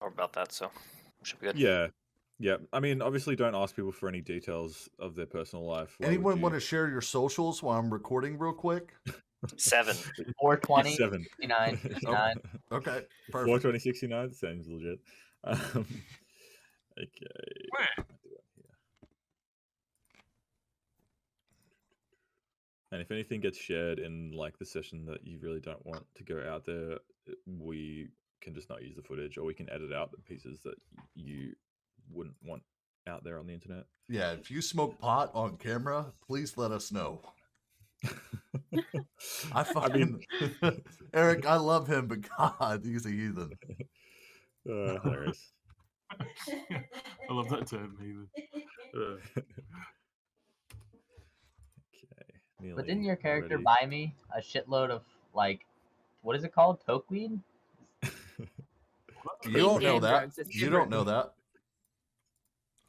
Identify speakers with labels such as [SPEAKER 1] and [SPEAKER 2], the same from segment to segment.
[SPEAKER 1] Or about that, so should be good.
[SPEAKER 2] Yeah. Yeah. I mean, obviously, don't ask people for any details of their personal life. Why would
[SPEAKER 3] Anyone
[SPEAKER 2] you?
[SPEAKER 3] want to share your socials while I'm recording real quick?
[SPEAKER 1] 7.
[SPEAKER 4] 420,
[SPEAKER 2] 7.
[SPEAKER 4] 69, 69.
[SPEAKER 3] Okay, perfect.
[SPEAKER 2] 420, 69 sounds legit. Okay. And if anything gets shared in like the session that you really don't want to go out there, we can just not use the footage, or we can edit out the pieces that you wouldn't want out there on the internet.
[SPEAKER 3] Yeah, if you smoke pot on camera, please let us know. I mean, Eric, I love him, but God, he's a heathen.
[SPEAKER 2] Hilarious.
[SPEAKER 5] I love that term, heathen.
[SPEAKER 2] Okay.
[SPEAKER 4] But didn't your character buy me a shitload of, like, what is it called? Tokeweed?
[SPEAKER 3] You don't know that. You don't know that.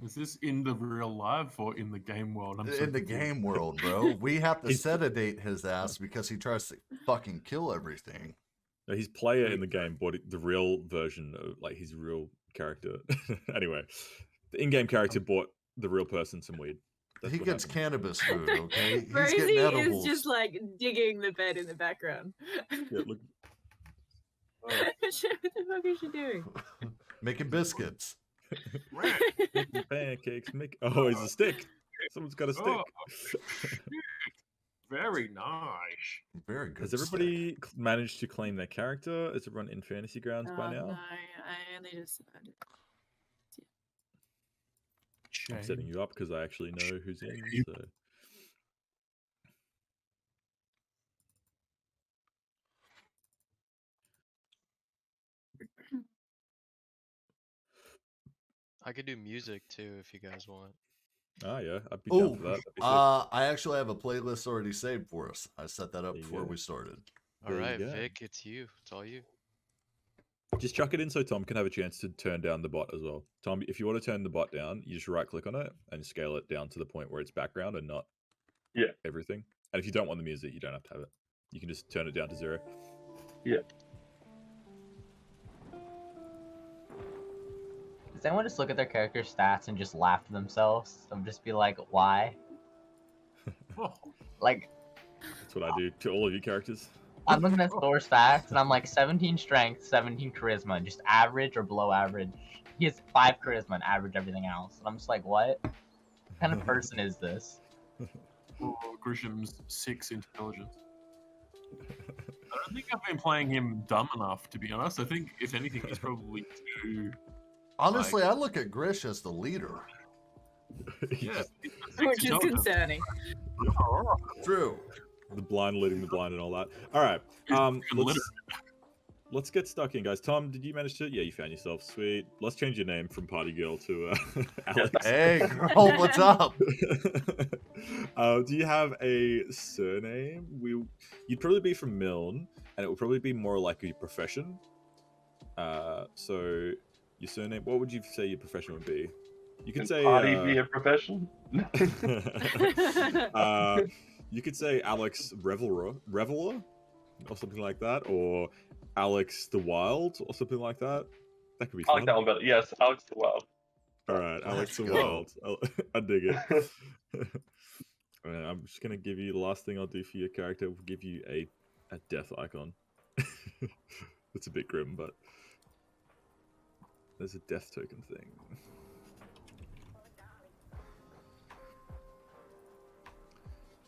[SPEAKER 5] Is this in the real life or in the game world?
[SPEAKER 3] In the game world, bro. We have to sedate his ass because he tries to fucking kill everything.
[SPEAKER 2] No, his player in the game bought the real version of like his real character. Anyway, the in-game character bought the real person some weed.
[SPEAKER 3] He gets cannabis food, okay? He's
[SPEAKER 6] Rosie
[SPEAKER 3] getting edibles.
[SPEAKER 6] is just like digging the bed in the background.
[SPEAKER 2] Yeah, look.
[SPEAKER 6] What the fuck is she doing?
[SPEAKER 3] Making biscuits.
[SPEAKER 2] Making pancakes. Oh, it's a stick. Someone's got a stick.
[SPEAKER 5] Oh, very nice.
[SPEAKER 3] Very good.
[SPEAKER 2] Has everybody managed to claim their character? Is everyone in Fantasy Grounds by now?
[SPEAKER 6] No, I only just found it.
[SPEAKER 2] I'm setting you up because I actually know who's in. So.
[SPEAKER 7] I could do music too if you guys want.
[SPEAKER 2] Oh yeah, I'd be down for that.
[SPEAKER 3] I actually have a playlist already saved for us. I set that up before we started.
[SPEAKER 7] All right, Vic, it's you. It's all you.
[SPEAKER 2] Just chuck it in so Tom can have a chance to turn down the bot as well. Tom, if you want to turn the bot down, you just right click on it and scale it down to the point where it's background and not everything. And if you don't want the music, you don't have to have it. You can just turn it down to 0.
[SPEAKER 8] Yeah.
[SPEAKER 4] Does anyone just look at their character stats and just laugh to themselves? And just be like, why? Like...
[SPEAKER 2] That's what I do to all of you characters.
[SPEAKER 4] I'm looking at Thor's stats, and I'm like 17 strength, 17 charisma, just average or below average. He has 5 charisma and average everything else. And I'm just like, what kind of person is this?
[SPEAKER 5] Grisham's 6 intelligence. I don't think I've been playing him dumb enough, to be honest. I think, if anything, he's probably 2.
[SPEAKER 3] Honestly, I look at Grish as the leader.
[SPEAKER 5] Yeah.
[SPEAKER 6] Which is concerning.
[SPEAKER 3] True.
[SPEAKER 2] The blind leading the blind and all that. All right. Let's get stuck in, guys. Tom, did you manage to? Yeah, you found yourself. Sweet. Let's change your name from Party Girl to Alex.
[SPEAKER 3] Hey, girl, what's up?
[SPEAKER 2] Do you have a surname? You'd probably be from Milne, and it would probably be more like your profession. So your surname. What would you say your profession would be? You could say
[SPEAKER 8] party be a profession.
[SPEAKER 2] You could say Alex Reveler, or something like that, or Alex the Wild, or something like that. That could be fun.
[SPEAKER 8] I like that one better. Yes, Alex the Wild.
[SPEAKER 2] All right, Alex the Wild. I dig it. I'm just gonna give you the last thing I'll do for your character. We'll give you a death icon. It's a bit grim, but there's a death token thing.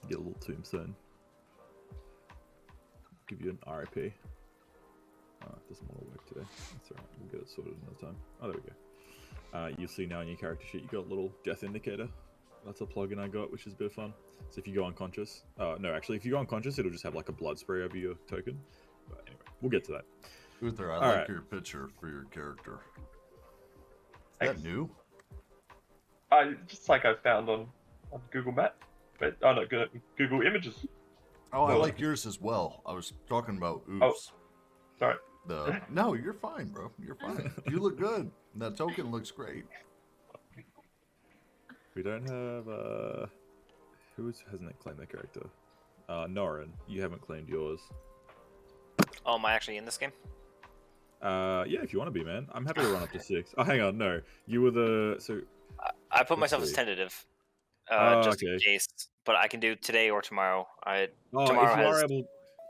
[SPEAKER 2] Get a little tombstone. Give you an RIP. It doesn't want to work today. That's alright, we'll get it sorted another time. Oh, there we go. You'll see now in your character sheet, you got a little death indicator. That's a plugin I got, which is a bit of fun. So if you go unconscious, no, actually, if you go unconscious, it'll just have like a blood spray over your token. But anyway, we'll get to that.
[SPEAKER 3] Uther, I like your picture for your character. Is that new?
[SPEAKER 8] Just like I found on Google Maps. But, oh no, Google Images.
[SPEAKER 3] Oh, I like yours as well. I was talking about oops.
[SPEAKER 8] Oh, sorry.
[SPEAKER 3] No, you're fine, bro. You're fine. You look good. That token looks great.
[SPEAKER 2] We don't have who hasn't claimed their character? Norin, you haven't claimed yours.
[SPEAKER 1] Oh, am I actually in this game?
[SPEAKER 2] Yeah, if you want to be, man. I'm happy to run up to 6. Oh, hang on, no. You were the
[SPEAKER 1] I put
[SPEAKER 2] Let's
[SPEAKER 1] myself as
[SPEAKER 2] see.
[SPEAKER 1] tentative,
[SPEAKER 2] Oh,
[SPEAKER 1] just
[SPEAKER 2] okay.
[SPEAKER 1] in case. But I can do today or tomorrow.
[SPEAKER 2] Oh,
[SPEAKER 1] Tomorrow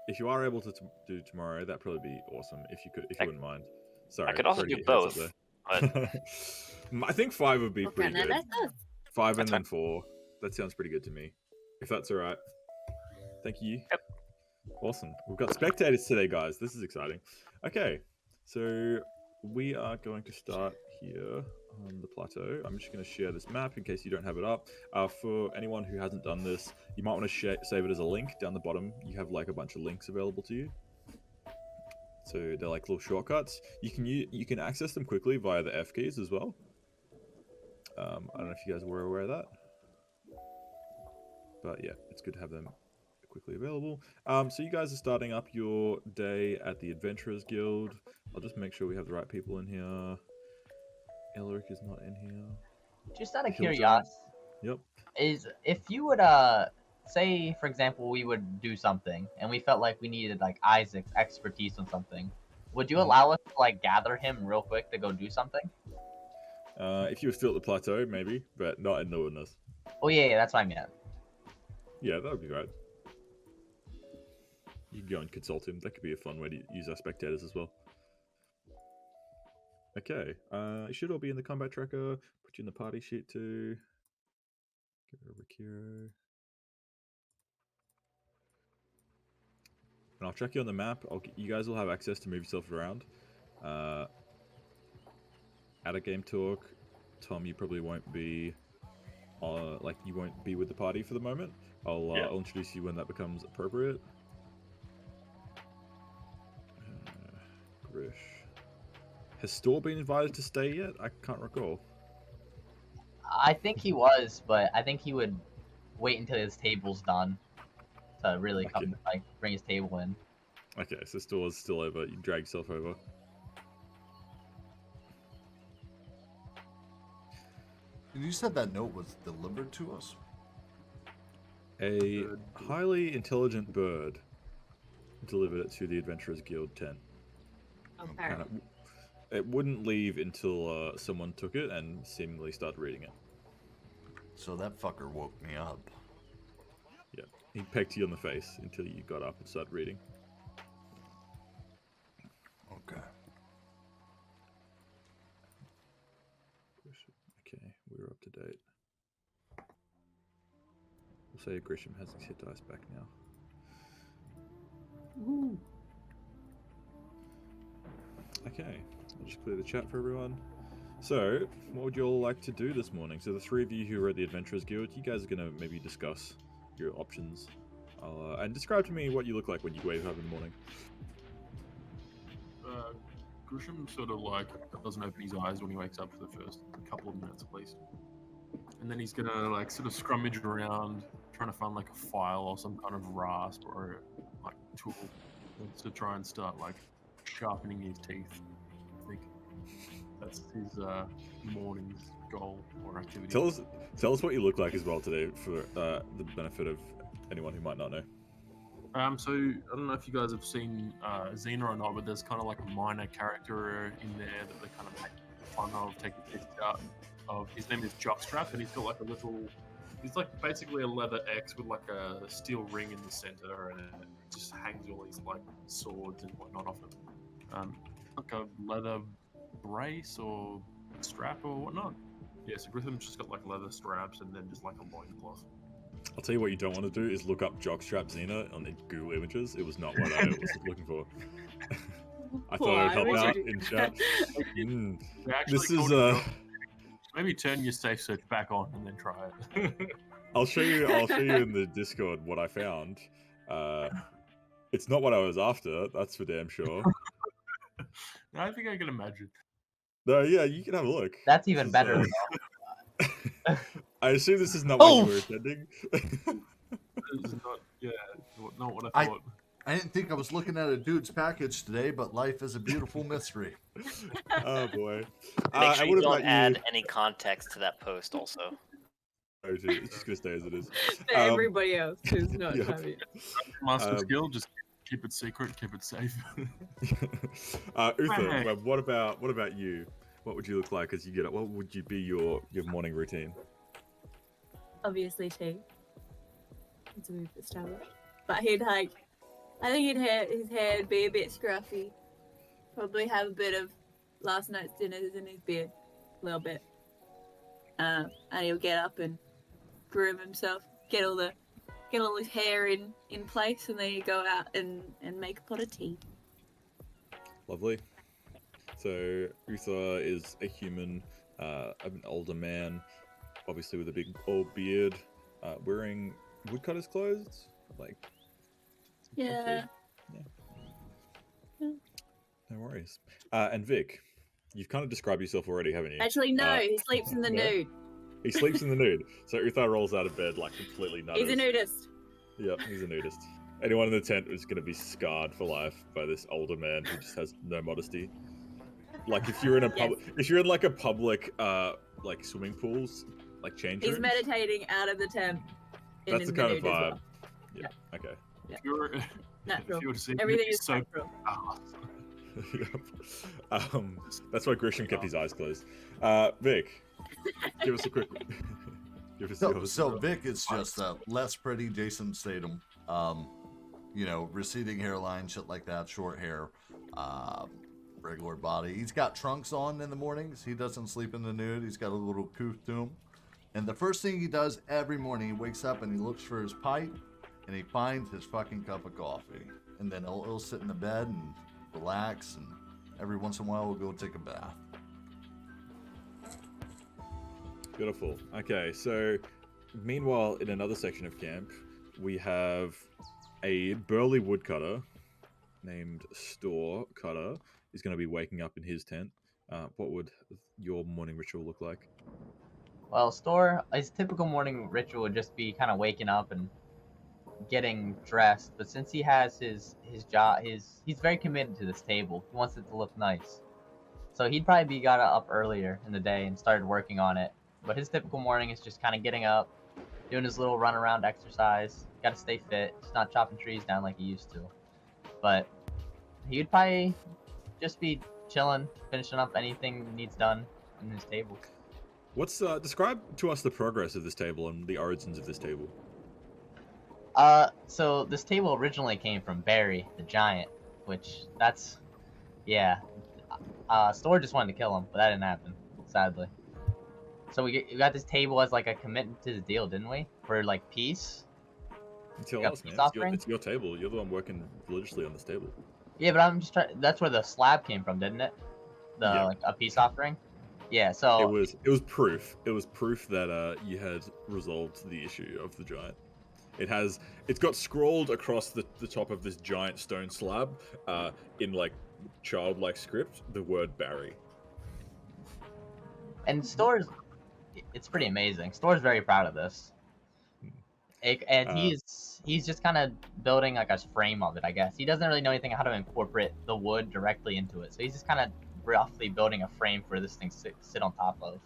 [SPEAKER 2] if you are able to do tomorrow, that'd probably be awesome. If you wouldn't mind. Sorry,
[SPEAKER 1] I could also
[SPEAKER 2] sorry to
[SPEAKER 1] do
[SPEAKER 2] get your hopes
[SPEAKER 1] both.
[SPEAKER 2] up
[SPEAKER 1] But
[SPEAKER 2] there. I think 5 would be
[SPEAKER 6] Okay,
[SPEAKER 2] pretty
[SPEAKER 6] now
[SPEAKER 2] good.
[SPEAKER 6] that's us.
[SPEAKER 2] 5 and
[SPEAKER 1] That's
[SPEAKER 2] then 4. That sounds pretty good to me. If that's all right. Thank you.
[SPEAKER 1] Yep.
[SPEAKER 2] Awesome. We've got spectators today, guys. This is exciting. Okay, so we are going to start here on the plateau. I'm just going to share this map in case you don't have it up. For anyone who hasn't done this, you might want to save it as a link down the bottom. You have like a bunch of links available to you. So they're like little shortcuts. You can access them quickly via the F keys as well. I don't know if you guys were aware of that. But yeah, it's good to have them quickly available. So you guys are starting up your day at the Adventurers Guild. I'll just make sure we have the right people in here. Elric is not in here.
[SPEAKER 4] Just out of
[SPEAKER 2] Killjoy.
[SPEAKER 4] curiosity,
[SPEAKER 2] Yep.
[SPEAKER 4] is if you would say, for example, we would do something and we felt like we needed like Isaac's expertise on something, would you allow us to like gather him real quick to go do something?
[SPEAKER 2] If you were still at the plateau, maybe, but not in the wilderness.
[SPEAKER 4] Oh yeah, that's what I meant.
[SPEAKER 2] Yeah, that would be right. You can go and consult him. That could be a fun way to use our spectators as well. Okay, you should all be in the combat tracker. Put you in the party sheet too. Get over Kiro. And I'll check you on the map. You guys will have access to move yourself around. At a game talk, Tom, you probably won't be, you won't be with the party for the moment. I'll introduce you when that becomes appropriate. Grish. Has Storr been invited to stay yet? I can't recall.
[SPEAKER 4] I think he was, but I think he would wait until his table's done to really come, like, bring his table in.
[SPEAKER 2] Okay, so Storr's still over. You drag yourself over.
[SPEAKER 3] You said that note was delivered to us?
[SPEAKER 2] A highly intelligent bird delivered it to the Adventurers Guild tent.
[SPEAKER 6] Okay.
[SPEAKER 2] It wouldn't leave until someone took it and seemingly started reading it.
[SPEAKER 3] So that fucker woke me up.
[SPEAKER 2] Yeah, he pecked you on the face until you got up and started reading.
[SPEAKER 3] Okay.
[SPEAKER 2] Okay, we're up to date. We'll say Grisham has his hit dice back now.
[SPEAKER 6] Woo.
[SPEAKER 2] Okay, I'll just clear the chat for everyone. So, what would you all like to do this morning? So the three of you who are at the Adventurers Guild, you guys are going to maybe discuss your options. And describe to me what you look like when you wake up in the morning.
[SPEAKER 5] Grisham sort of like doesn't open his eyes when he wakes up for the first couple of minutes at least. And then he's gonna like sort of scrummage around, trying to find like a file or some kind of rasp or like tool to try and start like sharpening his teeth. I think that's his morning's goal or activity.
[SPEAKER 2] Tell us what you look like as well today for the benefit of anyone who might not know.
[SPEAKER 5] So I don't know if you guys have seen Xena or not, but there's kind of like a minor character in there that they kind of make fun of, take the piss out of. His name is Jockstrap, and he's got like a little. He's like basically a leather X with like a steel ring in the center, and it just hangs all these like swords and whatnot off it. Like a leather brace or strap or whatnot. Yeah, so Grisham's just got like leather straps and then just like a loincloth.
[SPEAKER 2] I'll tell you what you don't want to do is look up Jockstrap Xena on the Google Images. It was not what I was looking for. I thought I would help out in chat. This is
[SPEAKER 5] Maybe turn your safe search back on and then try it.
[SPEAKER 2] I'll show you in the Discord what I found. It's not what I was after, that's for damn sure.
[SPEAKER 5] I think I can imagine.
[SPEAKER 2] No, yeah, you can have a look.
[SPEAKER 4] That's even better.
[SPEAKER 2] I assume this is not what you were intending.
[SPEAKER 5] This is not what I thought.
[SPEAKER 3] I didn't think I was looking at a dude's package today, but life is a beautiful mystery.
[SPEAKER 2] Oh boy.
[SPEAKER 1] Make sure you don't add any context to that post also.
[SPEAKER 2] Oh, it's just going to stay as it is.
[SPEAKER 6] To everybody else who's not
[SPEAKER 2] yeah.
[SPEAKER 6] having it.
[SPEAKER 5] Master skill, just keep it secret, keep it safe.
[SPEAKER 2] Uther,
[SPEAKER 5] Hey.
[SPEAKER 2] well, what about you? What would you look like as you get up? What would you be your morning routine?
[SPEAKER 6] Obviously tea. It's a move established. But he'd like, I think his hair would be a bit scruffy. Probably have a bit of last night's dinners in his beard, a little bit. And he'll get up and groom himself, get all his hair in place, and then you go out and make a pot of tea.
[SPEAKER 2] Lovely. So Uther is a human, an older man, obviously with a big old beard, wearing woodcutter's clothes, like.
[SPEAKER 6] Yeah.
[SPEAKER 2] No worries. And Vic, you've kind of described yourself already, haven't you?
[SPEAKER 6] Actually, no, he sleeps in the
[SPEAKER 2] no?
[SPEAKER 6] nude.
[SPEAKER 2] He sleeps in the nude. So Uther rolls out of bed like completely nutted.
[SPEAKER 6] He's a nudist.
[SPEAKER 2] Yep, he's a nudist. Anyone in the tent is going to be scarred for life by this older man who just has no modesty. Like if you're in a if you're in like a public like swimming pools, like change
[SPEAKER 6] He's
[SPEAKER 2] rooms,
[SPEAKER 6] meditating out of the tent.
[SPEAKER 2] that's the kind of
[SPEAKER 6] nude as
[SPEAKER 2] vibe.
[SPEAKER 6] well.
[SPEAKER 2] Yeah. Okay.
[SPEAKER 6] Yeah.
[SPEAKER 5] If you were,
[SPEAKER 6] Natural.
[SPEAKER 5] if you were to see
[SPEAKER 6] Everything
[SPEAKER 5] Vic,
[SPEAKER 6] is
[SPEAKER 5] so
[SPEAKER 6] natural.
[SPEAKER 2] Yep. That's why Grisham kept his eyes closed. Vic, give us a quick. Give us yours.
[SPEAKER 3] So Vic is just less pretty Jason Statham. You know, receding hairline, shit like that, short hair, regular body. He's got trunks on in the mornings. He doesn't sleep in the nude. He's got a little couth to him. And the first thing he does every morning, he wakes up and he looks for his pipe, and he finds his fucking cup of coffee. And then he'll sit in the bed and relax, and every once in a while we'll go take a bath.
[SPEAKER 2] Beautiful. Okay, so meanwhile, in another section of camp, we have a burly woodcutter named Store Cutter. Is going to be waking up in his tent. What would your morning ritual look like?
[SPEAKER 4] Well, his typical morning ritual would just be kind of waking up and getting dressed. But since he has his job, he's very committed to this table. He wants it to look nice. So he'd probably got up earlier in the day and started working on it. But his typical morning is just kind of getting up, doing his little run around exercise. Got to stay fit. Just not chopping trees down like he used to. But he'd probably just be chilling, finishing up anything needs done in his table.
[SPEAKER 2] What's describe to us the progress of this table and the origins of this table?
[SPEAKER 4] So this table originally came from Barry the Giant, which Store just wanted to kill him, but that didn't happen, sadly. So we got this table as like a commitment to the deal, didn't we? For like peace.
[SPEAKER 2] Tell us, man. It's your table. You're the one working religiously on this table.
[SPEAKER 4] Yeah, but I'm just trying. That's where the slab came from, didn't it? Like a peace offering. Yeah. So
[SPEAKER 2] it was proof. It was proof that you had resolved the issue of the giant. It's got scrawled across the top of this giant stone slab, in like childlike script, the word Barry.
[SPEAKER 4] And Store's, it's pretty amazing. Store's very proud of this. And he's just kind of building like a frame of it, I guess. He doesn't really know anything how to incorporate the wood directly into it, so he's just kind of roughly building a frame for this thing to sit on top of.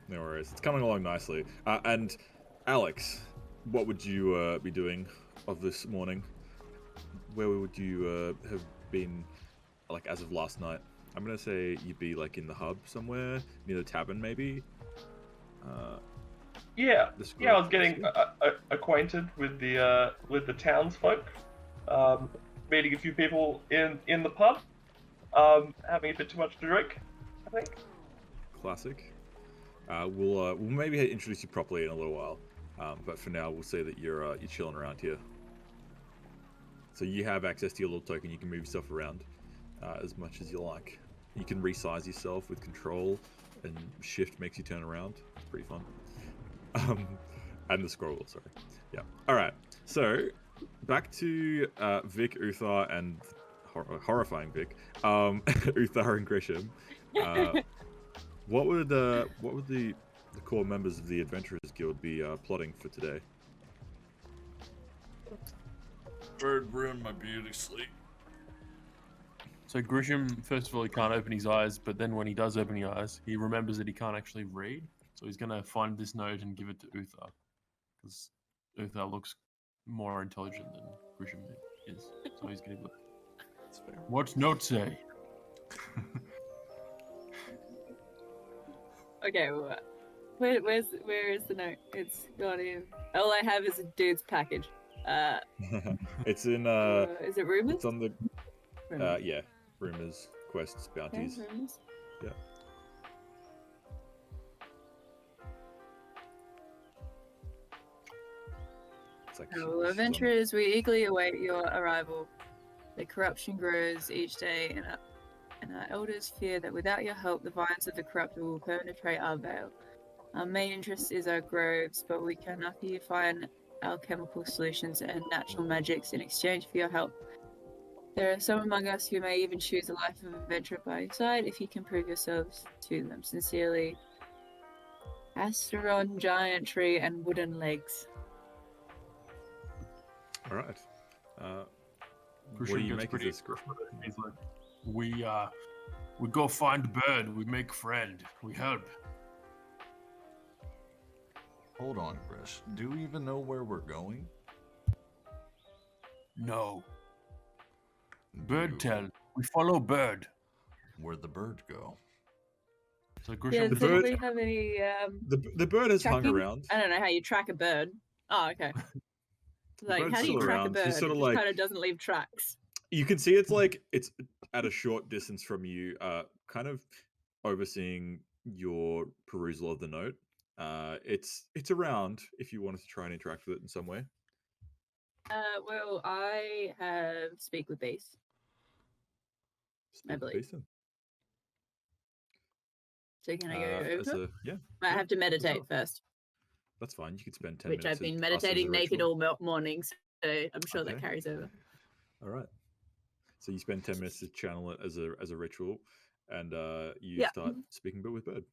[SPEAKER 2] No worries. It's coming along nicely. And Alex, what would you be doing of this morning? Where would you have been, like, as of last night? I'm gonna say you'd be like in the hub somewhere near the tavern, maybe.
[SPEAKER 8] Yeah, I was getting acquainted with the townsfolk, meeting a few people in the pub, having a bit too much to drink, I think.
[SPEAKER 2] Classic. We'll maybe introduce you properly in a little while, but for now we'll say that you're chilling around here. So you have access to your little token. You can move yourself around as much as you like. You can resize yourself with control, and shift makes you turn around. It's pretty fun. And the scroll, sorry. Yeah. All right. So back to Vic, Uther, and horrifying Vic, Uther and Grisham. What would the core members of the Adventurers Guild be plotting for today?
[SPEAKER 3] Bird ruined my beauty sleep.
[SPEAKER 5] So Grisham, first of all, he can't open his eyes, but then when he does open his eyes, he remembers that he can't actually read. So he's going to find this note and give it to Uther, because Uther looks more intelligent than Grisham did. Yes. So he's getting.
[SPEAKER 3] That's fair.
[SPEAKER 5] What's note say?
[SPEAKER 6] Okay, well, where is the note? It's got in. All I have is a dude's package.
[SPEAKER 2] It's in
[SPEAKER 6] Is it rumors?
[SPEAKER 2] it's on the
[SPEAKER 6] Rumors.
[SPEAKER 2] yeah, rumors, quests,
[SPEAKER 6] Okay,
[SPEAKER 2] bounties.
[SPEAKER 6] rumors.
[SPEAKER 2] Yeah. It's like
[SPEAKER 6] Hello,
[SPEAKER 2] she's on-
[SPEAKER 6] adventurers, we eagerly await your arrival. The corruption grows each day, and our elders fear that without your help, the vines of the corrupt will penetrate our vale. Our main interest is our groves, but we can offer you fine alchemical solutions and natural magics in exchange for your help. There are some among us who may even choose a life of adventure by your side if you can prove yourselves to them. Sincerely, Asteron, Giant Tree, and Wooden Legs.
[SPEAKER 2] All right. What
[SPEAKER 5] Christian
[SPEAKER 2] do you
[SPEAKER 5] gets
[SPEAKER 2] make of
[SPEAKER 5] pretty
[SPEAKER 2] this, Grish?
[SPEAKER 5] He's like, we go find bird, we make friend, we help.
[SPEAKER 3] Hold on, Grish. Do we even know where we're going?
[SPEAKER 5] No.
[SPEAKER 3] Do
[SPEAKER 5] Bird
[SPEAKER 3] you-
[SPEAKER 5] tell. We follow bird.
[SPEAKER 3] Where'd the bird go?
[SPEAKER 5] So
[SPEAKER 6] Yeah,
[SPEAKER 5] Grisham,
[SPEAKER 6] does
[SPEAKER 2] bird-
[SPEAKER 6] anybody have any
[SPEAKER 2] The bird has hung
[SPEAKER 6] tracking?
[SPEAKER 2] around.
[SPEAKER 6] I don't know how you track a bird. Oh, okay. Like,
[SPEAKER 2] bird's
[SPEAKER 6] how do you
[SPEAKER 2] still
[SPEAKER 6] track
[SPEAKER 2] around.
[SPEAKER 6] a bird?
[SPEAKER 2] She's sort
[SPEAKER 6] It
[SPEAKER 2] of
[SPEAKER 6] just
[SPEAKER 2] like-
[SPEAKER 6] kind of doesn't leave tracks.
[SPEAKER 2] You can see it's like it's at a short distance from you, kind of overseeing your perusal of the note. It's around if you wanted to try and interact with it in some way.
[SPEAKER 6] Well, I have speak with beast.
[SPEAKER 2] Speak with
[SPEAKER 6] believe.
[SPEAKER 2] beast then.
[SPEAKER 6] So can I go
[SPEAKER 2] As
[SPEAKER 6] over?
[SPEAKER 2] yeah,
[SPEAKER 6] I
[SPEAKER 2] yeah,
[SPEAKER 6] have to meditate
[SPEAKER 2] sure.
[SPEAKER 6] first,
[SPEAKER 2] that's fine. You could spend 10
[SPEAKER 6] which
[SPEAKER 2] minutes.
[SPEAKER 6] I've been
[SPEAKER 2] as us as a
[SPEAKER 6] meditating naked
[SPEAKER 2] ritual.
[SPEAKER 6] all morning, so I'm sure that
[SPEAKER 2] Okay.
[SPEAKER 6] carries over.
[SPEAKER 2] All right. So you spend 10 minutes to channel it as a ritual, and you
[SPEAKER 6] Yeah.
[SPEAKER 2] start speaking but with bird.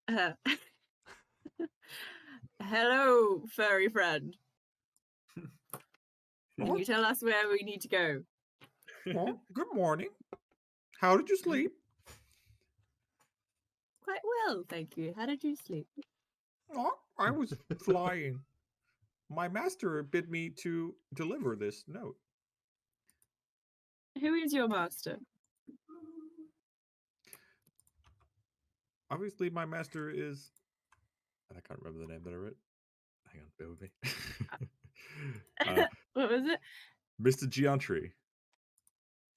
[SPEAKER 6] Uh, hello, furry friend. Can you tell us where we need to go?
[SPEAKER 2] Well, good morning. How did you sleep?
[SPEAKER 6] Quite well, thank you. How did you sleep?
[SPEAKER 2] Oh, I was flying. My master bid me to deliver this note.
[SPEAKER 6] Who is your master?
[SPEAKER 2] Obviously, my master is. I can't remember the name that I wrote. Hang on, bear with me.
[SPEAKER 6] What was it?
[SPEAKER 2] Mr. Giantry.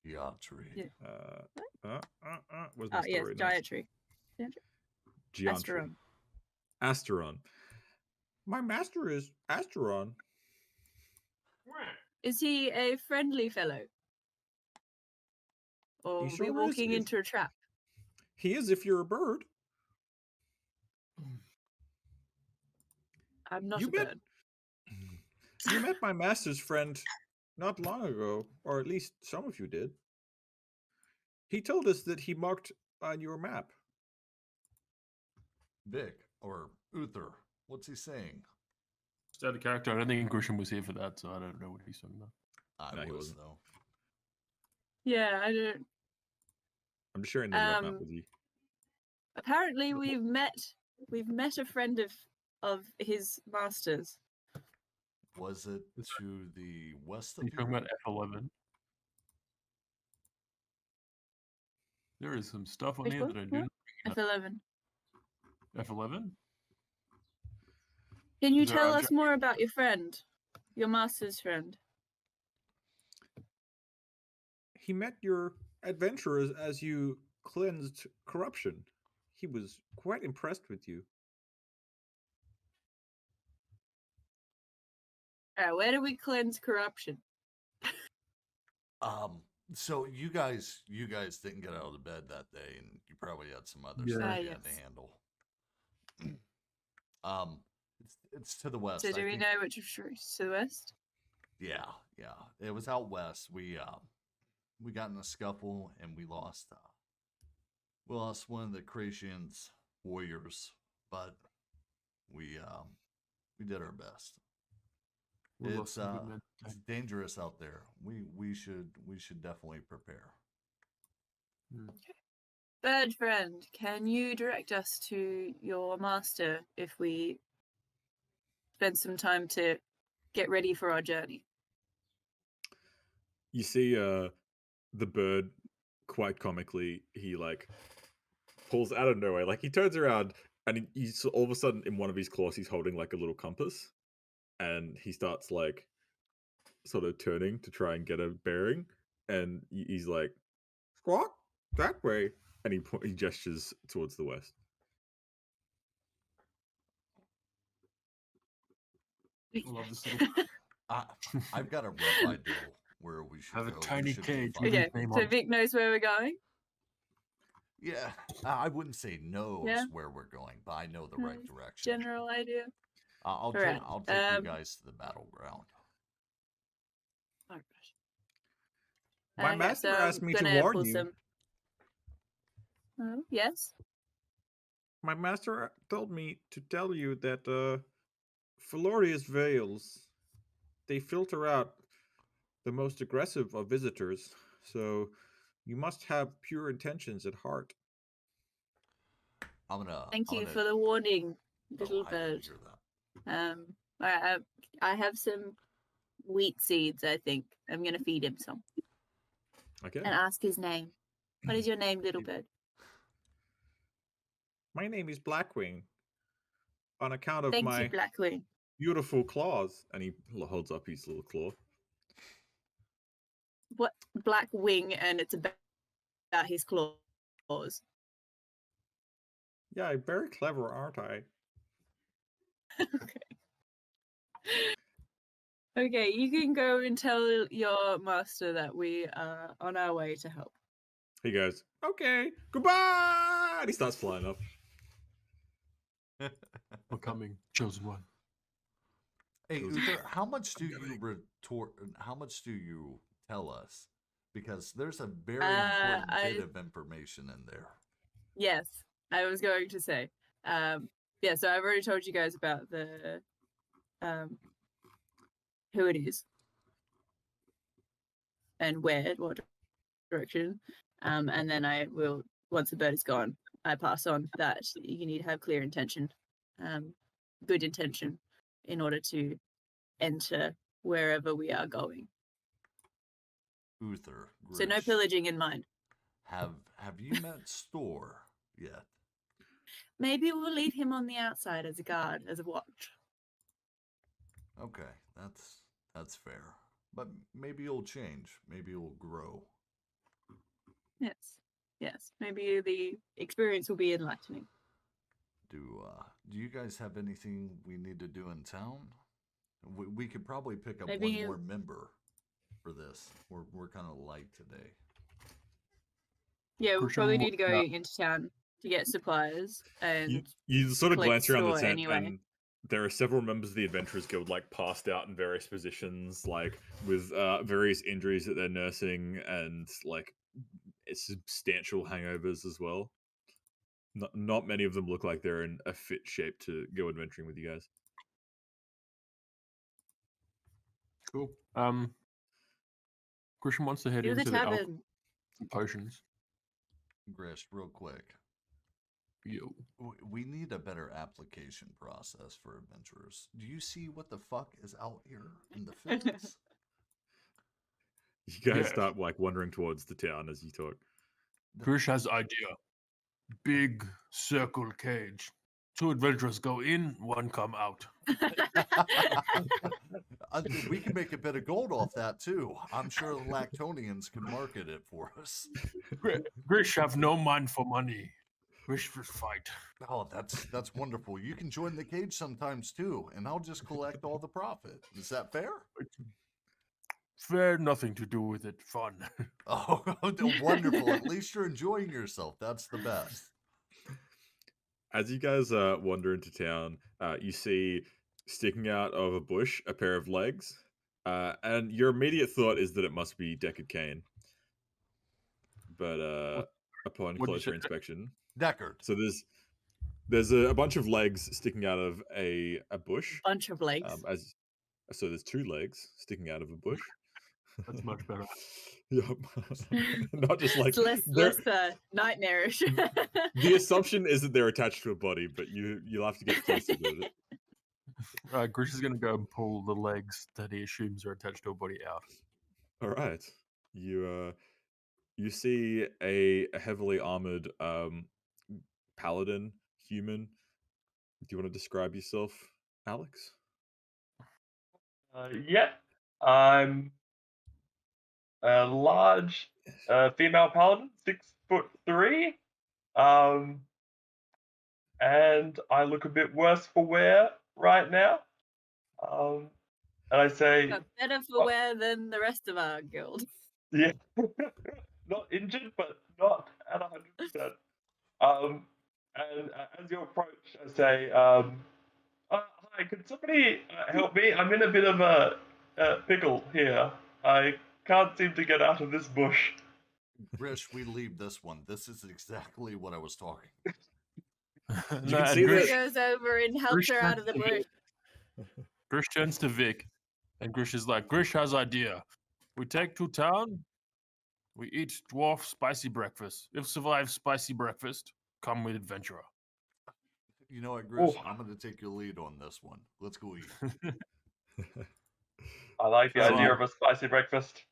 [SPEAKER 3] Yatri.
[SPEAKER 6] Yeah.
[SPEAKER 2] Where's my
[SPEAKER 6] Oh, yes,
[SPEAKER 2] story?
[SPEAKER 6] Giant Tree.
[SPEAKER 2] Giantry.
[SPEAKER 6] Asteron.
[SPEAKER 2] Asteron. My master is Asteron.
[SPEAKER 6] Is he a friendly fellow? Or
[SPEAKER 2] He
[SPEAKER 6] are we
[SPEAKER 2] sure is,
[SPEAKER 6] walking
[SPEAKER 2] yes.
[SPEAKER 6] into a trap?
[SPEAKER 2] He is if you're a bird.
[SPEAKER 6] I'm not
[SPEAKER 2] You
[SPEAKER 6] a
[SPEAKER 2] bet-
[SPEAKER 6] bird.
[SPEAKER 2] You met my master's friend not long ago, or at least some of you did. He told us that he marked on your map.
[SPEAKER 3] Vic or Uther. What's he saying?
[SPEAKER 5] just out of character, I don't think Grisham was here for that, so I don't know what he's talking about.
[SPEAKER 3] I
[SPEAKER 2] No, he
[SPEAKER 3] was
[SPEAKER 2] wasn't.
[SPEAKER 3] though.
[SPEAKER 6] Yeah, I don't.
[SPEAKER 2] I'm just sharing the roadmap
[SPEAKER 6] Um,
[SPEAKER 2] with you.
[SPEAKER 6] Apparently, we've met a friend of his master's.
[SPEAKER 3] Was it to the west of
[SPEAKER 5] You're talking
[SPEAKER 3] here?
[SPEAKER 5] about F11. There is some stuff on
[SPEAKER 6] Which
[SPEAKER 5] here
[SPEAKER 6] one?
[SPEAKER 5] that I do
[SPEAKER 6] What? F11.
[SPEAKER 5] not. F11?
[SPEAKER 6] Can you
[SPEAKER 5] There
[SPEAKER 6] tell
[SPEAKER 5] are
[SPEAKER 6] us more about your friend, your master's friend?
[SPEAKER 2] He met your adventurers as you cleansed corruption. He was quite impressed with you.
[SPEAKER 6] Where do we cleanse corruption?
[SPEAKER 3] So you guys didn't get out of the bed that day, and you probably had some other
[SPEAKER 5] Yeah.
[SPEAKER 3] stuff
[SPEAKER 6] Ah,
[SPEAKER 3] you had to
[SPEAKER 6] yes.
[SPEAKER 3] handle. It's to the west.
[SPEAKER 6] So
[SPEAKER 3] I
[SPEAKER 6] do we
[SPEAKER 3] think-
[SPEAKER 6] know which is to the west?
[SPEAKER 3] Yeah, it was out west. We got in a scuffle and we lost one of the Cratians warriors, but we did our best.
[SPEAKER 5] We lost
[SPEAKER 3] It's
[SPEAKER 5] some good men.
[SPEAKER 3] it's dangerous out there. We should definitely prepare.
[SPEAKER 6] Bird friend, can you direct us to your master if we spend some time to get ready for our journey.
[SPEAKER 2] You see the bird quite comically, he like pulls out of nowhere, like he turns around and he's all of a sudden in one of his claws he's holding like a little compass, and he starts like sort of turning to try and get a bearing, and he's like, "Squawk that way," and he gestures towards the west.
[SPEAKER 5] I love this little
[SPEAKER 3] I've got a rough idea where we should
[SPEAKER 5] have a
[SPEAKER 3] go. We
[SPEAKER 5] tiny
[SPEAKER 3] should be
[SPEAKER 5] cage
[SPEAKER 3] fine.
[SPEAKER 5] with
[SPEAKER 6] Okay,
[SPEAKER 5] his name
[SPEAKER 6] so
[SPEAKER 5] on.
[SPEAKER 6] Vic knows where we're going.
[SPEAKER 3] Yeah, I wouldn't say knows
[SPEAKER 6] Yeah.
[SPEAKER 3] where we're going, but I know the right
[SPEAKER 6] Mm,
[SPEAKER 3] direction.
[SPEAKER 6] General idea.
[SPEAKER 3] I'll
[SPEAKER 6] Alright,
[SPEAKER 3] take you guys to the battleground.
[SPEAKER 6] Oh gosh.
[SPEAKER 2] My master asked me to
[SPEAKER 6] gonna
[SPEAKER 2] warn
[SPEAKER 6] pull
[SPEAKER 2] you.
[SPEAKER 6] some. Oh, yes.
[SPEAKER 2] My master told me to tell you that Feloria's veils, they filter out the most aggressive of visitors, so you must have pure intentions at heart.
[SPEAKER 6] Thank
[SPEAKER 3] I'm
[SPEAKER 6] you
[SPEAKER 3] gonna-
[SPEAKER 6] for the warning, little
[SPEAKER 3] I
[SPEAKER 6] bird.
[SPEAKER 3] didn't hear that.
[SPEAKER 6] I have some wheat seeds. I think I'm gonna feed him some
[SPEAKER 2] Okay.
[SPEAKER 6] and ask his name. What is your name, little bird?
[SPEAKER 2] My name is Blackwing. On account of
[SPEAKER 6] Thank
[SPEAKER 2] my
[SPEAKER 6] you, Blackwing.
[SPEAKER 2] beautiful claws, and he holds up his little claw.
[SPEAKER 6] What Blackwing? And it's about his claws.
[SPEAKER 2] Yeah, I'm very clever, aren't I?
[SPEAKER 6] Okay, you can go and tell your master that we are on our way to help.
[SPEAKER 2] He goes, "Okay, goodbye!" And he starts flying up.
[SPEAKER 5] We're coming, chosen one.
[SPEAKER 3] Hey,
[SPEAKER 2] Goes-
[SPEAKER 3] Uther, how much do you retort? How much do you tell us? Because there's a very important bit of information in there.
[SPEAKER 6] Yes, I was going to say. Yeah, so I've already told you guys about the who it is and where, what direction. And then I will, once the bird is gone, I pass on that you need to have clear intention, good intention, in order to enter wherever we are going.
[SPEAKER 3] Uther,
[SPEAKER 6] So no
[SPEAKER 3] Grish,
[SPEAKER 6] pillaging in mind.
[SPEAKER 3] Have you met Store yet?
[SPEAKER 6] Maybe we'll leave him on the outside as a guard, as a watch.
[SPEAKER 3] Okay, that's fair. But maybe you'll change. Maybe you'll grow.
[SPEAKER 6] Yes, yes. Maybe the experience will be enlightening.
[SPEAKER 3] Do you guys have anything we need to do in town? We could probably pick up
[SPEAKER 6] Maybe
[SPEAKER 3] one
[SPEAKER 6] you-
[SPEAKER 3] more member for this. We're kind of light today.
[SPEAKER 6] Yeah, we'll
[SPEAKER 5] Push 'em
[SPEAKER 6] probably
[SPEAKER 5] more-
[SPEAKER 6] need to go
[SPEAKER 5] no.
[SPEAKER 6] into town to get supplies and
[SPEAKER 2] You sort of
[SPEAKER 6] collect
[SPEAKER 2] glance around the
[SPEAKER 6] store
[SPEAKER 2] tent,
[SPEAKER 6] anyway.
[SPEAKER 2] and there are several members of the Adventurers Guild like passed out in various positions, like with various injuries that they're nursing, and like substantial hangovers as well. Not many of them look like they're in a fit shape to go adventuring with you guys.
[SPEAKER 5] Cool. Christian wants to head
[SPEAKER 6] to the
[SPEAKER 5] into the alcohol
[SPEAKER 6] tavern.
[SPEAKER 5] and potions.
[SPEAKER 3] Grish, real quick.
[SPEAKER 5] Yo.
[SPEAKER 3] We need a better application process for adventurers. Do you see what the fuck is out here in the fields?
[SPEAKER 2] You guys
[SPEAKER 5] Yeah.
[SPEAKER 2] start like wandering towards the town as you talk.
[SPEAKER 5] Grish has idea. Big circle cage. 2 adventurers go in, 1 come out.
[SPEAKER 3] We can make a bit of gold off that too. I'm sure the Lactonians can market it for us.
[SPEAKER 5] Grish have no mind for money. Grish for fight.
[SPEAKER 3] Oh, that's wonderful. You can join the cage sometimes too, and I'll just collect all the profit. Is that fair?
[SPEAKER 5] Fair, nothing to do with it. Fun.
[SPEAKER 3] Oh, wonderful. At least you're enjoying yourself. That's the best.
[SPEAKER 2] As you guys wander into town, you see sticking out of a bush a pair of legs, and your immediate thought is that it must be Deckard Cain. But upon
[SPEAKER 5] what'd you
[SPEAKER 2] closer
[SPEAKER 5] say?
[SPEAKER 2] inspection,
[SPEAKER 3] Deckard.
[SPEAKER 2] so there's a bunch of legs sticking out of a bush.
[SPEAKER 6] Bunch of legs.
[SPEAKER 2] So there's 2 legs sticking out of a bush.
[SPEAKER 5] That's much better.
[SPEAKER 2] Yep. Not just like
[SPEAKER 6] It's less nightmarish.
[SPEAKER 2] the assumption is that they're attached to a body, but you'll have to get closer to it.
[SPEAKER 5] Grish is going to go and pull the legs that he assumes are attached to a body out.
[SPEAKER 2] All right. You see a heavily armored paladin human. Do you want to describe yourself, Alex?
[SPEAKER 8] Yeah, I'm a large female paladin, 6'3", and I look a bit worse for wear right now. And I say,
[SPEAKER 6] But better for wear than the rest of our guild.
[SPEAKER 8] yeah, not injured, but not at 100%. And as you approach, I say, hi, could somebody help me? I'm in a bit of a pickle here. I can't seem to get out of this bush.
[SPEAKER 3] Grish, we leave this one. This is exactly what I was talking.
[SPEAKER 2] You can see
[SPEAKER 6] He
[SPEAKER 2] that-
[SPEAKER 6] goes over and helps her out of the bush.
[SPEAKER 5] Grish turns to Vic, and Grish is like, Grish has idea. We take to town, we eat dwarf spicy breakfast. If survive spicy breakfast, come with adventurer.
[SPEAKER 3] You know what, Grish?
[SPEAKER 8] Oh.
[SPEAKER 3] I'm going to take your lead on this one. Let's go eat.
[SPEAKER 8] I like the
[SPEAKER 5] So,
[SPEAKER 8] idea of a spicy breakfast.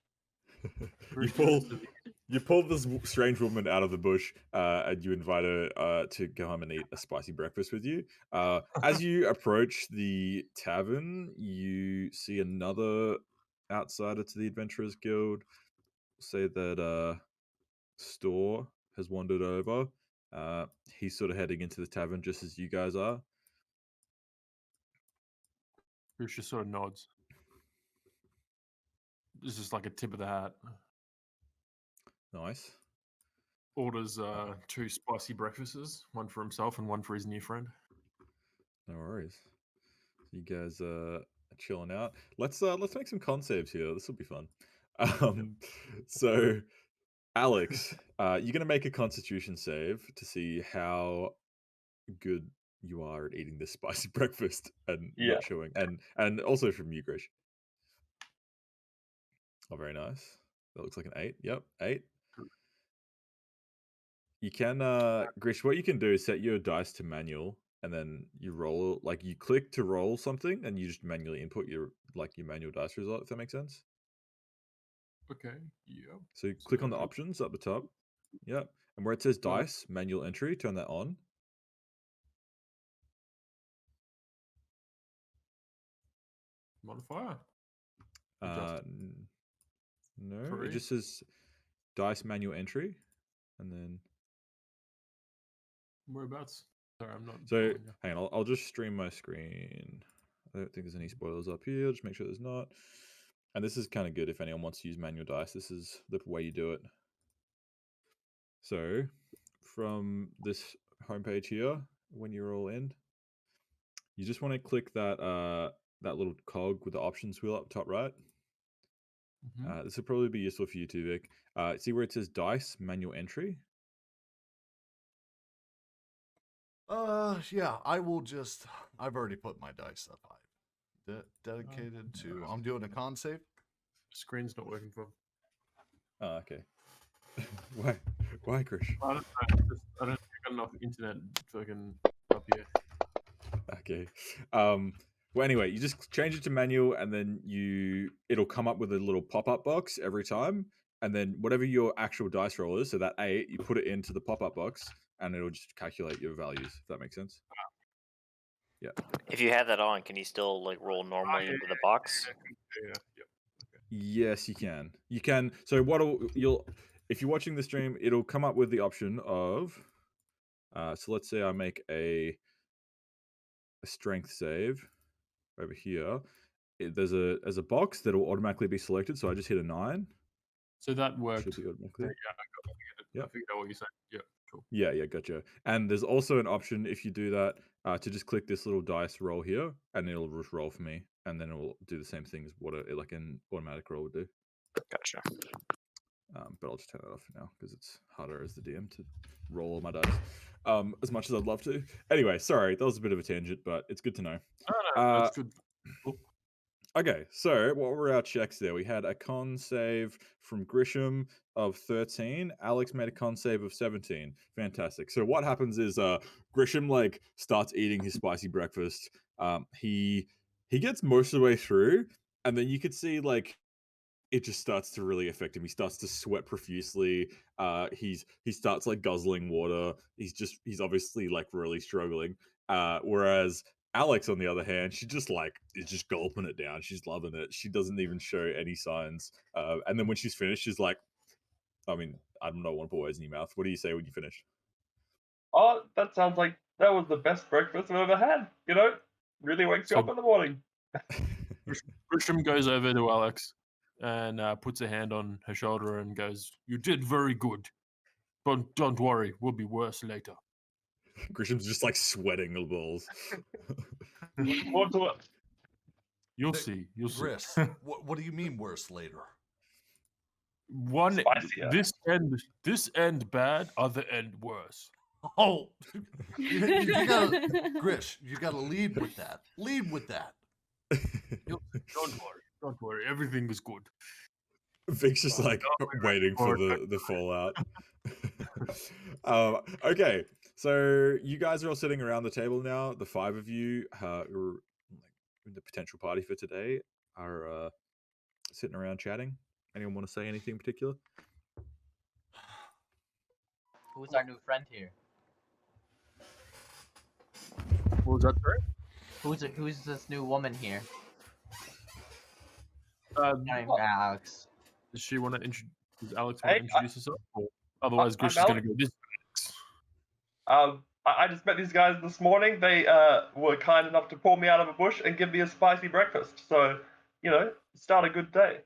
[SPEAKER 2] You pull this strange woman out of the bush, and you invite her to go home and eat a spicy breakfast with you. As you approach the tavern, you see another outsider to the Adventurers Guild. Say that Store has wandered over. He's sort of heading into the tavern just as you guys are.
[SPEAKER 5] Grish just sort of nods. This is like a tip of the hat.
[SPEAKER 2] Nice.
[SPEAKER 5] Orders 2 spicy breakfasts, one for himself and one for his new friend.
[SPEAKER 2] No worries. You guys are chilling out. Let's make some con saves here. This will be fun. So Alex, you're gonna make a Constitution save to see how good you are at eating this spicy breakfast and
[SPEAKER 8] Yeah.
[SPEAKER 2] not chewing, and also from you, Grish. Oh, very nice. That looks like an 8. Yep, 8. You can, Grish, what you can do is set your dice to manual, and then you roll, like you click to roll something, and you just manually input your manual dice result, if that makes sense.
[SPEAKER 5] Okay, yeah.
[SPEAKER 2] So you click on the options up the top. Yep. And where it says dice, manual entry, turn that on.
[SPEAKER 5] Modifier?
[SPEAKER 2] No,
[SPEAKER 5] Three?
[SPEAKER 2] it just says dice manual entry, and then
[SPEAKER 5] Whereabouts? Sorry, I'm not.
[SPEAKER 2] so
[SPEAKER 5] following you.
[SPEAKER 2] hang on, I'll just stream my screen. I don't think there's any spoilers up here. Just make sure there's not. And this is kind of good if anyone wants to use manual dice. This is the way you do it. So from this homepage here, when you're all in, you just want to click that that little cog with the options wheel up top right.
[SPEAKER 5] Mhm.
[SPEAKER 2] This will probably be useful for you too, Vic. See where it says dice manual entry?
[SPEAKER 3] Yeah, I will just. I've already put my dice up high. Dedicated to. I'm doing a con save.
[SPEAKER 5] Screen's not working for him.
[SPEAKER 2] Oh, okay. Why, Grish?
[SPEAKER 5] I don't know. I don't think enough internet fucking up here.
[SPEAKER 2] Okay. Well, anyway, you just change it to manual, and then it'll come up with a little pop-up box every time, and then whatever your actual dice roll is, so that 8, you put it into the pop-up box, and it'll just calculate your values. If that makes sense. Yeah.
[SPEAKER 1] If you have that on, can you still like roll normally into the box?
[SPEAKER 5] Yeah.
[SPEAKER 2] Yes, you can. You can. So if you're watching the stream, it'll come up with the option of. So let's say I make a strength save over here. There's a box that will automatically be selected. So I just hit a 9.
[SPEAKER 5] So that worked.
[SPEAKER 2] Should be automatically.
[SPEAKER 5] I figured out what you said. Yeah, cool.
[SPEAKER 2] Yeah, gotcha. And there's also an option if you do that to just click this little dice roll here, and it'll just roll for me, and then it will do the same thing as what like an automatic roll would do.
[SPEAKER 1] Gotcha.
[SPEAKER 2] But I'll just turn that off for now because it's harder as the DM to roll all my dice. As much as I'd love to. Anyway, sorry, that was a bit of a tangent, but it's good to know.
[SPEAKER 5] No, that's good. Cool.
[SPEAKER 2] Okay, so what were our checks there? We had a con save from Grisham of 13. Alex made a con save of 17. Fantastic. So what happens is Grisham like starts eating his spicy breakfast. He gets most of the way through, and then you could see like it just starts to really affect him. He starts to sweat profusely. He starts like guzzling water. He's obviously like really struggling. Whereas Alex, on the other hand, she just like is just gulping it down. She's loving it. She doesn't even show any signs. And then when she's finished, she's like, I mean, I don't want to put words in your mouth. What do you say when you finish?
[SPEAKER 8] Oh, that sounds like that was the best breakfast I've ever had. You know, really wakes you
[SPEAKER 5] So-
[SPEAKER 8] up in the morning.
[SPEAKER 5] Grisham goes over to Alex and puts a hand on her shoulder and goes, "You did very good, but don't worry, we'll be worse later."
[SPEAKER 2] Grisham's just like sweating the balls.
[SPEAKER 8] Looking forward to it.
[SPEAKER 5] You'll
[SPEAKER 3] Hey,
[SPEAKER 5] see. You'll see.
[SPEAKER 3] Gris, what do you mean worse later?
[SPEAKER 5] One
[SPEAKER 8] Spicier.
[SPEAKER 5] this end bad, other end worse.
[SPEAKER 3] Oh, you gotta, Grish, you gotta lead with that. Lead with that.
[SPEAKER 5] Don't worry, everything is good.
[SPEAKER 2] Vic's just like waiting for the fallout. Okay, so you guys are all sitting around the table now. The five of you who are like the potential party for today are sitting around chatting. Anyone want to say anything in particular?
[SPEAKER 4] Who's our new friend here?
[SPEAKER 5] What was that, sorry?
[SPEAKER 4] Who's this new woman here?
[SPEAKER 5] Um,
[SPEAKER 4] Her name's Alex.
[SPEAKER 5] does she want to introduce? Does Alex
[SPEAKER 8] Hey,
[SPEAKER 5] want to introduce herself? Or otherwise,
[SPEAKER 8] I'm
[SPEAKER 5] Grish is going to
[SPEAKER 8] Alex.
[SPEAKER 5] go. This.
[SPEAKER 8] I just met these guys this morning. They were kind enough to pull me out of a bush and give me a spicy breakfast. So, you know, start a good day.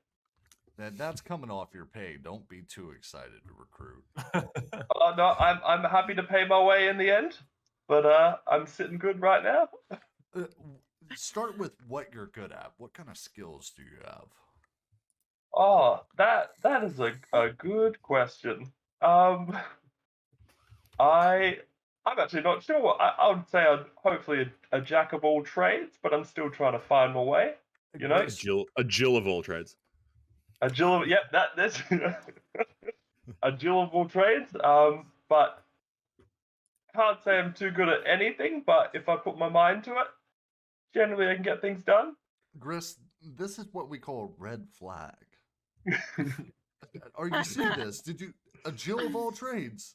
[SPEAKER 3] That's coming off your pay. Don't be too excited to recruit.
[SPEAKER 8] Oh no, I'm happy to pay my way in the end, but I'm sitting good right now.
[SPEAKER 3] Start with what you're good at. What kind of skills do you have?
[SPEAKER 8] Oh, that is a good question. I'm actually not sure. I would say I'm hopefully a jack of all trades, but I'm still trying to find my way. You know,
[SPEAKER 2] A Jill of all trades.
[SPEAKER 8] agile. Yep, that's agile of all trades. But can't say I'm too good at anything. But if I put my mind to it, generally I can get things done.
[SPEAKER 3] Gris, this is what we call a red flag. Are you seeing this? Did you a Jill of all trades?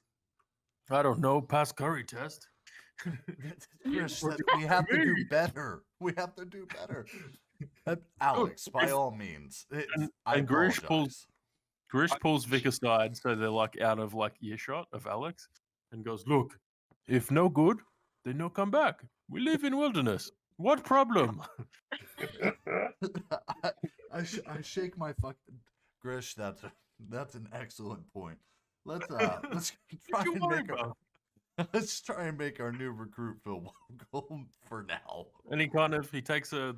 [SPEAKER 5] I don't know. Pass curry test.
[SPEAKER 3] Gris, we have to do better. We have to do better. Alex, by all means. I
[SPEAKER 5] Grish
[SPEAKER 3] apologize.
[SPEAKER 5] pulls Vic aside so they're like out of like earshot of Alex, and goes, "Look, if no good, then no come back. We live in wilderness. What problem?"
[SPEAKER 3] I shake my fucking Grish. That's an excellent point. Let's try
[SPEAKER 5] you
[SPEAKER 3] and
[SPEAKER 5] worry
[SPEAKER 3] make our, let's try and make our new recruit feel welcome for now.
[SPEAKER 5] And he takes a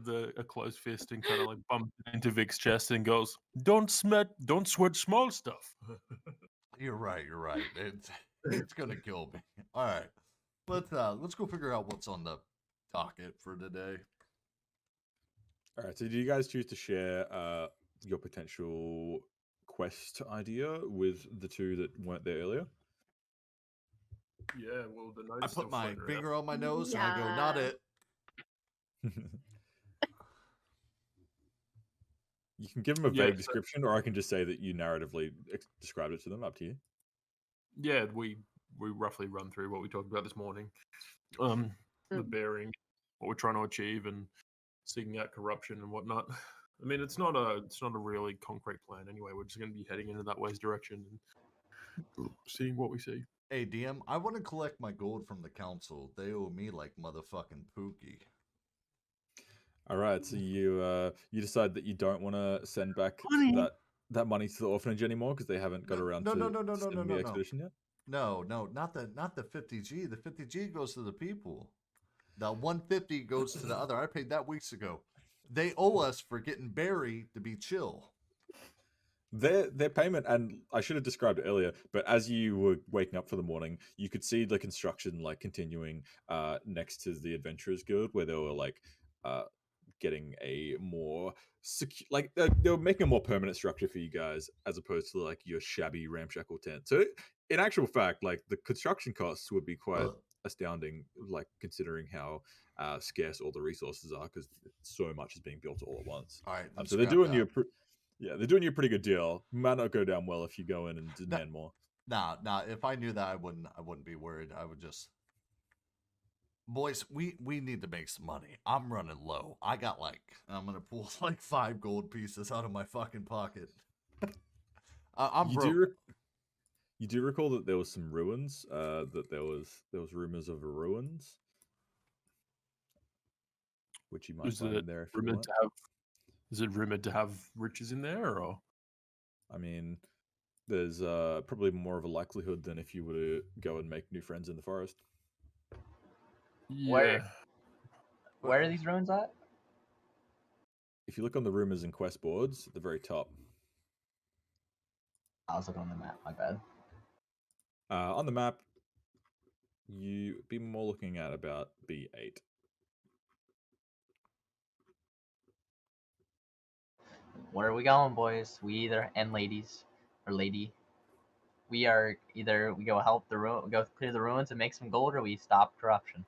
[SPEAKER 5] closed fist and kind of like bumps it into Vic's chest and goes, don't sweat small stuff."
[SPEAKER 3] You're right. It's gonna kill me. All right, let's go figure out what's on the docket for today.
[SPEAKER 2] All right. So, do you guys choose to share your potential quest idea with the two that weren't there earlier?
[SPEAKER 5] Yeah, well, the
[SPEAKER 3] I
[SPEAKER 5] note's
[SPEAKER 3] put
[SPEAKER 5] still
[SPEAKER 3] my
[SPEAKER 5] floating around.
[SPEAKER 3] finger on my nose and I go, not
[SPEAKER 6] Yeah.
[SPEAKER 3] it.
[SPEAKER 2] You can give them a
[SPEAKER 5] Yeah,
[SPEAKER 2] vague
[SPEAKER 5] so-
[SPEAKER 2] description, or I can just say that you narratively described it to them. Up to you.
[SPEAKER 5] Yeah, we roughly run through what we talked about this morning. The bearing, what we're trying to achieve, and seeking out corruption and whatnot. I mean, it's not a really concrete plan anyway. We're just going to be heading into that way's direction and seeing what we see.
[SPEAKER 3] Hey, DM, I want to collect my gold from the council. They owe me like motherfucking Pookie.
[SPEAKER 2] All right. So you decide that you don't want to send back
[SPEAKER 5] Money.
[SPEAKER 2] that money to the orphanage anymore because they haven't got around to sending the expedition yet.
[SPEAKER 3] No, not the 50G. The 50G goes to the people. The 150 goes to the other. I paid that weeks ago. They owe us for getting Barry to be chill.
[SPEAKER 2] Their payment, and I should have described it earlier, but as you were waking up for the morning, you could see the construction like continuing next to the Adventurers Guild, where they were like getting a more secure, like they were making a more permanent structure for you guys as opposed to like your shabby ramshackle tent. So in actual fact, like the construction costs would be quite astounding, like considering how scarce all the resources are, because so much is being built all at once.
[SPEAKER 3] All right.
[SPEAKER 2] So they're doing you they're doing you a pretty good deal. Might not go down well if you go in and demand more.
[SPEAKER 3] Nah. If I knew that, I wouldn't be worried. I would just, boys, we need to make some money. I'm running low. I'm gonna pull like 5 gold pieces out of my fucking pocket. I'm broke.
[SPEAKER 2] You do recall that there was some ruins. That there was rumors of ruins, which you might find in there if you want.
[SPEAKER 5] Is it rumored to have riches in there, or?
[SPEAKER 2] I mean, there's probably more of a likelihood than if you were to go and make new friends in the forest.
[SPEAKER 5] Yeah.
[SPEAKER 4] Where are these ruins at?
[SPEAKER 2] If you look on the rumors and quest boards at the very top.
[SPEAKER 4] I was looking on the map. My bad.
[SPEAKER 2] On the map, you'd be more looking at about B8.
[SPEAKER 4] Where are we going, boys? We and ladies, or lady. We are either we go help go clear the ruins and make some gold, or we stop corruption.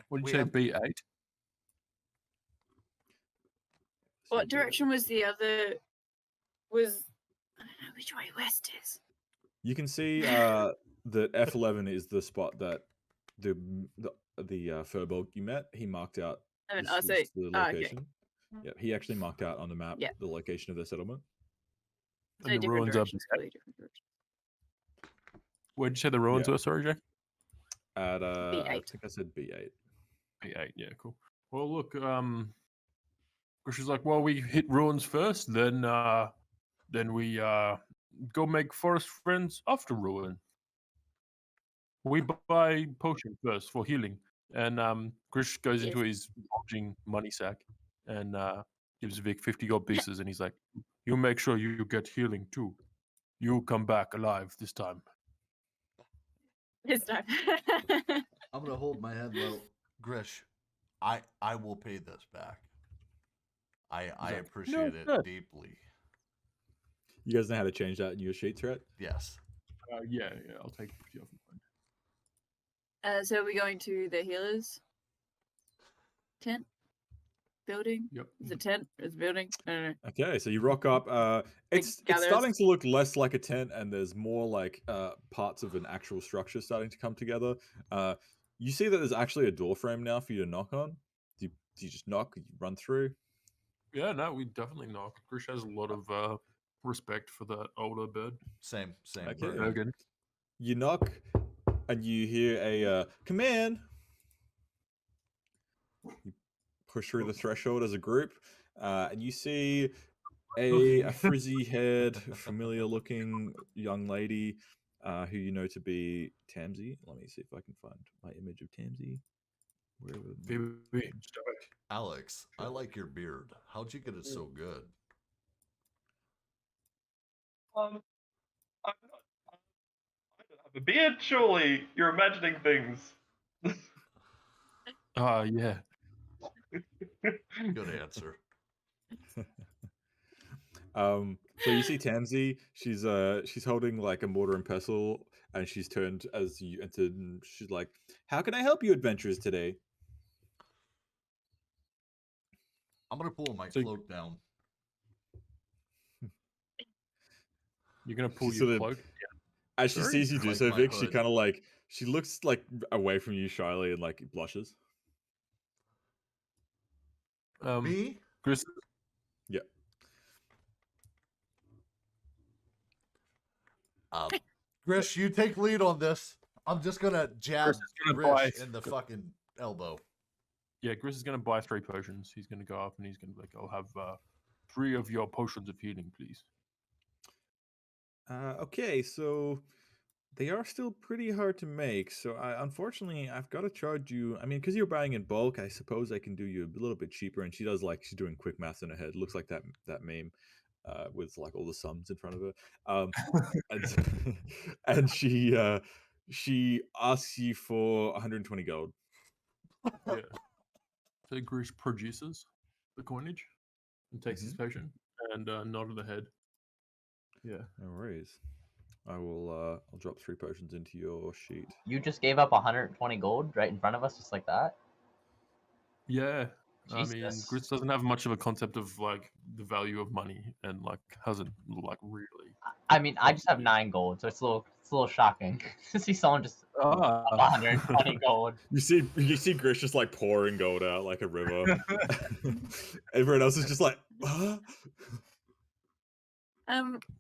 [SPEAKER 5] What did you say, B8?
[SPEAKER 6] What direction was the other? I don't know which way west is.
[SPEAKER 2] You can see that F11 is the spot that the Furbolg you met. He marked out the location.
[SPEAKER 6] Okay.
[SPEAKER 2] Yeah, he actually marked out on the map the location of the settlement.
[SPEAKER 5] And the ruins are
[SPEAKER 6] completely different directions.
[SPEAKER 5] Where did you say the ruins were? Sorry, Jay.
[SPEAKER 2] At
[SPEAKER 6] B8.
[SPEAKER 2] I think I said B8.
[SPEAKER 5] B8, yeah, cool. Well, look, Grish is like, well, we hit ruins first, then we go make forest friends after ruin. We buy potion first for healing, and Grish goes into his bulging money sack and gives Vic 50 gold pieces, and he's like, "You make sure you get healing too. You come back alive this time."
[SPEAKER 6] This time.
[SPEAKER 3] I'm gonna hold my head low. Grish, I will pay this back. I appreciate it deeply.
[SPEAKER 2] You guys know how to change that in your sheets, right?
[SPEAKER 3] Yes.
[SPEAKER 5] Yeah, I'll take 50 off.
[SPEAKER 6] So are we going to the healers' tent? Building?
[SPEAKER 5] Yep.
[SPEAKER 6] Is it tent? Is it building? I don't know.
[SPEAKER 2] Okay, so you rock up. It's starting to look less like a tent, and there's more like parts of an actual structure starting to come together. You see that there's actually a door frame now for you to knock on. Do you just knock? You run through?
[SPEAKER 5] Yeah, no, we definitely knock. Grish has a lot of respect for that older bird.
[SPEAKER 3] Same.
[SPEAKER 2] Okay. You knock, and you hear a command. You push through the threshold as a group, and you see a frizzy-haired, familiar-looking young lady who you know to be Tamsy. Let me see if I can find my image of Tamsy.
[SPEAKER 3] Alex, I like your beard. How'd you get it so good?
[SPEAKER 8] I don't have a beard, surely. You're imagining things.
[SPEAKER 5] Yeah.
[SPEAKER 3] Good answer.
[SPEAKER 2] So you see Tamsy. She's holding like a mortar and pestle, and she's turned as you entered, and she's like, "How can I help you, adventurers, today?"
[SPEAKER 3] I'm gonna pull my cloak down.
[SPEAKER 5] You're gonna pull your cloak?
[SPEAKER 2] As she sees you do so, Vic, she kind of like she looks like away from you shyly and like blushes.
[SPEAKER 3] Me?
[SPEAKER 5] Chris?
[SPEAKER 2] Yeah.
[SPEAKER 3] Grish, you take lead on this. I'm just gonna jab Grish in the fucking elbow.
[SPEAKER 5] Yeah, Grish is gonna buy 3 potions. He's gonna go up and he's gonna be like, "I'll have 3 of your potions of healing, please."
[SPEAKER 2] Okay, so they are still pretty hard to make. So unfortunately, I've got to charge you. I mean, because you're buying in bulk, I suppose I can do you a little bit cheaper. And she's doing quick math in her head. Looks like that meme with like all the sums in front of her. And she asks you for 120 gold.
[SPEAKER 5] Yeah. So Grish produces the coinage and takes his potion and nod of the head. Yeah.
[SPEAKER 2] No worries. I will. I'll drop 3 potions into your sheet.
[SPEAKER 4] You just gave up 120 gold right in front of us, just like that.
[SPEAKER 5] Yeah. I mean,
[SPEAKER 4] Jesus.
[SPEAKER 5] Grish doesn't have much of a concept of like the value of money and like hasn't like really.
[SPEAKER 4] I mean, I just have 9 gold, so it's a little shocking to see someone just
[SPEAKER 5] Ah.
[SPEAKER 4] 120 gold.
[SPEAKER 2] You see Grish just like pouring gold out like a river. Everyone else is just like, huh?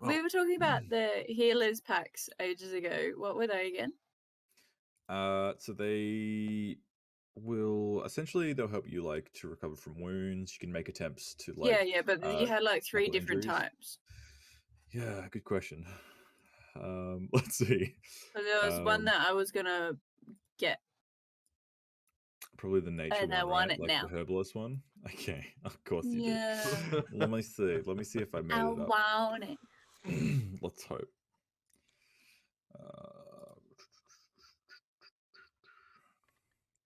[SPEAKER 6] We were talking about the healers packs ages ago. What were they again?
[SPEAKER 2] So they will essentially they'll help you like to recover from wounds. You can make attempts to like
[SPEAKER 6] yeah, but you had like 3
[SPEAKER 2] tackle
[SPEAKER 6] different
[SPEAKER 2] injuries.
[SPEAKER 6] types.
[SPEAKER 2] Yeah, good question. Let's see.
[SPEAKER 6] So there was one that I was gonna get.
[SPEAKER 2] Probably the nature
[SPEAKER 6] And
[SPEAKER 2] one,
[SPEAKER 6] I want
[SPEAKER 2] right?
[SPEAKER 6] it
[SPEAKER 2] Like
[SPEAKER 6] now.
[SPEAKER 2] the herbalist one. Okay, of course you
[SPEAKER 6] Yeah.
[SPEAKER 2] do. Let me see. Let me see if I made
[SPEAKER 6] I
[SPEAKER 2] it up.
[SPEAKER 6] want it.
[SPEAKER 2] Let's hope.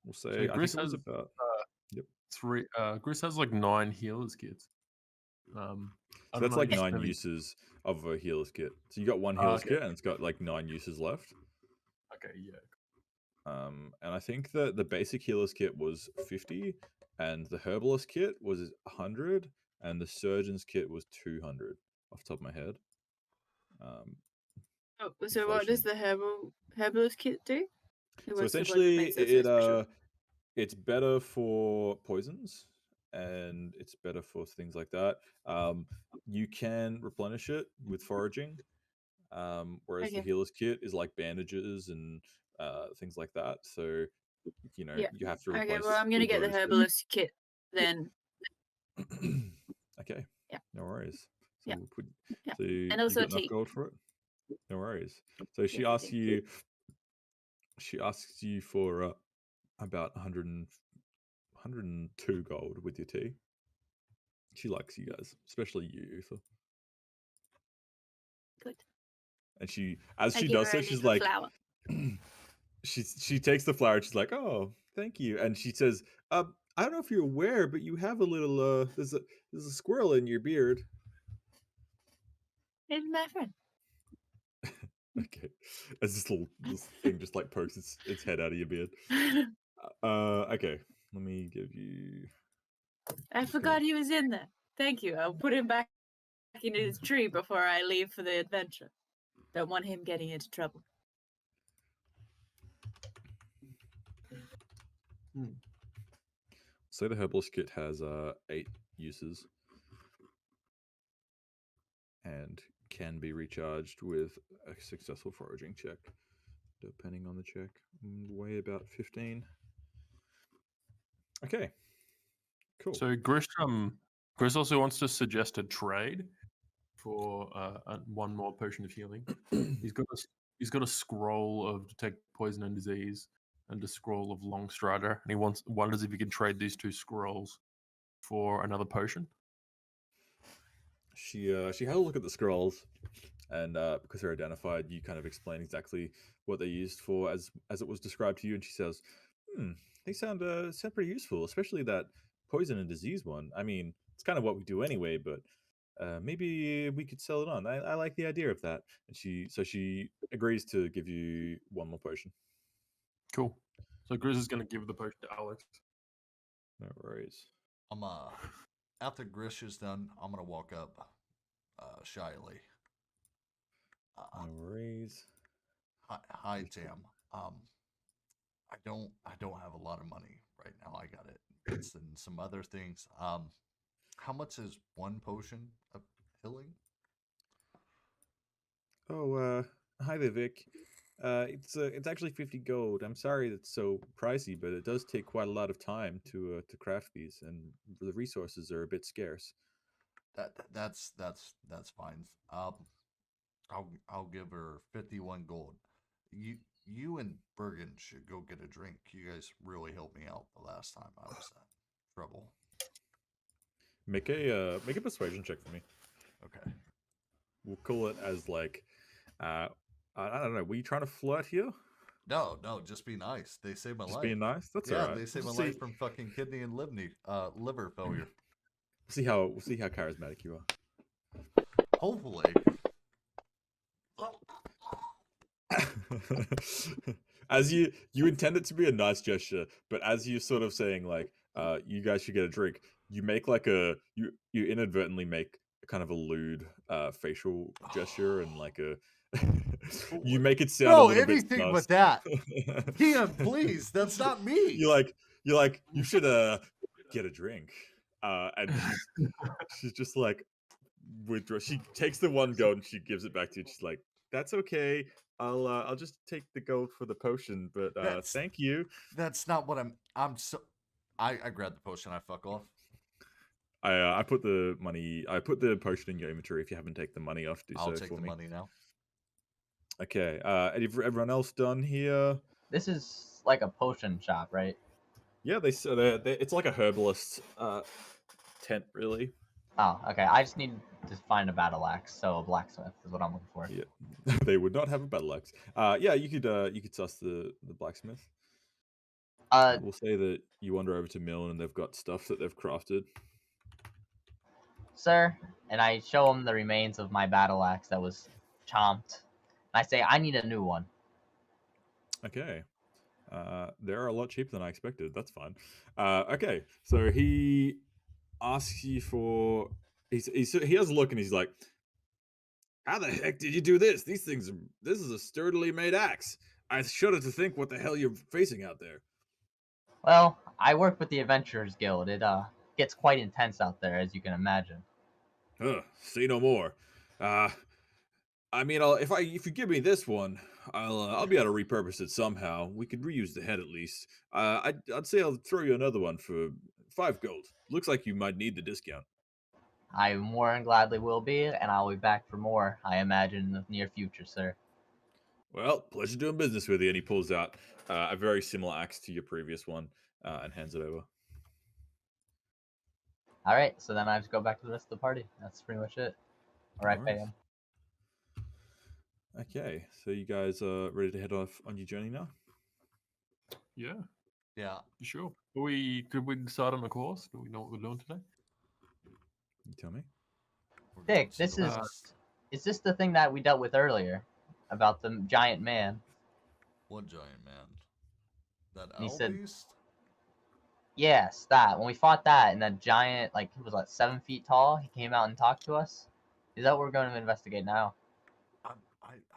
[SPEAKER 2] We'll say.
[SPEAKER 5] So
[SPEAKER 2] I think
[SPEAKER 5] Grish
[SPEAKER 2] it was
[SPEAKER 5] has
[SPEAKER 2] about. Yep.
[SPEAKER 5] 3. Grish has like 9 healers kits. I
[SPEAKER 2] So
[SPEAKER 5] don't
[SPEAKER 2] that's
[SPEAKER 5] know,
[SPEAKER 2] like
[SPEAKER 5] just
[SPEAKER 2] 9
[SPEAKER 5] maybe-
[SPEAKER 2] uses of a healer's kit. So you got 1 healer's
[SPEAKER 5] okay.
[SPEAKER 2] kit, and it's got like 9 uses left.
[SPEAKER 5] Okay, yeah.
[SPEAKER 2] And I think that the basic healer's kit was 50, and the herbalist kit was 100, and the surgeon's kit was 200 off the top of my head.
[SPEAKER 6] So what does the herbalist kit do?
[SPEAKER 2] So essentially, it's better for poisons, and it's better for things like that. You can replenish it with foraging, whereas the healer's kit is like bandages and things like that. So you know you have to replace.
[SPEAKER 6] Okay, well I'm gonna get the herbalist kit then.
[SPEAKER 2] Okay.
[SPEAKER 6] Yeah.
[SPEAKER 2] No worries. So
[SPEAKER 6] Yeah.
[SPEAKER 2] we'll put.
[SPEAKER 6] Yeah.
[SPEAKER 2] So
[SPEAKER 6] And also
[SPEAKER 2] you got enough
[SPEAKER 6] tea.
[SPEAKER 2] gold for it. No worries. So she
[SPEAKER 6] Yes, I
[SPEAKER 2] asks
[SPEAKER 6] do.
[SPEAKER 2] you. She asks you for about 102 gold with your tea. She likes you guys, especially you, Uther.
[SPEAKER 6] Good.
[SPEAKER 2] And as
[SPEAKER 6] I
[SPEAKER 2] she
[SPEAKER 6] give
[SPEAKER 2] does
[SPEAKER 6] her
[SPEAKER 2] so,
[SPEAKER 6] a
[SPEAKER 2] she's
[SPEAKER 6] little
[SPEAKER 2] like,
[SPEAKER 6] flower.
[SPEAKER 2] she takes the flower and she's like, "Oh, thank you." And she says, I don't know if you're aware, but you have a little there's a squirrel in your beard."
[SPEAKER 6] It's my friend.
[SPEAKER 2] Okay, as this thing just like pokes its head out of your beard. Okay, let me give you.
[SPEAKER 6] I forgot he was in there. Thank you. I'll put him back in his tree before I leave for the adventure. Don't want him getting into trouble.
[SPEAKER 2] So the herbalist kit has 8 uses and can be recharged with a successful foraging check, depending on the check. Weigh about 15. Okay, cool.
[SPEAKER 5] So Grish also wants to suggest a trade for 1 more potion of healing. He's got a scroll of detect poison and disease and a scroll of long strider, and he wonders if he can trade these 2 scrolls for another potion.
[SPEAKER 2] She had a look at the scrolls, and because they're identified, you kind of explain exactly what they used for as it was described to you, and she says, they sound pretty useful, especially that poison and disease one. I mean, it's kind of what we do anyway, but maybe we could sell it on. I like the idea of that. And she agrees to give you 1 more potion.
[SPEAKER 5] Cool. So Grish is going to give the potion to Alex.
[SPEAKER 2] No worries.
[SPEAKER 3] After Grish is done, I'm gonna walk up shyly.
[SPEAKER 2] No worries.
[SPEAKER 3] Hi, Tam. I don't have a lot of money right now. I got it. It's in some other things. How much is 1 potion of healing?
[SPEAKER 2] Oh, hi there, Vic. It's actually 50 gold. I'm sorry it's so pricey, but it does take quite a lot of time to craft these, and the resources are a bit scarce.
[SPEAKER 3] That's fine. I'll give her 51 gold. You and Bergen should go get a drink. You guys really helped me out the last time I was in trouble.
[SPEAKER 2] Make a persuasion check for me.
[SPEAKER 3] Okay.
[SPEAKER 2] We'll call it as like I don't know. Were you trying to flirt here?
[SPEAKER 3] No, just be nice. They saved my
[SPEAKER 2] Just
[SPEAKER 3] life.
[SPEAKER 2] being nice. That's
[SPEAKER 3] Yeah,
[SPEAKER 2] all right.
[SPEAKER 3] they saved my
[SPEAKER 2] We'll
[SPEAKER 3] life from fucking kidney and liver failure.
[SPEAKER 2] see how charismatic you
[SPEAKER 3] Hopefully.
[SPEAKER 2] are. As you intend it to be a nice gesture, but as you sort of saying like, you guys should get a drink, you make like you inadvertently make kind of a lewd facial gesture and like a you make it sound a
[SPEAKER 3] No,
[SPEAKER 2] little bit
[SPEAKER 3] anything
[SPEAKER 2] sus.
[SPEAKER 3] but that. Ian, please, that's not me.
[SPEAKER 2] You're like you should get a drink, and she's just like withdraw. She takes the one gold and she gives it back to you. She's like, "That's okay. I'll just take the gold for the potion, but
[SPEAKER 3] That's-
[SPEAKER 2] thank you."
[SPEAKER 3] That's not what I'm so. I grab the potion. I fuck off.
[SPEAKER 2] I put the money. I put the potion in your inventory. If you haven't taken the money off, do
[SPEAKER 3] I'll
[SPEAKER 2] so
[SPEAKER 3] take
[SPEAKER 2] for
[SPEAKER 3] the
[SPEAKER 2] me.
[SPEAKER 3] money now.
[SPEAKER 2] Okay. Everyone else done here?
[SPEAKER 4] This is like a potion shop, right?
[SPEAKER 2] Yeah, they it's like a herbalist tent, really.
[SPEAKER 4] Oh, okay. I just need to find a battle axe, so a blacksmith is what I'm looking for.
[SPEAKER 2] Yeah, they would not have a battle axe. Yeah, you could suss the blacksmith. We'll say that you wander over to Mill and they've got stuff that they've crafted.
[SPEAKER 4] Sir, and I show him the remains of my battle axe that was chomped. And I say, I need a new one.
[SPEAKER 2] Okay. They're a lot cheaper than I expected. That's fine. Okay, so he asks you for. He has a look and he's like, "How the heck did you do this? This is a sturdily made axe. I shudder to think what the hell you're facing out there."
[SPEAKER 4] Well, I work with the Adventurers Guild. It gets quite intense out there, as you can imagine.
[SPEAKER 2] Say no more. I mean, if you give me this one, I'll be able to repurpose it somehow. We could reuse the head at least. I'd say I'll throw you another one for 5 gold. Looks like you might need the discount.
[SPEAKER 4] I more than gladly will be, and I'll be back for more, I imagine, in the near future, sir.
[SPEAKER 2] Well, pleasure doing business with you. And he pulls out a very similar axe to your previous one and hands it over.
[SPEAKER 4] All right, so then I just go back to the rest of the party. That's pretty much it. Or I pay
[SPEAKER 2] Alright.
[SPEAKER 4] him.
[SPEAKER 2] Okay, so you guys are ready to head off on your journey now?
[SPEAKER 5] Yeah,
[SPEAKER 3] Yeah.
[SPEAKER 5] sure. Could we decide on the course? Do we know what we're doing today?
[SPEAKER 2] You tell me.
[SPEAKER 3] we're going
[SPEAKER 4] Dick,
[SPEAKER 3] to
[SPEAKER 4] this
[SPEAKER 3] the
[SPEAKER 4] is
[SPEAKER 3] west.
[SPEAKER 4] is this the thing that we dealt with earlier about the giant man?
[SPEAKER 3] What giant man? That
[SPEAKER 4] He
[SPEAKER 3] owl
[SPEAKER 4] said-
[SPEAKER 3] beast?
[SPEAKER 4] Yes, that. When we fought that, and that giant, like, he was like 7 feet tall, he came out and talked to us. Is that what we're going to investigate now?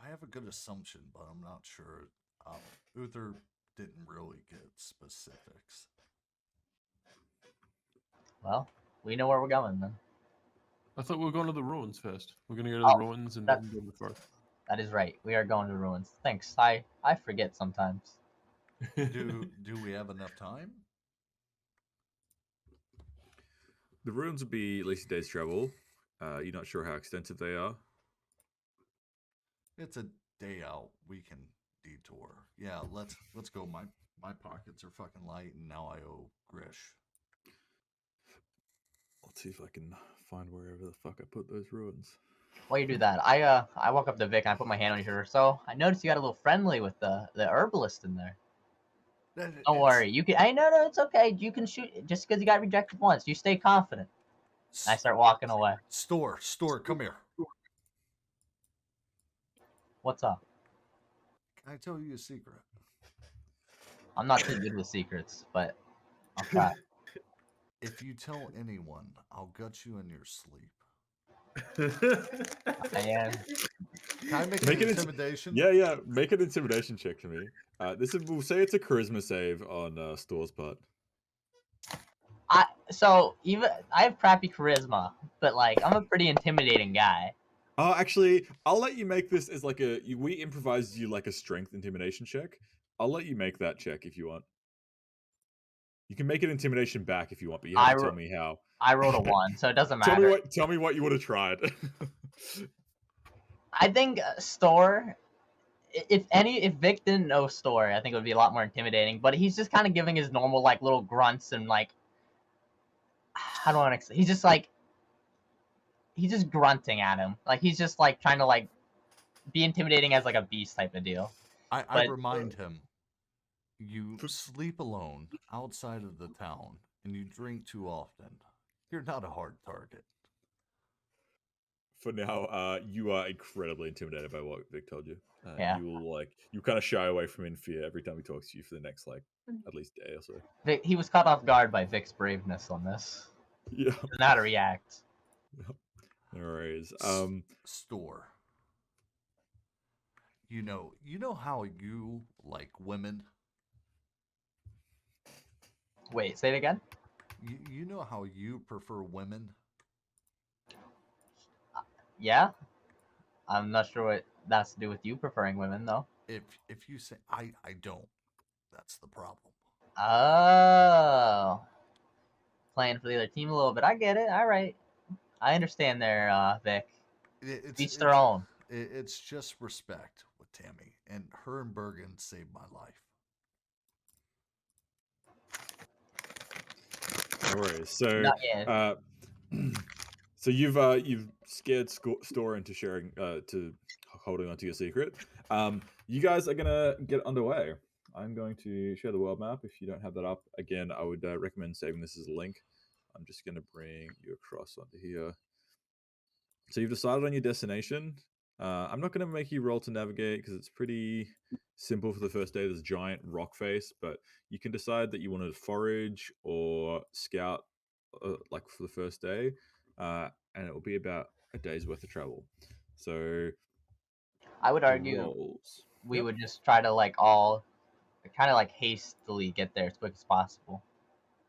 [SPEAKER 3] I have a good assumption, but I'm not sure. Uther didn't really get specifics.
[SPEAKER 4] Well, we know where we're going then.
[SPEAKER 5] I thought we were going to the ruins first. We're going to go to
[SPEAKER 4] Oh,
[SPEAKER 5] the ruins and
[SPEAKER 4] that-
[SPEAKER 5] then go to the forest.
[SPEAKER 4] That is right. We are going to ruins. Thanks. I forget sometimes.
[SPEAKER 3] Do we have enough time?
[SPEAKER 2] The ruins would be at least a day's travel. You're not sure how extensive they are.
[SPEAKER 3] It's a day out. We can detour. Yeah, let's go. My pockets are fucking light, and now I owe Grish.
[SPEAKER 2] Let's see if I can find wherever the fuck I put those ruins.
[SPEAKER 4] While you do that, I walk up to Vic and I put my hand on your shoulder. So I noticed you got a little friendly with the herbalist in there. Don't worry, you can. No, it's okay. You can shoot just because you got rejected once. You stay confident. And I start walking away.
[SPEAKER 3] Store, come here.
[SPEAKER 4] What's up?
[SPEAKER 3] Can I tell you a secret?
[SPEAKER 4] I'm not too good with secrets, but I'll try.
[SPEAKER 3] If you tell anyone, I'll gut you in your sleep.
[SPEAKER 4] I am.
[SPEAKER 3] Can I make
[SPEAKER 2] Make
[SPEAKER 3] an
[SPEAKER 2] it
[SPEAKER 3] intimidation?
[SPEAKER 2] Yeah. Make an intimidation check to me. We'll say it's a charisma save on Store's part.
[SPEAKER 4] Even I have crappy charisma, but like I'm a pretty intimidating guy.
[SPEAKER 2] Oh, actually, I'll let you make this as like we improvised you like a strength intimidation check. I'll let you make that check if you want. You can make an intimidation back if you want, but you have to tell me how.
[SPEAKER 4] I rolled a 1, so it doesn't matter.
[SPEAKER 2] Tell me what you would have tried.
[SPEAKER 4] I think Store. If Vic didn't know Store, I think it would be a lot more intimidating. But he's just kind of giving his normal like little grunts and like. How do I want to? He's just like. He's just grunting at him. Like he's just like trying to like be intimidating as like a beast type of deal.
[SPEAKER 3] I
[SPEAKER 4] But-
[SPEAKER 3] remind him, you sleep alone outside of the town and you drink too often. You're not a hard target.
[SPEAKER 2] For now, you are incredibly intimidated by what Vic told you.
[SPEAKER 4] Yeah.
[SPEAKER 2] You will you kind of shy away from in fear every time he talks to you for the next at least day or so.
[SPEAKER 4] Vic, he was caught off guard by Vic's braveness on this.
[SPEAKER 2] Yeah.
[SPEAKER 4] He doesn't know how to react.
[SPEAKER 2] No worries.
[SPEAKER 3] Store. You know how you like women?
[SPEAKER 4] Wait, say it again?
[SPEAKER 3] You know how you prefer women?
[SPEAKER 4] Yeah? I'm not sure what that's to do with you preferring women, though.
[SPEAKER 3] If you say I don't, that's the problem.
[SPEAKER 4] Oh. Playing for the other team a little bit. I get it. All right. I understand there, Vic. Each their own.
[SPEAKER 3] It's just respect with Tammy, and her and Bergen saved my life.
[SPEAKER 2] No worries. So,
[SPEAKER 4] Not yet.
[SPEAKER 2] so you've scared Store into sharing to holding onto your secret. You guys are gonna get underway. I'm going to share the world map. If you don't have that up, again, I would recommend saving this as a link. I'm just gonna bring you across onto here. So you've decided on your destination. I'm not gonna make you roll to navigate because it's pretty simple for the first day. There's a giant rock face, but you can decide that you want to forage or scout like for the first day, and it will be about a day's worth of travel. So
[SPEAKER 4] I would
[SPEAKER 2] the
[SPEAKER 4] argue
[SPEAKER 2] rolls.
[SPEAKER 4] we
[SPEAKER 2] Yep.
[SPEAKER 4] would just try to all kind of hastily get there as quick as possible.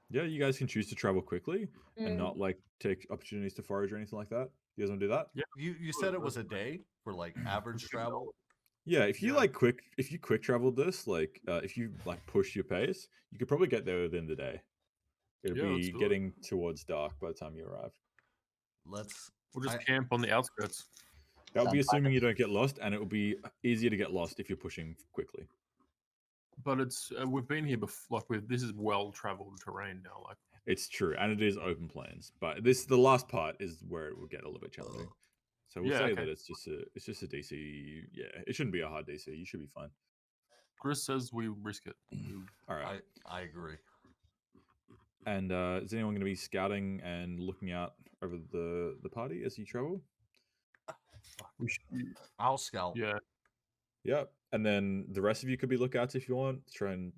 [SPEAKER 2] Yeah, you guys can choose to travel quickly and
[SPEAKER 6] Mm.
[SPEAKER 2] not take opportunities to forage or anything like that. You guys want to do that?
[SPEAKER 5] Yeah.
[SPEAKER 3] You said it was a day for average travel.
[SPEAKER 2] Yeah, if you
[SPEAKER 5] Yeah.
[SPEAKER 2] if you quick traveled this, if you push your pace, you could probably get there within the day. It'll
[SPEAKER 5] Yeah, let's
[SPEAKER 2] be
[SPEAKER 5] do it.
[SPEAKER 2] getting towards dark by the time you arrive.
[SPEAKER 5] We'll just camp on the outskirts.
[SPEAKER 2] That would be
[SPEAKER 4] Sounds fine.
[SPEAKER 2] assuming you don't get lost, and it will be easier to get lost if you're pushing quickly.
[SPEAKER 5] But it's we've been here before. This is well-traveled terrain now.
[SPEAKER 2] It's true, and it is open plains, but the last part is where it will get a little bit challenging. So we'll
[SPEAKER 5] Yeah,
[SPEAKER 2] say
[SPEAKER 5] okay.
[SPEAKER 2] that it's just a DC. Yeah, it shouldn't be a hard DC. You should be fine.
[SPEAKER 5] Chris says we risk it.
[SPEAKER 2] All right.
[SPEAKER 3] I agree.
[SPEAKER 2] And is anyone going to be scouting and looking out over the party as you travel?
[SPEAKER 3] I'll scout.
[SPEAKER 5] Yeah.
[SPEAKER 2] Yep. And then the rest of you could be lookouts if you want. Try and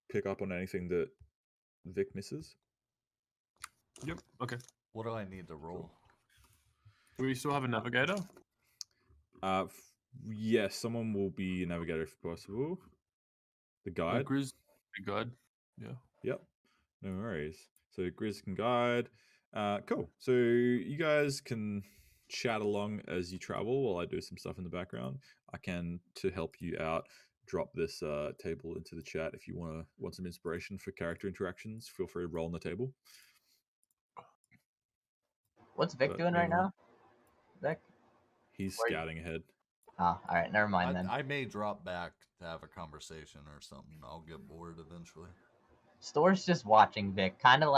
[SPEAKER 2] pick up on anything that Vic misses.
[SPEAKER 5] Yep. Okay.
[SPEAKER 3] What do I need to roll?
[SPEAKER 5] Do we still have a navigator?
[SPEAKER 2] Yes, someone will be a navigator if possible. The guide.
[SPEAKER 5] Grizz, the guide. Yeah.
[SPEAKER 2] Yep. No worries. So Grizz can guide. Cool. So you guys can chat along as you travel while I do some stuff in the background. I can, to help you out, drop this table into the chat. If you want some inspiration for character interactions, feel free to roll on the table.
[SPEAKER 4] What's Vic
[SPEAKER 2] But
[SPEAKER 4] doing right
[SPEAKER 2] meanwhile-
[SPEAKER 4] now? Vic?
[SPEAKER 2] He's
[SPEAKER 4] Where you-
[SPEAKER 2] scouting ahead.
[SPEAKER 4] Oh, all right. Never mind then.
[SPEAKER 3] I may drop back to have a conversation or something. I'll get bored eventually.
[SPEAKER 4] Store's just watching Vic, kind of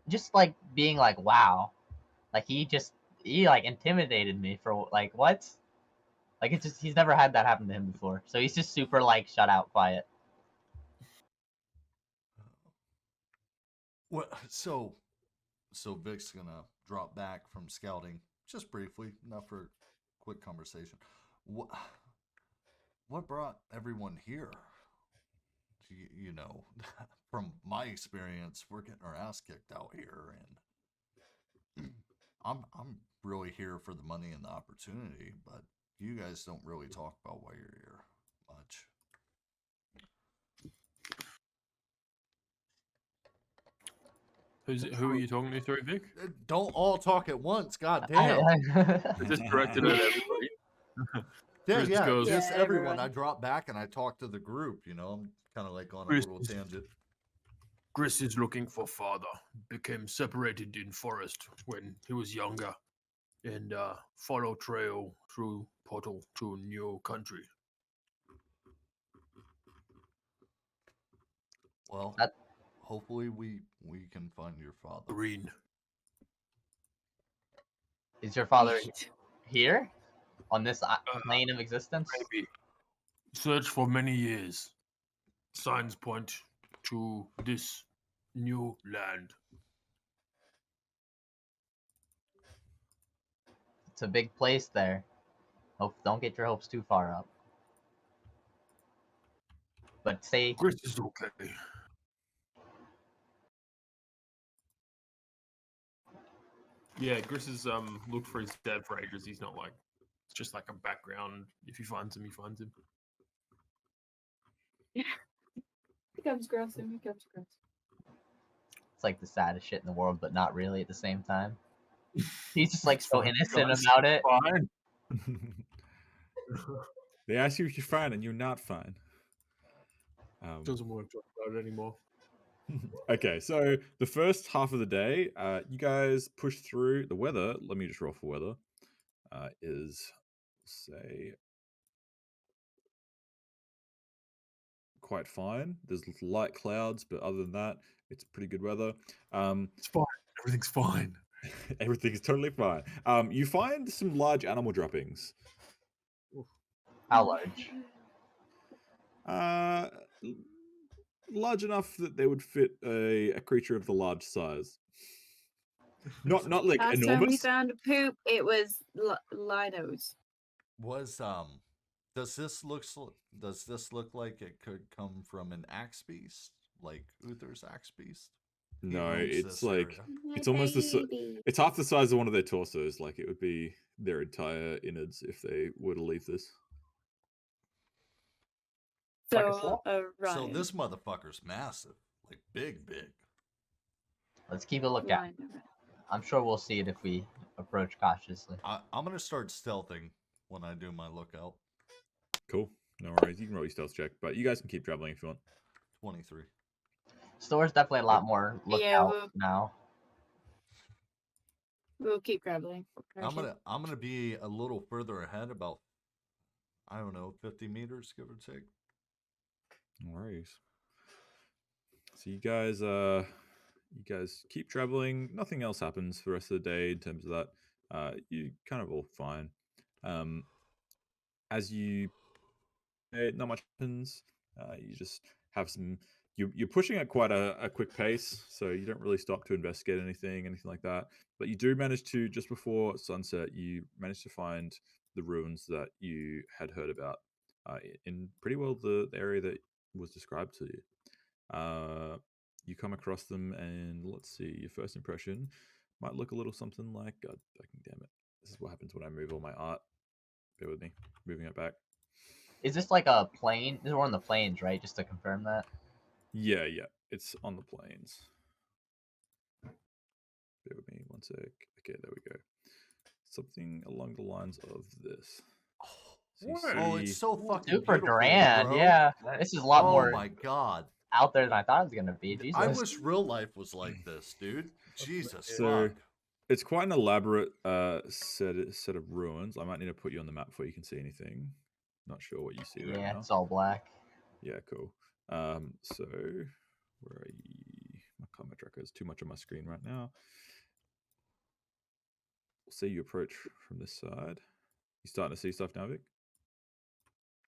[SPEAKER 4] just being wow. He intimidated me for what? It's just he's never had that happen to him before. So he's just super shut out, quiet.
[SPEAKER 3] Well, so Vic's gonna drop back from scouting just briefly, not for a quick conversation. What brought everyone here? You know, from my experience, we're getting our ass kicked out here, and I'm really here for the money and the opportunity. But you guys don't really talk about why you're here much.
[SPEAKER 5] Who are you talking to, sorry, Vic?
[SPEAKER 3] Don't all talk at once. God damn.
[SPEAKER 5] Is this directed at everybody?
[SPEAKER 3] Yeah,
[SPEAKER 5] Chris goes-
[SPEAKER 3] just
[SPEAKER 6] Yeah,
[SPEAKER 3] everyone.
[SPEAKER 6] everyone.
[SPEAKER 3] I drop back and I talk to the group. I'm kind of on a
[SPEAKER 5] Chris-
[SPEAKER 3] little tangent.
[SPEAKER 5] Grish is looking for father. Became separated in forest when he was younger, and follow trail through portal to new country.
[SPEAKER 3] Well,
[SPEAKER 4] That-
[SPEAKER 3] hopefully we can find your father.
[SPEAKER 5] Green.
[SPEAKER 4] Is your father here on this plane of existence?
[SPEAKER 5] Maybe. Search for many years. Signs point to this new land.
[SPEAKER 4] It's a big place there. Hope don't get your hopes too far up. But say
[SPEAKER 5] Grish is okay. Yeah, Grish has looked for his dad for ages. He's not like it's just like a background. If he finds him, he finds him.
[SPEAKER 6] Becomes gross and becomes gross.
[SPEAKER 4] it's like the saddest shit in the world, but not really at the same time. He's just like
[SPEAKER 5] It's
[SPEAKER 4] so
[SPEAKER 5] fine,
[SPEAKER 4] innocent
[SPEAKER 5] guys.
[SPEAKER 4] about it.
[SPEAKER 5] Fine.
[SPEAKER 2] They ask you if you're fine, and you're not fine.
[SPEAKER 5] Doesn't want to talk about it anymore.
[SPEAKER 2] Okay, so the first half of the day, you guys push through. The weather, let me just roll for weather, is, say, quite fine. There's light clouds, but other than that, it's pretty good weather.
[SPEAKER 5] It's fine. Everything's fine.
[SPEAKER 2] Everything is totally fine. You find some large animal droppings.
[SPEAKER 4] How large?
[SPEAKER 2] Large enough that they would fit a creature of the large size. Not like
[SPEAKER 6] Last time we
[SPEAKER 2] enormous.
[SPEAKER 6] found a poop, it was Lidos.
[SPEAKER 3] Was does this look like it could come from an axe beast, like Uther's axe beast? He
[SPEAKER 2] No,
[SPEAKER 3] roams
[SPEAKER 2] it's
[SPEAKER 3] this
[SPEAKER 2] like
[SPEAKER 3] area.
[SPEAKER 2] it's almost it's half the size of one of their torsos. Like it would be their entire innards if they were to leave this.
[SPEAKER 8] Like a
[SPEAKER 6] So,
[SPEAKER 8] sloth?
[SPEAKER 6] right.
[SPEAKER 3] So this motherfucker's massive, like big.
[SPEAKER 4] Let's keep a lookout.
[SPEAKER 6] Right.
[SPEAKER 4] I'm sure we'll see it if we approach cautiously.
[SPEAKER 3] I'm gonna start stealthing when I do my lookout.
[SPEAKER 2] Cool. No worries. You can roll your stealth check, but you guys can keep traveling if you want.
[SPEAKER 3] 23.
[SPEAKER 4] Store's definitely a lot more lookout
[SPEAKER 6] we'll-
[SPEAKER 4] now.
[SPEAKER 6] We'll keep traveling.
[SPEAKER 3] I'm gonna be a little further ahead, about I don't know, 50 meters, give or take.
[SPEAKER 2] No worries. So you guys keep traveling. Nothing else happens for the rest of the day in terms of that. You kind of all fine. As you not much happens. You just have some. You're pushing at quite a quick pace, so you don't really stop to investigate anything like that. But you do manage to, just before sunset, you manage to find the ruins that you had heard about in pretty well the area that was described to you. You come across them, and let's see, your first impression might look a little something like, God fucking damn it. This is what happens when I move all my art. Bear with me, moving it back.
[SPEAKER 4] Is this like a plane? This is one of the planes, right? Just to confirm that.
[SPEAKER 2] Yeah, it's on the plains. Bear with me one sec. Okay, there we go. Something along the lines of this. So you
[SPEAKER 3] Oh,
[SPEAKER 2] see-
[SPEAKER 3] it's so fucking
[SPEAKER 4] Super
[SPEAKER 3] beautiful,
[SPEAKER 4] grand,
[SPEAKER 3] bro.
[SPEAKER 4] yeah. This is a lot
[SPEAKER 3] Oh
[SPEAKER 4] more
[SPEAKER 3] my god.
[SPEAKER 4] out there than I thought it was gonna be. Jesus.
[SPEAKER 3] I wish real life was like this, dude. Jesus
[SPEAKER 2] So-
[SPEAKER 3] fuck.
[SPEAKER 2] It's quite an elaborate set of ruins. I might need to put you on the map before you can see anything. Not sure what you see right
[SPEAKER 4] Yeah,
[SPEAKER 2] now.
[SPEAKER 4] it's all black.
[SPEAKER 2] Yeah, cool. So where are you? My camera tracker is too much on my screen right now. We'll see you approach from this side. You starting to see stuff now, Vic?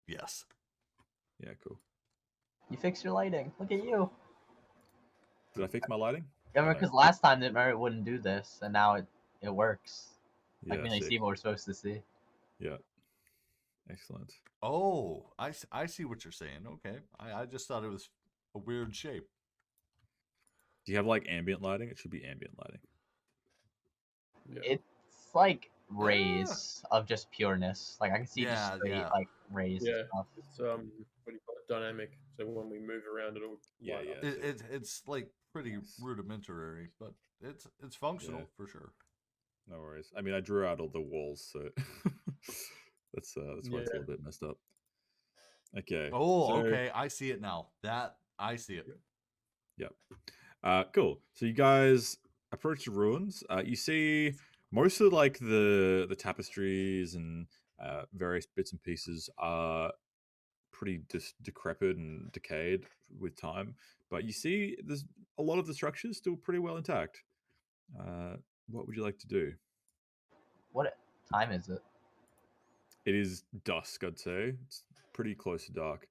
[SPEAKER 3] Yes.
[SPEAKER 2] Yeah, cool.
[SPEAKER 4] You fixed your lighting. Look at you.
[SPEAKER 2] Did I fix my lighting?
[SPEAKER 4] Yeah,
[SPEAKER 2] No.
[SPEAKER 4] because last time it wouldn't do this, and now it works. I
[SPEAKER 2] Yeah,
[SPEAKER 4] can really
[SPEAKER 2] sick.
[SPEAKER 4] see what we're supposed to see.
[SPEAKER 2] Yeah. Excellent.
[SPEAKER 3] Oh, I see what you're saying. Okay. I just thought it was a weird shape.
[SPEAKER 2] Do you have like ambient lighting? It should be ambient lighting.
[SPEAKER 5] Yeah.
[SPEAKER 4] It's like rays of just pureness. Like I can see just
[SPEAKER 3] Yeah,
[SPEAKER 4] straight
[SPEAKER 3] yeah.
[SPEAKER 4] like rays
[SPEAKER 5] Yeah.
[SPEAKER 4] and stuff.
[SPEAKER 5] It's what do you call it? Dynamic. So when we move around, it'll
[SPEAKER 2] Yeah,
[SPEAKER 5] light up.
[SPEAKER 2] yeah.
[SPEAKER 3] It's like pretty rudimentary, but it's functional
[SPEAKER 2] Yeah.
[SPEAKER 3] for sure.
[SPEAKER 2] No worries. I mean, I drew out all the walls, so that's why it's a
[SPEAKER 5] Yeah.
[SPEAKER 2] little bit messed up. Okay.
[SPEAKER 3] Oh,
[SPEAKER 2] so-
[SPEAKER 3] okay. I see it now. I see it.
[SPEAKER 2] Yep. Cool. So you guys approach the ruins. You see most of like the tapestries and various bits and pieces are pretty decrepit and decayed with time, but you see there's a lot of the structures still pretty well intact. What would you like to do?
[SPEAKER 4] What time is it?
[SPEAKER 2] It is dusk, I'd say. It's pretty close to dark.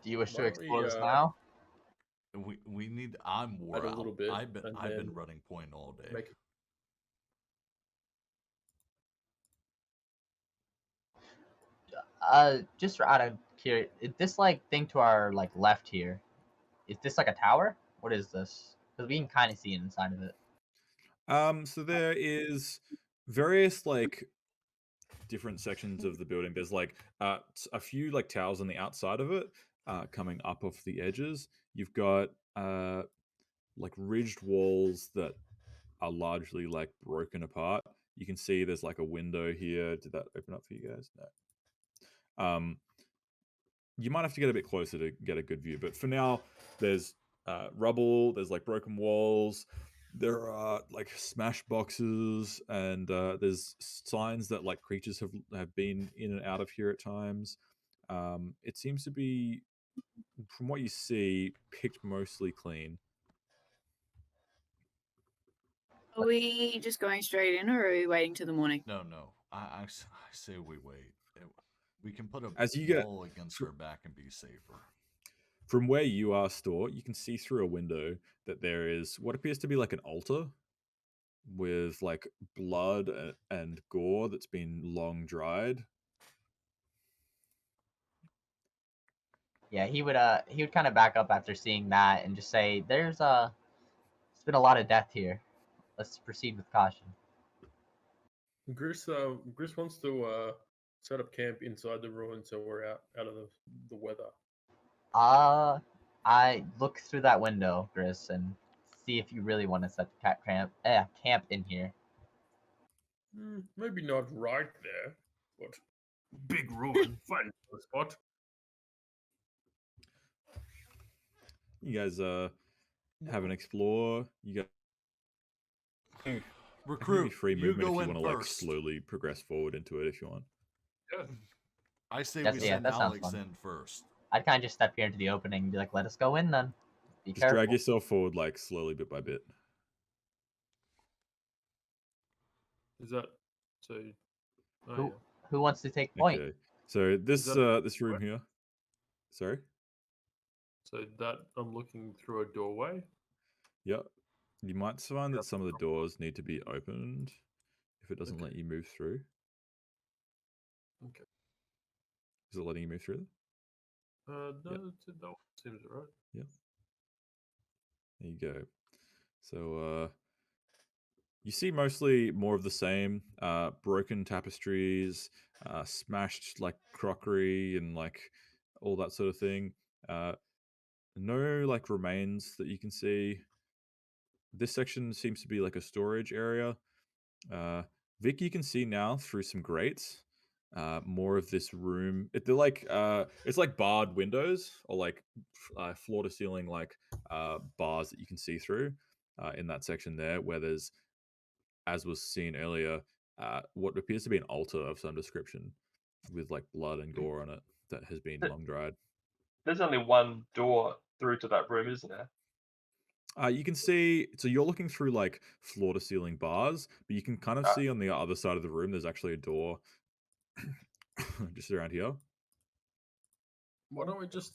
[SPEAKER 4] Do you wish to
[SPEAKER 5] Why don't we,
[SPEAKER 4] explore this now?
[SPEAKER 3] We need. I'm wore
[SPEAKER 5] Add a
[SPEAKER 3] out.
[SPEAKER 5] little bit,
[SPEAKER 3] I've been
[SPEAKER 5] and then
[SPEAKER 3] running point all day.
[SPEAKER 5] make
[SPEAKER 4] Just out of curiosity, this like thing to our like left here, is this like a tower? What is this? Because we can kind of see inside of it.
[SPEAKER 2] So there is various like different sections of the building. There's like a few like towers on the outside of it, coming up off the edges. You've got like ridged walls that are largely like broken apart. You can see there's like a window here. Did that open up for you guys? No. You might have to get a bit closer to get a good view, but for now, there's rubble. There's like broken walls. There are like smash boxes, and there's signs that like creatures have been in and out of here at times. It seems to be, from what you see, picked mostly clean.
[SPEAKER 6] Are we just going straight in, or are we waiting till the morning?
[SPEAKER 3] No. I say we wait. We can put a
[SPEAKER 2] As you get-
[SPEAKER 3] wall against our back and be safer.
[SPEAKER 2] From where you are, Store, you can see through a window that there is what appears to be like an altar with like blood and gore that's been long dried.
[SPEAKER 4] Yeah, he would kind of back up after seeing that and just say, "There's it's been a lot of death here. Let's proceed with caution."
[SPEAKER 5] Grish wants to set up camp inside the ruins, so we're out of the weather.
[SPEAKER 4] I look through that window, Chris, and see if you really want to set camp in here.
[SPEAKER 5] Maybe not right there, but big ruin. Find a spot.
[SPEAKER 2] You guys have an explore. You guys
[SPEAKER 3] Recruit,
[SPEAKER 2] free
[SPEAKER 3] you
[SPEAKER 2] movement
[SPEAKER 3] go
[SPEAKER 2] if you
[SPEAKER 3] in
[SPEAKER 2] want to like
[SPEAKER 3] first.
[SPEAKER 2] slowly progress forward into it if you want.
[SPEAKER 5] Yeah.
[SPEAKER 3] I say
[SPEAKER 4] That's-
[SPEAKER 3] we
[SPEAKER 4] yeah,
[SPEAKER 3] send
[SPEAKER 4] that sounds
[SPEAKER 3] Alex
[SPEAKER 4] fun.
[SPEAKER 3] in first.
[SPEAKER 4] I'd kind of just step here into the opening and be like, "Let us go in then. Be
[SPEAKER 2] Just
[SPEAKER 4] careful."
[SPEAKER 2] drag yourself forward like slowly bit by bit.
[SPEAKER 5] Is that so? Oh,
[SPEAKER 4] Who
[SPEAKER 5] yeah.
[SPEAKER 4] who wants to take point?
[SPEAKER 2] Okay. So this
[SPEAKER 5] that-
[SPEAKER 2] this room here. Sorry?
[SPEAKER 5] So that I'm looking through a doorway.
[SPEAKER 2] Yep. You might find that
[SPEAKER 5] Yep.
[SPEAKER 2] some of the doors need to be opened if it doesn't let
[SPEAKER 5] Okay.
[SPEAKER 2] you move through.
[SPEAKER 5] Okay.
[SPEAKER 2] Is it letting you move through them?
[SPEAKER 5] No, that seems right.
[SPEAKER 2] Yep. There you go. So you see mostly more of the same. Broken tapestries, smashed like crockery and like all that sort of thing. No like remains that you can see. This section seems to be like a storage area. Vic, you can see now through some grates. More of this room. They're like it's like barred windows or like floor to ceiling like bars that you can see through in that section there, where there's, as was seen earlier, what appears to be an altar of some description with like blood and gore on it that has been long dried.
[SPEAKER 8] There's only one door through to that room, isn't there?
[SPEAKER 2] You can see, so you're looking through like floor to ceiling bars, but you can kind of
[SPEAKER 8] Ah.
[SPEAKER 2] see on the other side of the room there's actually a door just around here.
[SPEAKER 5] Why don't we just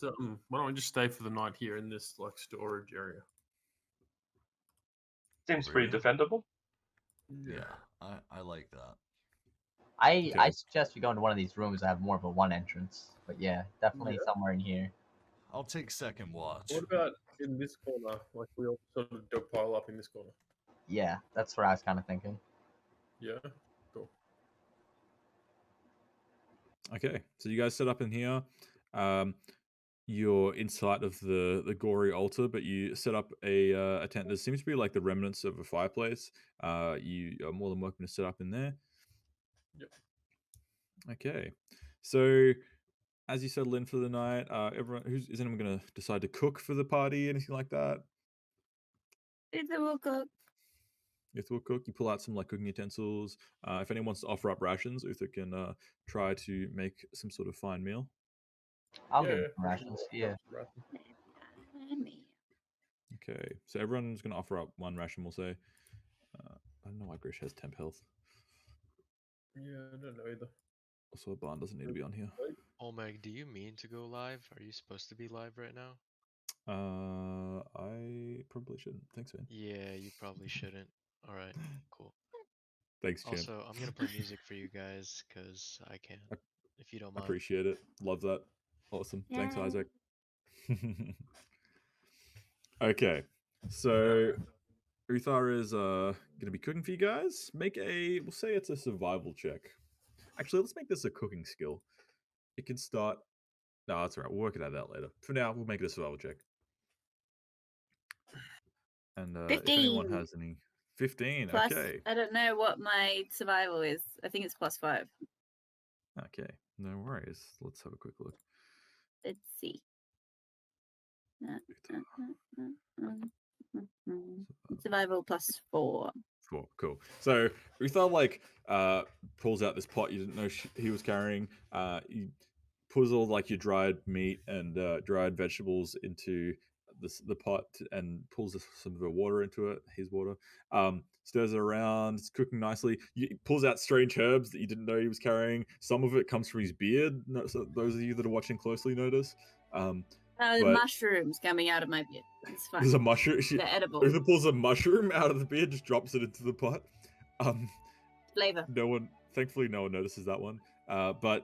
[SPEAKER 5] stay for the night here in this like storage area?
[SPEAKER 8] Seems pretty
[SPEAKER 3] Really?
[SPEAKER 8] defendable.
[SPEAKER 3] Yeah, I like that.
[SPEAKER 4] I
[SPEAKER 2] Okay.
[SPEAKER 4] suggest we go into one of these rooms that have more of a one entrance. But yeah, definitely somewhere in here.
[SPEAKER 3] I'll take second watch.
[SPEAKER 5] What about in this corner? Like we all sort of do pile up in this corner.
[SPEAKER 4] Yeah, that's what I was kind of thinking.
[SPEAKER 5] Yeah. Cool.
[SPEAKER 2] Okay, so you guys set up in here. You're inside of the gory altar, but you set up a tent. There seems to be like the remnants of a fireplace. You are more than welcome to set up in there.
[SPEAKER 5] Yep.
[SPEAKER 2] Okay, so as you settle in for the night, is anyone going to decide to cook for the party? Anything like that?
[SPEAKER 6] Ethan will cook.
[SPEAKER 2] Uther will cook. You pull out some like cooking utensils. If anyone wants to offer up rations, Uther can try to make some sort of fine meal.
[SPEAKER 4] I'll
[SPEAKER 5] Yeah,
[SPEAKER 4] give
[SPEAKER 5] yeah,
[SPEAKER 4] him rations. Yeah.
[SPEAKER 2] Okay, so everyone's going to offer up one ration, we'll say. I don't know why Grish has temp health.
[SPEAKER 5] Yeah, I don't know either.
[SPEAKER 2] Also, a barn doesn't need to be on here.
[SPEAKER 7] Olmeg, do you mean to go live? Are you supposed to be live right now?
[SPEAKER 2] I probably shouldn't. Thanks, man.
[SPEAKER 7] Yeah, you probably shouldn't. Alright, cool.
[SPEAKER 2] Thanks, champ.
[SPEAKER 7] Also, I'm gonna play music for you guys, because I can, if you don't mind.
[SPEAKER 2] Appreciate it. Love that. Awesome. Thanks,
[SPEAKER 6] Yay.
[SPEAKER 2] Isaac. Okay, so Uthar is gonna be cooking for you guys. We'll say it's a survival check. Actually, let's make this a cooking skill. It can start. No, that's all right. We'll work it out later. For now, we'll make it a survival check. And if anyone
[SPEAKER 9] 15.
[SPEAKER 2] has any, 15.
[SPEAKER 9] Plus,
[SPEAKER 2] Okay.
[SPEAKER 9] I don't know what my survival is. I think it's +5.
[SPEAKER 2] Okay. No worries. Let's have a quick look.
[SPEAKER 9] Let's see. Survival +4.
[SPEAKER 2] 4. Cool. So Uthar pulls out this pot you didn't know he was carrying. He pulls all your dried meat and dried vegetables into the pot and pulls some of the water into it, his water. Stirs it around. It's cooking nicely. He pulls out strange herbs that you didn't know he was carrying. Some of it comes from his beard. So those of you that are watching closely notice.
[SPEAKER 9] The mushrooms coming out of my beard. It's fine.
[SPEAKER 2] There's a mushroom.
[SPEAKER 9] They're edible.
[SPEAKER 2] Uthar pulls a mushroom out of the beard, just drops it into the pot.
[SPEAKER 9] Flavor.
[SPEAKER 2] Thankfully, no one notices that one. But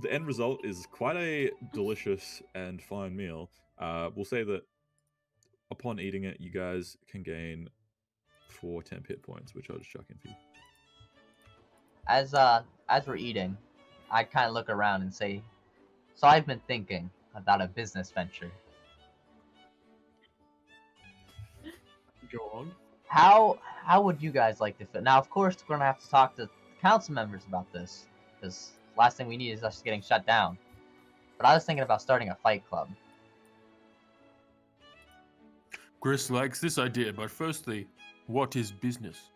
[SPEAKER 2] the end result is quite a delicious and fine meal. We'll say that upon eating it, you guys can gain 4 temp hit points, which I'll just chuck in for you.
[SPEAKER 4] As we're eating, I kind of look around and say, so I've been thinking about a business venture.
[SPEAKER 5] Go on.
[SPEAKER 4] How would you guys like to fit? Now, of course, we're gonna have to talk to the council members about this, because last thing we need is us getting shut down. But I was thinking about starting a fight club.
[SPEAKER 5] Grish likes this idea, but firstly, what is business?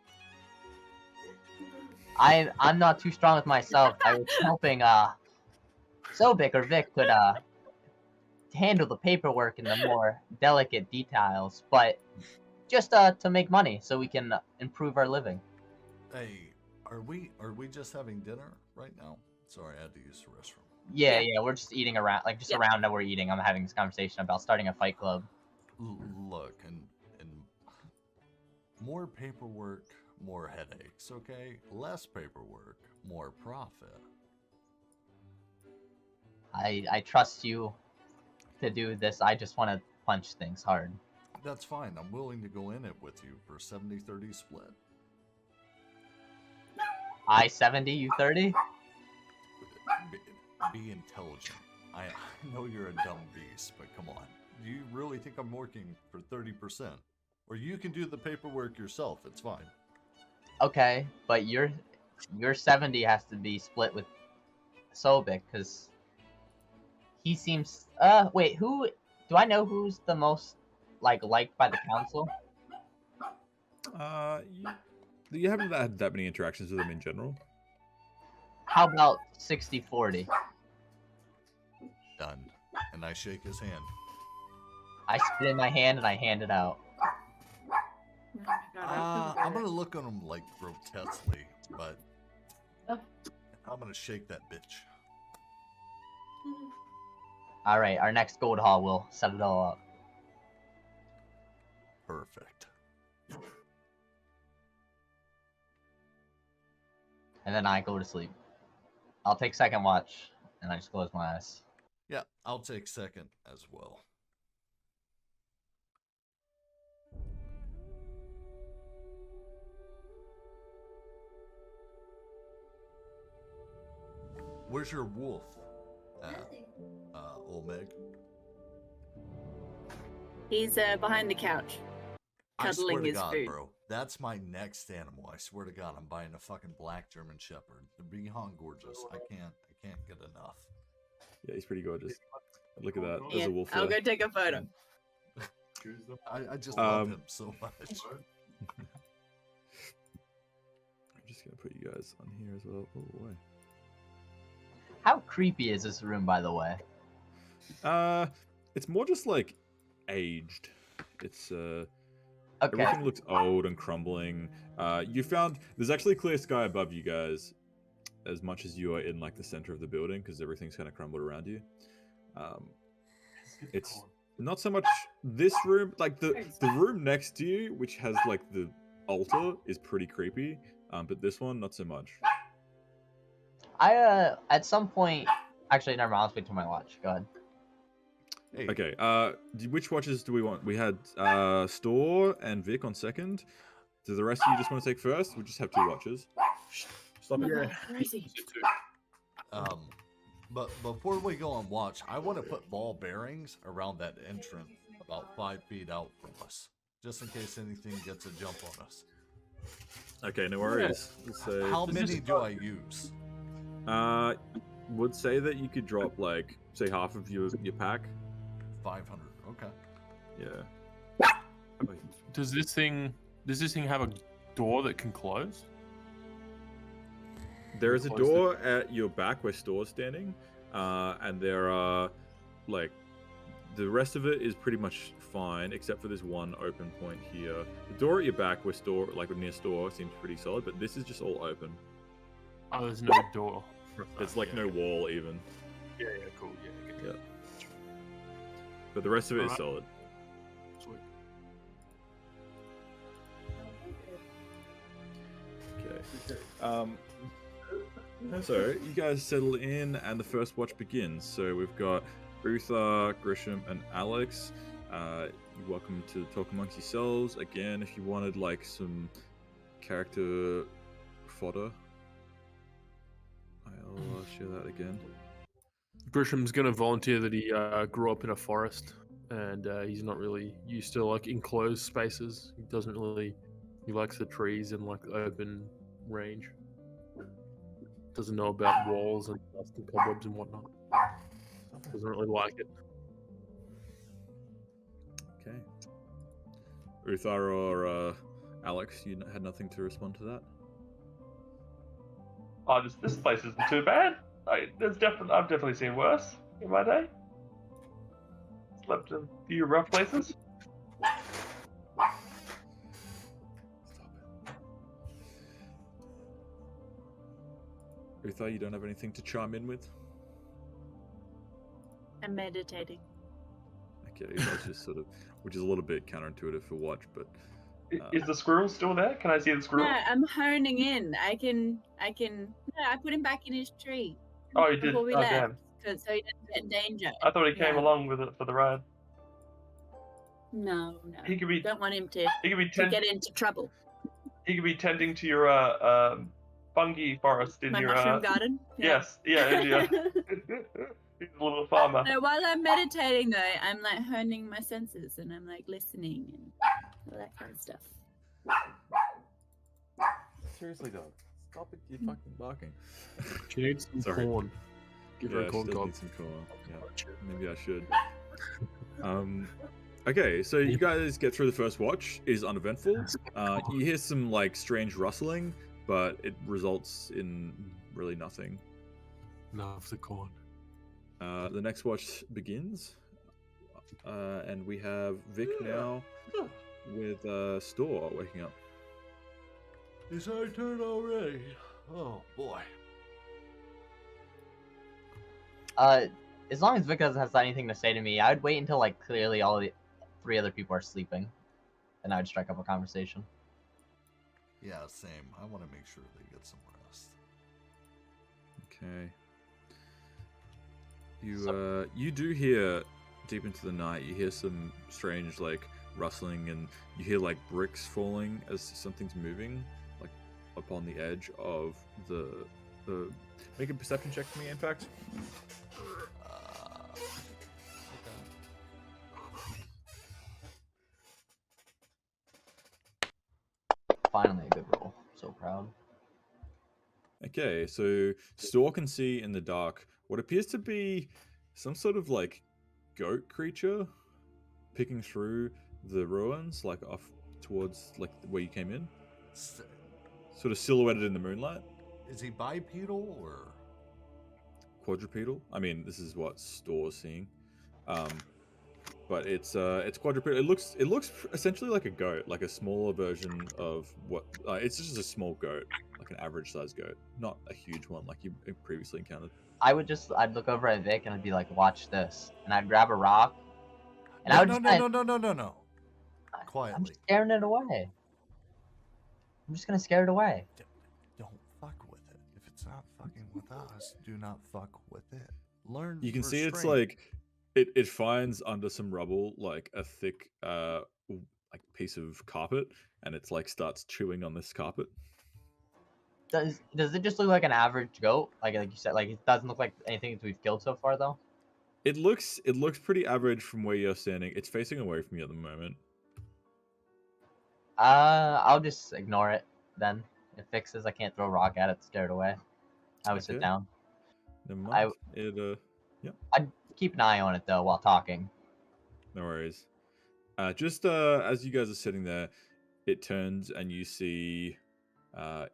[SPEAKER 4] I'm not too strong with myself. I was hoping Sobek or Vic could handle the paperwork and the more delicate details, but just to make money so we can improve our living.
[SPEAKER 3] Hey, are we just having dinner right now? Sorry, I had to use the restroom.
[SPEAKER 4] Yeah, we're just eating around, around that we're eating. I'm having this conversation about starting a fight club.
[SPEAKER 3] Look, and more paperwork, more headaches, okay? Less paperwork, more profit.
[SPEAKER 4] I trust you to do this. I just want to punch things hard.
[SPEAKER 3] That's fine. I'm willing to go in it with you for 70-30 split.
[SPEAKER 4] I 70, you 30?
[SPEAKER 3] Be intelligent. I know you're a dumb beast, but come on. Do you really think I'm working for 30%? Or you can do the paperwork yourself. It's fine.
[SPEAKER 4] Okay, but your 70 has to be split with Sobek, because he seems... wait, who... Do I know who's the most, liked by the council?
[SPEAKER 2] You haven't had that many interactions with him in general.
[SPEAKER 4] How about 60-40?
[SPEAKER 3] Done. And I shake his hand.
[SPEAKER 4] I spit in my hand and I hand it out.
[SPEAKER 3] I'm gonna look at him grotesquely, but I'm gonna shake that bitch.
[SPEAKER 4] Alright, our next gold haul will set it all up.
[SPEAKER 3] Perfect.
[SPEAKER 4] And then I go to sleep. I'll take second watch, and I just close my eyes.
[SPEAKER 3] Yeah, I'll take second as well. Where's your wolf at, Olmeg?
[SPEAKER 9] He's behind the couch,
[SPEAKER 3] I swear
[SPEAKER 9] cuddling
[SPEAKER 3] to
[SPEAKER 9] his
[SPEAKER 3] God,
[SPEAKER 9] food.
[SPEAKER 3] bro. That's my next animal. I swear to God, I'm buying a fucking black German Shepherd. They're beyond gorgeous. I can't get enough.
[SPEAKER 2] Yeah, he's pretty gorgeous. Look at that. There's
[SPEAKER 9] Yeah,
[SPEAKER 2] a wolf
[SPEAKER 9] I'll
[SPEAKER 2] there.
[SPEAKER 9] go take a photo.
[SPEAKER 3] I just love him so much.
[SPEAKER 2] I'm just gonna put you guys on here as well. Oh boy.
[SPEAKER 4] How creepy is this room, by the way?
[SPEAKER 2] It's more just aged. It's
[SPEAKER 4] Okay.
[SPEAKER 2] everything looks old and crumbling. You found there's actually clear sky above you guys. as much as you are in like the center of the building because everything's kind of crumbled around you. It's not so much this room, like the room next to you, which has like the altar, is pretty creepy. But this one, not so much.
[SPEAKER 4] At some point, actually, never mind. I'll wait till my watch. Go ahead.
[SPEAKER 3] Hey,
[SPEAKER 2] Okay. Which watches do we want? We had Store and Vic on second. Do the rest of you just want to take first? We just have 2 watches. Stop it.
[SPEAKER 5] Yeah.
[SPEAKER 9] Where is he?
[SPEAKER 3] But before we go on watch, I want to put ball bearings around that entrance about 5 feet out from us, just in case anything gets a jump on us.
[SPEAKER 2] Okay, no worries. So,
[SPEAKER 3] How many do I use?
[SPEAKER 2] would say that you could drop like say half of your pack.
[SPEAKER 3] 500. Okay.
[SPEAKER 2] Yeah.
[SPEAKER 5] Does this thing have a door that can close?
[SPEAKER 2] There is a
[SPEAKER 5] Close it.
[SPEAKER 2] door at your back where Store's standing, and there are like the rest of it is pretty much fine except for this one open point here. The door at your back where Store, like near Store, seems pretty solid, but this is just all open.
[SPEAKER 5] Oh, there's no door.
[SPEAKER 2] There's like no wall even.
[SPEAKER 5] Yeah, cool. Yeah.
[SPEAKER 2] But the rest of it is
[SPEAKER 5] Alright.
[SPEAKER 2] solid.
[SPEAKER 5] Sweet.
[SPEAKER 2] Okay. So you guys settle in, and the first watch begins. So we've got Uther, Grisham, and Alex. You're welcome to talk amongst yourselves. Again, if you wanted like some character fodder, I'll share that again.
[SPEAKER 5] Grisham's gonna volunteer that he grew up in a forest, and he's not really used to like enclosed spaces. He likes the trees and like open range. Doesn't know about walls and dust and cobwebs and whatnot. Doesn't really like it.
[SPEAKER 2] Okay. Uther or Alex, you had nothing to respond to that?
[SPEAKER 8] Oh, this place isn't too bad. I've definitely seen worse in my day. Slept in a few rough places.
[SPEAKER 2] Uther, you don't have anything to chime in with?
[SPEAKER 9] I'm meditating.
[SPEAKER 2] Okay, that's just sort of, which is a little bit counterintuitive for watch, but
[SPEAKER 8] Is the squirrel still there? Can I see the squirrel?
[SPEAKER 9] No, I'm honing in. I can. No, I put him back in his tree.
[SPEAKER 8] Oh, you did.
[SPEAKER 9] Before we
[SPEAKER 8] Oh,
[SPEAKER 9] left,
[SPEAKER 8] damn.
[SPEAKER 9] so he doesn't get in danger.
[SPEAKER 8] I thought he came
[SPEAKER 9] Yeah.
[SPEAKER 8] along with it for the ride.
[SPEAKER 9] No.
[SPEAKER 8] He could be.
[SPEAKER 9] Don't want him to
[SPEAKER 8] He could be
[SPEAKER 9] get into trouble.
[SPEAKER 8] He could be tending to your fungi forest in
[SPEAKER 9] My
[SPEAKER 8] your.
[SPEAKER 9] mushroom garden.
[SPEAKER 8] Yes. Yeah. Yeah. He's a little farmer.
[SPEAKER 9] No, while I'm meditating though, I'm like honing my senses and I'm like listening and all that kind of stuff.
[SPEAKER 2] seriously, dog, stop it! You're fucking barking.
[SPEAKER 5] She needs some
[SPEAKER 2] Sorry.
[SPEAKER 5] corn. Give her
[SPEAKER 2] Yeah,
[SPEAKER 5] a
[SPEAKER 2] she
[SPEAKER 5] corn
[SPEAKER 2] does
[SPEAKER 5] cob.
[SPEAKER 2] need some corn. Yeah, maybe I should. Okay, so you guys get through the first watch. It is uneventful. You hear some like strange rustling, but it results in really nothing.
[SPEAKER 5] Love the corn.
[SPEAKER 2] The next watch begins, and we have Vic now with Store waking up.
[SPEAKER 3] It's our turn already. Oh boy.
[SPEAKER 4] As long as Vic doesn't have anything to say to me, I'd wait until like clearly all the 3 other people are sleeping, and I would strike up a conversation.
[SPEAKER 3] Yeah, same. I want to make sure they get some rest.
[SPEAKER 2] Okay. You do hear deep into the night. You hear some strange like rustling, and you hear like bricks falling as something's moving, like upon the edge of the. Make a perception check for me, in fact.
[SPEAKER 4] Finally, a good roll. So proud.
[SPEAKER 2] Okay, so Store can see in the dark what appears to be some sort of like goat creature picking through the ruins, like off towards like where you came in, sort of silhouetted in the moonlight.
[SPEAKER 3] Is he bipedal or
[SPEAKER 2] Quadrupedal. I mean, this is what Store's seeing, but it's quadrupedal. It looks essentially like a goat, like a smaller version of what. It's just a small goat, like like an average sized goat, not a huge one like you previously encountered.
[SPEAKER 4] I'd look over at Vic and I'd be like, watch this. And I'd grab a rock. And I
[SPEAKER 3] No,
[SPEAKER 4] would
[SPEAKER 3] no,
[SPEAKER 4] just
[SPEAKER 3] no,
[SPEAKER 4] kinda-
[SPEAKER 3] no, no, no, no, no.
[SPEAKER 4] I'm
[SPEAKER 3] Quietly.
[SPEAKER 4] just scaring it away. I'm just gonna scare it away.
[SPEAKER 3] Don't fuck with it. If it's not fucking with us, do not fuck with it. Learn.
[SPEAKER 2] You can see it's
[SPEAKER 3] restraint.
[SPEAKER 2] like it finds under some rubble like a thick like piece of carpet, and it's like starts chewing on this carpet.
[SPEAKER 4] Does it just look like an average goat? Like you said, like it doesn't look like anything we've killed so far though.
[SPEAKER 2] It looks pretty average from where you're standing. It's facing away from you at the moment.
[SPEAKER 4] I'll just ignore it then. It fixes. I can't throw a rock at it, scare it away. I would sit
[SPEAKER 2] Okay.
[SPEAKER 4] down.
[SPEAKER 2] Never mind. It
[SPEAKER 4] I'd keep an eye on it though while talking.
[SPEAKER 2] no worries. Just as you guys are sitting there, it turns and you see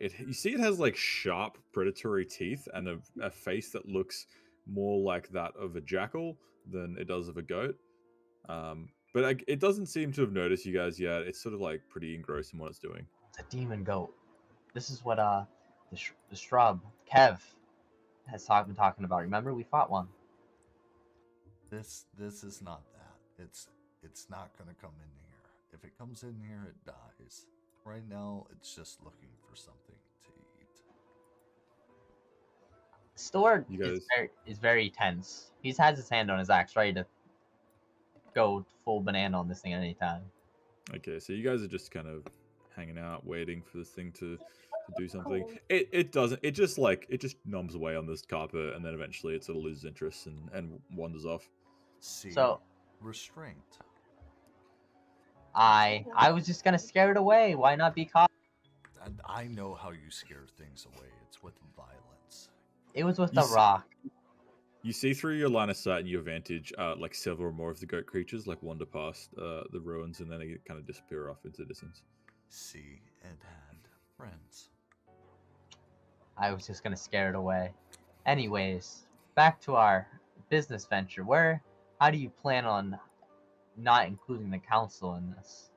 [SPEAKER 2] it has like sharp predatory teeth and a face that looks more like that of a jackal than it does of a goat. But it doesn't seem to have noticed you guys yet. It's sort of like pretty engrossed in what it's doing.
[SPEAKER 4] It's a demon goat. This is what the shrub Kev has been talking about. Remember, we fought one.
[SPEAKER 3] This is not that. It's not gonna come in here. If it comes in here, it dies. Right now, it's just looking for something to eat.
[SPEAKER 4] Store
[SPEAKER 2] You guys-
[SPEAKER 4] is very tense. He has his hand on his axe, ready to go full banana on this thing at any time.
[SPEAKER 2] Okay, so you guys are just kind of hanging out, waiting for this thing to do something. It doesn't. It just noms away on this carpet, and then eventually it sort of loses interest and wanders off.
[SPEAKER 3] See,
[SPEAKER 4] So-
[SPEAKER 3] restraint.
[SPEAKER 4] I was just gonna scare it away. Why not be caught?
[SPEAKER 3] And I know how you scare things away. It's with violence.
[SPEAKER 4] It was with
[SPEAKER 2] You
[SPEAKER 4] the
[SPEAKER 2] s-
[SPEAKER 4] rock.
[SPEAKER 2] You see through your line of sight and your vantage, like several more of the goat creatures like wander past the ruins, and then they kind of disappear off into the distance.
[SPEAKER 3] See, it had friends.
[SPEAKER 4] I was just gonna scare it away. Anyways, back to our business venture. How do you plan on not including the council in this?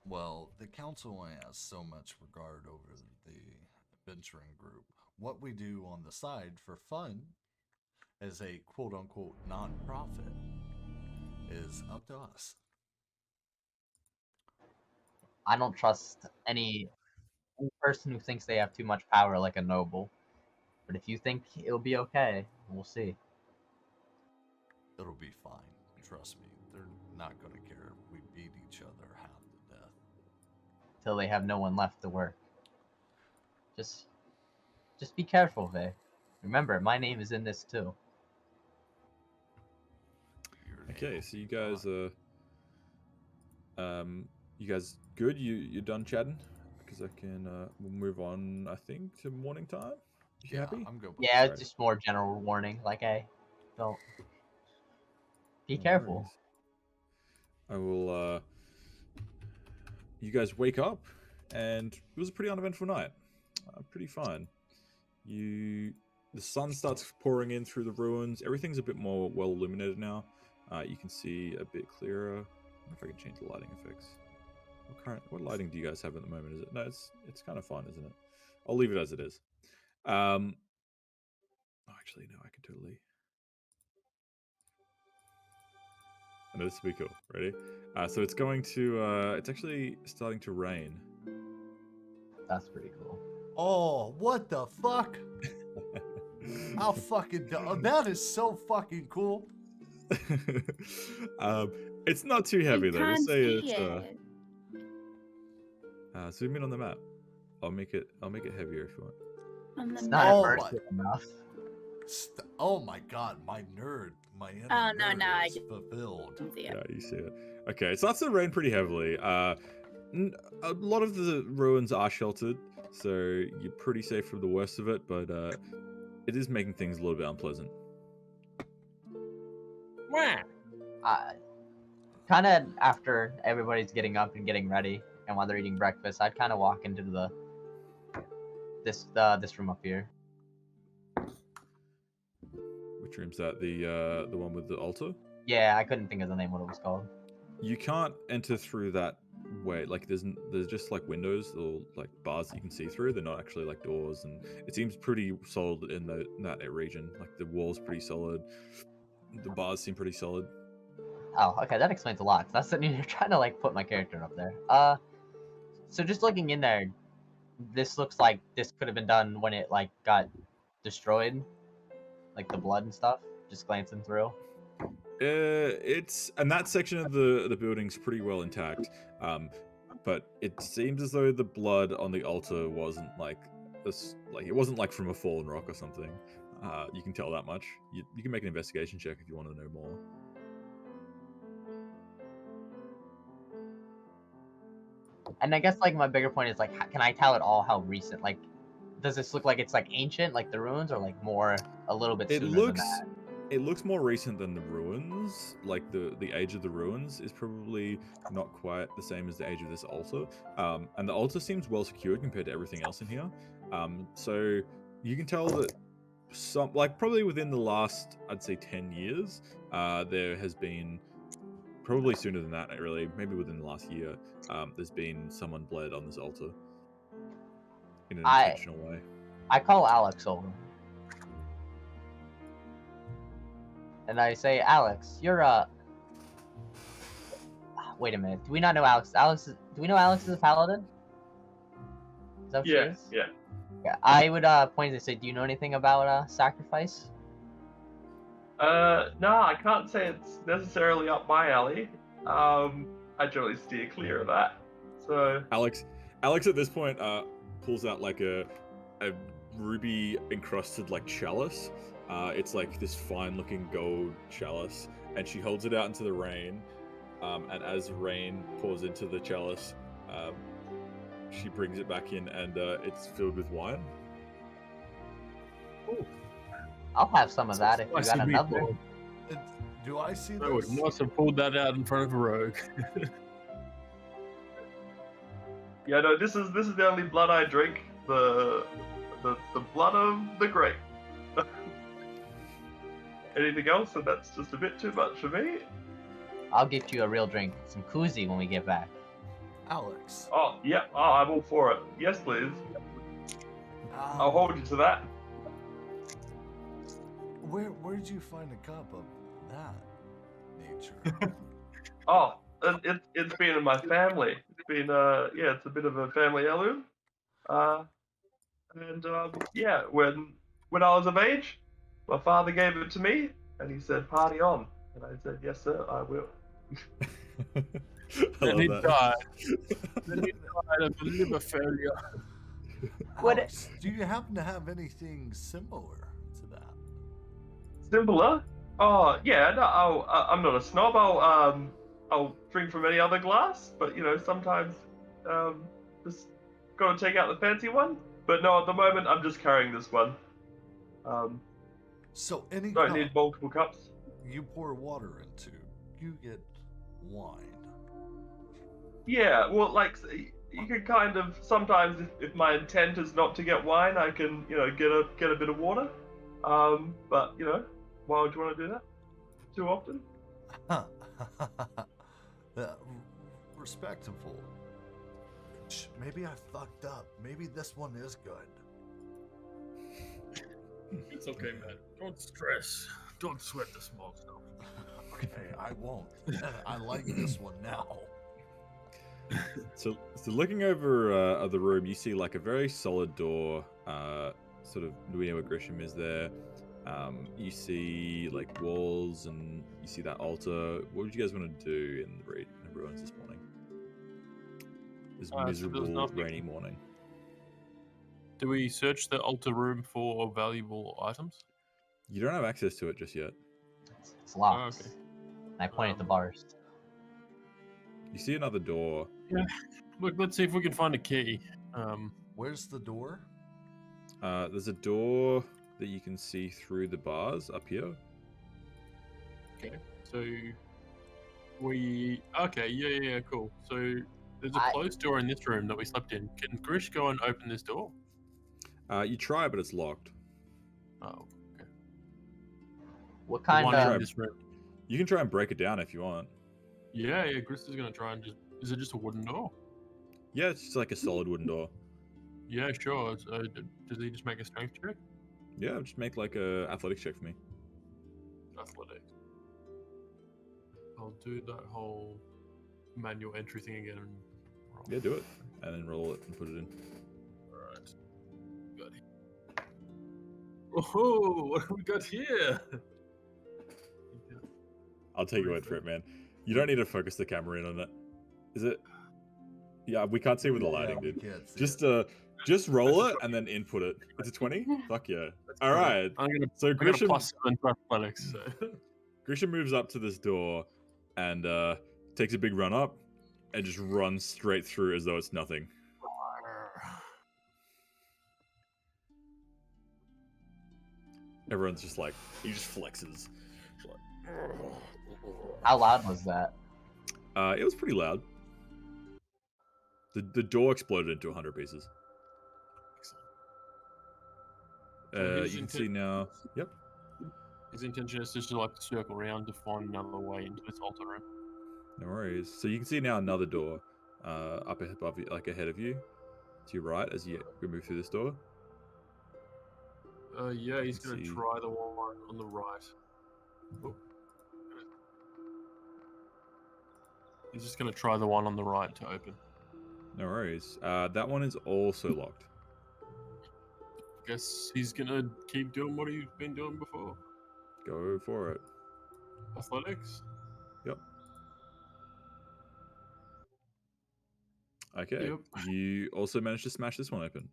[SPEAKER 3] Well, the council only has so much regard over the adventuring group. What we do on the side for fun as a quote-unquote non-profit is up to us.
[SPEAKER 4] I don't trust any person who thinks they have too much power like a noble. But if you think it'll be okay, we'll see.
[SPEAKER 3] It'll be fine. Trust me. They're not going to care if we beat each other half to death.
[SPEAKER 4] Till they have no one left to work. Just be careful, Vay. Remember, my name is in this too.
[SPEAKER 3] Your
[SPEAKER 2] Okay,
[SPEAKER 3] name
[SPEAKER 2] so you
[SPEAKER 3] will be
[SPEAKER 2] guys, you guys good? You're done chatting? Because I can we'll move on. I think to morning time. You
[SPEAKER 3] Yeah,
[SPEAKER 2] happy?
[SPEAKER 3] I'm good with
[SPEAKER 4] Yeah,
[SPEAKER 3] that.
[SPEAKER 4] it's just more general warning. Like, hey, don't. Be
[SPEAKER 2] No
[SPEAKER 4] careful.
[SPEAKER 2] worries. I will. You guys wake up, and it was a pretty uneventful night. Pretty fun. The sun starts pouring in through the ruins. Everything's a bit more well illuminated now. You can see a bit clearer. I wonder if I can change the lighting effects. What lighting do you guys have at the moment? Is it no? It's kind of fun, isn't it? I'll leave it as it is. Actually, no, I can totally. I know this will be cool. Ready? So it's going to. It's actually starting to rain.
[SPEAKER 4] That's pretty cool.
[SPEAKER 3] Oh, what the fuck? How fucking that is so fucking cool.
[SPEAKER 2] It's not too heavy
[SPEAKER 9] I
[SPEAKER 2] though. We'll
[SPEAKER 9] can't
[SPEAKER 2] say
[SPEAKER 9] see
[SPEAKER 2] it's.
[SPEAKER 9] it.
[SPEAKER 2] Zoom in on the map. I'll make it heavier if you want.
[SPEAKER 9] On the
[SPEAKER 4] It's
[SPEAKER 9] map.
[SPEAKER 4] not
[SPEAKER 3] Oh
[SPEAKER 4] immersive enough.
[SPEAKER 3] Oh my god, my inner
[SPEAKER 9] Oh, no,
[SPEAKER 3] nerd
[SPEAKER 9] no, I
[SPEAKER 3] is fulfilled.
[SPEAKER 9] can see it.
[SPEAKER 2] Yeah, you see it. Okay, it starts to rain pretty heavily. A lot of the ruins are sheltered, so you're pretty safe from the worst of it, but it is making things a little bit unpleasant.
[SPEAKER 4] Kind of after everybody's getting up and getting ready, and while they're eating breakfast, I'd kind of walk into this room up here.
[SPEAKER 2] Which room's that? The one with the altar?
[SPEAKER 4] Yeah, I couldn't think of the name what it was called.
[SPEAKER 2] You can't enter through that way, like there's just like windows or like bars that you can see through. They're not actually like doors, and it seems pretty solid in that region. Like the wall's pretty solid, the bars seem pretty solid.
[SPEAKER 4] Oh, okay, that explains a lot. 'Cause that's sitting here trying to like put my character up there. So just looking in there, this looks like this could have been done when it like got destroyed, like the blood and stuff. Just glancing through.
[SPEAKER 2] And that section of the building's pretty well intact. But it seems as though the blood on the altar wasn't like this, like it wasn't like from a fallen rock or something. You can tell that much. You can make an investigation check if you want to know more.
[SPEAKER 4] And I guess like my bigger point is like, can I tell at all how recent? Like, does this look like it's like ancient, like the ruins, or like more a little bit sooner than that?
[SPEAKER 2] It looks more recent than the ruins. Like the age of the ruins is probably not quite the same as the age of this altar. And the altar seems well secured compared to everything else in here. So you can tell that probably within the last, I'd say 10 years, there has been, probably sooner than that really, maybe within the last year, there's been someone bled on this altar in an intentional way.
[SPEAKER 4] I call Alex over. And I say, Alex, you're wait a minute. Do we not know Alex? Do we know Alex is a paladin? Is that what she is?
[SPEAKER 8] Yeah.
[SPEAKER 4] Yeah. I would point and say, do you know anything about sacrifice?
[SPEAKER 8] No, I can't say it's necessarily up my alley. I generally steer clear of that. So
[SPEAKER 2] Alex at this point pulls out like a ruby encrusted like chalice. It's like this fine looking gold chalice, and she holds it out into the rain. And as rain pours into the chalice, she brings it back in, and it's filled with wine.
[SPEAKER 5] Ooh.
[SPEAKER 4] I'll have some of that if you got
[SPEAKER 5] Spicy
[SPEAKER 4] another.
[SPEAKER 5] meatball.
[SPEAKER 3] Do I see
[SPEAKER 5] Oh,
[SPEAKER 3] this?
[SPEAKER 5] we must have pulled that out in front of a rogue.
[SPEAKER 8] yeah, no, this is the only blood I drink. The blood of the grape. Anything else, and that's just a bit too much for me.
[SPEAKER 4] I'll get you a real drink, some koozie when we get back.
[SPEAKER 3] Alex.
[SPEAKER 8] Oh, yeah. Oh, I'm all for it. Yes, please. I'll hold you to that.
[SPEAKER 3] Where did you find a cup of that nature?
[SPEAKER 8] Oh, it's been in my family. It's been it's a bit of a family heirloom. Yeah, when I was of age, my father gave it to me, and he said, "Party on," and I said, "Yes, sir, I will."
[SPEAKER 5] Then he died. Then he died of a liver failure.
[SPEAKER 3] Alex, do you happen to have anything similar to that?
[SPEAKER 8] Similar? Oh, yeah. No, I'm not a snob. I'll drink from any other glass, but sometimes just gotta take out the fancy one. But no, at the moment I'm just carrying this one.
[SPEAKER 3] So any
[SPEAKER 8] Don't
[SPEAKER 3] cup
[SPEAKER 8] need multiple cups.
[SPEAKER 3] you pour water into, you get wine.
[SPEAKER 8] Yeah, well, like you can kind of sometimes, if my intent is not to get wine, I can get a bit of water. But why would you want to do that too often?
[SPEAKER 3] Respectable. Maybe I fucked up. Maybe this one is good.
[SPEAKER 5] It's okay, man. Don't stress. Don't sweat the small stuff.
[SPEAKER 3] Okay, I won't. I like this one now.
[SPEAKER 2] So looking over the room, you see like a very solid door, sort of near where Grisham is there. You see like walls, and you see that altar. What would you guys want to do in the ruins this morning? This
[SPEAKER 5] So
[SPEAKER 2] miserable,
[SPEAKER 5] there's nothing.
[SPEAKER 2] rainy morning.
[SPEAKER 5] Do we search the altar room for valuable items?
[SPEAKER 2] You don't have access to it just yet.
[SPEAKER 4] It's locked.
[SPEAKER 5] okay.
[SPEAKER 4] And I point at the bars.
[SPEAKER 2] You see another door.
[SPEAKER 5] Look, let's see if we can find a key.
[SPEAKER 3] Where's the door?
[SPEAKER 2] There's a door that you can see through the bars up here.
[SPEAKER 5] Okay, so yeah, cool. So there's a closed door in this room that we slept in. Can Grish go and open this door?
[SPEAKER 2] You try, but it's locked.
[SPEAKER 5] Oh, okay.
[SPEAKER 4] What
[SPEAKER 5] The
[SPEAKER 4] kind
[SPEAKER 5] one in
[SPEAKER 4] of
[SPEAKER 5] this room.
[SPEAKER 2] You can try and break it down if you want.
[SPEAKER 5] Yeah, Grish is gonna try and just Is it just a wooden door?
[SPEAKER 2] Yeah, it's just like a solid wooden door.
[SPEAKER 5] Yeah, sure. So, does he just make a strength check?
[SPEAKER 2] Yeah, just make like a athletics check for me.
[SPEAKER 5] Athletics. I'll do that whole manual entry thing again. And roll.
[SPEAKER 2] Yeah, do it, and then roll it and put it in.
[SPEAKER 5] Alright. Got it. Oh, what have we got here?
[SPEAKER 2] I'll take your word for it, man. You don't need to focus the camera in on it. Is it? Yeah, we can't see with the lighting,
[SPEAKER 3] we
[SPEAKER 2] dude.
[SPEAKER 3] can't see
[SPEAKER 2] Just
[SPEAKER 3] it.
[SPEAKER 2] just roll it and then input it. It's a 20? Fuck yeah. All right.
[SPEAKER 5] I'm gonna
[SPEAKER 2] So
[SPEAKER 5] +7 to athletics. So.
[SPEAKER 2] Grisha moves up to this door and takes a big run up and just runs straight through as though it's nothing. Everyone's just like, he just flexes. Just like,
[SPEAKER 4] How loud was that?
[SPEAKER 2] it was pretty loud. The door exploded into 100 pieces.
[SPEAKER 5] So his
[SPEAKER 2] You can see now. Yep.
[SPEAKER 5] His intention is just to like circle around to find another way into this altar room.
[SPEAKER 2] No worries. So you can see now another door up above you, like ahead of you, to your right as you move through this door.
[SPEAKER 5] Yeah, he's
[SPEAKER 2] Let's
[SPEAKER 5] gonna
[SPEAKER 2] see.
[SPEAKER 5] try the one on the right. Oh. He's just gonna try the one on the right to open.
[SPEAKER 2] No worries. That one is also locked.
[SPEAKER 5] Guess he's gonna keep doing what he's been doing before.
[SPEAKER 2] Go for it.
[SPEAKER 5] Athletics.
[SPEAKER 2] Yep. Okay.
[SPEAKER 5] Yep.
[SPEAKER 2] You also managed to smash this one open.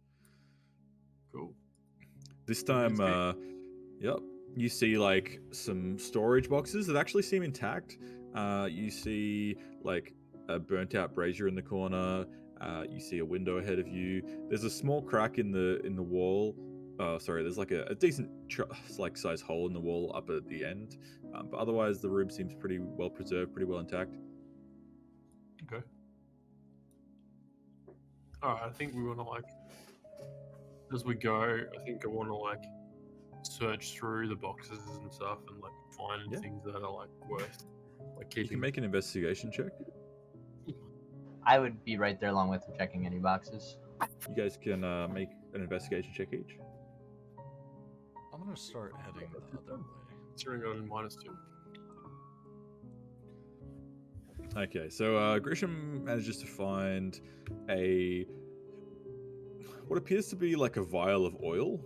[SPEAKER 5] Cool.
[SPEAKER 2] This time, yep. You see like some storage boxes that actually seem intact. You see like a burnt out brazier in the corner. You see a window ahead of you. There's a small crack in the wall. Sorry, there's like a decent like size hole in the wall up at the end. But otherwise, the room seems pretty well preserved, pretty well intact.
[SPEAKER 5] Okay. Alright, I think we wanna like as we go, I think I wanna like search through the boxes and stuff and like find things that are like worth like keeping.
[SPEAKER 2] You can make an investigation check.
[SPEAKER 4] I would be right there along with him, checking any boxes.
[SPEAKER 2] You guys can make an investigation check each.
[SPEAKER 3] I'm gonna start heading the other way.
[SPEAKER 5] Considering on -2.
[SPEAKER 2] Okay, so Grisham manages to find what appears to be like a vial of oil,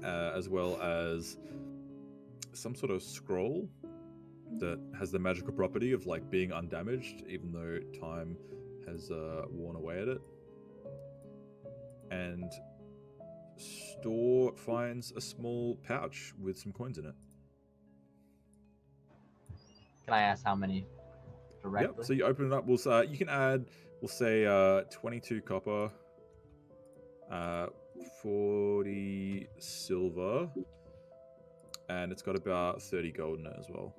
[SPEAKER 2] as well as some sort of scroll that has the magical property of like being undamaged, even though time has worn away at it. And Store finds a small pouch with some coins in it.
[SPEAKER 4] Can I ask how many directly?
[SPEAKER 2] Yep. So you open it up. You can add. We'll say 22 copper, 40 silver, and it's got about 30 gold in it as well.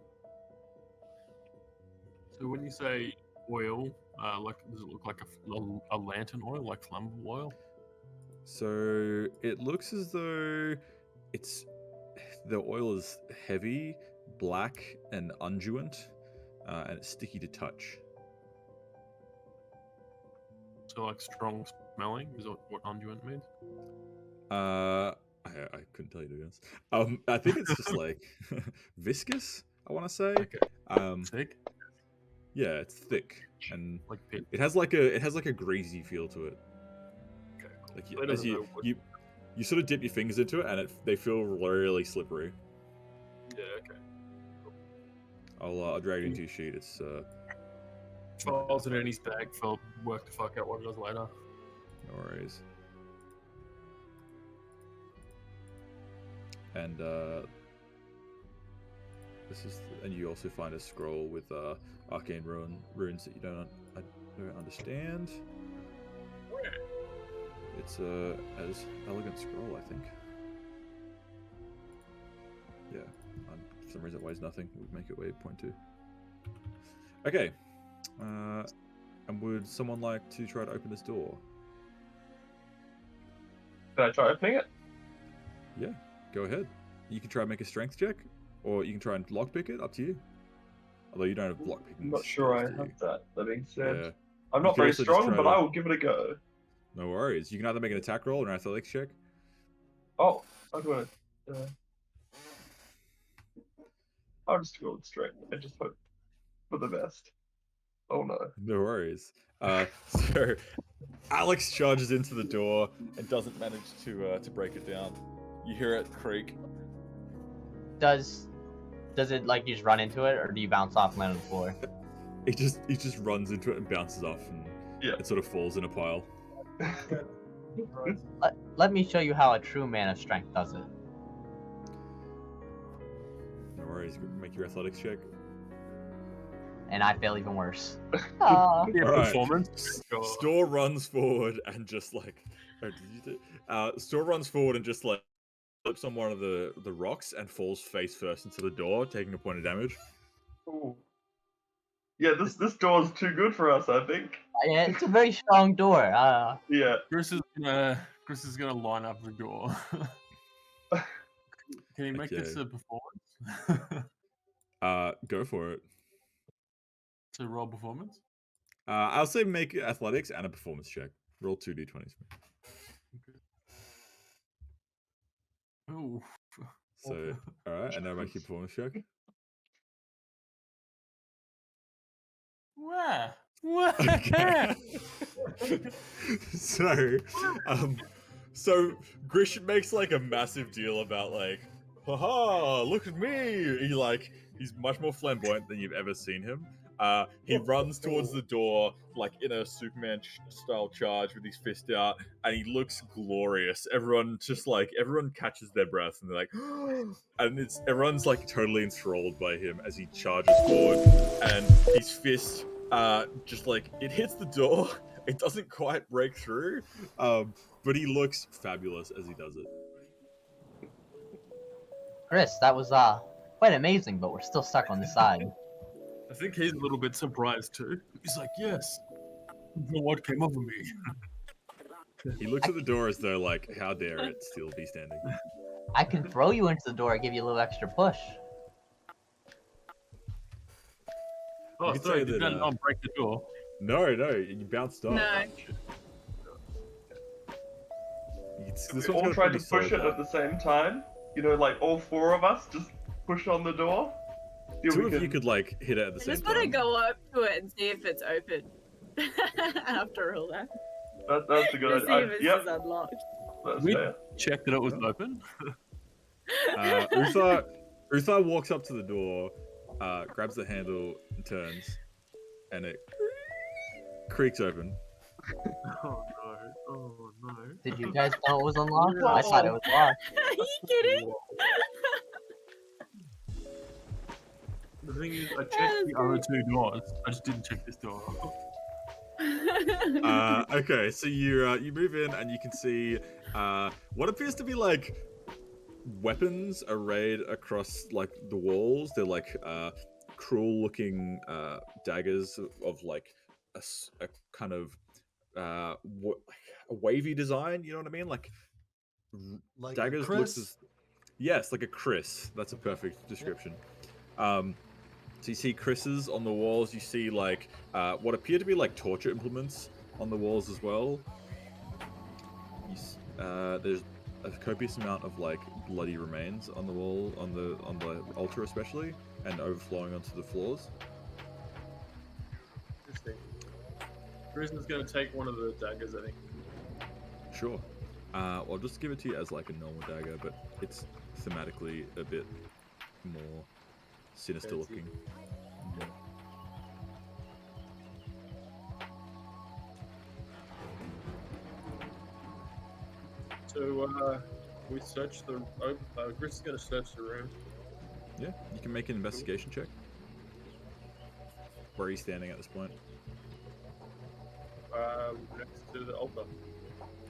[SPEAKER 5] So when you say oil, like does it look like a lantern oil, like flammable oil?
[SPEAKER 2] So it looks as though the oil is heavy, black, and unguent, and it's sticky to touch.
[SPEAKER 5] So like strong smelling is what unguent means?
[SPEAKER 2] I couldn't tell you to be honest. I think it's just like viscous. I want to say.
[SPEAKER 5] Okay. Thick.
[SPEAKER 2] Yeah, it's thick and
[SPEAKER 5] like pit.
[SPEAKER 2] It has like a greasy feel to it.
[SPEAKER 5] Okay. Cool.
[SPEAKER 2] Like
[SPEAKER 5] So
[SPEAKER 2] as you sort of dip your fingers into it, and they feel really slippery.
[SPEAKER 5] Yeah. Okay.
[SPEAKER 2] I'll drag it into your sheet. It's
[SPEAKER 5] Files it in his bag for work to fuck out what it does later.
[SPEAKER 2] No worries. And and you also find a scroll with arcane runes that you don't understand.
[SPEAKER 5] Where?
[SPEAKER 2] It's as elegant scroll, I think. Yeah, for some reason it weighs nothing. We'd make it weigh 0.2. Okay. And would someone like to try to open this door?
[SPEAKER 8] Can I try opening it?
[SPEAKER 2] Yeah, go ahead. You can try and make a strength check, or you can try and lockpick it. Up to you. Although you don't have block picking.
[SPEAKER 8] I'm not sure I
[SPEAKER 2] skills, do
[SPEAKER 8] have
[SPEAKER 2] you?
[SPEAKER 8] that. That being said,
[SPEAKER 2] Yeah.
[SPEAKER 8] I'm
[SPEAKER 2] You
[SPEAKER 8] not
[SPEAKER 2] could
[SPEAKER 8] very
[SPEAKER 2] also just
[SPEAKER 8] strong,
[SPEAKER 2] try
[SPEAKER 8] but
[SPEAKER 2] to-
[SPEAKER 8] I will give it a go.
[SPEAKER 2] No worries. You can either make an attack roll or an athletics check.
[SPEAKER 8] Oh, I'm gonna. I'll just go with straight. I just hope for the best. Oh no.
[SPEAKER 2] No worries. So Alex charges into the door and doesn't manage to break it down. You hear it creak.
[SPEAKER 4] Does it like you just run into it, or do you bounce off and land on the floor?
[SPEAKER 2] It just runs into it and bounces off, and it sort of falls in a pile.
[SPEAKER 4] Let me show you how a true man of strength does it.
[SPEAKER 2] No worries. Make your athletics check.
[SPEAKER 4] And I fail even worse.
[SPEAKER 5] Yeah,
[SPEAKER 2] Alright.
[SPEAKER 5] performance.
[SPEAKER 2] Store runs forward and just like, Store runs forward and just like slips on one of the rocks and falls face first into the door, taking a point of damage.
[SPEAKER 8] Ooh. Yeah, this door is too good for us, I think.
[SPEAKER 4] Yeah, it's a very strong door.
[SPEAKER 8] Yeah.
[SPEAKER 5] Grish is gonna line up the door. Can you make this
[SPEAKER 2] Okay.
[SPEAKER 5] a performance?
[SPEAKER 2] Go for it.
[SPEAKER 5] So roll performance.
[SPEAKER 2] I'll say make athletics and a performance check. Roll 2d20s.
[SPEAKER 5] Oh.
[SPEAKER 2] So, alright, and now make your performance check.
[SPEAKER 5] Where?
[SPEAKER 2] Okay. So Grish makes like a massive deal about like, haha, look at me. He's much more flamboyant than you've ever seen him. He runs towards the door like in a Superman style charge with his fist out, and he looks glorious. Everyone catches their breath and they're like, and everyone's like totally enthralled by him as he charges forward, and his fist just like it hits the door. It doesn't quite break through, but he looks fabulous as he does it.
[SPEAKER 4] Chris, that was quite amazing, but we're still stuck on the side.
[SPEAKER 5] I think he's a little bit surprised too. He's like, yes. I don't know what came over me.
[SPEAKER 2] He looks at the door as though like, how dare it still be standing?
[SPEAKER 4] I can throw you into the door and give you a little extra push.
[SPEAKER 5] Oh,
[SPEAKER 2] could
[SPEAKER 5] sorry,
[SPEAKER 2] say
[SPEAKER 5] did
[SPEAKER 2] that,
[SPEAKER 5] that not break the door?
[SPEAKER 2] No, you bounced off.
[SPEAKER 6] No.
[SPEAKER 2] This
[SPEAKER 8] We
[SPEAKER 2] one's
[SPEAKER 8] all
[SPEAKER 2] got a
[SPEAKER 8] tried to
[SPEAKER 2] pretty
[SPEAKER 8] push
[SPEAKER 2] solid
[SPEAKER 8] it at the same time. You know, like all four of us just push on the door. See
[SPEAKER 2] Two
[SPEAKER 8] if
[SPEAKER 2] of you could like hit it at the
[SPEAKER 6] I
[SPEAKER 2] same
[SPEAKER 6] just want to
[SPEAKER 2] time.
[SPEAKER 6] go up to it and see if it's open. After all that.
[SPEAKER 8] That's a
[SPEAKER 6] To
[SPEAKER 8] good
[SPEAKER 6] see
[SPEAKER 8] idea.
[SPEAKER 6] if it's
[SPEAKER 8] Yep,
[SPEAKER 6] just unlocked.
[SPEAKER 8] that's
[SPEAKER 5] We
[SPEAKER 8] fair.
[SPEAKER 5] checked that it was open.
[SPEAKER 2] Uthar walks up to the door, grabs the handle, and turns, and it creaks open.
[SPEAKER 5] Oh no! Oh no!
[SPEAKER 4] Did you guys know it was unlocked? I thought it was locked.
[SPEAKER 6] Are you kidding?
[SPEAKER 5] The thing is, I checked the other two doors. I just didn't check this door.
[SPEAKER 2] Okay, so you move in and you can see what appears to be like weapons arrayed across like the walls. They're like cruel looking daggers of like a kind of a wavy design. You know what I mean? Like daggers looks as yes, like a Chris. That's a perfect description. So you see Chris's on the walls. You see like what appear to be like torture implements on the walls as well. There's a copious amount of like bloody remains on the wall, on the altar especially, and overflowing onto the floors.
[SPEAKER 5] Interesting. Prison's gonna take one of the daggers, I think.
[SPEAKER 2] Sure. Well, I'll just give it to you as like a normal dagger, but it's thematically a bit more sinister
[SPEAKER 5] Fancy.
[SPEAKER 2] looking.
[SPEAKER 5] So we search the. Grish is gonna search the room.
[SPEAKER 2] Yeah, you can make an investigation check. Where are you standing at this point?
[SPEAKER 5] Next to the altar.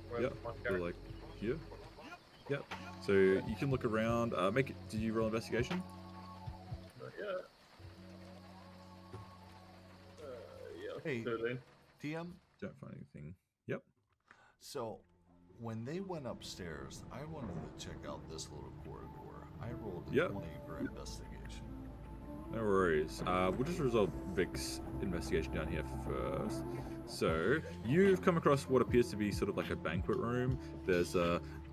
[SPEAKER 5] Where
[SPEAKER 2] Yep,
[SPEAKER 5] my
[SPEAKER 2] so
[SPEAKER 5] character-
[SPEAKER 2] like here. Yep. So you can look around. Make it. Did you roll investigation?
[SPEAKER 5] Yeah. Yeah.
[SPEAKER 3] Hey.
[SPEAKER 5] 13.
[SPEAKER 3] TM,
[SPEAKER 2] Don't find anything. Yep.
[SPEAKER 3] so when they went upstairs, I wanted to check out this little corridor. I rolled a
[SPEAKER 2] Yep.
[SPEAKER 3] 20 for investigation.
[SPEAKER 2] No worries. We'll just resolve Vic's investigation down here first. So, you've come across what appears to be sort of like a banquet room. There's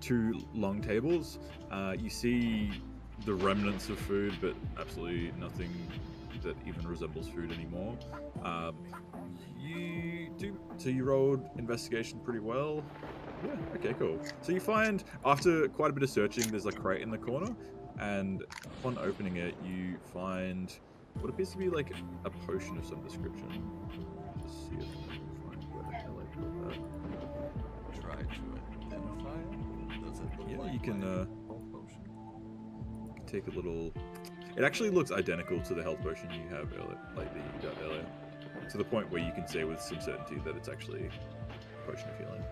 [SPEAKER 2] 2 long tables. You see the remnants of food, but absolutely nothing that even resembles food anymore. So you rolled investigation pretty well. Yeah, okay, cool. So you find, after quite a bit of searching, there's a crate in the corner, and upon opening it, you find what appears to be like a potion of some description. Just see if I can find where the hell I put that.
[SPEAKER 3] Try to identify it. Does it look
[SPEAKER 2] Yeah,
[SPEAKER 3] like
[SPEAKER 2] you can
[SPEAKER 3] health potion?
[SPEAKER 2] take a little. It actually looks identical to the health potion you have earlier, like that you got earlier, to the point where you can say with some certainty that it's actually a potion of healing.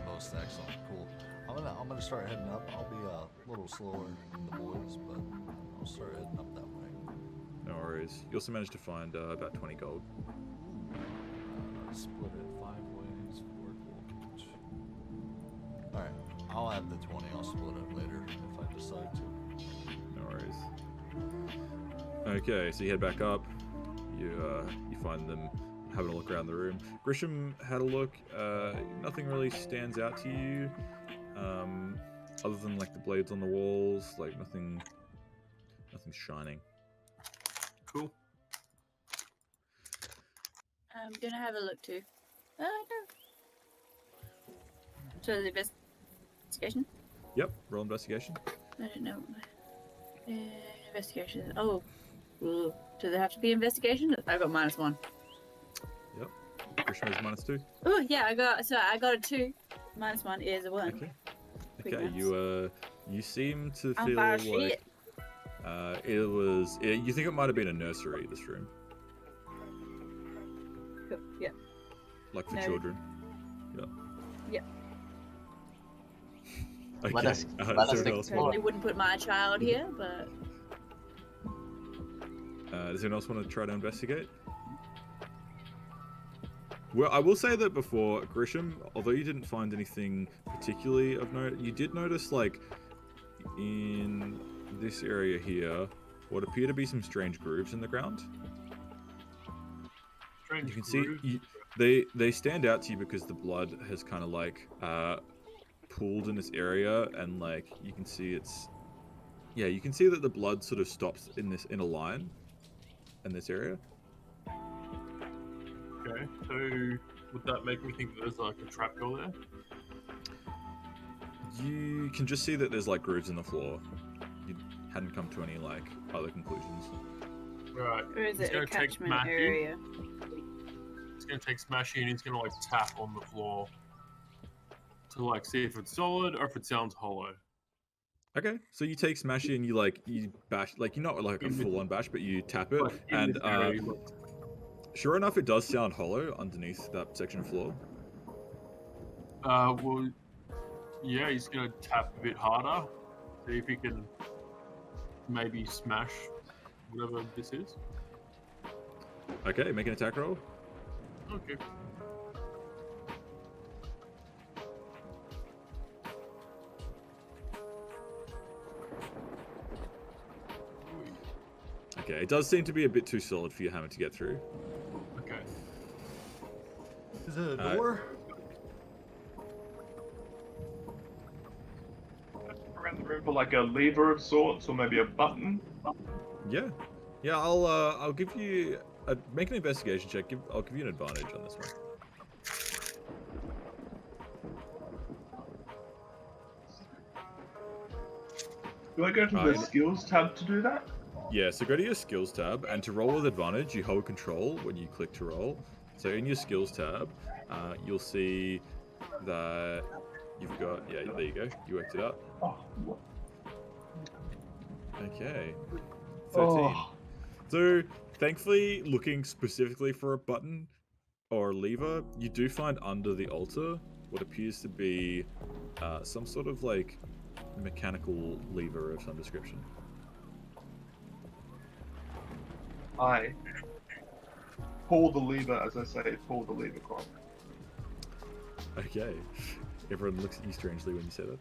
[SPEAKER 3] Most excellent. Cool. I'm gonna start heading up. I'll be a little slower than the boys, but I'll start heading up that way.
[SPEAKER 2] No worries. You also managed to find about 20 gold.
[SPEAKER 3] Split it 5 ways, 4 gold each. Alright, I'll have the 20. I'll split it later if I decide to.
[SPEAKER 2] No worries. Okay, so you head back up. You find them having a look around the room. Grisham had a look. Nothing really stands out to you, other than like the blades on the walls. Like nothing's shining.
[SPEAKER 5] Cool.
[SPEAKER 9] I'm gonna have a look too. Oh no. So the investigation?
[SPEAKER 2] Yep. Roll investigation.
[SPEAKER 9] I don't know. Investigation. Oh. Ooh. Does it have to be investigation? I got -1.
[SPEAKER 2] Yep. Grisham has -2.
[SPEAKER 9] Oh yeah, I got a 2. -1 is a 1.
[SPEAKER 2] Okay.
[SPEAKER 9] Quick
[SPEAKER 2] Okay.
[SPEAKER 9] maths.
[SPEAKER 2] You seem to
[SPEAKER 9] I'm
[SPEAKER 2] feel
[SPEAKER 9] bad
[SPEAKER 2] like
[SPEAKER 9] shit.
[SPEAKER 2] you think it might have been a nursery. This room,
[SPEAKER 9] Cool. Yeah.
[SPEAKER 2] like for
[SPEAKER 9] No.
[SPEAKER 2] children. Yeah.
[SPEAKER 9] Yeah.
[SPEAKER 2] Okay.
[SPEAKER 4] Let us
[SPEAKER 2] so
[SPEAKER 4] explore.
[SPEAKER 2] what else?
[SPEAKER 9] Totally wouldn't put my child here, but
[SPEAKER 2] Does anyone else want to try to investigate? Well, I will say that before, Grisham, although you didn't find anything particularly of note, you did notice, like, in this area here, what appear to be some strange grooves in the ground.
[SPEAKER 5] Strange
[SPEAKER 2] You can see
[SPEAKER 5] groove.
[SPEAKER 2] they stand out to you because the blood has kind of like pooled in this area, and like you can see you can see that the blood sort of stops in a line in this area.
[SPEAKER 5] Okay, so would that make me think that there's like a trapdoor there?
[SPEAKER 2] You can just see that there's like grooves in the floor. You hadn't come to any like other conclusions.
[SPEAKER 5] Right.
[SPEAKER 9] or is
[SPEAKER 5] He's
[SPEAKER 9] it a
[SPEAKER 5] gonna take
[SPEAKER 9] catchment
[SPEAKER 5] Matthew.
[SPEAKER 9] area?
[SPEAKER 5] He's gonna take Smashy and he's gonna like tap on the floor to like see if it's solid or if it sounds hollow.
[SPEAKER 2] Okay, so you take Smashy and you bash, like you're not like a full-on bash, but you tap it,
[SPEAKER 5] Like, in
[SPEAKER 2] and
[SPEAKER 5] this area, like,
[SPEAKER 2] sure enough, it does sound hollow underneath that section of floor.
[SPEAKER 5] well, yeah, he's gonna tap a bit harder, see if he can maybe smash whatever this is.
[SPEAKER 2] Okay, make an attack roll.
[SPEAKER 5] Okay.
[SPEAKER 2] Okay, it does seem to be a bit too solid for your hammer to get through.
[SPEAKER 5] Okay.
[SPEAKER 3] Is it a
[SPEAKER 2] Uh,
[SPEAKER 3] door?
[SPEAKER 8] Around the room for like a lever of sorts, or maybe a button.
[SPEAKER 2] Yeah, I'll give you make an investigation check. I'll give you an advantage on this one.
[SPEAKER 8] Do I go to the skills tab to do that?
[SPEAKER 2] Yeah, so go to your skills tab, and to roll with advantage, you hold control when you click to roll. So in your skills tab, you'll see that you've got, yeah, there you go, you worked it out.
[SPEAKER 8] Oh, what?
[SPEAKER 2] Okay, 13.
[SPEAKER 8] Oh.
[SPEAKER 2] So thankfully, looking specifically for a button or a lever, you do find under the altar what appears to be some sort of like mechanical lever of some description.
[SPEAKER 8] I pull the lever, as I say, pull the lever, Kronk.
[SPEAKER 2] Okay. Everyone looks at you strangely when you say that.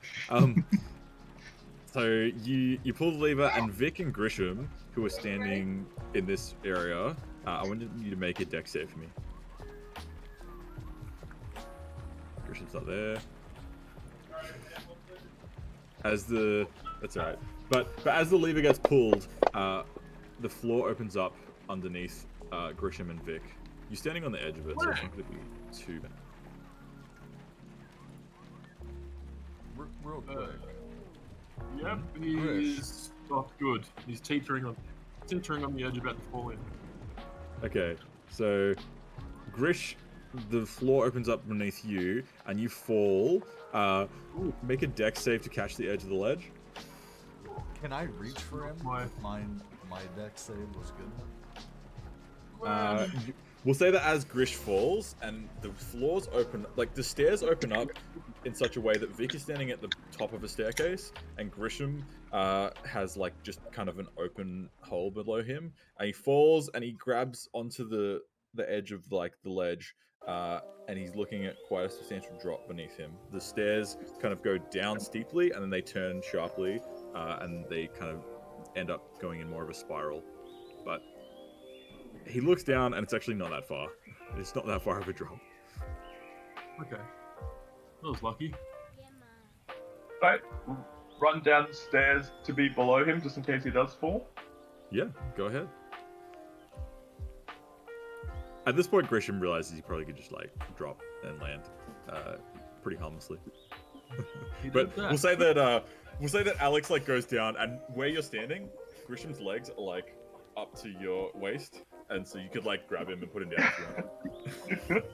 [SPEAKER 2] So you pull the lever, and Vic and Grisham, who are standing in this area, I wanted you to make a dex save for me. Grisham's not there. That's alright. But as the lever gets pulled, the floor opens up underneath Grisham and Vic. You're standing on the edge of it, so it's not going to be too bad.
[SPEAKER 3] Real quick.
[SPEAKER 5] Yep, he's not good. He's teetering on the edge, about to fall in.
[SPEAKER 2] Okay, so Grish, the floor opens up beneath you, and you fall. Make a dex save to catch the edge of the ledge.
[SPEAKER 3] Can I reach for him?
[SPEAKER 5] My-
[SPEAKER 3] If my dex save was good.
[SPEAKER 2] We'll say that as Grish falls, and the floors open, like the stairs open up in such a way that Vic is standing at the top of a staircase, and Grisham has like just kind of an open hole below him, and he falls and he grabs onto the edge of like the ledge, and he's looking at quite a substantial drop beneath him. The stairs kind of go down steeply, and then they turn sharply, and they kind of end up going in more of a spiral. But he looks down, and it's actually not that far. It's not that far of a drop.
[SPEAKER 5] Okay. That was lucky.
[SPEAKER 8] Right. Run down the stairs to be below him, just in case he does fall.
[SPEAKER 2] Yeah, go ahead. At this point, Grisham realizes he probably could just like drop and land pretty harmlessly. But we'll say that Alex like goes down, and where you're standing, Grisham's legs are like up to your waist, and so you could like grab him and put him down if you want.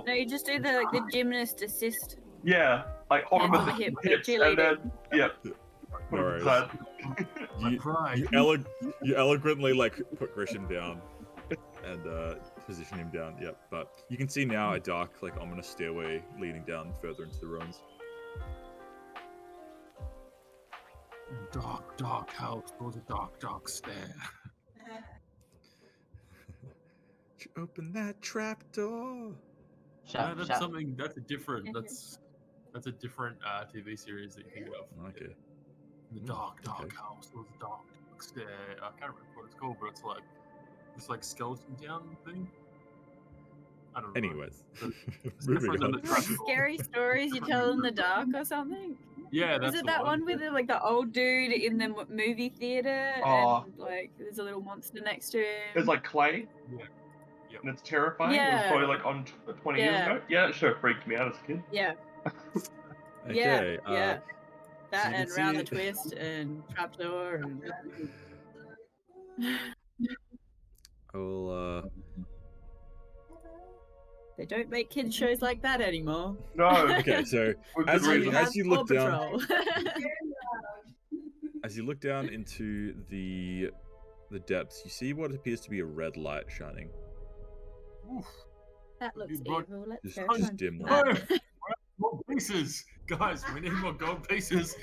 [SPEAKER 9] No, you just do the gymnast assist.
[SPEAKER 8] Yeah, like hold him
[SPEAKER 9] Yeah,
[SPEAKER 8] at the
[SPEAKER 9] hip,
[SPEAKER 8] hips,
[SPEAKER 9] cheerleader.
[SPEAKER 8] and then yeah.
[SPEAKER 2] No worries.
[SPEAKER 8] But
[SPEAKER 2] You eloquently like put Grisham down and position him down. Yep, but you can see now a dark, like ominous stairway leading down further into the ruins.
[SPEAKER 5] Dark house, was a dark stair.
[SPEAKER 2] Did you open that trap door?
[SPEAKER 5] That's a different TV series that you can get off.
[SPEAKER 2] Okay.
[SPEAKER 5] The dark
[SPEAKER 2] okay.
[SPEAKER 5] house was a dark stair. I can't remember what it's called, but it's like this like skeleton town thing. I don't know.
[SPEAKER 2] Anyways,
[SPEAKER 5] It's
[SPEAKER 2] moving
[SPEAKER 5] different than
[SPEAKER 2] on.
[SPEAKER 5] the trap door.
[SPEAKER 9] Scary stories you tell in the dark or something?
[SPEAKER 5] Yeah, that's
[SPEAKER 9] Is it
[SPEAKER 5] the
[SPEAKER 9] that one with the, like the old dude in the movie theater
[SPEAKER 8] Oh.
[SPEAKER 9] and like there's a little monster next to him?
[SPEAKER 8] there's like clay,
[SPEAKER 5] Yeah. Yep.
[SPEAKER 8] and it's terrifying. It was
[SPEAKER 9] Yeah.
[SPEAKER 8] probably like on 20 years
[SPEAKER 9] Yeah.
[SPEAKER 8] ago. Yeah, it sure freaked me out as a kid.
[SPEAKER 9] Yeah,
[SPEAKER 2] Okay.
[SPEAKER 9] yeah. That
[SPEAKER 2] so you
[SPEAKER 9] and
[SPEAKER 2] can
[SPEAKER 9] round
[SPEAKER 2] see-
[SPEAKER 9] the twist and trapdoor and
[SPEAKER 2] I will.
[SPEAKER 9] they don't make kids shows like that anymore.
[SPEAKER 8] No.
[SPEAKER 2] Okay, so
[SPEAKER 8] With
[SPEAKER 2] as
[SPEAKER 8] good
[SPEAKER 2] you
[SPEAKER 8] reason.
[SPEAKER 2] as you look
[SPEAKER 9] Paw
[SPEAKER 2] down,
[SPEAKER 9] Patrol.
[SPEAKER 2] as you look down into the depths, you see what appears to be a red light shining.
[SPEAKER 9] That looks
[SPEAKER 5] You brought-
[SPEAKER 9] evil. Let's
[SPEAKER 2] Just,
[SPEAKER 9] go.
[SPEAKER 2] just dim
[SPEAKER 5] Oh,
[SPEAKER 2] light.
[SPEAKER 5] more pieces, guys. We need more gold pieces.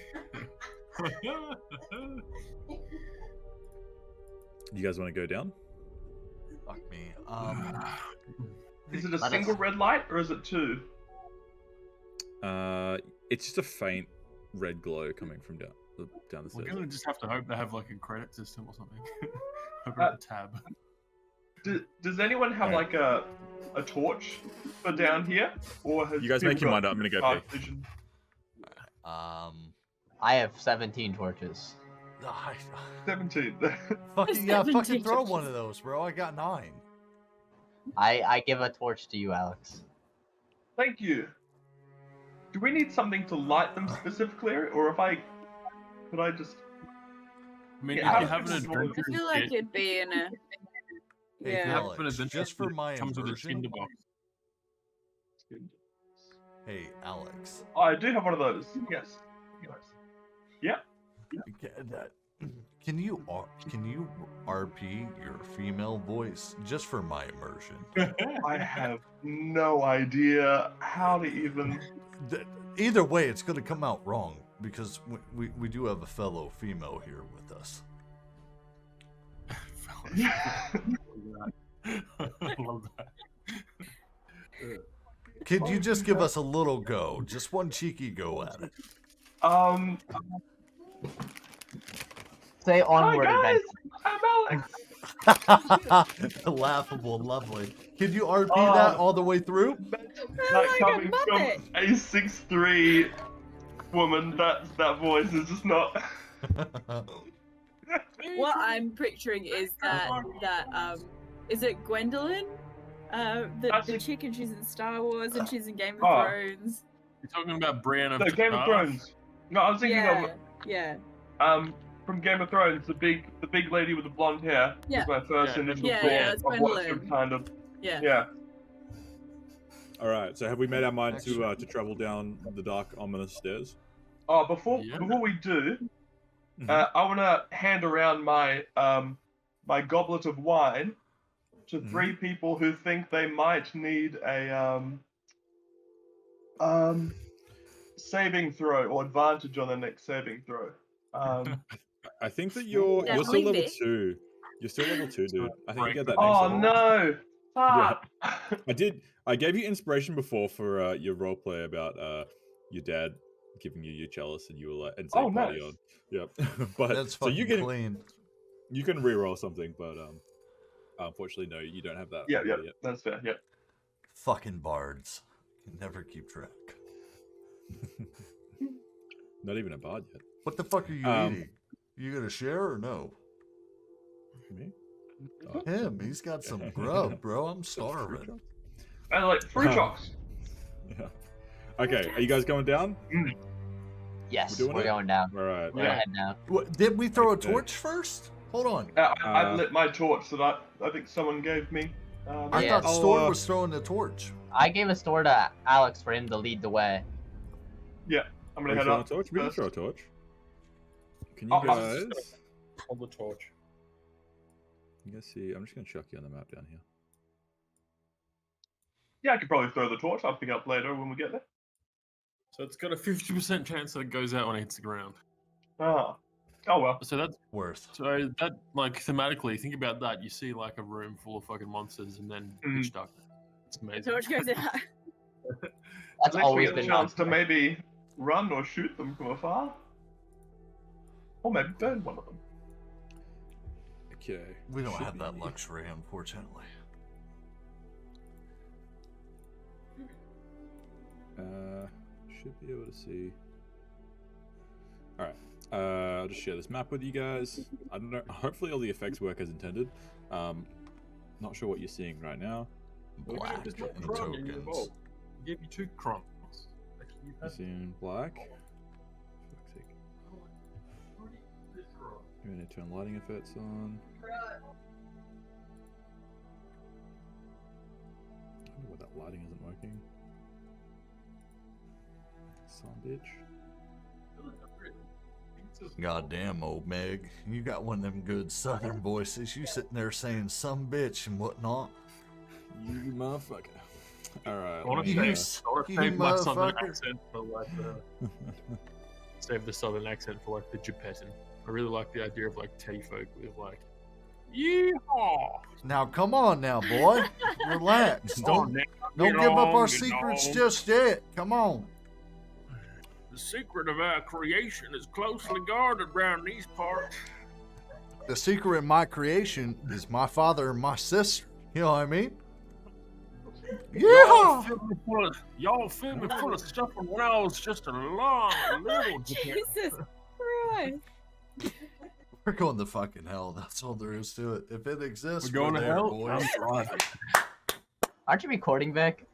[SPEAKER 2] You guys want to go down?
[SPEAKER 3] Fuck me.
[SPEAKER 8] Is it a
[SPEAKER 4] Let
[SPEAKER 8] single
[SPEAKER 4] us-
[SPEAKER 8] red light or is it two?
[SPEAKER 2] It's just a faint red glow coming from down the
[SPEAKER 5] We're
[SPEAKER 2] stairs.
[SPEAKER 5] gonna just have to hope they have like a credit system or something. Open up a tab.
[SPEAKER 8] Does anyone have
[SPEAKER 2] Alright.
[SPEAKER 8] like a torch for down here, or has
[SPEAKER 2] You guys make
[SPEAKER 8] people
[SPEAKER 2] your mind
[SPEAKER 8] got
[SPEAKER 2] up. I'm gonna go
[SPEAKER 8] dark
[SPEAKER 2] pee.
[SPEAKER 8] vision?
[SPEAKER 4] I have 17 torches.
[SPEAKER 8] 17.
[SPEAKER 3] Fucking yeah, fucking
[SPEAKER 9] 17
[SPEAKER 3] throw
[SPEAKER 9] torches.
[SPEAKER 3] one of those, bro. I got 9.
[SPEAKER 4] I give a torch to you, Alex.
[SPEAKER 8] Thank you. Do we need something to light them specifically, or could I just?
[SPEAKER 5] I mean,
[SPEAKER 8] Yeah,
[SPEAKER 5] if you have an
[SPEAKER 8] I
[SPEAKER 5] adventure,
[SPEAKER 9] I feel like it'd be in a
[SPEAKER 3] Hey,
[SPEAKER 9] yeah.
[SPEAKER 3] Phil.
[SPEAKER 5] have an adventure
[SPEAKER 3] just for
[SPEAKER 5] that
[SPEAKER 3] my
[SPEAKER 5] comes with a
[SPEAKER 3] immersion.
[SPEAKER 5] tinderbox.
[SPEAKER 3] Hey, Alex.
[SPEAKER 8] Oh, I do have one of those. Yes.
[SPEAKER 3] Can you RP your female voice just for my immersion?
[SPEAKER 8] I have no idea how to even.
[SPEAKER 3] Either way, it's going to come out wrong because we do have a fellow female here with us.
[SPEAKER 5] I love that.
[SPEAKER 3] Could you just give us a little go, just one cheeky go at it?
[SPEAKER 4] Say onward
[SPEAKER 8] Hi guys,
[SPEAKER 4] adventure.
[SPEAKER 8] I'm Alex.
[SPEAKER 3] Laughable, lovely. Can you RP
[SPEAKER 8] Oh.
[SPEAKER 3] that all the way through?
[SPEAKER 8] Like
[SPEAKER 9] like a
[SPEAKER 8] coming from
[SPEAKER 9] Muppet.
[SPEAKER 8] a 6'3" woman, that voice is just not.
[SPEAKER 9] What I'm picturing is that is it Gwendolyn? The
[SPEAKER 8] Actually-
[SPEAKER 9] chick and she's in Star Wars and she's in Game of
[SPEAKER 8] Oh.
[SPEAKER 9] Thrones.
[SPEAKER 5] You're talking about Brienne of
[SPEAKER 8] No, Game of
[SPEAKER 5] Tarth?
[SPEAKER 8] Thrones. No, I was thinking
[SPEAKER 9] Yeah.
[SPEAKER 8] of from Game of Thrones, the big lady with the blonde hair.
[SPEAKER 9] Yeah.
[SPEAKER 8] Was my first
[SPEAKER 5] Yeah.
[SPEAKER 8] initial
[SPEAKER 9] Yeah,
[SPEAKER 8] thought
[SPEAKER 9] that's
[SPEAKER 8] of what
[SPEAKER 9] Gwendolyn.
[SPEAKER 8] should kind of.
[SPEAKER 9] Yeah.
[SPEAKER 8] Yeah.
[SPEAKER 2] All right. So have we made our mind to travel down the dark, ominous stairs?
[SPEAKER 8] Oh, before
[SPEAKER 5] Yeah.
[SPEAKER 8] we do,
[SPEAKER 2] Mhm.
[SPEAKER 8] I want to hand around my my goblet of wine to
[SPEAKER 2] Mhm.
[SPEAKER 8] 3 people who think they might need a saving throw or advantage on their next saving throw.
[SPEAKER 2] I think that you're still
[SPEAKER 9] Definitely
[SPEAKER 2] level
[SPEAKER 9] Vic.
[SPEAKER 2] 2. You're still level 2, dude. I think you get that next
[SPEAKER 8] Oh
[SPEAKER 2] level.
[SPEAKER 8] no! Fuck!
[SPEAKER 2] I gave you inspiration before for your roleplay about your dad giving you your chalice and you were like and saying
[SPEAKER 8] Oh,
[SPEAKER 2] party
[SPEAKER 8] nice.
[SPEAKER 2] on. Yep. But
[SPEAKER 3] That's
[SPEAKER 2] so
[SPEAKER 3] fucking
[SPEAKER 2] you can
[SPEAKER 3] clean.
[SPEAKER 2] re-roll something, but unfortunately no, you don't have that.
[SPEAKER 8] Yeah,
[SPEAKER 2] ability
[SPEAKER 8] yeah,
[SPEAKER 2] yet.
[SPEAKER 8] that's fair. Yeah.
[SPEAKER 3] Fucking bards. Can never keep track.
[SPEAKER 2] Not even a bard yet.
[SPEAKER 3] What the fuck are you eating? You gonna share or no?
[SPEAKER 2] Me?
[SPEAKER 3] Him, he's got some grub, bro. I'm starving.
[SPEAKER 8] And like fruit chocks.
[SPEAKER 2] Yeah. Okay, are you guys going down?
[SPEAKER 4] Yes,
[SPEAKER 2] We're doing
[SPEAKER 4] we're
[SPEAKER 2] it?
[SPEAKER 4] going down.
[SPEAKER 2] All right.
[SPEAKER 4] We're gonna head down.
[SPEAKER 3] What, did we throw a
[SPEAKER 2] Okay.
[SPEAKER 3] torch first? Hold on.
[SPEAKER 8] I lit my torch that I think someone gave me.
[SPEAKER 3] I
[SPEAKER 4] Yeah.
[SPEAKER 3] thought Storm was throwing the torch.
[SPEAKER 4] I gave a store to Alex for him to lead the way.
[SPEAKER 8] I'm
[SPEAKER 2] Are
[SPEAKER 8] gonna
[SPEAKER 2] you
[SPEAKER 8] head
[SPEAKER 2] throwing a
[SPEAKER 8] up.
[SPEAKER 2] torch? We can
[SPEAKER 8] first.
[SPEAKER 2] throw a torch. Can you
[SPEAKER 8] Oh, I
[SPEAKER 2] guys?
[SPEAKER 8] was
[SPEAKER 5] Hold the torch.
[SPEAKER 2] You guys see? I'm just gonna chuck you on the map down here.
[SPEAKER 8] Yeah, I could probably throw the torch. I'll pick up later when we get there.
[SPEAKER 5] So it's got a 50% chance that it goes out when it hits the ground.
[SPEAKER 8] Ah. Oh well.
[SPEAKER 5] So that's
[SPEAKER 3] Worth.
[SPEAKER 5] so that like thematically, think about that. You see like a room full of fucking monsters and then pitch darkness. It's amazing.
[SPEAKER 9] Torch goes out.
[SPEAKER 4] That's
[SPEAKER 8] At least we
[SPEAKER 4] always
[SPEAKER 8] get the
[SPEAKER 4] been
[SPEAKER 8] chance to
[SPEAKER 4] my
[SPEAKER 8] maybe run or shoot them from afar. Or maybe burn one of them.
[SPEAKER 2] Okay.
[SPEAKER 3] We don't
[SPEAKER 2] should
[SPEAKER 3] have that
[SPEAKER 2] be-
[SPEAKER 3] luxury, unfortunately.
[SPEAKER 2] Should be able to see. All right. I'll just share this map with you guys. I don't know. Hopefully, all the effects work as intended. Not sure what you're seeing right now.
[SPEAKER 3] Black
[SPEAKER 5] It's not
[SPEAKER 3] and
[SPEAKER 5] crumbs in your
[SPEAKER 3] tokens.
[SPEAKER 5] bowl. Give you 2 crumbs.
[SPEAKER 2] You're seeing black. Fuck's sake. I'm gonna turn lighting effects on. I don't know why that lighting isn't working. Son bitch.
[SPEAKER 3] Goddamn, old Meg. You got one of them good southern voices. You sitting there saying some bitch and whatnot.
[SPEAKER 2] You motherfucker. Alright.
[SPEAKER 5] I want to
[SPEAKER 3] You
[SPEAKER 5] save my southern
[SPEAKER 3] motherfucker.
[SPEAKER 5] accent for like the save the southern accent for like the Gepetan. I really like the idea of like Teddy folk with like, yeehaw!
[SPEAKER 3] Now, come on now, boy. Relax. Don't give up our secrets just yet. Come on.
[SPEAKER 5] The secret of our creation is closely guarded around these parts.
[SPEAKER 3] The secret of my creation is my father and my sister. You know what I mean?
[SPEAKER 5] Y'all
[SPEAKER 3] Yeah.
[SPEAKER 5] filled me full of stuff from when I was just a little
[SPEAKER 9] Jesus Christ.
[SPEAKER 3] We're going to fucking hell. That's all there is to it. If it exists,
[SPEAKER 5] We're going to
[SPEAKER 3] there,
[SPEAKER 5] hell.
[SPEAKER 3] boys.
[SPEAKER 5] I'm driving.
[SPEAKER 4] Aren't you recording, Vic?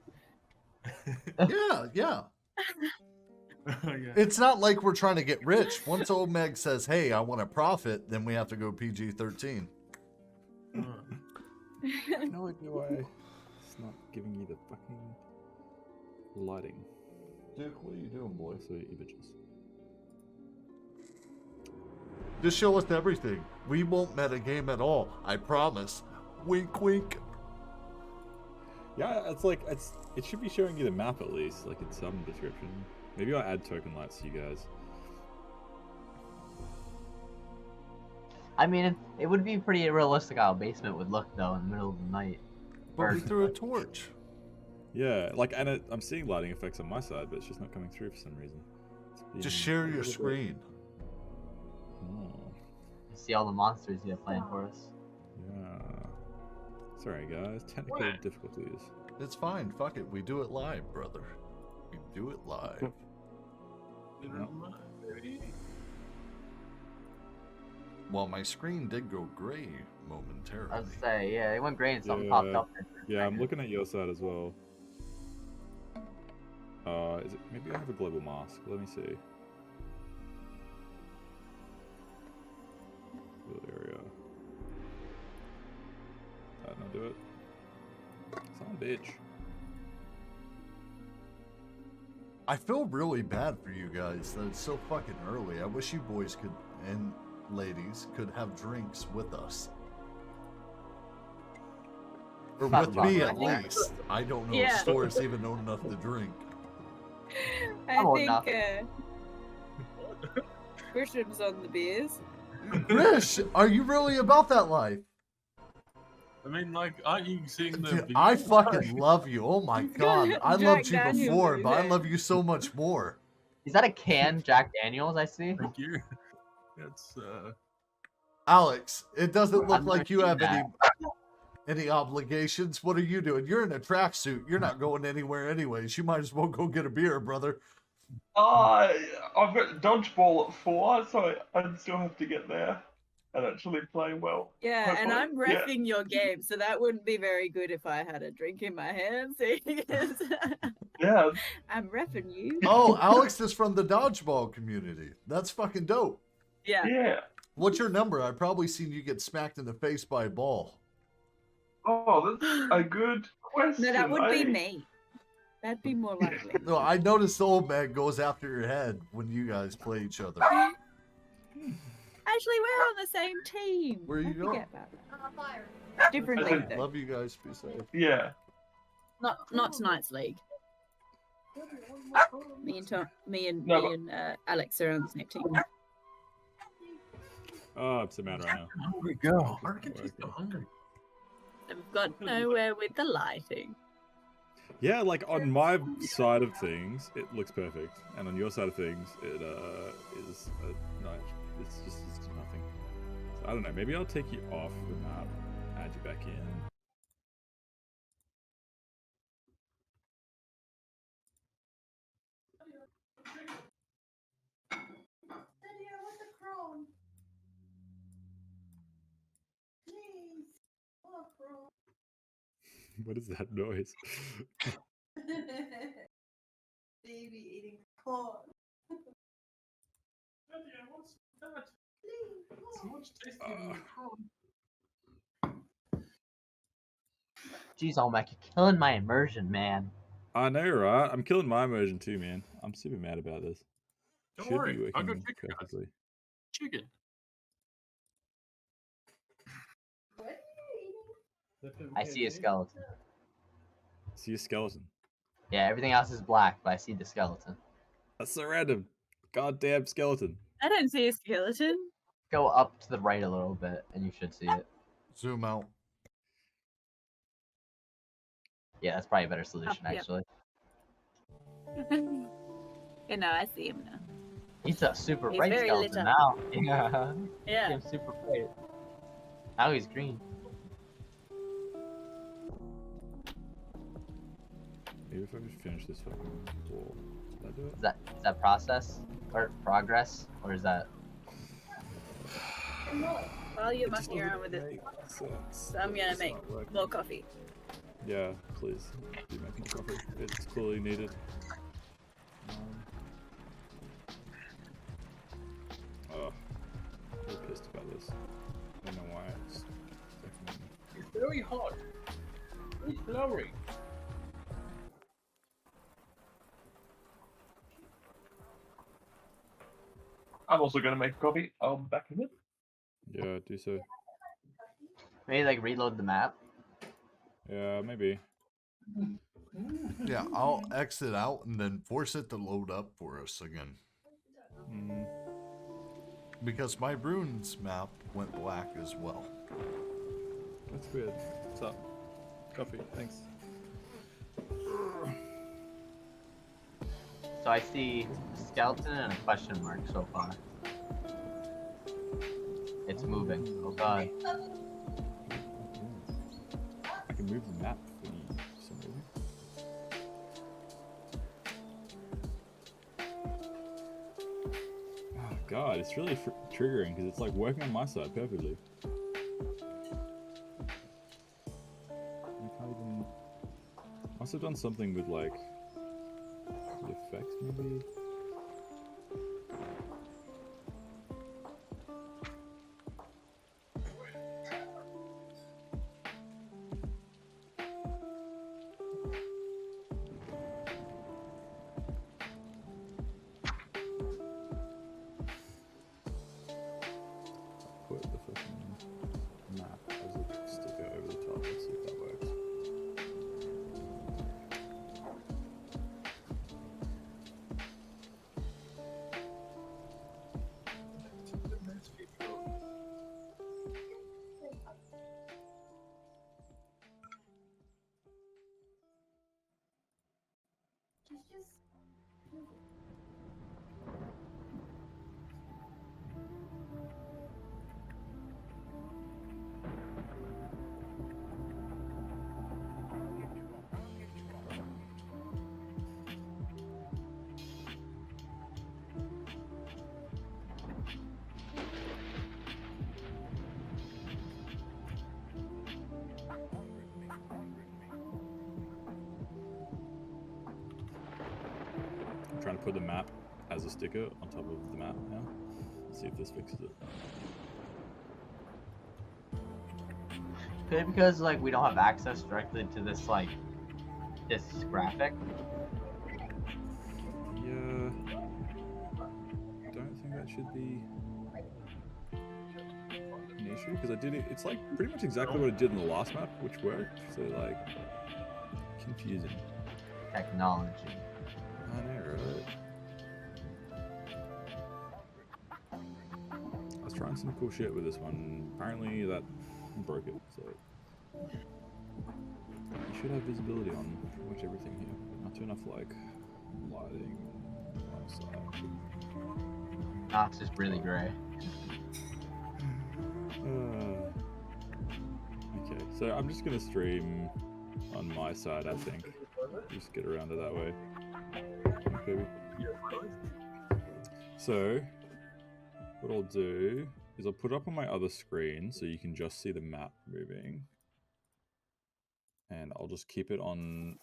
[SPEAKER 3] Yeah.
[SPEAKER 5] Yeah.
[SPEAKER 3] It's not like we're trying to get rich. Once old Meg says, hey, I want to profit, then we have to go PG-13.
[SPEAKER 2] No idea why it's not giving you the fucking lighting.
[SPEAKER 3] Duke, what are you doing, boy?
[SPEAKER 2] So images.
[SPEAKER 3] Just show us everything. We won't metagame at all. I promise. Wink, wink.
[SPEAKER 2] Yeah, it should be showing you the map at least, like in some description. Maybe I'll add token lights to you guys.
[SPEAKER 4] I mean, it would be pretty realistic how a basement would look, though, in the middle of the night.
[SPEAKER 3] But we threw a torch.
[SPEAKER 2] Yeah, like, and I'm seeing lighting effects on my side, but it's just not coming through for some reason. It's
[SPEAKER 3] Just
[SPEAKER 2] been
[SPEAKER 3] share
[SPEAKER 2] a
[SPEAKER 3] your
[SPEAKER 2] little bit.
[SPEAKER 3] screen.
[SPEAKER 2] Oh,
[SPEAKER 4] See all the monsters you have planned for us.
[SPEAKER 2] yeah. Sorry, guys. Technical
[SPEAKER 5] What?
[SPEAKER 2] difficulties.
[SPEAKER 3] It's fine. Fuck it. We do it live, brother. We do it live. Well, my screen did go gray momentarily.
[SPEAKER 4] I was say, yeah, it went great and something
[SPEAKER 2] Yeah.
[SPEAKER 4] popped up there. for a
[SPEAKER 2] Yeah, I'm
[SPEAKER 4] second.
[SPEAKER 2] looking at your side as well. Is it maybe I have a global mask? Let me see. Wheel area. That not do it. Son of a bitch.
[SPEAKER 3] I feel really bad for you guys that it's so fucking early. I wish you boys could and ladies could have drinks with us. Or
[SPEAKER 4] Not
[SPEAKER 3] with
[SPEAKER 4] a
[SPEAKER 3] me
[SPEAKER 4] problem.
[SPEAKER 3] at least. I don't know
[SPEAKER 9] Yeah.
[SPEAKER 3] if stores even own enough to drink.
[SPEAKER 9] I
[SPEAKER 4] I'm old
[SPEAKER 9] think
[SPEAKER 4] enough.
[SPEAKER 9] Grisham's on the beers.
[SPEAKER 3] Grish, are you really about that life?
[SPEAKER 5] I mean, like, aren't you seeing the
[SPEAKER 3] Dude,
[SPEAKER 5] video?
[SPEAKER 3] I fucking love you. Oh my god. I
[SPEAKER 9] Jack
[SPEAKER 3] loved you
[SPEAKER 9] Daniels
[SPEAKER 3] before,
[SPEAKER 9] is
[SPEAKER 3] but I
[SPEAKER 9] there.
[SPEAKER 3] love you so much more.
[SPEAKER 4] Is that a canned Jack Daniels I see?
[SPEAKER 5] Thank you. It's
[SPEAKER 3] Alex, it doesn't look
[SPEAKER 4] I've
[SPEAKER 3] like
[SPEAKER 4] never
[SPEAKER 3] you
[SPEAKER 4] seen
[SPEAKER 3] have
[SPEAKER 4] that.
[SPEAKER 3] any obligations. What are you doing? You're in a tracksuit. You're not going anywhere anyways. You might as well go get a beer, brother.
[SPEAKER 8] I've got dodgeball at 4, so I'd still have to get there and actually play well.
[SPEAKER 9] Yeah, and I'm
[SPEAKER 8] Hopefully, yeah.
[SPEAKER 9] refing your game, so that wouldn't be very good if I had a drink in my hand.
[SPEAKER 8] Yeah,
[SPEAKER 9] I'm refing you.
[SPEAKER 3] Oh, Alex is from the dodgeball community. That's fucking dope.
[SPEAKER 9] Yeah.
[SPEAKER 8] yeah.
[SPEAKER 3] What's your number? I've probably seen you get smacked in the face by a ball.
[SPEAKER 8] Oh, that's a good question.
[SPEAKER 9] No, that would be me. That'd be more likely.
[SPEAKER 3] No, I noticed the old man goes after your head when you guys play each other.
[SPEAKER 9] Actually, we're on the same team.
[SPEAKER 3] Where you
[SPEAKER 9] I
[SPEAKER 3] going?
[SPEAKER 9] forget about that. Different league though.
[SPEAKER 3] Love you guys. Be safe.
[SPEAKER 8] Yeah.
[SPEAKER 9] Not tonight's league. Me and
[SPEAKER 8] No,
[SPEAKER 9] Alex are on the same team.
[SPEAKER 2] Oh, I'm so mad right now.
[SPEAKER 5] hungry girl. I reckon she's still hungry.
[SPEAKER 9] And we've got nowhere with the lighting.
[SPEAKER 2] Yeah, like on my side of things, it looks perfect, and on your side of things, it is no, it's just nothing. So, I don't know. Maybe I'll take you off the map, add you back in. What is that noise?
[SPEAKER 10] Baby eating corn.
[SPEAKER 5] What's that? It's much tastier than the prawn.
[SPEAKER 4] Jeez, Olmec, you're killing my immersion, man.
[SPEAKER 2] I know, right? I'm killing my immersion too, man. I'm super mad about this.
[SPEAKER 5] Don't
[SPEAKER 2] Should
[SPEAKER 5] worry,
[SPEAKER 2] be
[SPEAKER 5] I got
[SPEAKER 2] working
[SPEAKER 5] chicken, guys.
[SPEAKER 2] perfectly.
[SPEAKER 5] Chicken.
[SPEAKER 4] I see a skeleton.
[SPEAKER 2] See a skeleton.
[SPEAKER 4] Yeah, everything else is black, but I see the skeleton.
[SPEAKER 2] That's so random. Goddamn skeleton.
[SPEAKER 9] I don't see a skeleton.
[SPEAKER 4] Go up to the right a little bit, and you should see it.
[SPEAKER 3] Zoom out.
[SPEAKER 4] Yeah, that's probably a better solution,
[SPEAKER 9] Yep.
[SPEAKER 4] actually.
[SPEAKER 9] You know, I see him now.
[SPEAKER 4] He's a super
[SPEAKER 9] He's
[SPEAKER 4] bright
[SPEAKER 9] very lit
[SPEAKER 4] skeleton
[SPEAKER 9] up.
[SPEAKER 4] now. Yeah.
[SPEAKER 9] Yeah.
[SPEAKER 4] He's super bright. Now he's green.
[SPEAKER 2] Maybe if I just finish this fucking wall. Did I do it?
[SPEAKER 4] Is that process or progress, or is that?
[SPEAKER 9] While you're
[SPEAKER 2] It just
[SPEAKER 9] mucking around
[SPEAKER 2] doesn't
[SPEAKER 9] with it,
[SPEAKER 2] make sense.
[SPEAKER 9] so I'm gonna
[SPEAKER 2] It's
[SPEAKER 9] make
[SPEAKER 2] not working.
[SPEAKER 9] more coffee.
[SPEAKER 2] Yeah, please. Do make me coffee. It's clearly needed. Oh, I'm really pissed about this. I don't know why it's definitely.
[SPEAKER 5] It's very hot. It's flowering.
[SPEAKER 8] I'm also going to make a copy. I'll be back in a minute.
[SPEAKER 2] Yeah, do so.
[SPEAKER 4] Maybe like reload the map.
[SPEAKER 2] Yeah, maybe.
[SPEAKER 3] Yeah, I'll exit out and then force it to load up for us again.
[SPEAKER 2] Mm.
[SPEAKER 3] Because my runes map went black as well.
[SPEAKER 2] That's weird. What's up? Coffee, thanks.
[SPEAKER 4] So So I see a skeleton and a question mark so far. It's moving. Oh god.
[SPEAKER 2] I can move the map for some reason. Oh god, it's really triggering because it's like working on my side perfectly. I can't even. Must have done something with like the effects, maybe. Put the fucking map as a sticker over the top. Let's see if that works. I'm trying to put the map as a sticker on top of the map now. Let's see if this fixes it.
[SPEAKER 4] Could it be because like we don't have access directly to this like this graphic?
[SPEAKER 2] Yeah. Don't think that should be an issue because I did it. It's like pretty much exactly what I did in the last map, which worked. So like confusing.
[SPEAKER 4] Technology.
[SPEAKER 2] I know, right? I was trying some cool shit with this one. Apparently that broke it. So you should have visibility on pretty much everything here. Not too enough like lighting outside.
[SPEAKER 4] Ah, it's just really gray.
[SPEAKER 2] Okay, so I'm just gonna stream on my side, I think. Just get around it that way. Okay. So, what I'll do is I'll put it up on my other screen so you can just see the map moving. And I'll just keep it on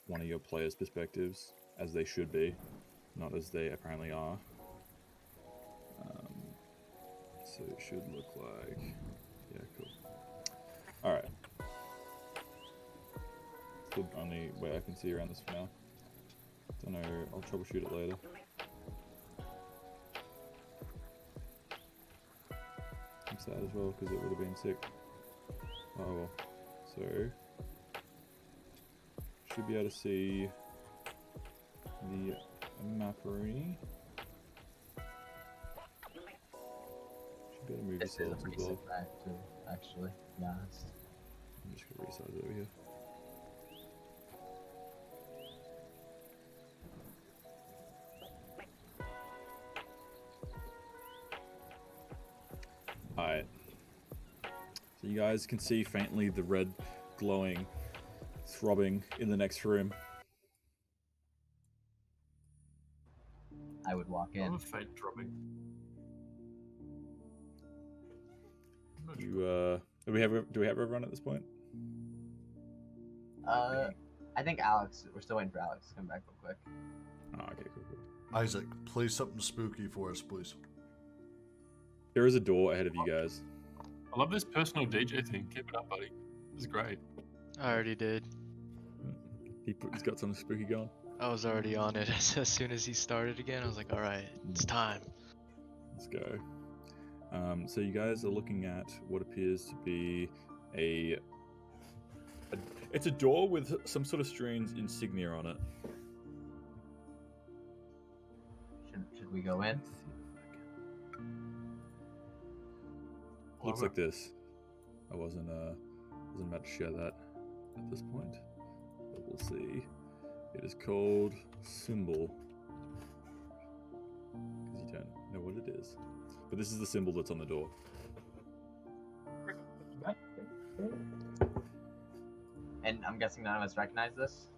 [SPEAKER 2] one of your players' perspectives, as they should be, not as they apparently are. So it should look like... Yeah, cool. Alright. It's the only way I can see around this for now. Don't know, I'll troubleshoot it later. I'm sad as well because it would have been sick. Oh well. So, should be able to see the maparoni. Should be able to move
[SPEAKER 4] This is a
[SPEAKER 2] yourselves as
[SPEAKER 4] pretty
[SPEAKER 2] well.
[SPEAKER 4] sick map too, actually, to be honest.
[SPEAKER 2] I'm just gonna resize it over here. Alright. So you guys can see faintly the red glowing, throbbing in the next room.
[SPEAKER 4] I would walk
[SPEAKER 5] I
[SPEAKER 4] in.
[SPEAKER 5] have a faint dropping.
[SPEAKER 2] You do we have everyone at this point?
[SPEAKER 4] I think Alex. We're still waiting for Alex to come back real quick.
[SPEAKER 2] Oh, okay, cool.
[SPEAKER 3] Isaac, play something spooky for us, please.
[SPEAKER 2] There is a door ahead of you guys.
[SPEAKER 5] I love this personal DJ thing. Keep it up, buddy. This is great.
[SPEAKER 7] I already did.
[SPEAKER 2] He's got something spooky going.
[SPEAKER 7] I was already on it as soon as he started again. I was like, all right, it's time.
[SPEAKER 2] Let's go. So you guys are looking at what appears to be it's a door with some sort of strange insignia on it.
[SPEAKER 4] Should we go in?
[SPEAKER 2] Looks like this. I wasn't about to share that at this point, but we'll see. It is called Symbol. know what it is. But this is the symbol that's on the door.
[SPEAKER 4] And I'm guessing none of us recognize this.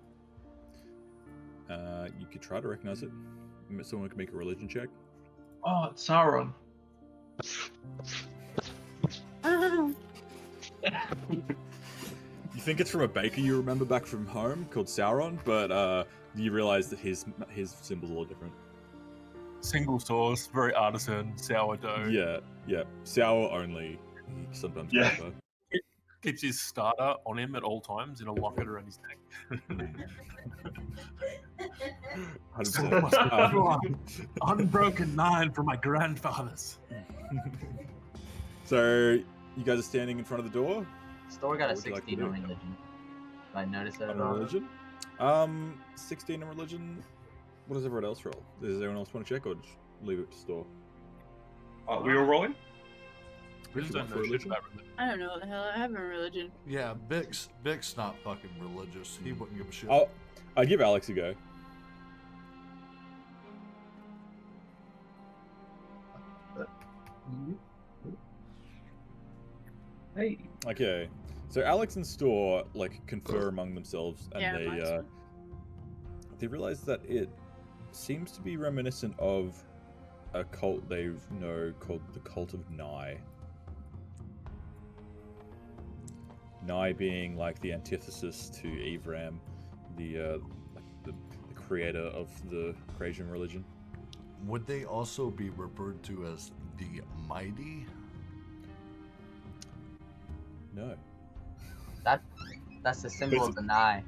[SPEAKER 2] You could try to recognize it. Someone can make a religion check.
[SPEAKER 8] Oh, it's Sauron.
[SPEAKER 2] You think it's from a baker you remember back from home called Sauron, but you realize that his symbol's a little different.
[SPEAKER 5] Single source, very artisan, sourdough.
[SPEAKER 2] Yeah. Sour only. Sometimes.
[SPEAKER 8] Yeah.
[SPEAKER 2] Prefer.
[SPEAKER 5] Keeps his starter on him at all times in a locket around his neck.
[SPEAKER 2] 100%.
[SPEAKER 5] Unbroken line from my grandfathers.
[SPEAKER 2] So you guys are standing in front of the door.
[SPEAKER 4] Store got a
[SPEAKER 2] What would you like to
[SPEAKER 4] 16 on
[SPEAKER 2] do?
[SPEAKER 4] religion. Did I notice that
[SPEAKER 2] On
[SPEAKER 4] at all?
[SPEAKER 2] religion? 16 in religion. What does everyone else roll? Does anyone else want to check, or just leave it to store?
[SPEAKER 8] We were rolling?
[SPEAKER 5] We just don't know shit about religion.
[SPEAKER 9] I don't know what the hell I have in religion.
[SPEAKER 3] Yeah, Bix not fucking religious. He wouldn't give a shit.
[SPEAKER 2] I'd give Alex a go.
[SPEAKER 8] Hey.
[SPEAKER 2] Okay, so Alex and Store confer among themselves, and
[SPEAKER 9] Yeah, mine's fine.
[SPEAKER 2] they realize that it seems to be reminiscent of a cult they know called the Cult of Nye. Nye being like the antithesis to Avram, the creator of the Krasian religion.
[SPEAKER 3] Would they also be referred to as the Mighty?
[SPEAKER 2] No.
[SPEAKER 4] That's the symbol of the Nye.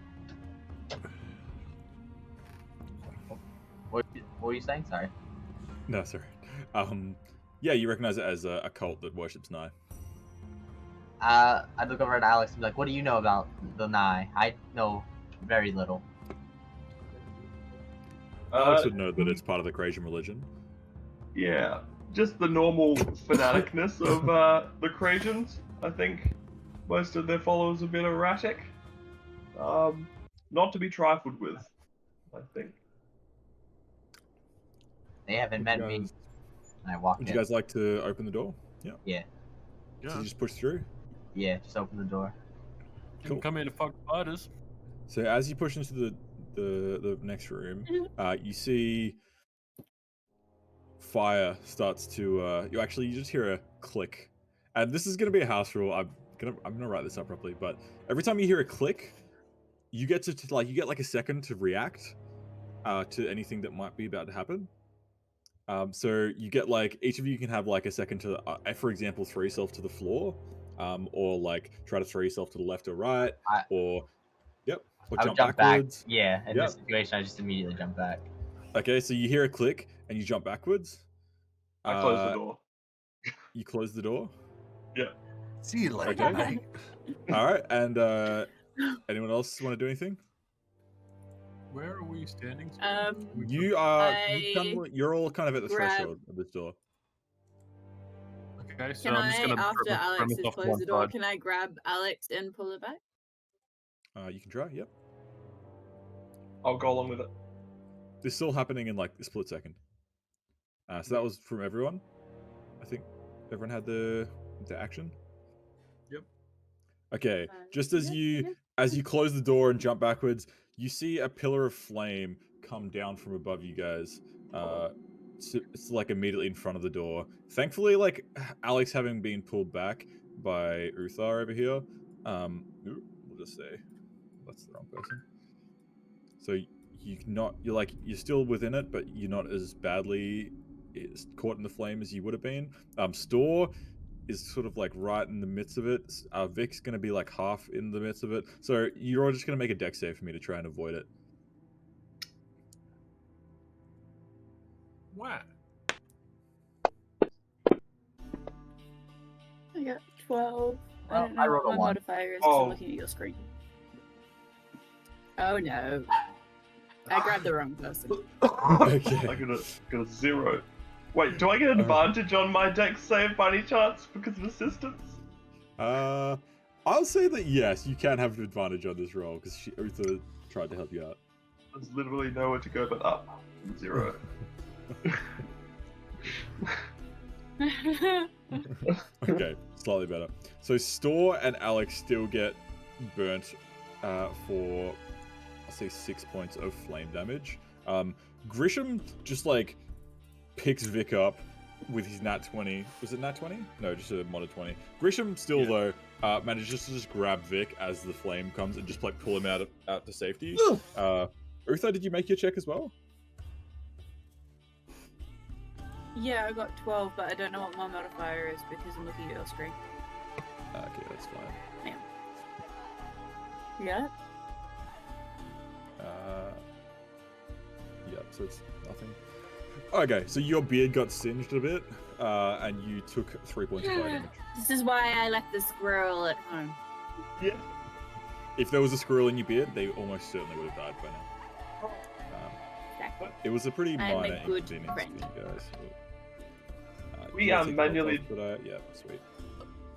[SPEAKER 4] What were you saying? Sorry.
[SPEAKER 2] No, sorry. Yeah, you recognize it as a cult that worships Nye.
[SPEAKER 4] I look over at Alex and be like, "What do you know about the Nye?" I know very little.
[SPEAKER 2] Alex would know that it's part of the Krasian religion.
[SPEAKER 8] Yeah, just the normal fanaticness of the Krasians. I think most of their followers are a bit erratic. Not to be trifled with, I think.
[SPEAKER 4] They haven't met me. And I walk
[SPEAKER 2] Would
[SPEAKER 4] in.
[SPEAKER 2] you guys like to open the door? Yeah.
[SPEAKER 4] Yeah.
[SPEAKER 2] So you just push through?
[SPEAKER 4] Yeah, just open the door.
[SPEAKER 5] Can come here to fuck spiders.
[SPEAKER 2] So as you push into the next room, you see fire starts to you just hear a click. And this is gonna be a house rule. I'm gonna write this up properly, but every time you hear a click, you get you get like a second to react to anything that might be about to happen. So you get each of you can have a second to, for example, throw yourself to the floor, or try to throw yourself to the left or right, or
[SPEAKER 4] I would jump
[SPEAKER 2] backwards.
[SPEAKER 4] back. Yeah, in this situation, I just immediately jump back.
[SPEAKER 2] Okay, so you hear a click and you jump backwards.
[SPEAKER 8] I close the door.
[SPEAKER 2] You close the door.
[SPEAKER 8] Yeah.
[SPEAKER 3] See you later,
[SPEAKER 2] Okay.
[SPEAKER 3] mate.
[SPEAKER 2] All right, and anyone else want to do anything?
[SPEAKER 5] Where are we standing?
[SPEAKER 2] You are. You're all kind of at the threshold of this door.
[SPEAKER 5] Okay, so
[SPEAKER 9] Can
[SPEAKER 5] I'm just
[SPEAKER 9] I,
[SPEAKER 5] gonna
[SPEAKER 9] after Alex
[SPEAKER 5] premise
[SPEAKER 9] has
[SPEAKER 5] off
[SPEAKER 9] closed
[SPEAKER 5] one
[SPEAKER 9] the door,
[SPEAKER 5] side.
[SPEAKER 9] can I grab Alex and pull it back?
[SPEAKER 2] You can try. Yep.
[SPEAKER 8] I'll go along with it.
[SPEAKER 2] This is still happening in a split second. So that was from everyone. I think everyone had the action.
[SPEAKER 5] Yep.
[SPEAKER 2] Okay. Just as you close the door and jump backwards, you see a pillar of flame come down from above you guys. It's immediately in front of the door. Thankfully, Alex having been pulled back by Uthar over here. We'll just say that's the wrong person. So you're still within it, but you're not as badly caught in the flame as you would have been. Store is sort of right in the midst of it. Vic's gonna be half in the midst of it. So you're all just gonna make a dex save for me to try and avoid it.
[SPEAKER 5] Wow.
[SPEAKER 9] I got 12.
[SPEAKER 4] Well,
[SPEAKER 9] I don't know
[SPEAKER 4] I rolled a
[SPEAKER 9] what my
[SPEAKER 4] one.
[SPEAKER 9] modifier is 'cause
[SPEAKER 8] Oh.
[SPEAKER 9] I'm looking at your screen. Oh no. I grabbed the wrong person.
[SPEAKER 2] Okay.
[SPEAKER 8] I got a 0. Wait, do I get an advantage on my dex save by any chance because of assistance?
[SPEAKER 2] I'll say that yes, you can have an advantage on this roll because Uther tried to help you out.
[SPEAKER 8] There's literally nowhere to go but up. 0.
[SPEAKER 2] Okay, slightly better. So Store and Alex still get burnt for, I'll say 6 points of flame damage. Grisham just like picks Vic up with his nat 20. Was it nat 20? No, just a modded 20. Grisham still though manages to just grab Vic as the flame comes and just like pull him out to safety. Uther, did you make your check as well?
[SPEAKER 9] Yeah, I got 12, but I don't know what my modifier is because I'm looking at your screen.
[SPEAKER 2] Okay, that's fine.
[SPEAKER 9] Yeah.
[SPEAKER 2] Yeah, so it's nothing. Okay, so your beard got singed a bit, and you took 3 points of fire damage.
[SPEAKER 9] This is why I left the squirrel at home.
[SPEAKER 8] Yeah.
[SPEAKER 2] If there was a squirrel in your beard, they almost certainly would have died by now.
[SPEAKER 9] Exactly.
[SPEAKER 2] It was a pretty
[SPEAKER 9] I'm a
[SPEAKER 2] minor
[SPEAKER 9] good
[SPEAKER 2] inconvenience
[SPEAKER 9] friend.
[SPEAKER 2] for you guys.
[SPEAKER 8] We
[SPEAKER 2] you wanna take a
[SPEAKER 8] manually-
[SPEAKER 2] health for that? Yeah, sweet.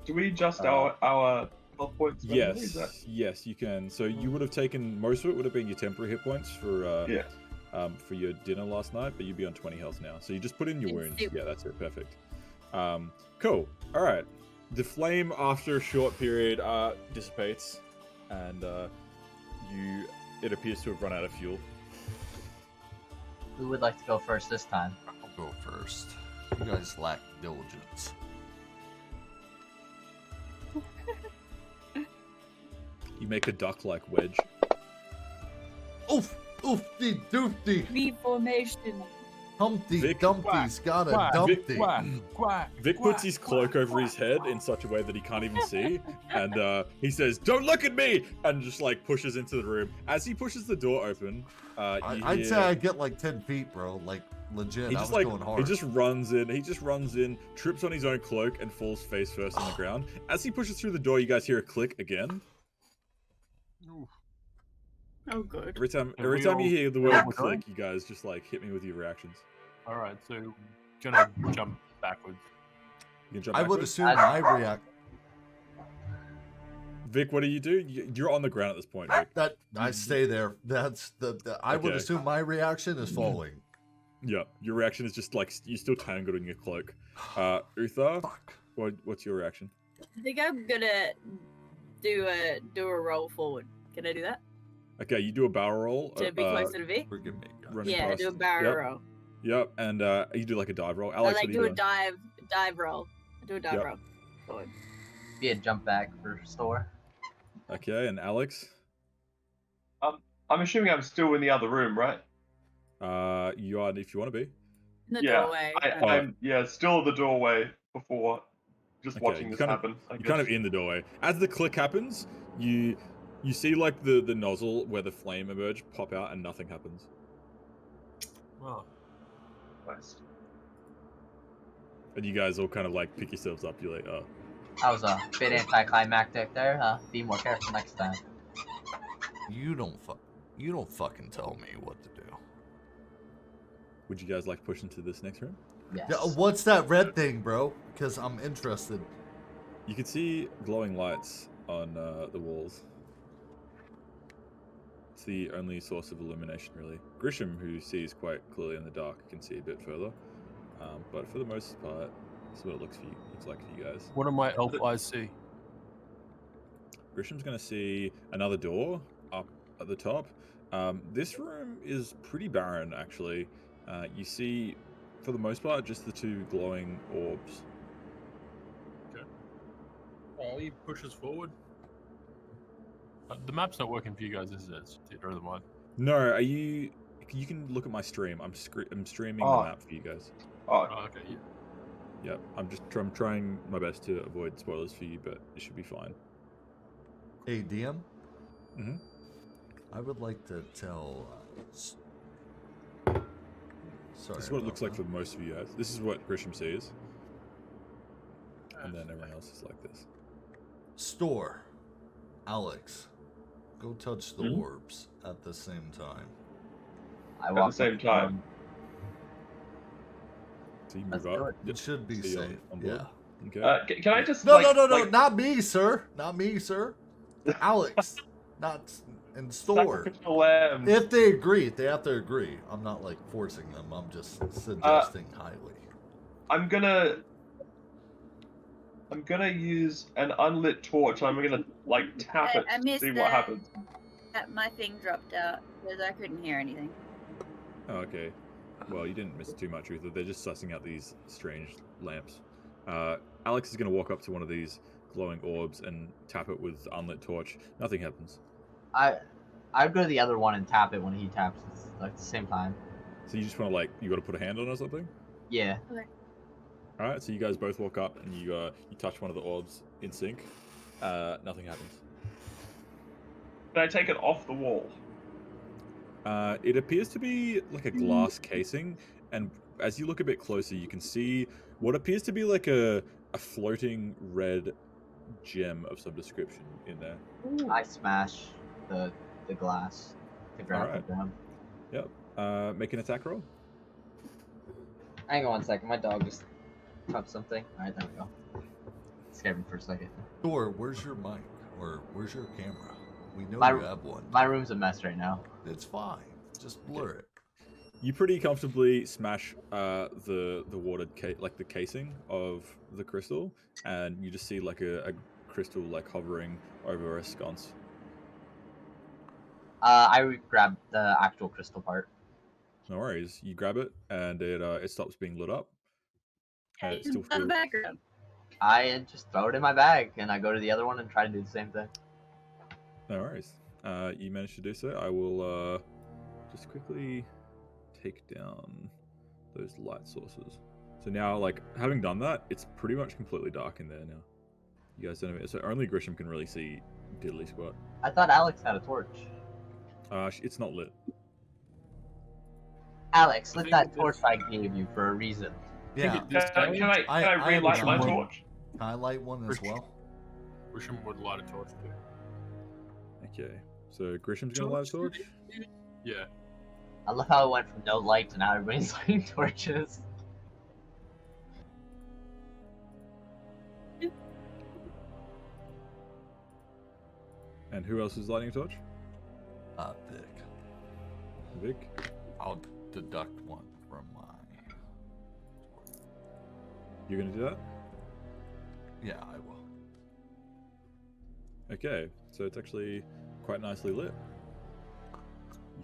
[SPEAKER 8] Do we adjust our health points? manually? Is that-
[SPEAKER 2] Yes, you can. So you would have taken most of it would have been your temporary hit points for your dinner last night, but you'd be on 20 health now. So you just put in your wounds. Yeah, that's it. Perfect. Cool. All right. The flame after a short period dissipates, and it appears to have run out of fuel.
[SPEAKER 4] Who would like to go first this time?
[SPEAKER 3] I'll go first. You guys lack diligence.
[SPEAKER 2] You make a duck-like wedge.
[SPEAKER 3] Oof! Oofty doofty!
[SPEAKER 9] V formation.
[SPEAKER 3] Humpty
[SPEAKER 2] Vic,
[SPEAKER 3] Dumpty's got a dumpty.
[SPEAKER 2] Vic puts his cloak over his head in such a way that he can't even see, and he says, "Don't look at me!" and just like pushes into the room. As he pushes the door open,
[SPEAKER 3] I'd say I get like 10 feet, bro. Like legit.
[SPEAKER 2] he
[SPEAKER 3] I
[SPEAKER 2] just
[SPEAKER 3] was
[SPEAKER 2] like
[SPEAKER 3] going hard.
[SPEAKER 2] he just runs in, trips on his own cloak, and falls face first on the ground. As he pushes through the door, you guys hear a click again.
[SPEAKER 9] Oh, good.
[SPEAKER 2] Every time
[SPEAKER 5] all-
[SPEAKER 2] you hear the
[SPEAKER 5] Yeah,
[SPEAKER 2] word
[SPEAKER 5] we're
[SPEAKER 2] click, you guys just like hit me with your reactions.
[SPEAKER 5] Alright, so gonna jump backwards.
[SPEAKER 2] You can jump
[SPEAKER 3] I would
[SPEAKER 2] backwards.
[SPEAKER 3] assume I react.
[SPEAKER 2] Vic, what do? You're on the ground at this point, Vic.
[SPEAKER 3] That I stay there. That's I would
[SPEAKER 2] Okay.
[SPEAKER 3] assume my reaction is falling.
[SPEAKER 2] Yeah, your reaction is just like you're still tangled in your cloak. Uther,
[SPEAKER 3] Fuck.
[SPEAKER 2] what's your reaction?
[SPEAKER 9] I think I'm gonna do a roll forward. Can I do that?
[SPEAKER 2] Okay, you do a barrel roll.
[SPEAKER 9] To be closer to Vic?
[SPEAKER 3] Forgive me. guys.
[SPEAKER 2] running
[SPEAKER 9] Yeah,
[SPEAKER 2] past-
[SPEAKER 9] do a barrel
[SPEAKER 2] yep,
[SPEAKER 9] roll.
[SPEAKER 2] Yep, and you do like a dive roll.
[SPEAKER 9] I
[SPEAKER 2] Alex,
[SPEAKER 9] like
[SPEAKER 2] what are
[SPEAKER 9] do
[SPEAKER 2] you
[SPEAKER 9] a
[SPEAKER 2] doing?
[SPEAKER 9] dive roll. I do a dive
[SPEAKER 2] Yep.
[SPEAKER 9] roll. Forward.
[SPEAKER 4] Be a jump back for Store.
[SPEAKER 2] Okay, and Alex,
[SPEAKER 8] I'm assuming I'm still in the other room, right?
[SPEAKER 2] you are if you want to be.
[SPEAKER 9] In the
[SPEAKER 8] Yeah,
[SPEAKER 9] doorway.
[SPEAKER 8] I'm still at the doorway before just
[SPEAKER 2] Okay,
[SPEAKER 8] watching
[SPEAKER 2] you
[SPEAKER 8] this
[SPEAKER 2] kind of-
[SPEAKER 8] happen. I
[SPEAKER 2] You're kind of
[SPEAKER 8] guess.
[SPEAKER 2] in the doorway. As the click happens, you see like the nozzle where the flame emerge pop out, and nothing happens.
[SPEAKER 5] Oh,
[SPEAKER 8] Nice.
[SPEAKER 2] And you guys all kind of like pick yourselves up. You're like, oh.
[SPEAKER 4] That was a bit anticlimactic there. Be more careful next time.
[SPEAKER 3] You don't fucking tell me what to do.
[SPEAKER 2] Would you guys like to push into this next room?
[SPEAKER 4] Yes.
[SPEAKER 3] Yeah, what's that red thing, bro? Because I'm interested.
[SPEAKER 2] You can see glowing lights on the walls. It's the only source of illumination, really. Grisham, who sees quite clearly in the dark, can see a bit further. But for the most part, that's what it looks like for you guys.
[SPEAKER 5] what do my elf eyes see?
[SPEAKER 2] Grisham's going to see another door up at the top. This room is pretty barren, actually. You see, for the most part, just the two glowing orbs.
[SPEAKER 5] Oh, he pushes forward. The map's not working for you guys, is it? Or the mine?
[SPEAKER 2] No, are you? You can look at my stream. I'm streaming
[SPEAKER 8] Oh.
[SPEAKER 2] the map for you guys.
[SPEAKER 8] Oh,
[SPEAKER 5] Oh, okay. Yeah.
[SPEAKER 2] Yep, I'm trying my best to avoid spoilers for you, but it should be fine.
[SPEAKER 3] Hey, DM?
[SPEAKER 2] Mhm.
[SPEAKER 3] I would like to tell... Sorry.
[SPEAKER 2] This is what it
[SPEAKER 3] about
[SPEAKER 2] looks like
[SPEAKER 3] that.
[SPEAKER 2] for most of you guys. This is what Grisham sees, and then everyone else is like this.
[SPEAKER 3] Store. Alex. Go touch the
[SPEAKER 8] Mhm.
[SPEAKER 3] orbs at the same time.
[SPEAKER 4] I
[SPEAKER 8] at
[SPEAKER 4] walk
[SPEAKER 8] the same time.
[SPEAKER 2] So you
[SPEAKER 4] Let's
[SPEAKER 2] move
[SPEAKER 4] do
[SPEAKER 2] up.
[SPEAKER 3] It should be
[SPEAKER 2] So you're
[SPEAKER 3] safe.
[SPEAKER 2] on board?
[SPEAKER 3] Yeah.
[SPEAKER 2] Okay.
[SPEAKER 8] Can I just
[SPEAKER 3] No,
[SPEAKER 8] like,
[SPEAKER 3] no,
[SPEAKER 8] like,
[SPEAKER 3] not me, sir. Not me, sir. Alex. Not in store.
[SPEAKER 8] sacrificial lamb?
[SPEAKER 3] If they agree, they have to agree. I'm not like forcing them. I'm just suggesting highly.
[SPEAKER 8] I'm gonna use an unlit torch. I'm gonna like tap it
[SPEAKER 9] I
[SPEAKER 8] to
[SPEAKER 9] missed
[SPEAKER 8] see what
[SPEAKER 9] that.
[SPEAKER 8] happens.
[SPEAKER 9] My thing dropped out because I couldn't hear anything.
[SPEAKER 2] Oh, okay. Well, you didn't miss too much either. They're just sussing out these strange lamps. Alex is going to walk up to one of these glowing orbs and tap it with the unlit torch. Nothing happens.
[SPEAKER 4] I'd go to the other one and tap it when he taps at the same time.
[SPEAKER 2] So you just want to like, you got to put a hand on it or something?
[SPEAKER 4] Yeah.
[SPEAKER 9] Okay.
[SPEAKER 2] All right. So you guys both walk up and you touch one of the orbs in sync. Nothing happens.
[SPEAKER 8] Can I take it off the wall?
[SPEAKER 2] It appears to be like a glass casing, and as you look a bit closer, you can see what appears to be like a floating red gem of some description in there.
[SPEAKER 4] I smash the glass to grab
[SPEAKER 2] Alright.
[SPEAKER 4] the gem.
[SPEAKER 2] Yep. Make an attack roll.
[SPEAKER 4] Hang on 1 second, my dog just touched something. Alright, there we go. Scared me for a second.
[SPEAKER 3] Thor, where's your mic? Or where's your camera? We know
[SPEAKER 4] My-
[SPEAKER 3] you have one.
[SPEAKER 4] My room's a mess right now.
[SPEAKER 3] It's fine. Just blur it.
[SPEAKER 2] You pretty comfortably smash the watered like the casing of the crystal, and you just see like a crystal like hovering over a sconce.
[SPEAKER 4] I grab the actual crystal part.
[SPEAKER 2] No worries. You grab it, and it stops being lit up. And it still
[SPEAKER 9] On the
[SPEAKER 2] feels...
[SPEAKER 9] background.
[SPEAKER 4] I just throw it in my bag, and I go to the other one and try to do the same thing.
[SPEAKER 2] No worries. You managed to do so. I will just quickly take down those light sources. So now, like, having done that, it's pretty much completely dark in there now. You guys don't have it. So only Grisham can really see diddly squat.
[SPEAKER 4] I thought Alex had a torch.
[SPEAKER 2] It's not lit.
[SPEAKER 4] Alex,
[SPEAKER 5] I
[SPEAKER 4] lit
[SPEAKER 5] think
[SPEAKER 4] that
[SPEAKER 5] it
[SPEAKER 4] torch
[SPEAKER 5] is-
[SPEAKER 4] I gave you for a reason.
[SPEAKER 3] Yeah.
[SPEAKER 5] This
[SPEAKER 8] Can I
[SPEAKER 3] I have
[SPEAKER 8] relight my
[SPEAKER 3] one.
[SPEAKER 8] torch?
[SPEAKER 3] Can I light one as well?
[SPEAKER 5] Grisham would light a torch too.
[SPEAKER 2] Okay. So Grisham's gonna light a torch.
[SPEAKER 5] Yeah.
[SPEAKER 4] I love how it went from no light to now everybody's lighting torches.
[SPEAKER 2] And who else is lighting a torch?
[SPEAKER 3] Vic.
[SPEAKER 2] Vic.
[SPEAKER 3] I'll deduct one from my.
[SPEAKER 2] You're gonna do that?
[SPEAKER 3] Yeah, I will.
[SPEAKER 2] Okay. So it's actually quite nicely lit.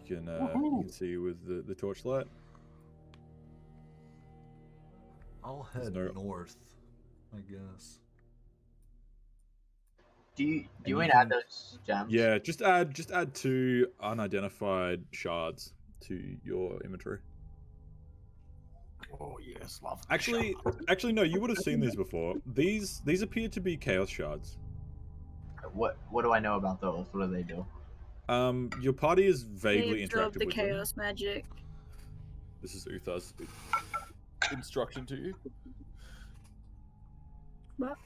[SPEAKER 2] You can see with the torchlight.
[SPEAKER 3] I'll
[SPEAKER 2] There's
[SPEAKER 3] head
[SPEAKER 2] no-
[SPEAKER 3] north, I guess.
[SPEAKER 4] Do you
[SPEAKER 2] And
[SPEAKER 4] want
[SPEAKER 2] you
[SPEAKER 4] to add
[SPEAKER 2] can-
[SPEAKER 4] those gems?
[SPEAKER 2] Yeah, just add 2 unidentified shards to your inventory.
[SPEAKER 5] Oh yes, love. the
[SPEAKER 2] Actually,
[SPEAKER 5] shard.
[SPEAKER 2] no, you would have seen these before. These appear to be chaos shards.
[SPEAKER 4] What do I know about those? What do they do?
[SPEAKER 2] Your party is
[SPEAKER 9] They
[SPEAKER 2] vaguely
[SPEAKER 9] absorb
[SPEAKER 2] interacted
[SPEAKER 9] the
[SPEAKER 2] with them.
[SPEAKER 9] chaos magic.
[SPEAKER 2] This is Uthar's instruction to you.
[SPEAKER 9] What?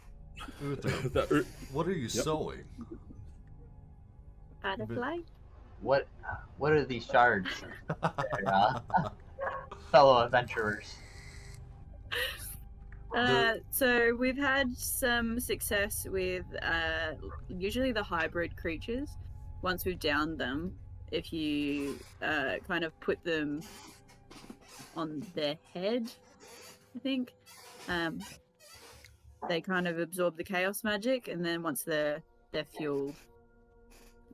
[SPEAKER 3] Uther,
[SPEAKER 2] That-
[SPEAKER 3] what are you sewing?
[SPEAKER 9] Butterfly?
[SPEAKER 4] What are these shards? There, fellow adventurers.
[SPEAKER 9] So we've had some success with usually the hybrid creatures. Once we've downed them, if you kind of put them on their head, I think, they kind of absorb the chaos magic, and then once they're fueled,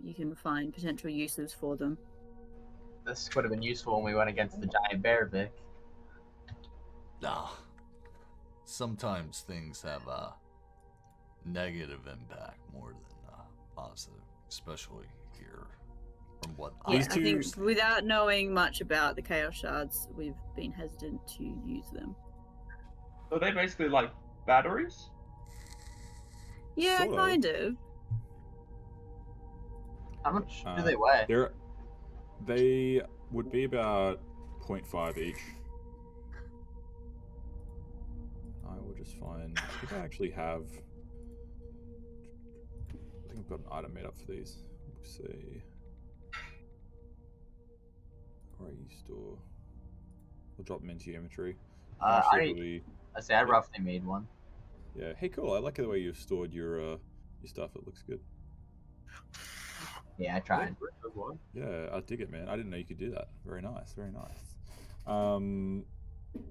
[SPEAKER 9] you can find potential uses for them.
[SPEAKER 4] This would have been useful when we went against the giant bear, Vic.
[SPEAKER 3] Nah. Sometimes things have a negative impact more than positive, especially here. From what
[SPEAKER 9] Yeah,
[SPEAKER 2] These
[SPEAKER 9] I
[SPEAKER 2] two-
[SPEAKER 9] think without knowing much about the chaos shards, we've been hesitant to use them.
[SPEAKER 8] Are they basically like batteries?
[SPEAKER 9] Yeah,
[SPEAKER 2] Sort of.
[SPEAKER 9] kind of.
[SPEAKER 4] How much do
[SPEAKER 2] Uh,
[SPEAKER 4] they weigh?
[SPEAKER 2] They would be about 0.5 each. I will just find. I think I actually have. I think I've got an item made up for these. Let's see. Where you store? We'll drop them into your inventory.
[SPEAKER 4] I say I roughly made one.
[SPEAKER 2] Yeah. Hey, cool. I like the way you've stored your stuff. It looks good.
[SPEAKER 4] Yeah, I tried.
[SPEAKER 2] Yeah, I dig it, man. I didn't know you could do that. Very nice, very nice.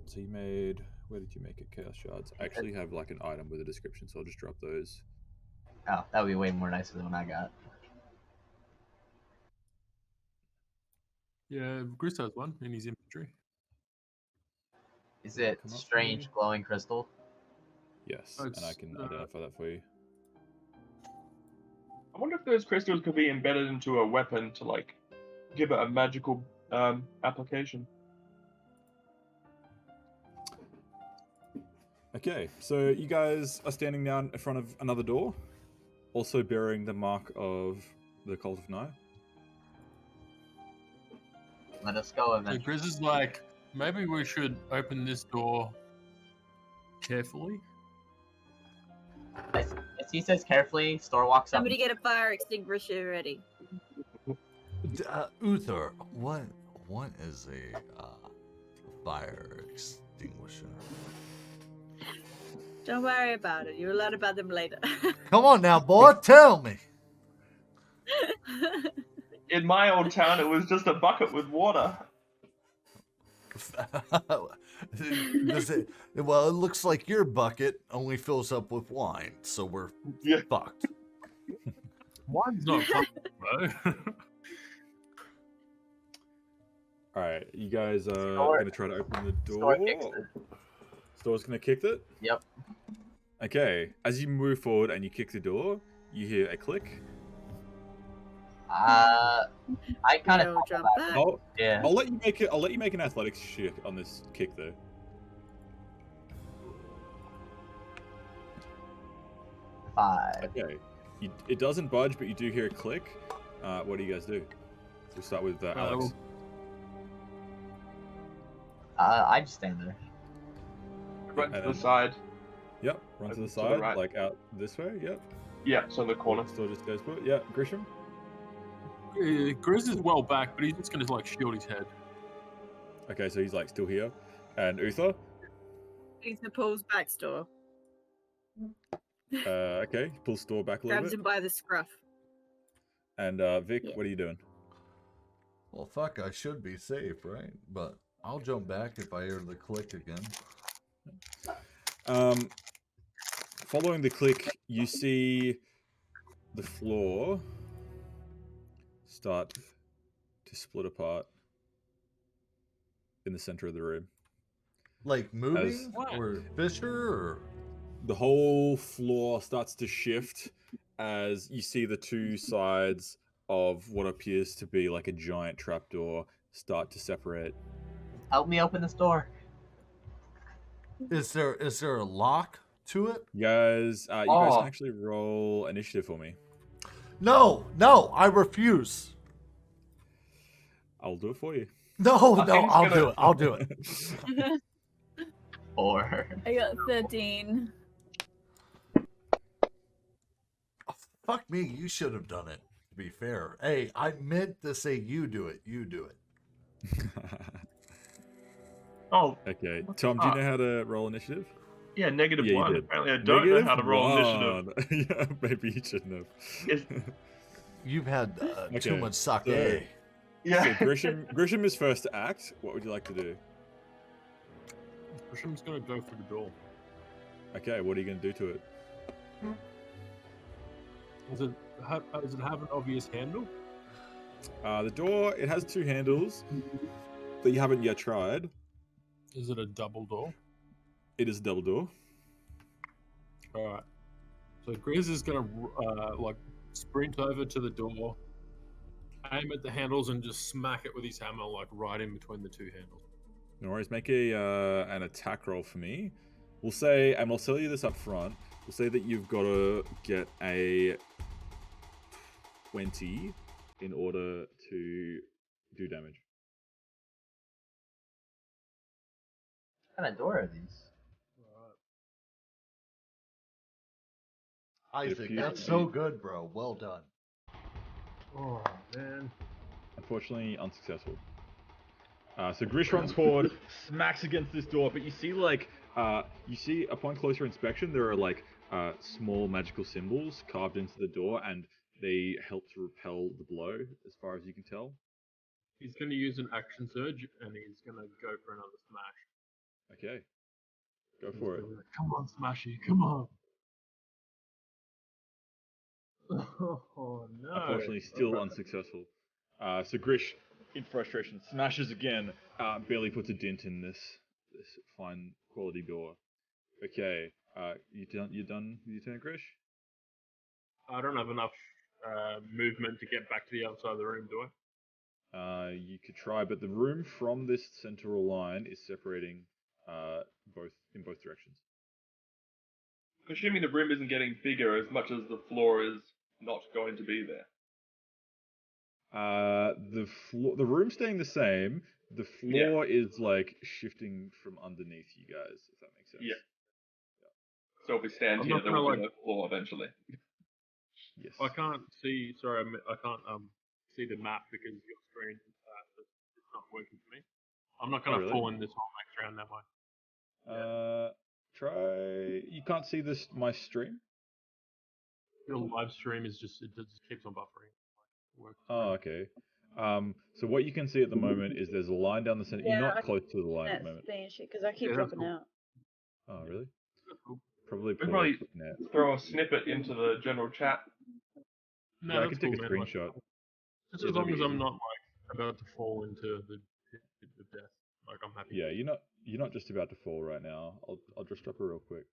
[SPEAKER 2] So you made Where did you make it? Chaos shards. I actually have like an item with a description, so I'll just drop those.
[SPEAKER 4] Oh, that would be way more nicer than what I got.
[SPEAKER 5] Yeah, Grish has one in his inventory.
[SPEAKER 4] Is it
[SPEAKER 2] Come up for
[SPEAKER 4] strange
[SPEAKER 2] me.
[SPEAKER 4] glowing crystal?
[SPEAKER 2] Yes,
[SPEAKER 5] Oh,
[SPEAKER 2] and I
[SPEAKER 5] it's,
[SPEAKER 2] can identify that for you.
[SPEAKER 8] I wonder if those crystals could be embedded into a weapon to like give it a magical application.
[SPEAKER 2] Okay, so you guys are standing down in front of another door, also bearing the mark of the Cult of Nye.
[SPEAKER 4] Let us go
[SPEAKER 5] So
[SPEAKER 4] eventually.
[SPEAKER 5] Grish is like, maybe we should open this door carefully.
[SPEAKER 4] As he says carefully, Store walks up.
[SPEAKER 9] Somebody get a fire extinguisher ready.
[SPEAKER 3] Uther, what is a fire extinguisher?
[SPEAKER 9] Don't worry about it. You'll learn about them later.
[SPEAKER 3] Come on now, boy, tell me.
[SPEAKER 8] In my old town, it was just a bucket with water.
[SPEAKER 3] Well, it looks like your bucket only fills up with wine, so we're fucked.
[SPEAKER 5] Wine's not fun, bro.
[SPEAKER 2] All right, you guys are
[SPEAKER 4] Store-
[SPEAKER 2] going to try to open the
[SPEAKER 4] Store
[SPEAKER 2] door.
[SPEAKER 4] kicks it.
[SPEAKER 2] Store's going to kick it?
[SPEAKER 4] Yep.
[SPEAKER 2] Okay, as you move forward and you kick the door, you hear a click.
[SPEAKER 4] I kind of
[SPEAKER 9] jump back.
[SPEAKER 4] Yeah.
[SPEAKER 2] I'll let you make it. I'll let you make an athletics check on this kick, though.
[SPEAKER 4] Five.
[SPEAKER 2] Okay, it doesn't budge, but you do hear a click. What do you guys do? We'll start with Alex.
[SPEAKER 4] I just stand there.
[SPEAKER 8] Run to the side.
[SPEAKER 2] Yep, run to the
[SPEAKER 8] the
[SPEAKER 2] side,
[SPEAKER 8] right.
[SPEAKER 2] like out this way. Yep.
[SPEAKER 8] Yeah, so in the corner.
[SPEAKER 2] Store just goes for it. Yeah, Grisham.
[SPEAKER 5] Grish is well back, but he's just gonna like shield his head.
[SPEAKER 2] Okay, so he's like still here, and Uther.
[SPEAKER 9] Uther pulls back Store.
[SPEAKER 2] Okay, pull Store back a little
[SPEAKER 9] Grabs
[SPEAKER 2] bit.
[SPEAKER 9] him by the scruff.
[SPEAKER 2] And Vic,
[SPEAKER 9] Yeah.
[SPEAKER 2] what are you doing?
[SPEAKER 3] Well, fuck, I should be safe, right? But I'll jump back if I hear the click again.
[SPEAKER 2] Following the click, you see the floor start to split apart in the center of the room.
[SPEAKER 3] Like moving or fissure or
[SPEAKER 2] the whole floor starts to shift as you see the two sides of what appears to be like a giant trapdoor start to separate.
[SPEAKER 4] Help me open this door.
[SPEAKER 3] is there a lock to it?
[SPEAKER 2] You guys can actually roll initiative for me.
[SPEAKER 3] No, I refuse.
[SPEAKER 2] I'll do it for you.
[SPEAKER 3] No, I'll do it.
[SPEAKER 4] 4.
[SPEAKER 9] I got 13.
[SPEAKER 3] Fuck me, you should have done it, to be fair. Hey, I meant to say you do it.
[SPEAKER 8] Oh,
[SPEAKER 2] Okay, Tom, do you know how to roll initiative?
[SPEAKER 8] yeah, negative
[SPEAKER 2] Yeah, you
[SPEAKER 8] one.
[SPEAKER 2] did.
[SPEAKER 8] Apparently, I don't know how to roll initiative.
[SPEAKER 2] initiative. Yeah, maybe you shouldn't have.
[SPEAKER 3] You've had too
[SPEAKER 2] Okay,
[SPEAKER 3] much sake.
[SPEAKER 2] so-
[SPEAKER 8] Yeah.
[SPEAKER 2] So Grisham is first to act. What would you like to do?
[SPEAKER 5] Grisham's gonna go through the door.
[SPEAKER 2] Okay, what are you going to do to it?
[SPEAKER 5] Does it have an obvious handle?
[SPEAKER 2] The door, it has two handles that you haven't yet tried.
[SPEAKER 5] Is it a double door?
[SPEAKER 2] It is a double door.
[SPEAKER 5] All right. So Grish is gonna like sprint over to the door, aim at the handles, and just smack it with his hammer, like right in between the two handles.
[SPEAKER 2] No worries. Make an attack roll for me. We'll say, and I'll tell you this up front. We'll say that you've got to get a 20 in order to do damage.
[SPEAKER 4] What kind of door are these?
[SPEAKER 3] Isaac,
[SPEAKER 2] appears
[SPEAKER 3] that's
[SPEAKER 2] to
[SPEAKER 3] so
[SPEAKER 2] be-
[SPEAKER 3] good, bro. Well done.
[SPEAKER 5] Oh man.
[SPEAKER 2] Unfortunately, unsuccessful. So Grish runs forward, smacks against this door, but you see upon closer inspection, there are like small magical symbols carved into the door, and they help to repel the blow, as far as you can tell.
[SPEAKER 5] He's gonna use an action surge, and he's gonna go for another smash.
[SPEAKER 2] Okay. Go for it.
[SPEAKER 5] Come on, Smashy, come on. Oh no.
[SPEAKER 2] Unfortunately, still unsuccessful. So Grish, in frustration, smashes again. Barely puts a dent in this fine quality door. Okay. You done? You done with your turn, Grish?
[SPEAKER 5] I don't have enough movement to get back to the other side of the room, do I?
[SPEAKER 2] You could try, but the room from this central line is separating in both directions.
[SPEAKER 8] Assuming the room isn't getting bigger as much as the floor is not going to be there.
[SPEAKER 2] The room's staying the same. The floor is like shifting from underneath you guys, if that makes sense.
[SPEAKER 8] Yeah. So if we stand
[SPEAKER 5] I'm
[SPEAKER 8] here,
[SPEAKER 5] not
[SPEAKER 8] there
[SPEAKER 5] gonna,
[SPEAKER 8] will be no floor eventually.
[SPEAKER 2] Yes.
[SPEAKER 5] I can't see. Sorry, I can't see the map because your screen it's not working for me. I'm not gonna
[SPEAKER 2] really?
[SPEAKER 5] fall in this whole next round that way.
[SPEAKER 2] Try. You can't see my stream.
[SPEAKER 5] Your live stream is just it just keeps on buffering.
[SPEAKER 2] Oh, okay. So what you can see at the moment is there's a line down the center. You're not close to the line at the moment.
[SPEAKER 9] Because I keep dropping out.
[SPEAKER 2] Oh, really?
[SPEAKER 5] Cool.
[SPEAKER 2] Probably
[SPEAKER 8] We
[SPEAKER 2] pull
[SPEAKER 8] probably
[SPEAKER 2] up net.
[SPEAKER 8] throw a snippet into the general chat.
[SPEAKER 5] No,
[SPEAKER 2] Yeah, I
[SPEAKER 5] that's
[SPEAKER 2] can take
[SPEAKER 5] cool,
[SPEAKER 2] a
[SPEAKER 5] man.
[SPEAKER 2] screenshot.
[SPEAKER 5] Just
[SPEAKER 2] Yeah,
[SPEAKER 5] as
[SPEAKER 2] that'd
[SPEAKER 5] long
[SPEAKER 2] be
[SPEAKER 5] as I'm
[SPEAKER 2] easy.
[SPEAKER 5] not like about to fall into the pit of death, like I'm happy.
[SPEAKER 2] Yeah, you're not just about to fall right now. I'll just drop it real quick.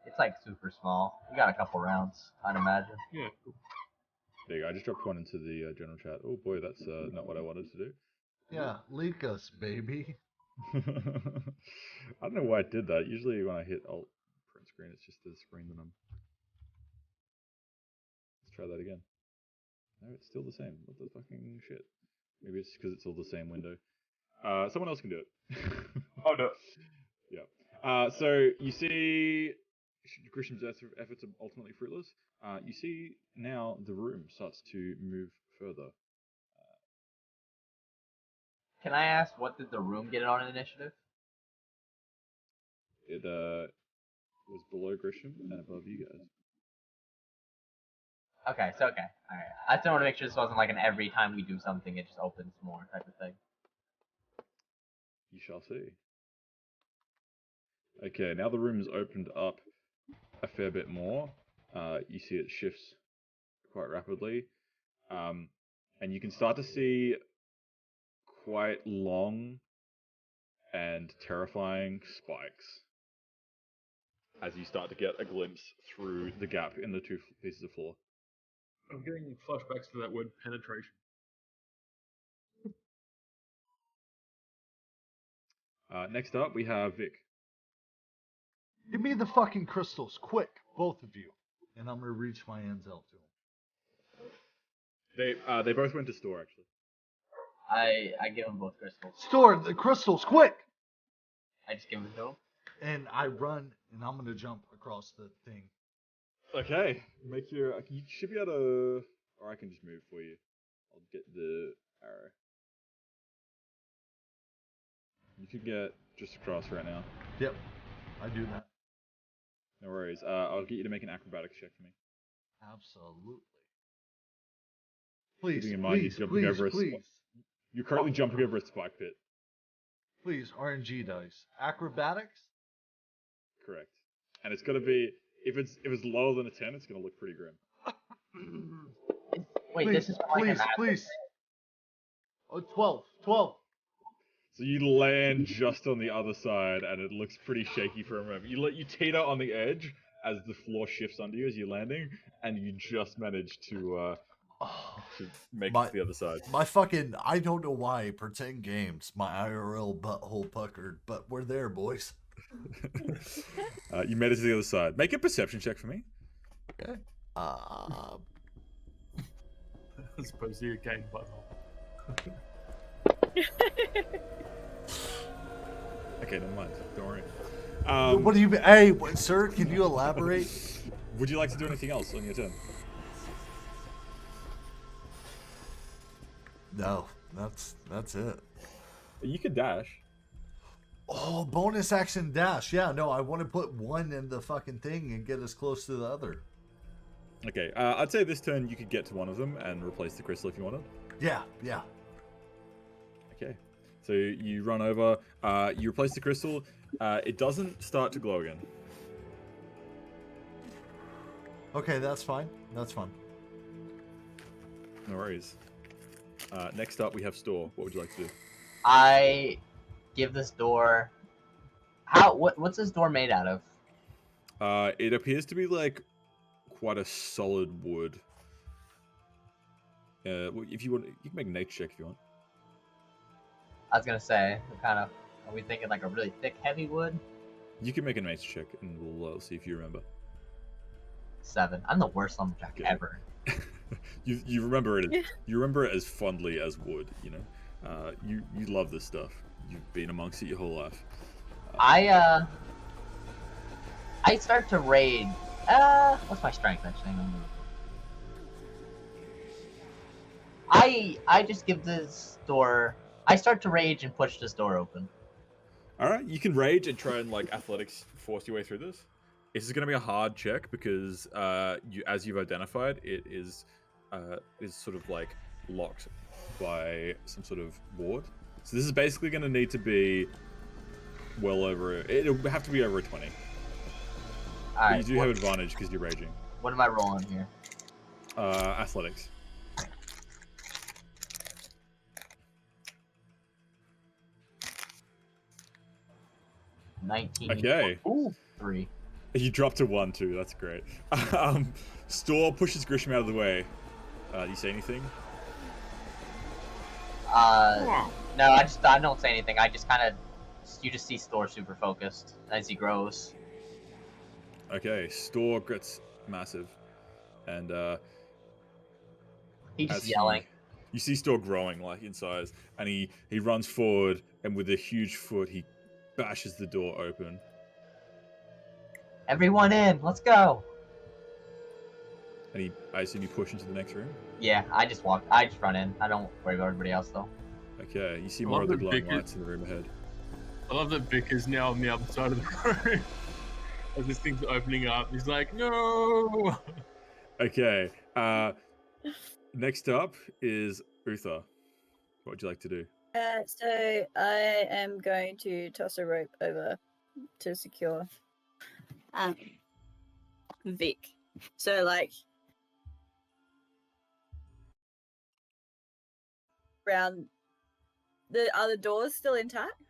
[SPEAKER 4] It's like super small. We got a couple rounds, I'd imagine.
[SPEAKER 5] Yeah, cool.
[SPEAKER 2] There you go. I just dropped one into the general chat. Oh boy, that's not what I wanted to do.
[SPEAKER 3] Yeah, leak us, baby.
[SPEAKER 2] I don't know why it did that. Usually when I hit Alt print screen, it's just the screen that I'm. Let's try that again. No, it's still the same. What the fucking shit? Maybe it's because it's all the same window. Someone else can do it.
[SPEAKER 8] Oh no.
[SPEAKER 2] Yeah. So you see Grisham's efforts are ultimately fruitless. You see now the room starts to move further.
[SPEAKER 4] Can I ask, what did the room get on initiative?
[SPEAKER 2] It was below Grisham and above you guys.
[SPEAKER 4] Okay, so okay. Alright. I just want to make sure this wasn't like an every time we do something, it just opens more type of thing.
[SPEAKER 2] You shall see. Okay, now the room is opened up a fair bit more. You see it shifts quite rapidly. And you can start to see quite long and terrifying spikes as you start to get a glimpse through the gap in the two pieces of floor.
[SPEAKER 5] I'm getting flashbacks to that word penetration.
[SPEAKER 2] Next up, we have Vic.
[SPEAKER 3] Give me the fucking crystals, quick, both of you. And I'm gonna reach my hands out to them.
[SPEAKER 2] They both went to store, actually.
[SPEAKER 4] I give them both crystals.
[SPEAKER 3] Store the crystals, quick!
[SPEAKER 4] I just give them to them.
[SPEAKER 3] And I run, and I'm gonna jump across the thing.
[SPEAKER 2] Okay, make your. You should be able to. Or I can just move for you. I'll get the arrow. You could get just across right now.
[SPEAKER 3] Yep, I do that.
[SPEAKER 2] No worries. I'll get you to make an acrobatics check for me.
[SPEAKER 3] Absolutely. Please,
[SPEAKER 2] Keeping in mind
[SPEAKER 3] please,
[SPEAKER 2] you're jumping
[SPEAKER 3] please,
[SPEAKER 2] over
[SPEAKER 3] please.
[SPEAKER 2] You're currently jumping over a spike pit.
[SPEAKER 3] Please, RNG dice. Acrobatics?
[SPEAKER 2] Correct. And it's gonna be if it's lower than a 10, it's gonna look pretty grim.
[SPEAKER 4] Wait,
[SPEAKER 3] please,
[SPEAKER 4] this is like
[SPEAKER 3] please, please. Oh, 12. 12.
[SPEAKER 2] So you land just on the other side, and it looks pretty shaky for a moment. You teeter on the edge as the floor shifts under you as you're landing, and you just manage to make it to the other side.
[SPEAKER 3] My fucking, I don't know why, for 10 games, my IRL butthole puckered, but we're there, boys.
[SPEAKER 2] You made it to the other side. Make a perception check for me.
[SPEAKER 3] Okay.
[SPEAKER 5] As opposed to your game butthole.
[SPEAKER 2] Okay, never mind. Don't worry.
[SPEAKER 3] What do you mean? Hey, sir, can you elaborate?
[SPEAKER 2] Would you like to do anything else on your turn?
[SPEAKER 3] No, that's it.
[SPEAKER 2] You could dash.
[SPEAKER 3] Oh, bonus action dash. Yeah, no, I want to put one in the fucking thing and get as close to the other.
[SPEAKER 2] Okay, I'd say this turn you could get to one of them and replace the crystal if you wanted.
[SPEAKER 3] Yeah, yeah.
[SPEAKER 2] Okay. So you run over, you replace the crystal. It doesn't start to glow again.
[SPEAKER 3] Okay, that's fine. That's fine.
[SPEAKER 2] No worries. Next up, we have Store. What would you like to do?
[SPEAKER 4] I give this door. What's this door made out of?
[SPEAKER 2] It appears to be like quite a solid wood. If you want, you can make a nature check if you want.
[SPEAKER 4] I was gonna say, are we thinking like a really thick, heavy wood?
[SPEAKER 2] You can make a nature check, and we'll see if you remember.
[SPEAKER 4] 7. I'm the worst lumberjack ever.
[SPEAKER 2] you remember it. You remember it as fondly as wood. You know, you love this stuff. You've been amongst it your whole life.
[SPEAKER 4] I start to raid. What's my strength actually? I just give this door. I start to rage and push this door open.
[SPEAKER 2] All right, you can rage and try and like athletics force your way through this. This is going to be a hard check because as you've identified, it is sort of like locked by some sort of ward. So this is basically going to need to be well over. It'll have to be over a 20.
[SPEAKER 4] All right,
[SPEAKER 2] but you do have advantage because you're raging.
[SPEAKER 4] What am I rolling here?
[SPEAKER 2] Athletics. Okay.
[SPEAKER 4] Ooh. 3.
[SPEAKER 2] You dropped to 1 too. That's great. Store pushes Grisham out of the way. You say anything?
[SPEAKER 4] No, I don't say anything. I just you just see Store super focused as he grows.
[SPEAKER 2] Okay, Store gets massive, and
[SPEAKER 4] he's just yelling.
[SPEAKER 2] You see Store growing like in size, and he runs forward, and with a huge foot, he bashes the door open.
[SPEAKER 4] Everyone in, let's go.
[SPEAKER 2] And I assume you push into the next room?
[SPEAKER 4] Yeah, I just run in. I don't worry about everybody else though.
[SPEAKER 2] Okay, you see more of the glowing lights in the room ahead.
[SPEAKER 5] I love that Vic is now on the other side of the room. As this thing's opening up, he's like, no!
[SPEAKER 2] Okay, next up is Uther. What would you like to do?
[SPEAKER 9] So I am going to toss a rope over to secure Vic. So like around are the doors still intact?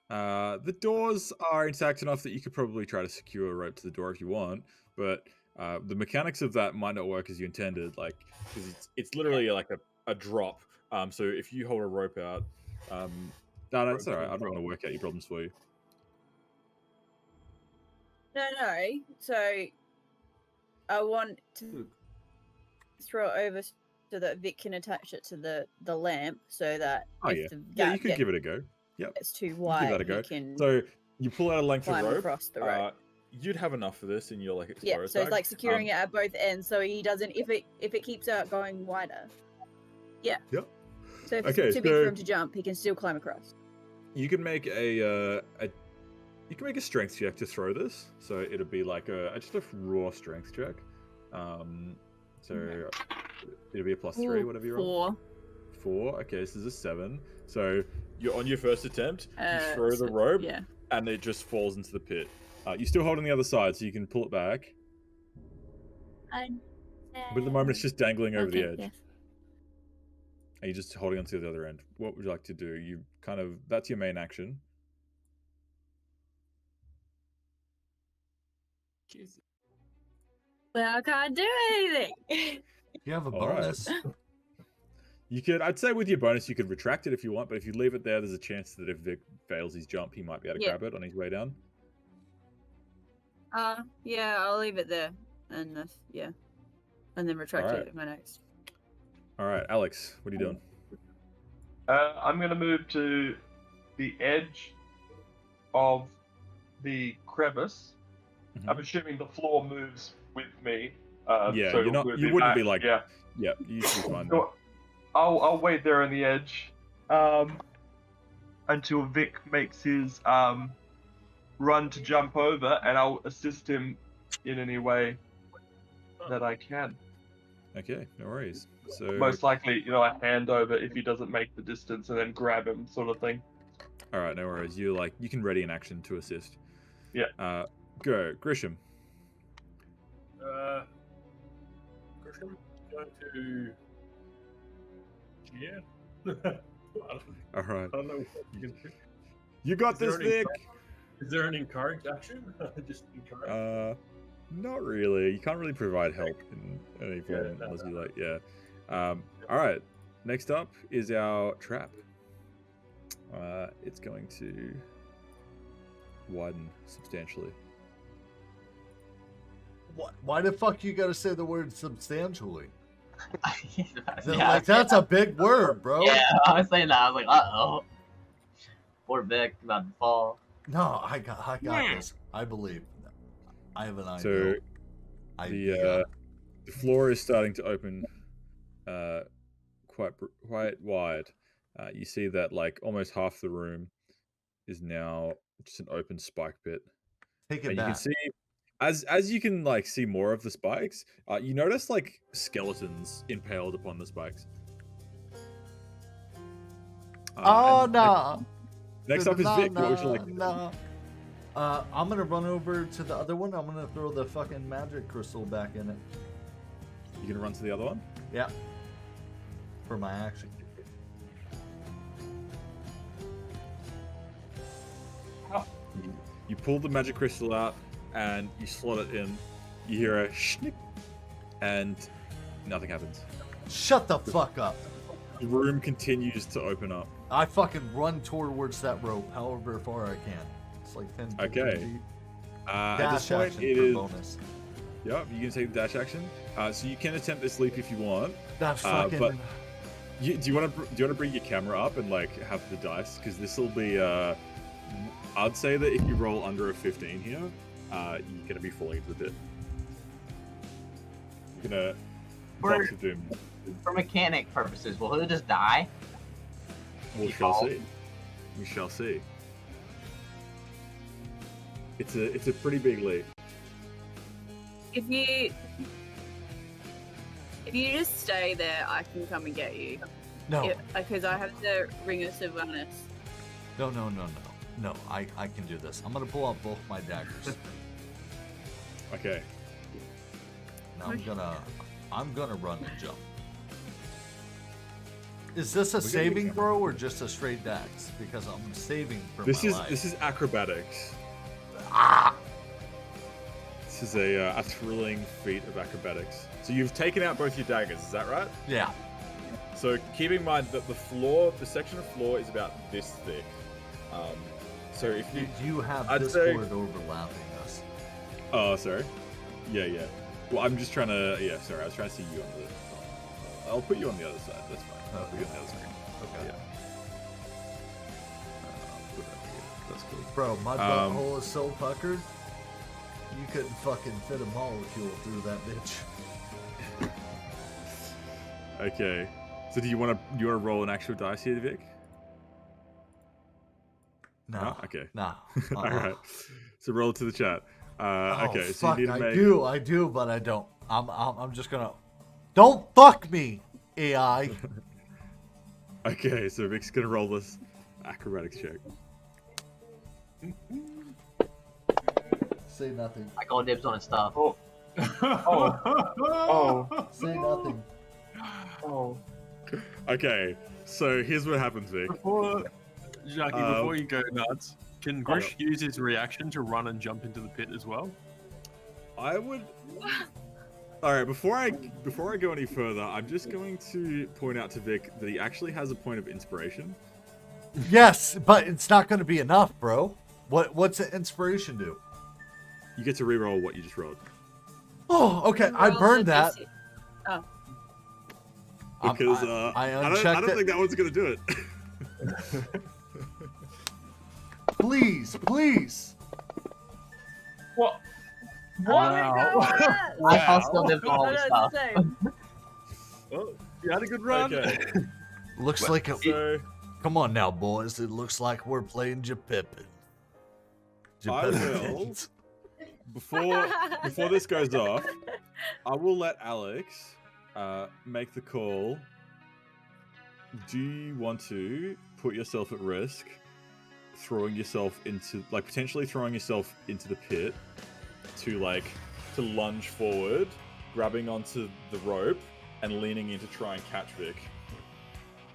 [SPEAKER 2] The doors are intact enough that you could probably try to secure a rope to the door if you want, but the mechanics of that might not work as you intended. Like, because it's literally like a drop. So if you hold a rope out, no, it's all right. I don't want to work out your problems for you.
[SPEAKER 9] No. So I want to throw it over so that Vic can attach it to the lamp, so that if the
[SPEAKER 2] yeah, you can give it a go. Yep,
[SPEAKER 9] it's too wide.
[SPEAKER 2] Give that a go.
[SPEAKER 9] He can
[SPEAKER 2] so you pull out a length of
[SPEAKER 9] climb
[SPEAKER 2] rope.
[SPEAKER 9] across the rope.
[SPEAKER 2] You'd have enough for this in your like explorer
[SPEAKER 9] Yeah, so it's
[SPEAKER 2] tag.
[SPEAKER 9] like securing it at both ends, so he doesn't if it keeps out going wider. Yeah.
[SPEAKER 2] Yep.
[SPEAKER 9] So if it's too big for him to jump, he can still climb across.
[SPEAKER 2] You can make a strength check to throw this. So it'll be like just a raw strength check. So it'll be a +3, whatever you roll. 4. Okay, this is a 7. So you're on your first attempt. You throw the rope, and it just falls into the pit. You still hold on the other side, so you can pull it back. But at the moment, it's just dangling over the edge.
[SPEAKER 9] Yes.
[SPEAKER 2] And you're just holding onto the other end. What would you like to do? That's your main action.
[SPEAKER 6] Well, I can't do anything.
[SPEAKER 3] You have a bonus.
[SPEAKER 2] Right. You could, I'd say with your bonus, you could retract it if you want, but if you leave it there's a chance that if Vic fails his jump, he might be able to grab it on his way down.
[SPEAKER 9] Yeah, I'll leave it there. And and then retract it at my next.
[SPEAKER 2] Alright, Alex, what are you doing?
[SPEAKER 8] I'm going to move to the edge of the crevice.
[SPEAKER 2] Mm-hmm.
[SPEAKER 8] I'm assuming the floor moves with me.
[SPEAKER 2] Yeah,
[SPEAKER 8] so
[SPEAKER 2] you wouldn't be like... Yeah, you should be fine.
[SPEAKER 8] So I'll wait there on the edge until Vic makes his run to jump over, and I'll assist him in any way that I can.
[SPEAKER 2] Okay, no worries. So
[SPEAKER 8] Most likely, you know, a handover if he doesn't make the distance, and then grab him, sort of thing.
[SPEAKER 2] all right, no worries. You can ready an action to assist.
[SPEAKER 8] Yeah.
[SPEAKER 2] Go, Grisham.
[SPEAKER 5] Grisham going to. Yeah.
[SPEAKER 2] All right,
[SPEAKER 5] I don't know what you can do.
[SPEAKER 2] you got
[SPEAKER 5] Is there
[SPEAKER 2] this,
[SPEAKER 5] any-
[SPEAKER 2] Vic.
[SPEAKER 5] Is there an encouraged action? Just encourage.
[SPEAKER 2] Not really. You can't really provide help in any form unless you like. Yeah. All right. Next up is our trap. It's going to widen substantially.
[SPEAKER 3] What? Why the fuck you gotta say the word substantially?
[SPEAKER 4] Yeah,
[SPEAKER 3] Like, that's a big word, bro.
[SPEAKER 4] Yeah, I was saying that. I was like, uh-oh. Poor Vic about to fall.
[SPEAKER 3] No, I got this. I believe. I have an
[SPEAKER 2] So
[SPEAKER 3] idea.
[SPEAKER 2] the floor is starting to open quite wide. You see that like almost half the room is now just an open spike pit.
[SPEAKER 3] Take it
[SPEAKER 2] And you
[SPEAKER 3] back.
[SPEAKER 2] can see as you can like see more of the spikes, you notice like skeletons impaled upon the spikes. And
[SPEAKER 3] no.
[SPEAKER 2] Next up is Vic. What would you like to do?
[SPEAKER 3] No. I'm gonna run over to the other one. I'm gonna throw the fucking magic crystal back in it.
[SPEAKER 2] You gonna run to the other one?
[SPEAKER 3] Yeah. For my action.
[SPEAKER 2] You pull the magic crystal out and you slot it in. You hear a schnick, and nothing happens.
[SPEAKER 3] Shut the fuck up.
[SPEAKER 2] The room continues to open up.
[SPEAKER 3] I fucking run towards that rope however far I can. It's like 10 15
[SPEAKER 2] Okay.
[SPEAKER 3] feet.
[SPEAKER 2] At this
[SPEAKER 3] Dash
[SPEAKER 2] point,
[SPEAKER 3] action
[SPEAKER 2] it
[SPEAKER 3] for
[SPEAKER 2] is.
[SPEAKER 3] bonus.
[SPEAKER 2] Yep, you can take the dash action. So you can attempt this leap if you want.
[SPEAKER 3] That's
[SPEAKER 2] but
[SPEAKER 3] fucking.
[SPEAKER 2] do you want to bring your camera up and like have the dice? Because this will be. I'd say that if you roll under a 15 here, you're gonna be falling into the pit. You're gonna. Box of Doom.
[SPEAKER 4] For mechanic purposes, will he just die?
[SPEAKER 2] We shall see. We shall see. It's a pretty big leap.
[SPEAKER 9] If you just stay there, I can come and get you.
[SPEAKER 3] No.
[SPEAKER 9] Because I have the Ring of Sylvanas.
[SPEAKER 3] No, I can do this. I'm gonna pull out both my daggers.
[SPEAKER 2] Okay.
[SPEAKER 3] And I'm gonna run and jump. Is this a
[SPEAKER 2] We're gonna
[SPEAKER 3] saving
[SPEAKER 2] get-
[SPEAKER 3] throw or just a straight dax? Because I'm saving for
[SPEAKER 2] This
[SPEAKER 3] my
[SPEAKER 2] is
[SPEAKER 3] life.
[SPEAKER 2] this is acrobatics.
[SPEAKER 3] Ah!
[SPEAKER 2] This is a thrilling feat of acrobatics. So you've taken out both your daggers, is that right?
[SPEAKER 3] Yeah.
[SPEAKER 2] So keep in mind that the section of floor is about this thick. So if you,
[SPEAKER 3] Did you have
[SPEAKER 2] I'd
[SPEAKER 3] Discord
[SPEAKER 2] say-
[SPEAKER 3] overlapping us?
[SPEAKER 2] oh sorry, yeah. Well, I'm just trying to, sorry, I was trying to see you on the. I'll put you on the other side. That's fine. I'll put you on the other screen.
[SPEAKER 3] Okay.
[SPEAKER 2] Yeah. Put that here. That's cool.
[SPEAKER 3] Bro, my butthole is so puckered. You couldn't fucking fit a molecule through that bitch.
[SPEAKER 2] Okay. So do you want to roll an actual dice here, Vic?
[SPEAKER 3] No.
[SPEAKER 2] Okay.
[SPEAKER 3] No.
[SPEAKER 2] All right. So roll to the chat. Okay. So
[SPEAKER 3] Fuck,
[SPEAKER 2] you need to make.
[SPEAKER 3] I do, but I don't. I'm just gonna. Don't fuck me, AI.
[SPEAKER 2] Okay. So Vic's gonna roll this acrobatics check.
[SPEAKER 3] Say nothing.
[SPEAKER 4] I go dibs on his stuff.
[SPEAKER 8] Oh.
[SPEAKER 3] Say nothing.
[SPEAKER 8] Oh.
[SPEAKER 2] Okay. So here's what happens, Vic.
[SPEAKER 5] Jackie, before you go nuts, can Grish use his reaction to run and jump into the pit as well?
[SPEAKER 2] I would. All right. Before I go any further, I'm just going to point out to Vic that he actually has a point of inspiration.
[SPEAKER 3] Yes, but it's not going to be enough, bro. What's the inspiration do?
[SPEAKER 2] You get to reroll what you just rolled.
[SPEAKER 3] Oh, okay. I
[SPEAKER 9] Roll
[SPEAKER 3] burned
[SPEAKER 9] the
[SPEAKER 3] that.
[SPEAKER 9] DC. Oh,
[SPEAKER 2] Because
[SPEAKER 3] I
[SPEAKER 2] I
[SPEAKER 3] unchecked
[SPEAKER 2] don't
[SPEAKER 3] it.
[SPEAKER 2] think that one's gonna do it.
[SPEAKER 3] Please.
[SPEAKER 8] What?
[SPEAKER 5] Wow.
[SPEAKER 4] I also dibs on all
[SPEAKER 6] I
[SPEAKER 4] his
[SPEAKER 6] don't know
[SPEAKER 4] stuff.
[SPEAKER 6] what to say.
[SPEAKER 5] Oh, you had a good run.
[SPEAKER 2] Okay.
[SPEAKER 3] Looks like it.
[SPEAKER 2] So
[SPEAKER 3] Come on now, boys. It looks like we're playing Japippin.
[SPEAKER 2] I will. Before this goes off, I will let Alex make the call. Do you want to put yourself at risk, potentially throwing yourself into the pit to lunge forward, grabbing onto the rope, and leaning in to try and catch Vic?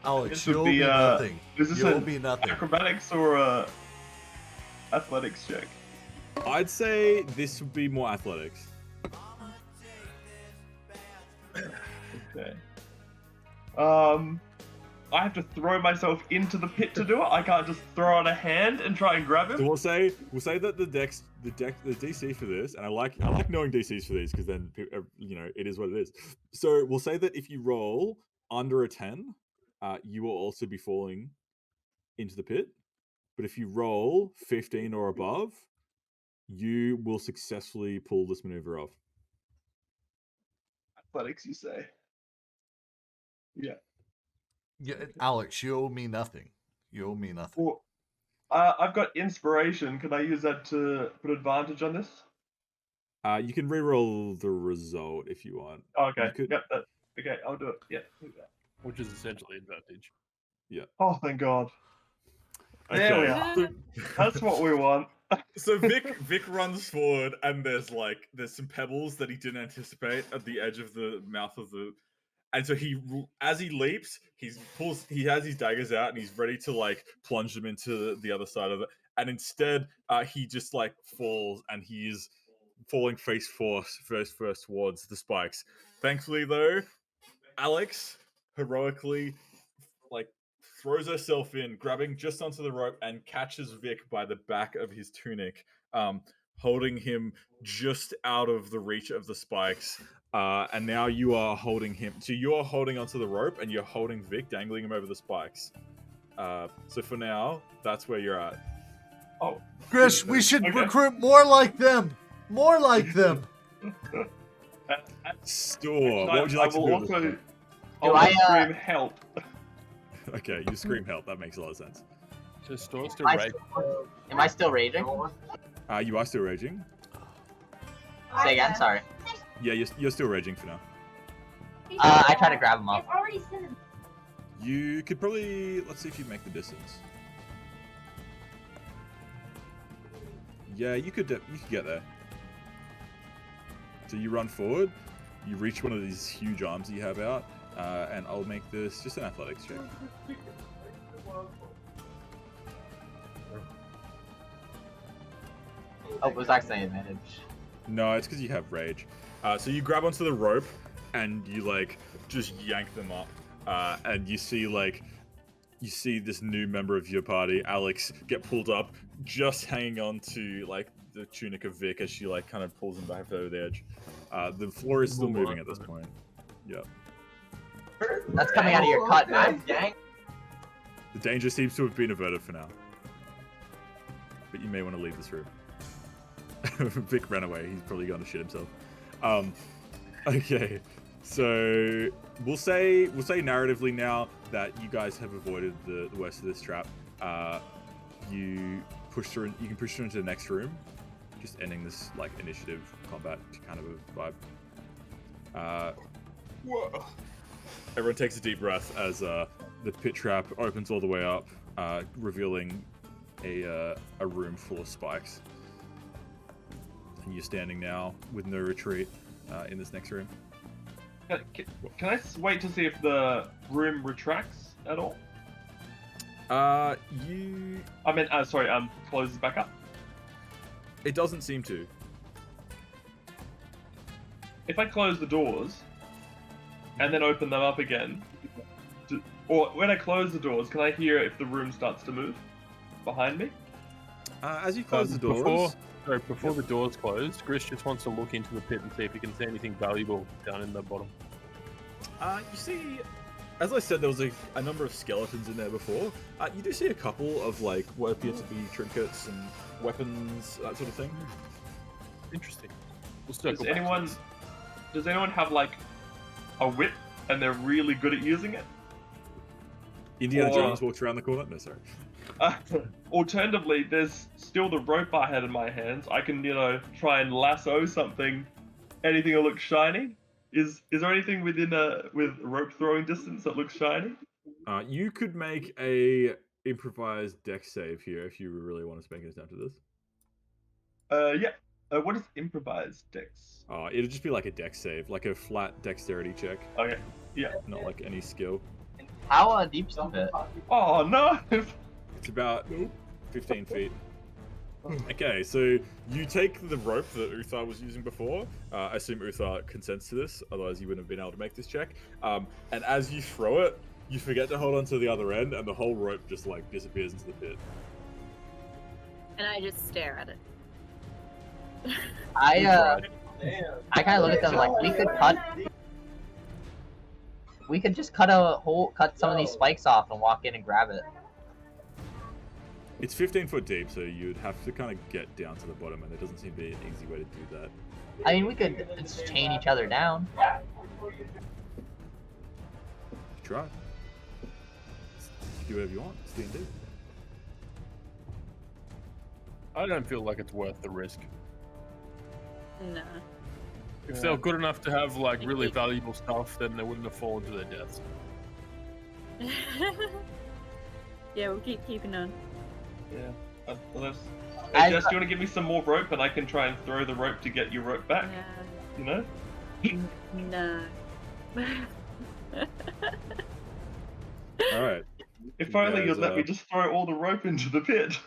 [SPEAKER 3] Alex,
[SPEAKER 8] This would
[SPEAKER 3] you'll
[SPEAKER 8] be,
[SPEAKER 3] be nothing.
[SPEAKER 8] Is this
[SPEAKER 3] You'll
[SPEAKER 8] an
[SPEAKER 3] be nothing.
[SPEAKER 8] acrobatics or a athletics check?
[SPEAKER 2] I'd say this would be more athletics.
[SPEAKER 8] Okay. I have to throw myself into the pit to do it. I can't just throw out a hand and try and grab him.
[SPEAKER 2] So we'll say that the DC for this, and I like knowing DCs for these because then it is what it is. So we'll say that if you roll under a 10, you will also be falling into the pit. But if you roll 15 or above, you will successfully pull this maneuver off.
[SPEAKER 8] Athletics, you say? Yeah.
[SPEAKER 3] Yeah, Alex, you owe me nothing. You owe me nothing.
[SPEAKER 8] Well, I've got inspiration. Can I use that to put advantage on this?
[SPEAKER 2] You can re-roll the result if you want.
[SPEAKER 8] Oh, okay.
[SPEAKER 2] You could-
[SPEAKER 8] Yep. Okay, I'll do it. Yeah. Do that.
[SPEAKER 5] Which is essentially advantage.
[SPEAKER 8] Oh, thank God. There we are. That's what we want.
[SPEAKER 2] So Vic runs forward, and there's some pebbles that he didn't anticipate at the edge of the mouth of the, and so as he leaps, he has his daggers out, and he's ready to plunge them into the other side of it, and instead he just falls, and he is falling face first towards the spikes. Thankfully, though, Alex heroically throws herself in, grabbing just onto the rope, and catches Vic by the back of his tunic, holding him just out of the reach of the spikes. And now you are holding him. So you are holding onto the rope, and you're holding Vic, dangling him over the spikes. So for now, that's where you're at.
[SPEAKER 8] Oh,
[SPEAKER 3] Grish, we should recruit more like them. More like them.
[SPEAKER 2] Store. What would you like to do?
[SPEAKER 8] Also,
[SPEAKER 4] I
[SPEAKER 8] scream help.
[SPEAKER 2] Okay, you scream help. That makes a lot of sense.
[SPEAKER 5] So Store's still
[SPEAKER 4] Am
[SPEAKER 5] raging.
[SPEAKER 4] I still raging?
[SPEAKER 2] You are still raging.
[SPEAKER 4] Say again, sorry.
[SPEAKER 2] Yeah, you're still raging for now.
[SPEAKER 4] I try to grab him up.
[SPEAKER 2] You could probably, let's see if you make the distance. Yeah, you could get there. So you run forward, you reach one of these huge arms that you have out, and I'll make this just an athletics check.
[SPEAKER 4] Oh, it was actually an advantage.
[SPEAKER 2] No, it's because you have rage. So you grab onto the rope, and you just yank them up, and you see this new member of your party, Alex, get pulled up, just hanging on to the tunic of Vic as she kind of pulls him back over the edge. The floor is still moving at this point. Yep.
[SPEAKER 4] That's coming out of your cut, man. Gang.
[SPEAKER 2] The danger seems to have been averted for now, but you may want to leave this room. Vic ran away. He's probably going to shit himself. Okay, so we'll say narratively now that you guys have avoided the worst of this trap. You can push through into the next room, just ending this initiative combat kind of a vibe. Whoa. Everyone takes a deep breath as the pit trap opens all the way up, revealing a room full of spikes. And you're standing now with no retreat in this next room.
[SPEAKER 8] Can I wait to see if the room retracts at all? Closes back up.
[SPEAKER 2] It doesn't seem to.
[SPEAKER 8] If I close the doors and then open them up again, or when I close the doors, can I hear if the room starts to move behind me?
[SPEAKER 2] As you close the doors...
[SPEAKER 5] Before the doors close, Grish just wants to look into the pit and see if he can see anything valuable down in the bottom.
[SPEAKER 2] You see, as I said, there was a number of skeletons in there before. You do see a couple of what appear to be trinkets and weapons, that sort of thing.
[SPEAKER 5] Interesting.
[SPEAKER 8] Does anyone have a whip and they're really good at using it?
[SPEAKER 2] Indiana Jones walks around the corner? No, sorry.
[SPEAKER 8] Alternatively, there's still the rope I had in my hands. I can, try and lasso something, anything that looks shiny. Is there anything within with rope throwing distance that looks shiny?
[SPEAKER 2] You could make a improvised dex save here if you really want to spend it down to this.
[SPEAKER 8] Yeah. What is improvised dex?
[SPEAKER 2] It'll just be like a dex save, like a flat dexterity check,
[SPEAKER 8] Okay. Yeah.
[SPEAKER 2] not like any skill.
[SPEAKER 4] How deep's the pit?
[SPEAKER 8] Oh no!
[SPEAKER 2] It's about 15 feet. Okay, so you take the rope that Uthar was using before. I assume Uthar consents to this, otherwise you wouldn't have been able to make this check. And as you throw it, you forget to hold on to the other end, and the whole rope just like disappears into the pit.
[SPEAKER 9] And I just stare at it.
[SPEAKER 4] I kind of look at them like we could just cut some of these spikes off and walk in and grab it.
[SPEAKER 2] It's 15 foot deep, so you'd have to kind of get down to the bottom, and there doesn't seem to be an easy way to do that.
[SPEAKER 4] I mean, we could just chain each other down.
[SPEAKER 2] Try. You do whatever you want. It's D&D.
[SPEAKER 5] I don't feel like it's worth the risk.
[SPEAKER 9] No.
[SPEAKER 5] If they were good enough to have like really valuable stuff, then they wouldn't have fallen to their deaths.
[SPEAKER 9] Yeah, we'll keep keeping on.
[SPEAKER 8] Yeah. Unless,
[SPEAKER 4] I-
[SPEAKER 8] Jess, do you want to give me some more rope, and I can try and throw the rope to get your rope back? You know?
[SPEAKER 9] No.
[SPEAKER 2] All right.
[SPEAKER 8] If only
[SPEAKER 2] guys,
[SPEAKER 8] you'd let me just throw all the rope into the pit.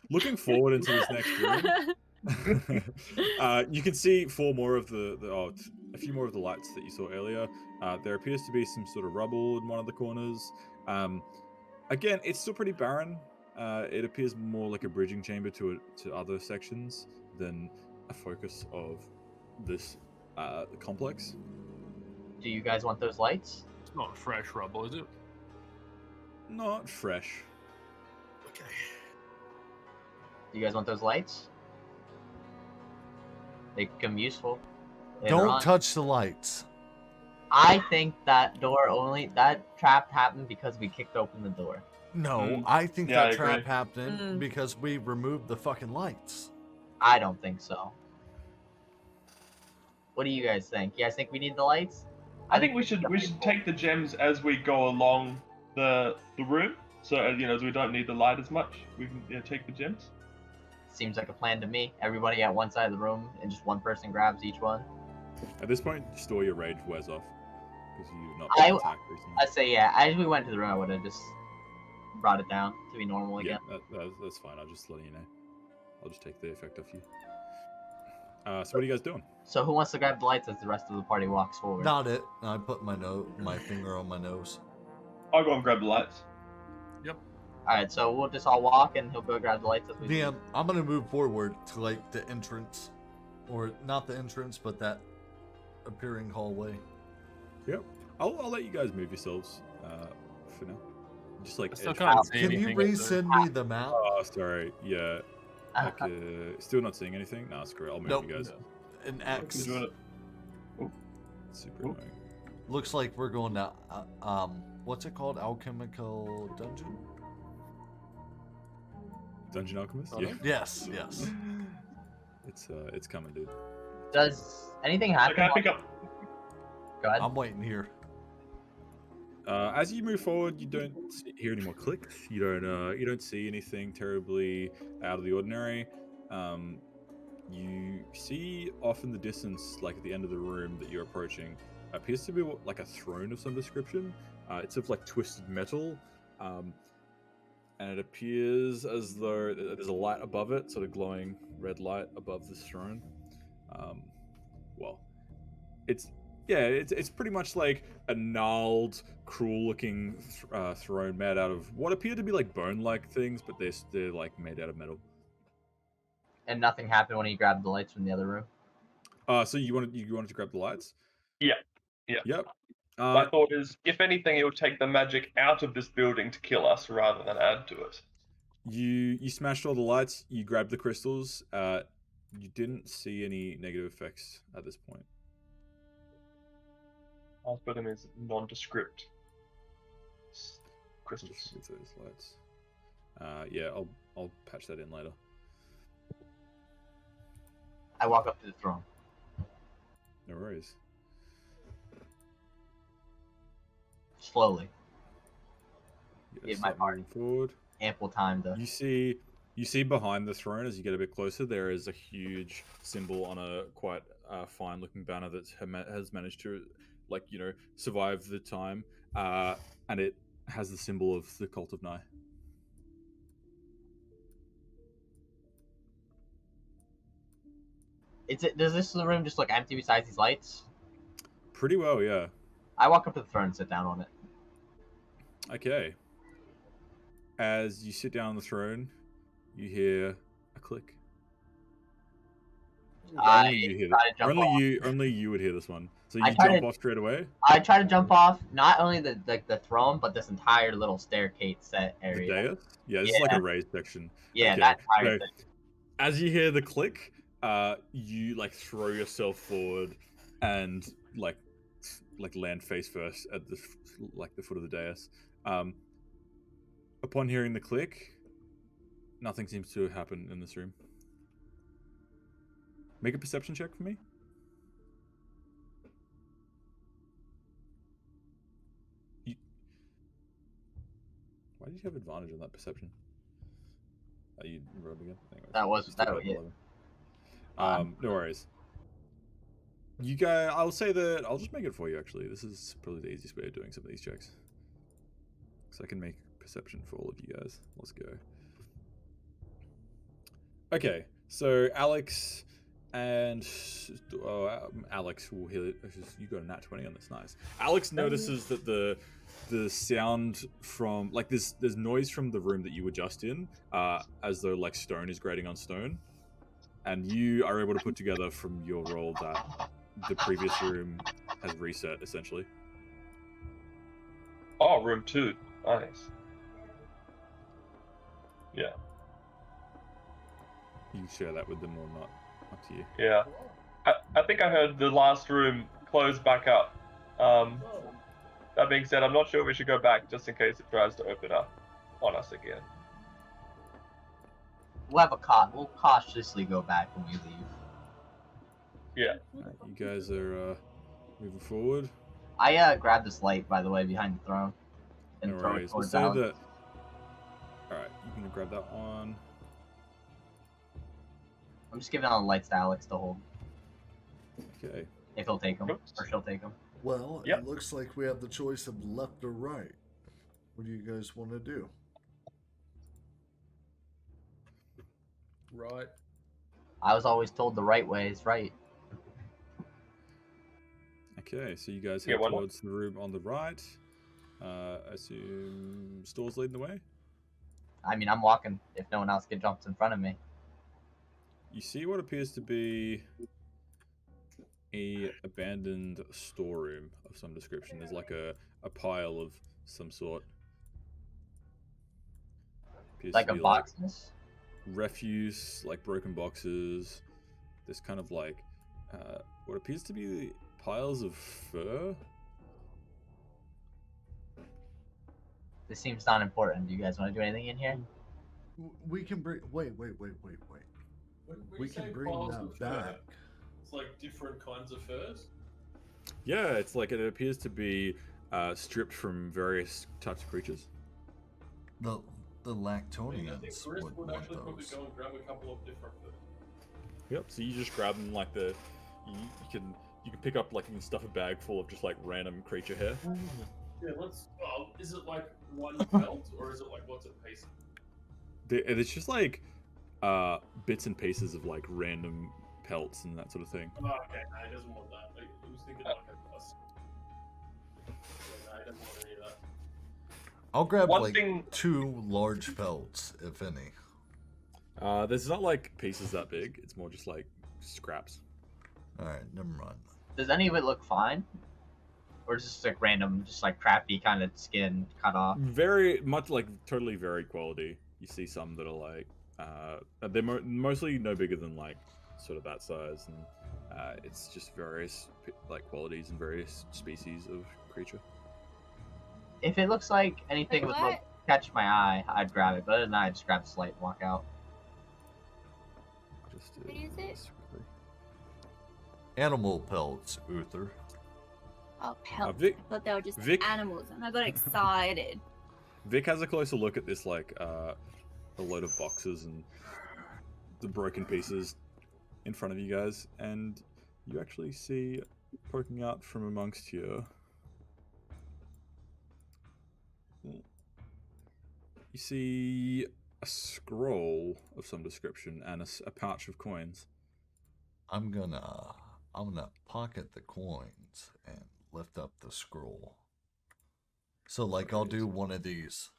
[SPEAKER 2] Looking forward into this next room, you can see a few more of the lights that you saw earlier. There appears to be some sort of rubble in one of the corners. Again, it's still pretty barren. It appears more like a bridging chamber to other sections than a focus of this complex.
[SPEAKER 4] Do you guys want those lights?
[SPEAKER 5] It's not fresh rubble, is it?
[SPEAKER 2] Not fresh.
[SPEAKER 5] Okay.
[SPEAKER 4] Do you guys want those lights? They could come useful. later
[SPEAKER 3] Don't
[SPEAKER 4] on.
[SPEAKER 3] touch the lights.
[SPEAKER 4] I think that trap happened because we kicked open the door.
[SPEAKER 3] No, I think
[SPEAKER 8] Yeah, I
[SPEAKER 3] that trap
[SPEAKER 8] agree.
[SPEAKER 3] happened because we removed the fucking lights.
[SPEAKER 4] I don't think so. What do you guys think? You guys think we need the lights?
[SPEAKER 8] I think we should take the gems as we go along the room. So as we don't need the light as much, we can take the gems.
[SPEAKER 4] Seems like a plan to me. Everybody at one side of the room, and just one person grabs each one.
[SPEAKER 2] At this point, just all your rage wears off because you've not
[SPEAKER 4] I-
[SPEAKER 2] been attacked recently.
[SPEAKER 4] I say yeah. As we went to the room, I would have just brought it down to be normal
[SPEAKER 2] Yeah,
[SPEAKER 4] again.
[SPEAKER 2] that's fine. I'll just let you know. I'll just take the effect off you. So what are you guys doing?
[SPEAKER 4] So who wants to grab the lights as the rest of the party walks forward?
[SPEAKER 3] Not it. I put my finger on my nose.
[SPEAKER 8] I'll go and grab the lights.
[SPEAKER 4] All right, so we'll just all walk, and he'll go grab the lights as we.
[SPEAKER 3] DM, I'm gonna move forward to like the entrance, or not the entrance, but that appearing hallway.
[SPEAKER 2] Yep. I'll let you guys move yourselves for now. Just like
[SPEAKER 5] I still
[SPEAKER 2] edge-
[SPEAKER 5] can't see
[SPEAKER 3] Can you
[SPEAKER 5] anything.
[SPEAKER 3] resend me the map?
[SPEAKER 2] Oh, sorry. Yeah. Still not seeing anything? Nah, screw it. I'll move
[SPEAKER 3] Nope.
[SPEAKER 2] you guys.
[SPEAKER 3] An X.
[SPEAKER 8] Doing it.
[SPEAKER 2] Super annoying.
[SPEAKER 3] Looks like we're going to what's it called? Alchemical dungeon?
[SPEAKER 2] Dungeon Alchemist?
[SPEAKER 5] Oh,
[SPEAKER 2] Yeah.
[SPEAKER 3] Yes, yes.
[SPEAKER 2] It's coming, dude.
[SPEAKER 4] Does anything
[SPEAKER 8] I
[SPEAKER 4] happen?
[SPEAKER 8] can't pick up.
[SPEAKER 4] Go ahead.
[SPEAKER 3] I'm waiting here.
[SPEAKER 2] As you move forward, you don't hear any more clicks. You don't see anything terribly out of the ordinary. You see off in the distance, like at the end of the room that you're approaching, appears to be like a throne of some description. It's of like twisted metal, and it appears as though there's a light above it, sort of glowing red light above this throne. Well, it's pretty much like a gnarled, cruel-looking throne made out of what appear to be like bone-like things, but they're like made out of metal.
[SPEAKER 4] And nothing happened when he grabbed the lights from the other room.
[SPEAKER 2] So you wanted to grab the lights?
[SPEAKER 8] Yeah. Yeah.
[SPEAKER 2] Yep.
[SPEAKER 8] My thought is, if anything, it will take the magic out of this building to kill us rather than add to it.
[SPEAKER 2] You smashed all the lights. You grabbed the crystals. You didn't see any negative effects at this point.
[SPEAKER 8] I'll put them as nondescript crystals.
[SPEAKER 2] With those lights. Yeah, I'll patch that in later.
[SPEAKER 4] I walk up to the throne.
[SPEAKER 2] No worries.
[SPEAKER 4] slowly.
[SPEAKER 2] You
[SPEAKER 4] Yeah,
[SPEAKER 2] guys
[SPEAKER 4] my
[SPEAKER 2] start moving forward.
[SPEAKER 4] Ample time to.
[SPEAKER 2] You see behind the throne as you get a bit closer, there is a huge symbol on a quite fine-looking banner that has managed to, like, you know, survive the time, and it has the symbol of the Cult of Nai.
[SPEAKER 4] Does this room just look empty besides these lights?
[SPEAKER 2] Pretty well, yeah.
[SPEAKER 4] I walk up to the throne and sit down on it.
[SPEAKER 2] Okay. As you sit down on the throne, you hear a click.
[SPEAKER 4] I
[SPEAKER 2] Only you hear
[SPEAKER 4] try to jump off.
[SPEAKER 2] only you would hear this one. So
[SPEAKER 4] I
[SPEAKER 2] you
[SPEAKER 4] try
[SPEAKER 2] jump
[SPEAKER 4] to-
[SPEAKER 2] off straight away.
[SPEAKER 4] I try to jump off not only the throne, but this entire little staircase set
[SPEAKER 2] The
[SPEAKER 4] area.
[SPEAKER 2] dais. Yeah, this is like a raised section.
[SPEAKER 4] Yeah,
[SPEAKER 2] Okay,
[SPEAKER 4] that entire
[SPEAKER 2] so
[SPEAKER 4] thing.
[SPEAKER 2] as you hear the click, you like throw yourself forward and like land face first at the foot of the dais. Upon hearing the click, nothing seems to happen in this room. Make a perception check for me. Why did you have advantage on that perception? You rolled again? Anyways,
[SPEAKER 4] That was
[SPEAKER 2] you still
[SPEAKER 4] that.
[SPEAKER 2] got
[SPEAKER 4] Yeah.
[SPEAKER 2] 11. No worries. You guys, I'll say that I'll just make it for you. Actually, this is probably the easiest way of doing some of these checks, so I can make perception for all of you guys. Let's go. Okay, so Alex and Alex will hear it. You got a nat 20 on this. Nice. Alex notices that the sound from like there's noise from the room that you were just in, as though like stone is grating on stone, and you are able to put together from your roll that the previous room has reset essentially.
[SPEAKER 8] Oh, room 2. Nice. Yeah.
[SPEAKER 2] You can share that with them or not. Up to you.
[SPEAKER 8] Yeah. I think I heard the last room close back up. That being said, I'm not sure we should go back just in case it tries to open up on us again.
[SPEAKER 4] We'll cautiously go back when we leave.
[SPEAKER 8] Yeah.
[SPEAKER 2] Alright, you guys are moving forward.
[SPEAKER 4] I grabbed this light, by the way, behind the throne, and
[SPEAKER 2] No
[SPEAKER 4] throw it
[SPEAKER 2] worries. We'll
[SPEAKER 4] towards
[SPEAKER 2] say
[SPEAKER 4] Alex.
[SPEAKER 2] that. Alright, you can grab that one.
[SPEAKER 4] I'm just giving all the lights to Alex to hold.
[SPEAKER 2] Okay.
[SPEAKER 4] If he'll take them,
[SPEAKER 8] Oops.
[SPEAKER 4] or she'll take them.
[SPEAKER 3] Well,
[SPEAKER 8] Yep.
[SPEAKER 3] it looks like we have the choice of left or right. What do you guys want to do?
[SPEAKER 5] Right.
[SPEAKER 4] I was always told the right way is right.
[SPEAKER 2] Okay, so you guys
[SPEAKER 8] Yeah,
[SPEAKER 2] head
[SPEAKER 8] why not?
[SPEAKER 2] towards the room on the right. I assume Store's leading the way.
[SPEAKER 4] I mean, I'm walking if no one else jumps in front of me.
[SPEAKER 2] You see what appears to be a abandoned storeroom of some description. There's like a pile of some sort. Appears
[SPEAKER 4] Like
[SPEAKER 2] to
[SPEAKER 4] a
[SPEAKER 2] be
[SPEAKER 4] boxes.
[SPEAKER 2] refuse, like broken boxes. There's kind of like what appears to be piles of fur.
[SPEAKER 4] This seems not important. Do you guys want to do anything in here?
[SPEAKER 3] We can bring. Wait. We can bring that back.
[SPEAKER 5] It's like different kinds of furs.
[SPEAKER 2] Yeah, it's like it appears to be stripped from various types of creatures.
[SPEAKER 3] The
[SPEAKER 5] I think
[SPEAKER 3] Lactonians
[SPEAKER 5] Grish
[SPEAKER 3] would
[SPEAKER 5] would
[SPEAKER 3] want
[SPEAKER 5] actually probably
[SPEAKER 3] those.
[SPEAKER 5] go and grab a couple of different furs.
[SPEAKER 2] Yep. So you just grab them like you can pick up like you can stuff a bag full of just like random creature hair.
[SPEAKER 5] Yeah, let's. Is it like one belt or is it like lots of pieces?
[SPEAKER 2] It's just like bits and pieces of like random pelts and that sort of thing.
[SPEAKER 5] Oh, okay, no, he doesn't want that. He was thinking like a bus. Yeah, no, he doesn't want any of that.
[SPEAKER 3] I'll grab
[SPEAKER 8] One
[SPEAKER 3] like
[SPEAKER 8] thing-
[SPEAKER 3] 2 large pelts, if any.
[SPEAKER 2] There's not like pieces that big. It's more just like scraps.
[SPEAKER 3] All right, never mind.
[SPEAKER 4] Does any of it look fine? Or is it just like random, just like crappy kind of skin cut off?
[SPEAKER 2] Very much like totally varied quality. You see some that are like they're mostly no bigger than like sort of that size, and it's just various like qualities and various species of creature.
[SPEAKER 4] If it looks like anything
[SPEAKER 6] Wait,
[SPEAKER 4] would
[SPEAKER 6] what?
[SPEAKER 4] catch my eye, I'd grab it. But other than that, I'd just grab the slate and walk out.
[SPEAKER 2] Just
[SPEAKER 6] What is it?
[SPEAKER 2] this quickly.
[SPEAKER 3] Animal pelts, Uther.
[SPEAKER 6] Oh, pelts.
[SPEAKER 2] Vic-
[SPEAKER 6] I thought they were just
[SPEAKER 2] Vic-
[SPEAKER 6] animals, and I got excited.
[SPEAKER 2] Vic has a closer look at this, like, a load of boxes and the broken pieces in front of you guys, and you actually see poking out from amongst you. You see a scroll of some description and a pouch of coins.
[SPEAKER 3] I'm gonna pocket the coins and lift up the scroll. So like I'll do one of these.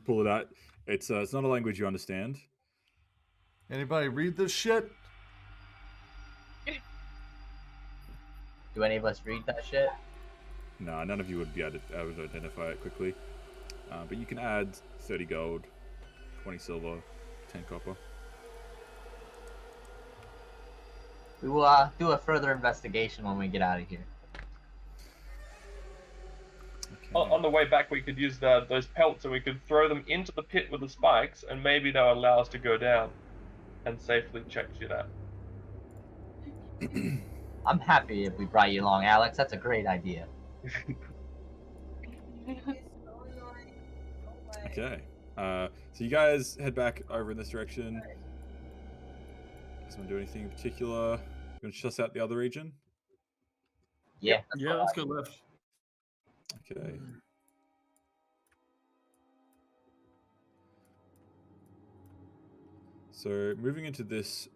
[SPEAKER 2] Pull it out. It's not a language you understand.
[SPEAKER 3] Anybody read this shit?
[SPEAKER 4] Do any of us read that shit?
[SPEAKER 2] No, none of you would be able to identify it quickly. But you can add 30 gold, 20 silver, 10 copper.
[SPEAKER 4] We will do a further investigation when we get out of here.
[SPEAKER 2] Okay.
[SPEAKER 8] On the way back, we could use those pelts and we could throw them into the pit with the spikes, and maybe they'll allow us to go down and safely check shit out.
[SPEAKER 4] I'm happy if we brought you along, Alex. That's a great idea.
[SPEAKER 2] Okay. So you guys head back over in this direction. Does someone do anything in particular? You want to suss out the other region?
[SPEAKER 4] Yeah.
[SPEAKER 5] Yeah, let's go left.
[SPEAKER 2] Okay. So moving into this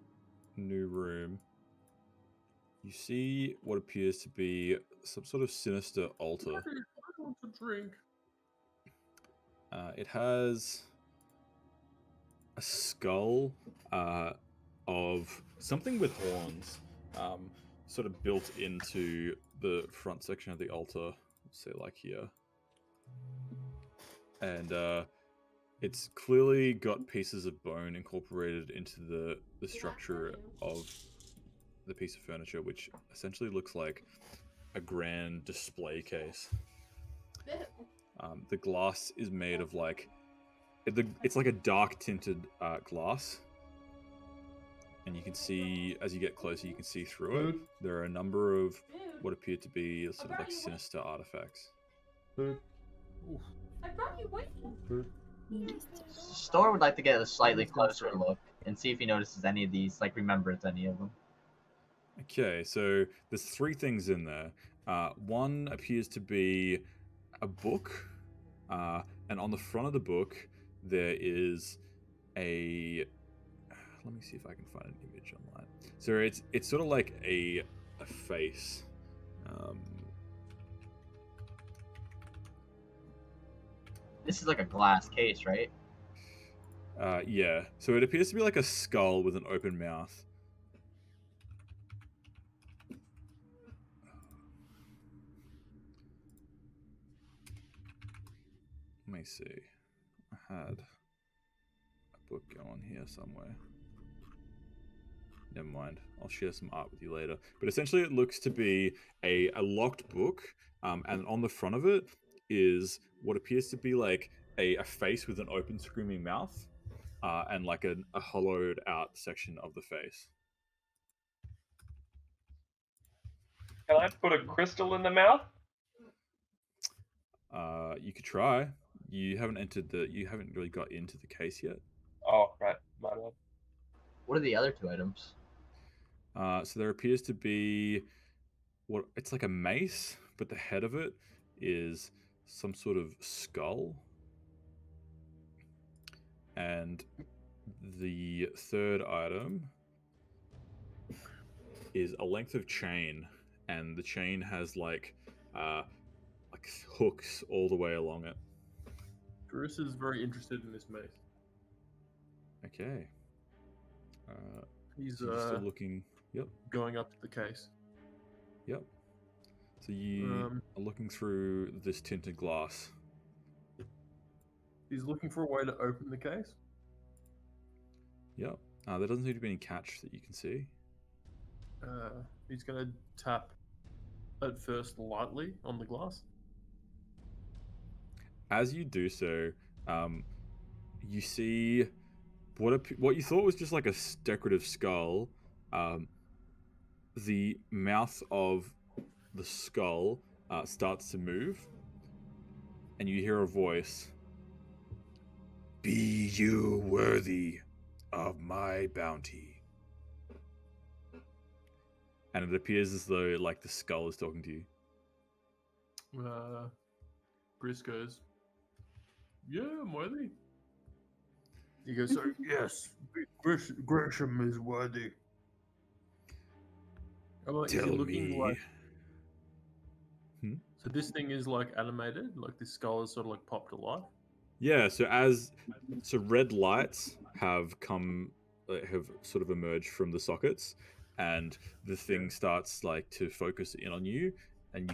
[SPEAKER 2] new room, you see what appears to be some sort of sinister altar.
[SPEAKER 5] I want to drink.
[SPEAKER 2] It has a skull of something with horns, sort of built into the front section of the altar. Say like here, and it's clearly got pieces of bone incorporated into the structure of the piece of furniture, which essentially looks like a grand display case. The glass is made of like it's like a dark tinted glass, and you can see as you get closer, you can see through it. There are a number of what appear to be sort of like sinister artifacts.
[SPEAKER 10] I brought you with
[SPEAKER 4] Store would like to get a slightly closer look and see if he notices any of these, like remembers any of them.
[SPEAKER 2] Okay, so there's 3 things in there. One appears to be a book, and on the front of the book there is a. Let me see if I can find an image online. So it's sort of like a face.
[SPEAKER 4] This is like a glass case, right?
[SPEAKER 2] Yeah. So it appears to be like a skull with an open mouth. Let me see. I had a book going here somewhere. Never mind. I'll share some art with you later. But essentially it looks to be a locked book, and on the front of it is what appears to be like a face with an open screaming mouth, and like a hollowed out section of the face.
[SPEAKER 8] Can I put a crystal in the mouth?
[SPEAKER 2] You could try. You haven't really got into the case yet.
[SPEAKER 8] Oh, right. My bad.
[SPEAKER 4] What are the other 2 items?
[SPEAKER 2] So there appears to be it's like a mace, but the head of it is some sort of skull. And the 3rd item is a length of chain, and the chain has like hooks all the way along it.
[SPEAKER 5] Grish is very interested in this mace.
[SPEAKER 2] Okay.
[SPEAKER 5] He's
[SPEAKER 2] So you're still looking. Yep.
[SPEAKER 5] going up to the case.
[SPEAKER 2] Yep. So you are looking through this tinted glass.
[SPEAKER 5] He's looking for a way to open the case.
[SPEAKER 2] Yep. There doesn't seem to be any catch that you can see.
[SPEAKER 5] He's going to tap at first lightly on the glass.
[SPEAKER 2] As you do so, you see what you thought was just like a decorative skull, the mouth of the skull starts to move, and you hear a voice. Be you worthy of my bounty? And it appears as though, like, the skull is talking to you.
[SPEAKER 5] Grish goes, yeah, I'm worthy. He goes, so, yes, Grisham is worthy. Like,
[SPEAKER 2] Tell me.
[SPEAKER 5] Like... So this thing is like animated, like this skull is sort of like popped to life.
[SPEAKER 2] Yeah, so red lights have sort of emerged from the sockets, and the thing starts like to focus in on you, and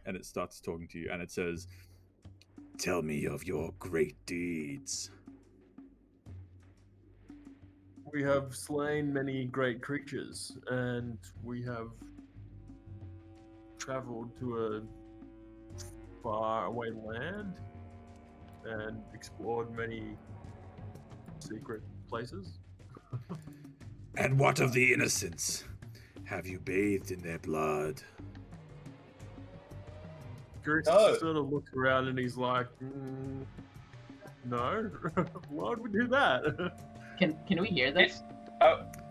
[SPEAKER 2] it starts talking to you, and it says, "Tell me of your great deeds."
[SPEAKER 5] We have slain many great creatures, and we have traveled to a faraway land and explored many secret places.
[SPEAKER 2] And what of the innocents? Have you bathed in their blood?
[SPEAKER 5] Grish sort of looks around and he's like, no. Why would we do that?
[SPEAKER 4] Can we hear this?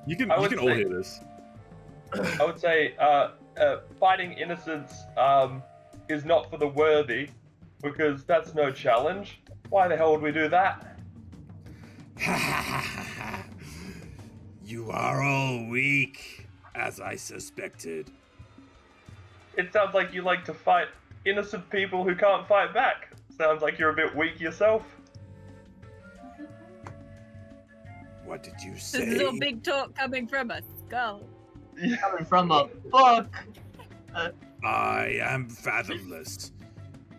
[SPEAKER 2] You can all hear this.
[SPEAKER 8] I would say fighting innocents is not for the worthy, because that's no challenge. Why the hell would we do that?
[SPEAKER 2] You are all weak, as I suspected.
[SPEAKER 8] It sounds like you like to fight innocent people who can't fight back. Sounds like you're a bit weak yourself.
[SPEAKER 2] What did you say?
[SPEAKER 9] This is all big talk coming from a skull.
[SPEAKER 4] Coming from a book.
[SPEAKER 2] I am fathomless.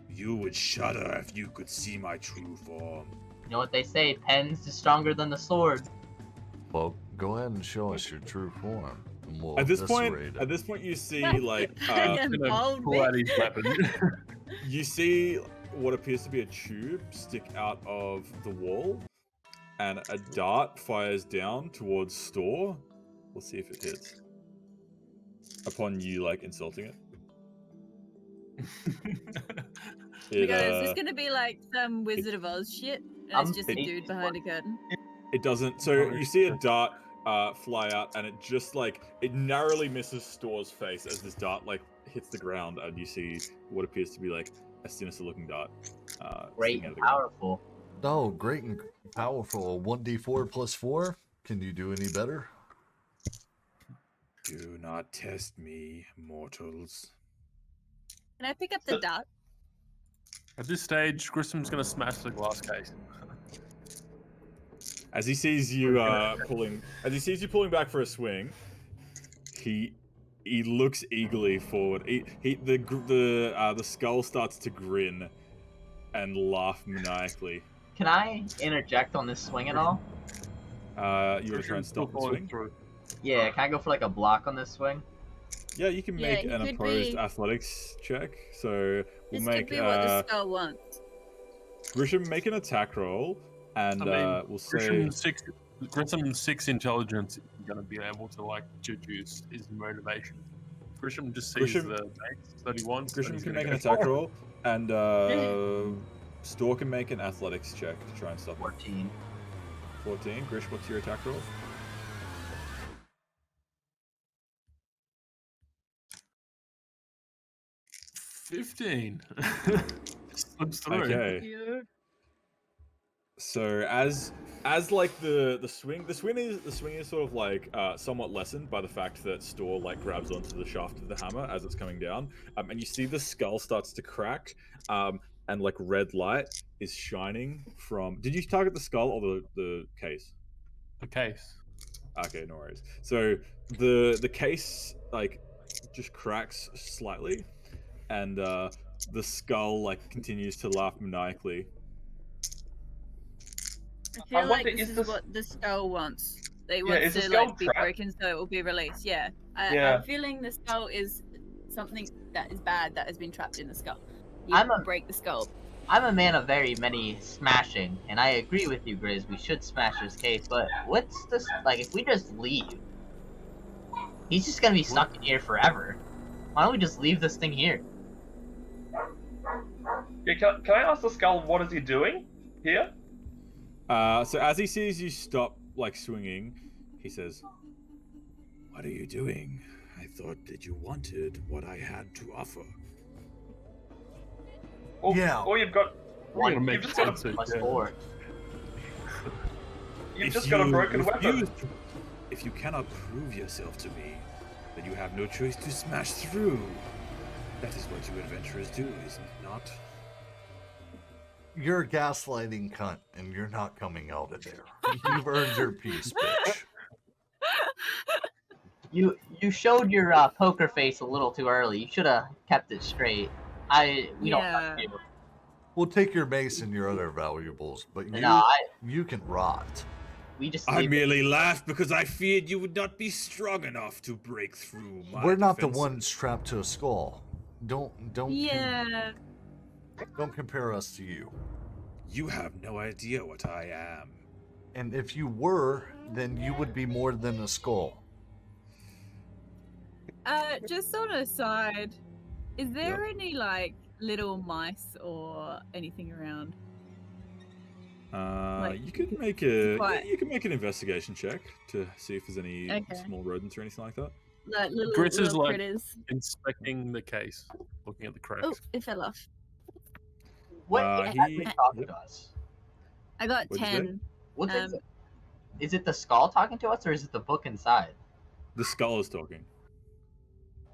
[SPEAKER 2] You would shudder if you could see my true form.
[SPEAKER 4] You know what they say, pens is stronger than the sword.
[SPEAKER 3] Well, go ahead and show us your true form. And we'll
[SPEAKER 2] At this
[SPEAKER 3] eviscerate
[SPEAKER 2] point, you see like
[SPEAKER 5] Pull out his weapon.
[SPEAKER 2] you see what appears to be a tube stick out of the wall, and a dart fires down towards Store. We'll see if it hits. Upon you like insulting it.
[SPEAKER 9] Is this gonna be like some Wizard of Oz shit? And it's just a dude behind a curtain.
[SPEAKER 2] It doesn't. So you see a dart fly out, and it just like it narrowly misses Store's face as this dart like hits the ground, and you see what appears to be like a sinister-looking dart.
[SPEAKER 4] Great and powerful.
[SPEAKER 3] Oh, great and powerful. 1d4 plus 4. Can you do any better?
[SPEAKER 2] Do not test me, mortals.
[SPEAKER 9] Can I pick up the dart?
[SPEAKER 5] At this stage, Grissom's gonna smash the glass case.
[SPEAKER 2] As he sees you pulling back for a swing, he looks eagerly forward. The skull starts to grin and laugh maniacally.
[SPEAKER 4] Can I interject on this swing at all?
[SPEAKER 2] You want to try and stop the swing?
[SPEAKER 4] Yeah, can I go for like a block on this swing?
[SPEAKER 2] Yeah, you can make an opposed athletics check. So we'll make
[SPEAKER 9] could be what the skull wants.
[SPEAKER 2] Grisham, make an attack roll, and we'll say
[SPEAKER 5] Grisham's 6 intelligence is going to be able to like deduce his motivation. Grisham just sees the base that he wants.
[SPEAKER 2] Grisham can make an attack roll, and Store can make an athletics check to try and stop him. 14. Grish, what's your attack roll?
[SPEAKER 5] 15. Slips through.
[SPEAKER 2] Okay. So as like the swing is sort of like somewhat lessened by the fact that Store like grabs onto the shaft of the hammer as it's coming down, and you see the skull starts to crack, and like red light is shining from. Did you target the skull or the case?
[SPEAKER 5] The case.
[SPEAKER 2] Okay, no worries. So the case like just cracks slightly, and the skull like continues to laugh maniacally.
[SPEAKER 9] I feel like this is what the skull wants. They want to like be broken so it will be released. Yeah. I'm feeling the skull is something that is bad that has been trapped in the skull. You break the skull.
[SPEAKER 4] I'm a man of very many smashing, and I agree with you, Grizz. We should smash this case, but what's this like? If we just leave, He's just gonna be stuck in here forever. Why don't we just leave this thing here?
[SPEAKER 8] Yeah, can I ask the skull what is he doing here?
[SPEAKER 2] So as he sees you stop, like, swinging, he says, "What are you doing? I thought that you wanted what I had to offer."
[SPEAKER 8] Or,
[SPEAKER 3] Yeah.
[SPEAKER 8] Or you've got.
[SPEAKER 5] We're gonna make
[SPEAKER 8] You've just got
[SPEAKER 5] sense
[SPEAKER 8] a.
[SPEAKER 5] of
[SPEAKER 4] Plus
[SPEAKER 5] it.
[SPEAKER 4] 4.
[SPEAKER 8] You've
[SPEAKER 2] If
[SPEAKER 8] just got a
[SPEAKER 2] you
[SPEAKER 8] broken weapon.
[SPEAKER 2] refuse to- If you cannot prove yourself to me, then you have no choice to smash through. That is what you adventurers do, is it not?
[SPEAKER 3] You're a gaslighting cunt, and you're not coming out of there. You've earned your piece, bitch.
[SPEAKER 4] You showed your poker face a little too early. You should have kept it straight. We don't trust you.
[SPEAKER 3] We'll take your mace and your other valuables, but
[SPEAKER 4] No,
[SPEAKER 3] you can rot.
[SPEAKER 4] we just
[SPEAKER 2] I
[SPEAKER 4] leave it.
[SPEAKER 2] merely laughed because I feared you would not be strong enough to break through my
[SPEAKER 3] We're not the
[SPEAKER 2] defenses.
[SPEAKER 3] ones strapped to a skull. Don't
[SPEAKER 9] Yeah.
[SPEAKER 3] don't compare us to you.
[SPEAKER 2] You have no idea what I am.
[SPEAKER 3] And if you were, then you would be more than a skull.
[SPEAKER 9] Just on a side, is there any like little mice or anything around? Like,
[SPEAKER 2] You can make
[SPEAKER 9] quite-
[SPEAKER 2] you can make an investigation check to see if there's any
[SPEAKER 9] Okay.
[SPEAKER 2] small rodents or anything like that.
[SPEAKER 9] Like little,
[SPEAKER 5] Grish is
[SPEAKER 9] little
[SPEAKER 5] like
[SPEAKER 9] critters.
[SPEAKER 5] inspecting the case, looking at the cracks.
[SPEAKER 9] Oh, it fell off.
[SPEAKER 4] What
[SPEAKER 2] he-
[SPEAKER 4] talking
[SPEAKER 2] yep.
[SPEAKER 4] to us?
[SPEAKER 9] I got
[SPEAKER 2] What'd you say?
[SPEAKER 9] 10.
[SPEAKER 4] What's it? Is it the skull talking to us, or is it the book inside?
[SPEAKER 2] The skull is talking.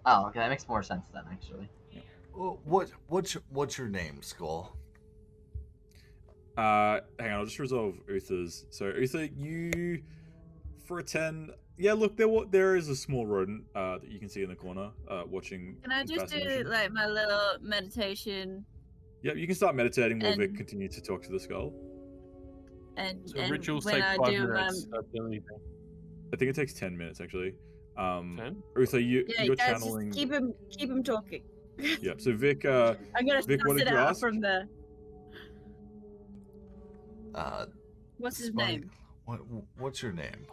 [SPEAKER 4] Oh, okay, that makes more sense then, actually.
[SPEAKER 3] What's your name, skull?
[SPEAKER 2] Hang on, I'll just resolve Uther's. So Uther, you for a 10. Yeah, look, there is a small rodent that you can see in the corner, watching.
[SPEAKER 9] Can I
[SPEAKER 2] in
[SPEAKER 9] just do
[SPEAKER 2] fascination.
[SPEAKER 9] like my little meditation
[SPEAKER 2] Yep, you can start meditating while Vic
[SPEAKER 9] and-
[SPEAKER 2] continues to talk to the skull.
[SPEAKER 9] and,
[SPEAKER 5] So
[SPEAKER 9] and
[SPEAKER 5] rituals
[SPEAKER 9] when
[SPEAKER 5] take
[SPEAKER 9] I
[SPEAKER 5] 5
[SPEAKER 9] do
[SPEAKER 5] minutes. That's the only thing.
[SPEAKER 2] I think it takes 10 minutes actually.
[SPEAKER 5] 10?
[SPEAKER 2] Uther,
[SPEAKER 9] yeah,
[SPEAKER 2] you're
[SPEAKER 9] guys,
[SPEAKER 2] channeling.
[SPEAKER 9] just keep him talking.
[SPEAKER 2] Yep. So Vic,
[SPEAKER 9] I'm gonna
[SPEAKER 2] Vic, what
[SPEAKER 9] suss
[SPEAKER 2] did
[SPEAKER 9] it
[SPEAKER 2] you
[SPEAKER 9] out
[SPEAKER 2] ask?
[SPEAKER 9] from the. What's his
[SPEAKER 3] Spike,
[SPEAKER 9] name?
[SPEAKER 3] What's your name?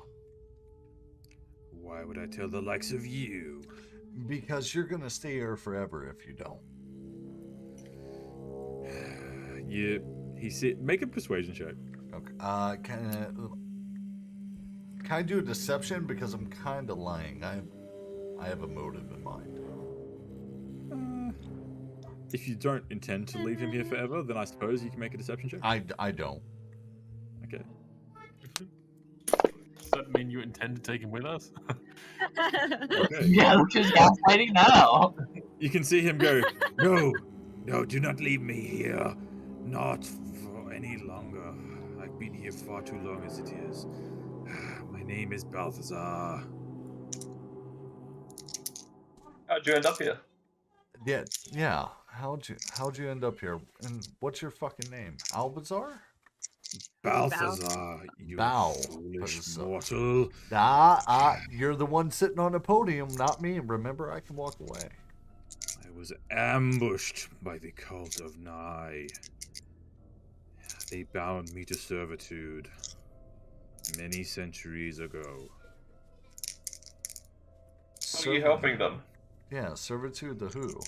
[SPEAKER 2] Why would I tell the likes of you?
[SPEAKER 3] Because you're gonna stay here forever if you don't.
[SPEAKER 2] Make a persuasion check.
[SPEAKER 3] Okay. Can I do a deception because I'm kind of lying? I have a motive in mind.
[SPEAKER 2] If you don't intend to leave him here forever, then I suppose you can make a deception check.
[SPEAKER 3] I don't.
[SPEAKER 2] Okay.
[SPEAKER 5] Does that mean you intend to take him with us?
[SPEAKER 2] Okay.
[SPEAKER 4] Yeah, we're just gaslighting now.
[SPEAKER 2] You can see him go, no, do not leave me here. Not for any longer. I've been here far too long as it is. My name is Balthazar.
[SPEAKER 8] How'd you end up here?
[SPEAKER 3] Yeah. How'd you end up here? And what's your fucking name? Albazar?
[SPEAKER 2] Balthazar, you
[SPEAKER 3] Bow.
[SPEAKER 2] foolish mortal.
[SPEAKER 3] You're the one sitting on the podium, not me. Remember, I can walk away.
[SPEAKER 2] I was ambushed by the cult of Nye. They bound me to servitude many centuries ago.
[SPEAKER 8] Are you helping them?
[SPEAKER 3] Yeah, servitude to who?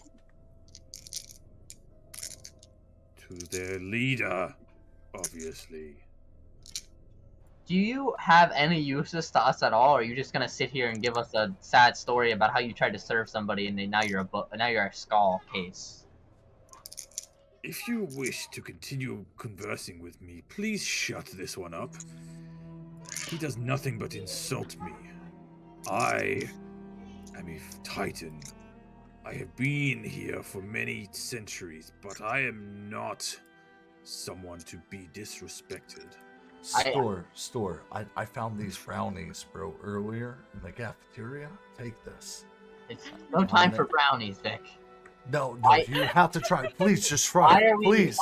[SPEAKER 2] To their leader, obviously.
[SPEAKER 4] Do you have any uses to us at all, or are you just gonna sit here and give us a sad story about how you tried to serve somebody and then now you're a skull case?
[SPEAKER 2] If you wish to continue conversing with me, please shut this one up. He does nothing but insult me. I am a titan. I have been here for many centuries, but I am not someone to be disrespected.
[SPEAKER 3] Store. I found these brownies, bro, earlier in the cafeteria. Take this.
[SPEAKER 4] It's no time for brownies, Vic.
[SPEAKER 3] No, you have to try. Please, just try. Please.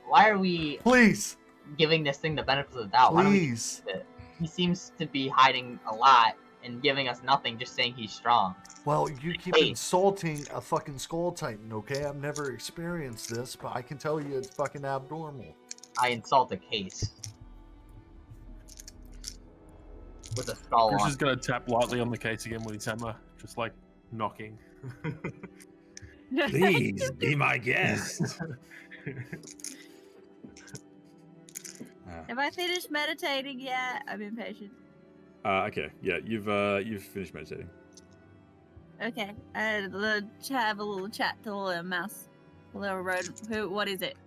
[SPEAKER 4] Why are we
[SPEAKER 3] Please.
[SPEAKER 4] giving this thing the benefit of the doubt? Why don't we
[SPEAKER 3] Please.
[SPEAKER 4] do it? He seems to be hiding a lot and giving us nothing, just saying he's strong.
[SPEAKER 3] Well, you keep insulting a fucking skull titan, okay? I've never experienced this, but I can tell you it's fucking abnormal.
[SPEAKER 4] I insult a case. with a skull
[SPEAKER 5] Grish
[SPEAKER 4] on.
[SPEAKER 5] is gonna tap lightly on the case again with his hammer, just like knocking.
[SPEAKER 2] Please be my guest.
[SPEAKER 9] Have I finished meditating yet? I'm impatient.
[SPEAKER 2] Okay, yeah, you've finished meditating.
[SPEAKER 9] Okay, have a little chat to the little mouse, the little rodent. What is it?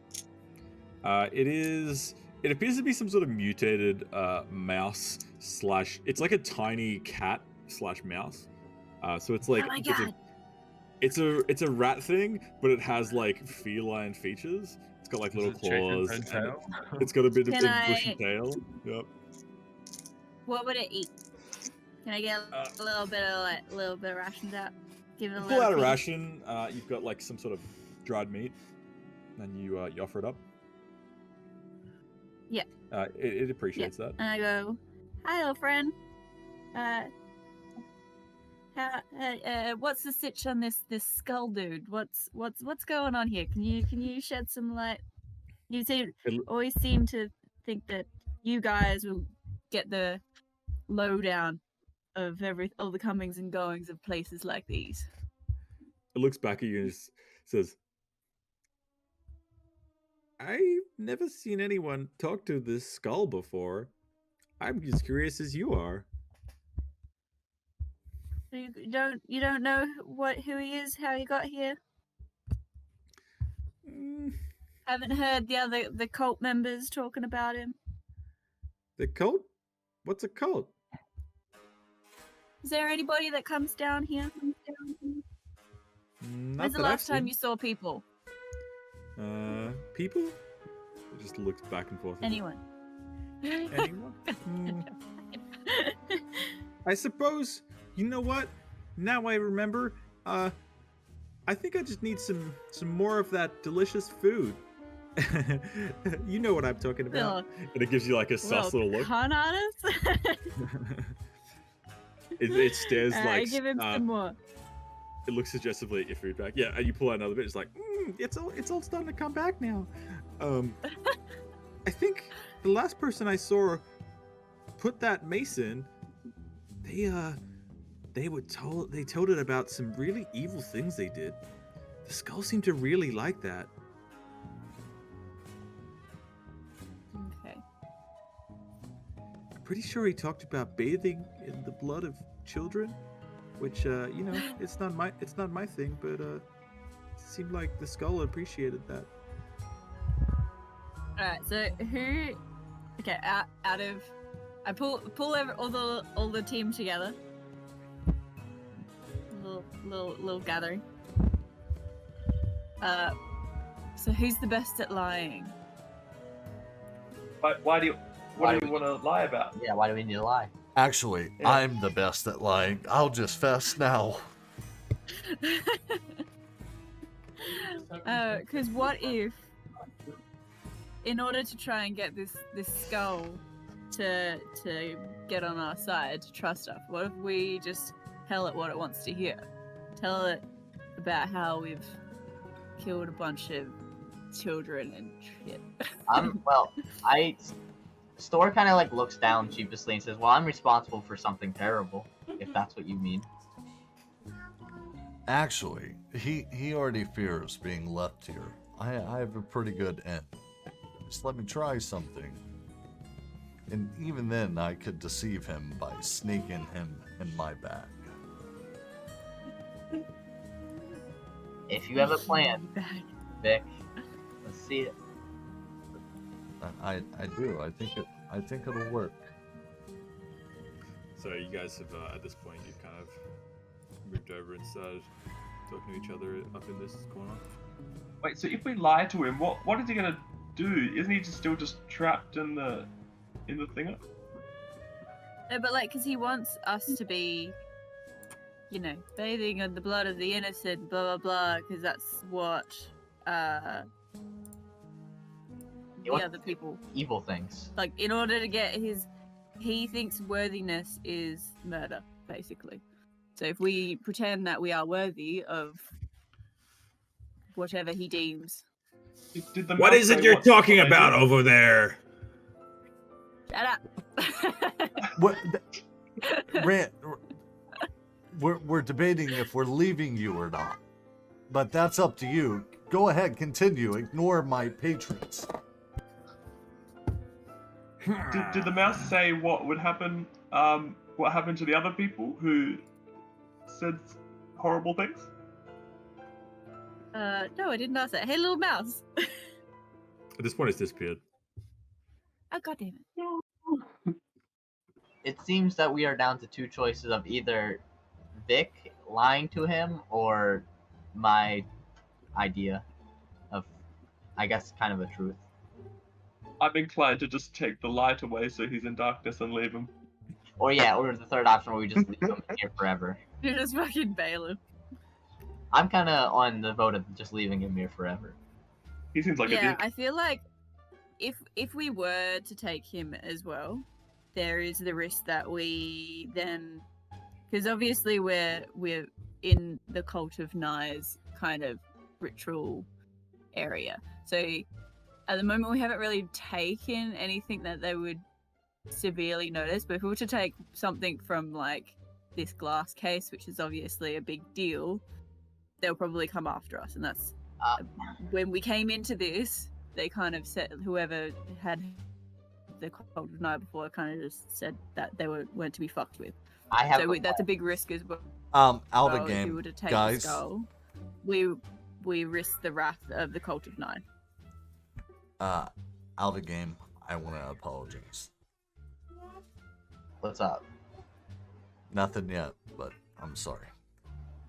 [SPEAKER 2] It appears to be some sort of mutated mouse slash. It's like a tiny cat slash mouse. So it's like
[SPEAKER 9] Oh my god!
[SPEAKER 2] it's a rat thing, but it has like feline features. It's got like little
[SPEAKER 5] Does it shake
[SPEAKER 2] claws.
[SPEAKER 5] its
[SPEAKER 2] And
[SPEAKER 5] own tail?
[SPEAKER 2] it's got a bit of
[SPEAKER 9] Can
[SPEAKER 2] a bushy
[SPEAKER 9] I-
[SPEAKER 2] tail. Yep.
[SPEAKER 9] What would it eat? Can I get a little bit of rations out? Give it a
[SPEAKER 2] You
[SPEAKER 9] little.
[SPEAKER 2] pull out a
[SPEAKER 9] feed?
[SPEAKER 2] ration. You've got like some sort of dried meat, and you offer it up.
[SPEAKER 9] Yeah.
[SPEAKER 2] It appreciates that.
[SPEAKER 9] And I go, "Hi, little friend. What's the sitch on this skull dude? What's going on here? Can you shed some light? You always seem to think that you guys will get the lowdown of all the comings and goings of places like these."
[SPEAKER 2] It looks back at you and says, "I've never seen anyone talk to this skull before. I'm as curious as you are."
[SPEAKER 9] You don't know who he is, how he got here? Haven't heard the cult members talking about him.
[SPEAKER 2] The cult? What's a cult?
[SPEAKER 9] Is there anybody that comes down here?
[SPEAKER 2] Not
[SPEAKER 9] When's the
[SPEAKER 2] that I've
[SPEAKER 9] last time
[SPEAKER 2] seen.
[SPEAKER 9] you saw people?
[SPEAKER 2] People? It just looks back and forth.
[SPEAKER 9] Anyone?
[SPEAKER 2] Anyone? I suppose. You know what? Now I remember. I think I just need some more of that delicious food. You know what I'm talking about. And it gives you like a sus little look.
[SPEAKER 9] Con artist?
[SPEAKER 2] It stares like.
[SPEAKER 9] I give him some more.
[SPEAKER 2] It looks suggestively at your food bag. Yeah, and you pull out another bit. It's like, it's all starting to come back now. I think the last person I saw put that mace in, they told it about some really evil things they did. The skull seemed to really like that.
[SPEAKER 9] Okay.
[SPEAKER 2] I'm pretty sure he talked about bathing in the blood of children, which it's not my thing, but it seemed like the skull appreciated that.
[SPEAKER 9] Alright, so who? Okay, out of, I pull all the team together. Little gathering. So who's the best at lying?
[SPEAKER 8] Why do you want to lie about?
[SPEAKER 4] Yeah, why do we need to lie?
[SPEAKER 3] Actually,
[SPEAKER 8] Yeah.
[SPEAKER 3] I'm the best at lying. I'll just fess now.
[SPEAKER 9] Because what if, in order to try and get this skull to get on our side, to trust us, what if we just tell it what it wants to hear? Tell it about how we've killed a bunch of children and shit.
[SPEAKER 4] Store kind of like looks down sheepishly and says, "Well, I'm responsible for something terrible, if that's what you mean."
[SPEAKER 3] Actually, he already fears being left here. I have a pretty good end. Just let me try something. And even then, I could deceive him by sneaking him in my bag.
[SPEAKER 4] If you have a plan, Vic, let's see it.
[SPEAKER 3] I do. I think it'll work.
[SPEAKER 2] So you guys have, at this point, you've kind of moved over and started talking to each other up in this corner.
[SPEAKER 8] Wait, so if we lie to him, what is he gonna do? Isn't he still just trapped in the thinger?
[SPEAKER 9] No, but because he wants us to be, bathing in the blood of the innocent, blah blah blah, because that's what the other people,
[SPEAKER 4] Evil things.
[SPEAKER 9] in order to get he thinks worthiness is murder, basically. So if we pretend that we are worthy of whatever he deems.
[SPEAKER 8] Did the
[SPEAKER 2] What
[SPEAKER 8] mouse
[SPEAKER 2] is it
[SPEAKER 8] say
[SPEAKER 2] you're
[SPEAKER 8] what
[SPEAKER 2] talking
[SPEAKER 8] they
[SPEAKER 2] about
[SPEAKER 8] did?
[SPEAKER 2] over there?
[SPEAKER 9] Shut up.
[SPEAKER 3] What? we're debating if we're leaving you or not, but that's up to you. Go ahead, continue. Ignore my patrons.
[SPEAKER 8] Did the mouse say what would happen? What happened to the other people who said horrible things?
[SPEAKER 9] No, I didn't ask that. Hey, little mouse.
[SPEAKER 2] At this point, it's disappeared.
[SPEAKER 9] Oh, goddamn it.
[SPEAKER 4] It seems that we are down to two choices of either Vic lying to him or my idea of, I guess, kind of a truth.
[SPEAKER 8] I'm inclined to just take the light away so he's in darkness and leave him.
[SPEAKER 4] Or the third option where we just leave him here forever.
[SPEAKER 9] You're just fucking bail him.
[SPEAKER 4] I'm kind of on the vote of just leaving him here forever.
[SPEAKER 8] He seems like a
[SPEAKER 9] Yeah,
[SPEAKER 8] dick.
[SPEAKER 9] I feel like if we were to take him as well, there is the risk that we then, because obviously we're in the Cult of Nye's kind of ritual area. So at the moment we haven't really taken anything that they would severely notice. But if we were to take something from like this glass case, which is obviously a big deal, they'll probably come after us. And that's when we came into this, they kind of said whoever had the Cult of Nye before kind of just said that they weren't to be fucked with. That's a big risk as well.
[SPEAKER 3] Out of
[SPEAKER 9] If we
[SPEAKER 3] game,
[SPEAKER 9] were to take
[SPEAKER 3] guys.
[SPEAKER 9] the skull, we risk the wrath of the Cult of Nye.
[SPEAKER 3] Out of game. I want to apologize.
[SPEAKER 4] What's up?
[SPEAKER 3] Nothing yet, but I'm sorry.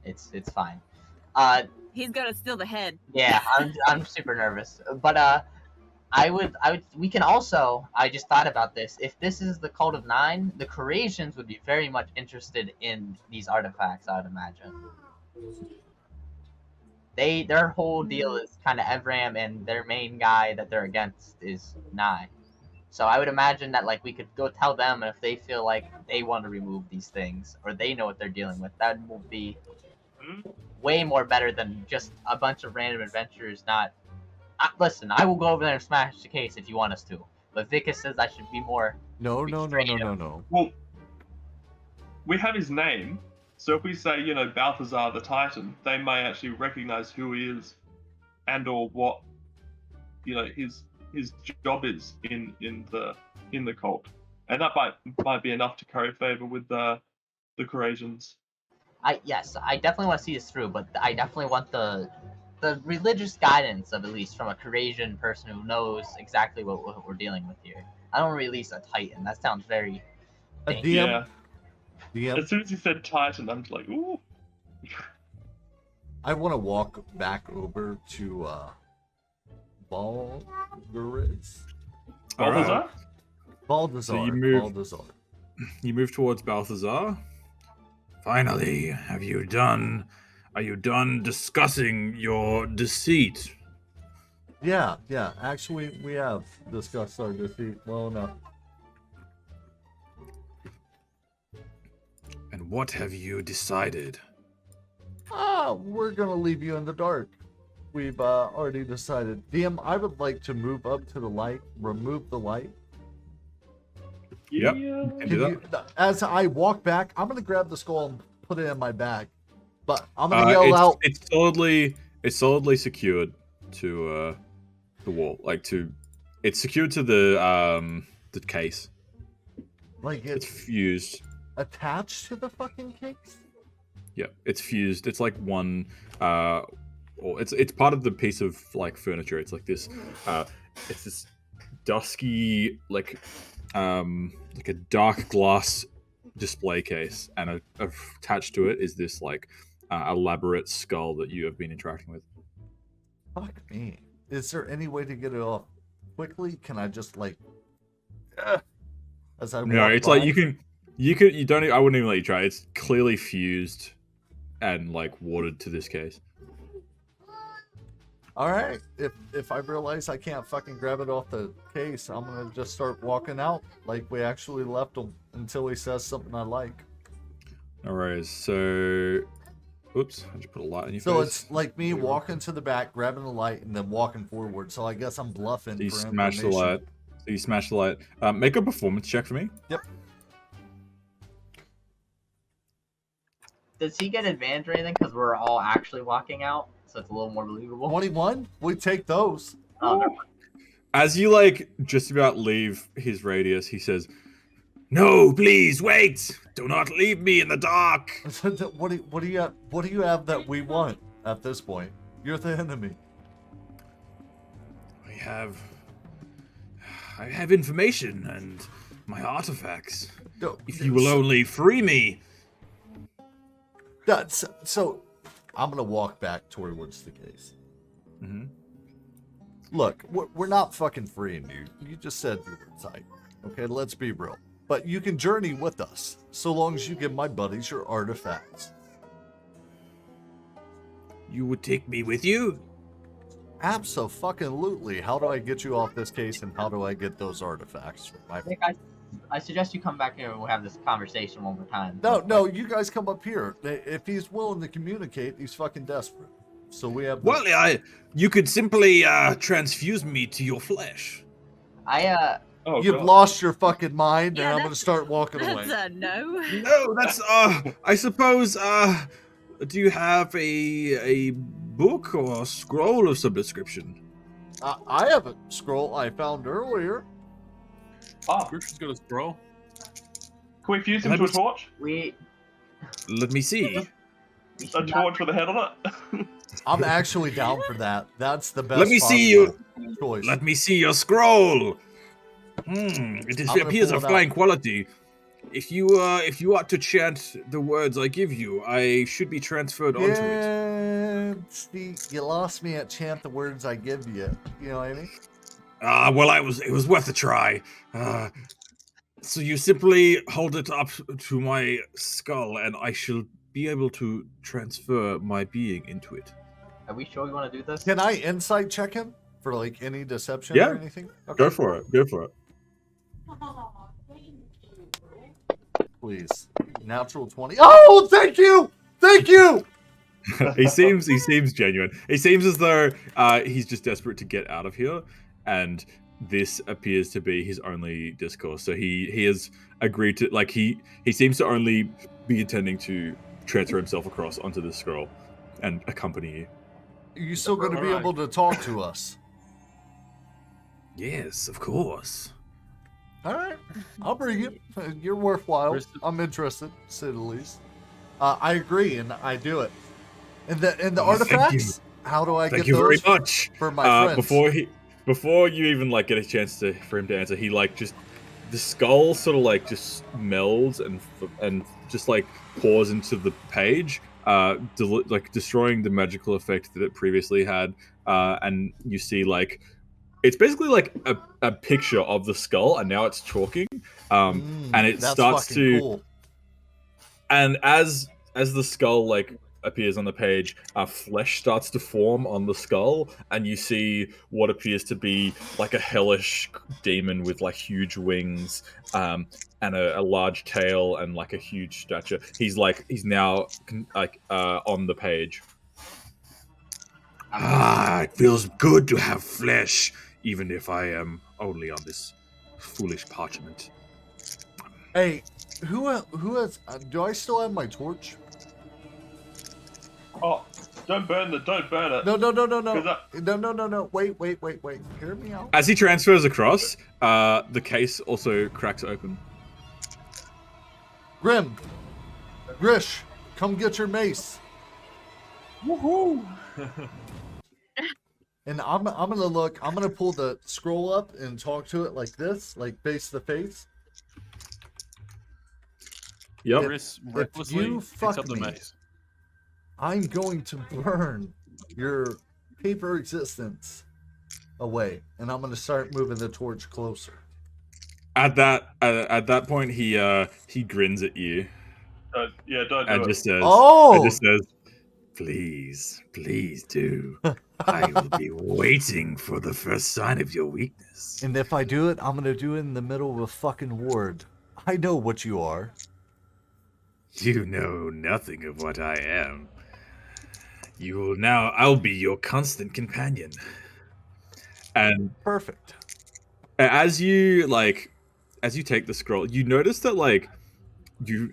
[SPEAKER 4] It's fine.
[SPEAKER 9] He's got to steal the head.
[SPEAKER 4] Yeah, I'm super nervous. But we can also, I just thought about this. If this is the Cult of Nine, the Corasians would be very much interested in these artifacts, I would imagine. Their whole deal is kind of Evram, and their main guy that they're against is Nye. So I would imagine that like we could go tell them, and if they feel like they want to remove these things, or they know what they're dealing with, that will be way more better than just a bunch of random adventurers not... listen, I will go over there and smash the case if you want us to. But Vika says I should be more...
[SPEAKER 3] No.
[SPEAKER 8] Well, we have his name, so if we say, Balthazar the Titan, they may actually recognize who he is, and or what, his job is in the cult, and that might be enough to curry favor with the Corasians.
[SPEAKER 4] I definitely want to see this through, but I definitely want the religious guidance of at least from a Corasian person who knows exactly what we're dealing with here. I don't release a Titan. That sounds very...
[SPEAKER 3] A DM.
[SPEAKER 8] Yeah. As soon as you said Titan, I'm just like, ooh.
[SPEAKER 3] I want to walk back over to Balthazar. Balthazar.
[SPEAKER 2] So you move towards Balthazar. Finally, are you done discussing your deceit?
[SPEAKER 3] Yeah. Actually, we have discussed our deceit well enough.
[SPEAKER 2] And what have you decided?
[SPEAKER 3] We're gonna leave you in the dark. We've already decided. DM, I would like to move up to the light, remove the light.
[SPEAKER 2] Yep.
[SPEAKER 8] Yeah.
[SPEAKER 3] As I walk back, I'm gonna grab the skull and put it in my bag. But I'm gonna yell out.
[SPEAKER 2] It's solidly secured to the wall. It's secured to the case.
[SPEAKER 3] Like
[SPEAKER 2] it's fused.
[SPEAKER 3] Attached to the fucking case?
[SPEAKER 2] Yeah, it's fused. It's like one or it's part of the piece of like furniture. It's like this it's this dusky like a dark glass display case, and attached to it is this like elaborate skull that you have been interacting with.
[SPEAKER 3] Fuck me. Is there any way to get it off quickly? Can I just like as I
[SPEAKER 2] No, it's
[SPEAKER 3] by?
[SPEAKER 2] like you don't I wouldn't even let you try. It's clearly fused and like watered to this case.
[SPEAKER 3] Alright. If I realize I can't fucking grab it off the case, I'm gonna just start walking out like we actually left him until he says something I like.
[SPEAKER 2] Alright, so oops, I just put a light in your face.
[SPEAKER 3] So it's like me walking to the back, grabbing the light, and then walking forward. So I guess I'm bluffing.
[SPEAKER 2] So you
[SPEAKER 3] for
[SPEAKER 2] smash the
[SPEAKER 3] information.
[SPEAKER 2] light. Make a performance check for me.
[SPEAKER 3] Yep.
[SPEAKER 4] Does he get advantage or anything? Because we're all actually walking out, so it's a little more believable.
[SPEAKER 3] 21? We take those.
[SPEAKER 4] Oh, never mind.
[SPEAKER 2] As you like just about leave his radius, he says, "No, please wait! Do not leave me in the dark."
[SPEAKER 3] What do you have that we want at this point? You're the enemy.
[SPEAKER 2] I have information and my artifacts.
[SPEAKER 3] No,
[SPEAKER 2] If you will only free me.
[SPEAKER 3] So, I'm gonna walk back towards the case.
[SPEAKER 2] Mm-hmm.
[SPEAKER 3] Look, we're not fucking freeing you. You just said you were tight. Okay, let's be real. But you can journey with us, so long as you give my buddies your artifacts.
[SPEAKER 2] You would take me with you?
[SPEAKER 3] Abso-fucking-lutely. How do I get you off this case, and how do I get those artifacts from my...
[SPEAKER 4] Nick, I suggest you come back here and we'll have this conversation one more time.
[SPEAKER 3] No, you guys come up here. If he's willing to communicate, he's fucking desperate. So we have...
[SPEAKER 2] Well, you could simply transfuse me to your flesh.
[SPEAKER 3] You've lost your fucking mind, and I'm gonna start walking away.
[SPEAKER 9] That's a no.
[SPEAKER 2] No, that's I suppose do you have a book or a scroll of some description?
[SPEAKER 3] I have a scroll I found earlier.
[SPEAKER 5] Grish has got a scroll.
[SPEAKER 8] Can we fuse him to a torch?
[SPEAKER 2] Let me see.
[SPEAKER 8] A torch with a head on it?
[SPEAKER 3] I'm actually down for that. That's the best.
[SPEAKER 2] Let me see you.
[SPEAKER 3] Choice.
[SPEAKER 2] Let me see your scroll. It appears of fine quality. If you are to chant the words I give you, I should be transferred onto it.
[SPEAKER 3] See, you lost me at chant the words I give you. You know what I mean?
[SPEAKER 2] Well, it was worth a try. So you simply hold it up to my skull, and I shall be able to transfer my being into it.
[SPEAKER 4] Are we sure we want to do this?
[SPEAKER 3] Can I insight check him for like any deception
[SPEAKER 2] Yeah.
[SPEAKER 3] or anything? Okay.
[SPEAKER 2] Go for it. Go for it.
[SPEAKER 3] Please. Natural 20. Oh, thank you! Thank you!
[SPEAKER 2] he seems genuine. He seems as though he's just desperate to get out of here, and this appears to be his only discourse. So he has agreed to, like, he seems to only be intending to transfer himself across onto this scroll and accompany you.
[SPEAKER 3] Are you still going to be able to talk to us?
[SPEAKER 2] Yes, of course.
[SPEAKER 3] All right, I'll bring you. You're worthwhile. I'm interested, to say the least. I agree, and I do it. And the artifacts. How do I get those?
[SPEAKER 2] Thank you very much
[SPEAKER 3] for my friends?
[SPEAKER 2] Before you even like get a chance for him to answer, he like just the skull sort of like just melds and just like pours into the page, like destroying the magical effect that it previously had, and you see like. It's basically like a picture of the skull, and now it's talking, and it starts to.
[SPEAKER 3] Cool.
[SPEAKER 2] And as the skull like appears on the page, flesh starts to form on the skull, and you see what appears to be like a hellish demon with like huge wings, and a large tail and like a huge stature. He's now like on the page. It feels good to have flesh. Even if I am only on this foolish parchment.
[SPEAKER 3] Hey, who has? Do I still have my torch?
[SPEAKER 8] Oh, don't burn it!
[SPEAKER 3] No. Wait. Hear me out.
[SPEAKER 2] As he transfers across, the case also cracks open.
[SPEAKER 3] Grish, come get your mace.
[SPEAKER 8] Woohoo!
[SPEAKER 3] And I'm gonna pull the scroll up and talk to it like this, like face to face.
[SPEAKER 2] Yep.
[SPEAKER 5] If
[SPEAKER 3] you fuck
[SPEAKER 5] up the
[SPEAKER 3] me,
[SPEAKER 5] mace.
[SPEAKER 3] I'm going to burn your paper existence away, and I'm gonna start moving the torch closer.
[SPEAKER 2] At that point, he grins at you.
[SPEAKER 8] Don't do
[SPEAKER 2] and
[SPEAKER 8] it.
[SPEAKER 2] just says,
[SPEAKER 3] "Oh,
[SPEAKER 2] and just says, please do. I will be waiting for the first sign of your weakness.
[SPEAKER 3] And if I do it, I'm gonna do it in the middle of a fucking ward. I know what you are.
[SPEAKER 2] You know nothing of what I am. I'll be your constant companion. And
[SPEAKER 3] perfect.
[SPEAKER 2] As you take the scroll, you notice that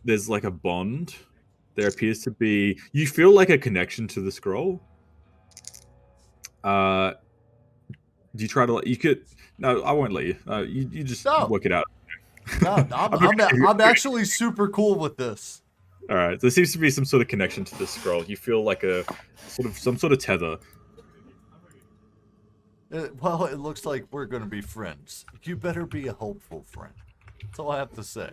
[SPEAKER 2] there's like a bond there appears to be. You feel like a connection to the scroll. Do you try to? You could. No, I won't let you. You just
[SPEAKER 3] No.
[SPEAKER 2] work it out.
[SPEAKER 3] No, I'm actually super cool with this.
[SPEAKER 2] All right. There seems to be some sort of connection to this scroll. You feel like a some sort of tether.
[SPEAKER 3] Well, it looks like we're going to be friends. You better be a helpful friend. That's all I have to say.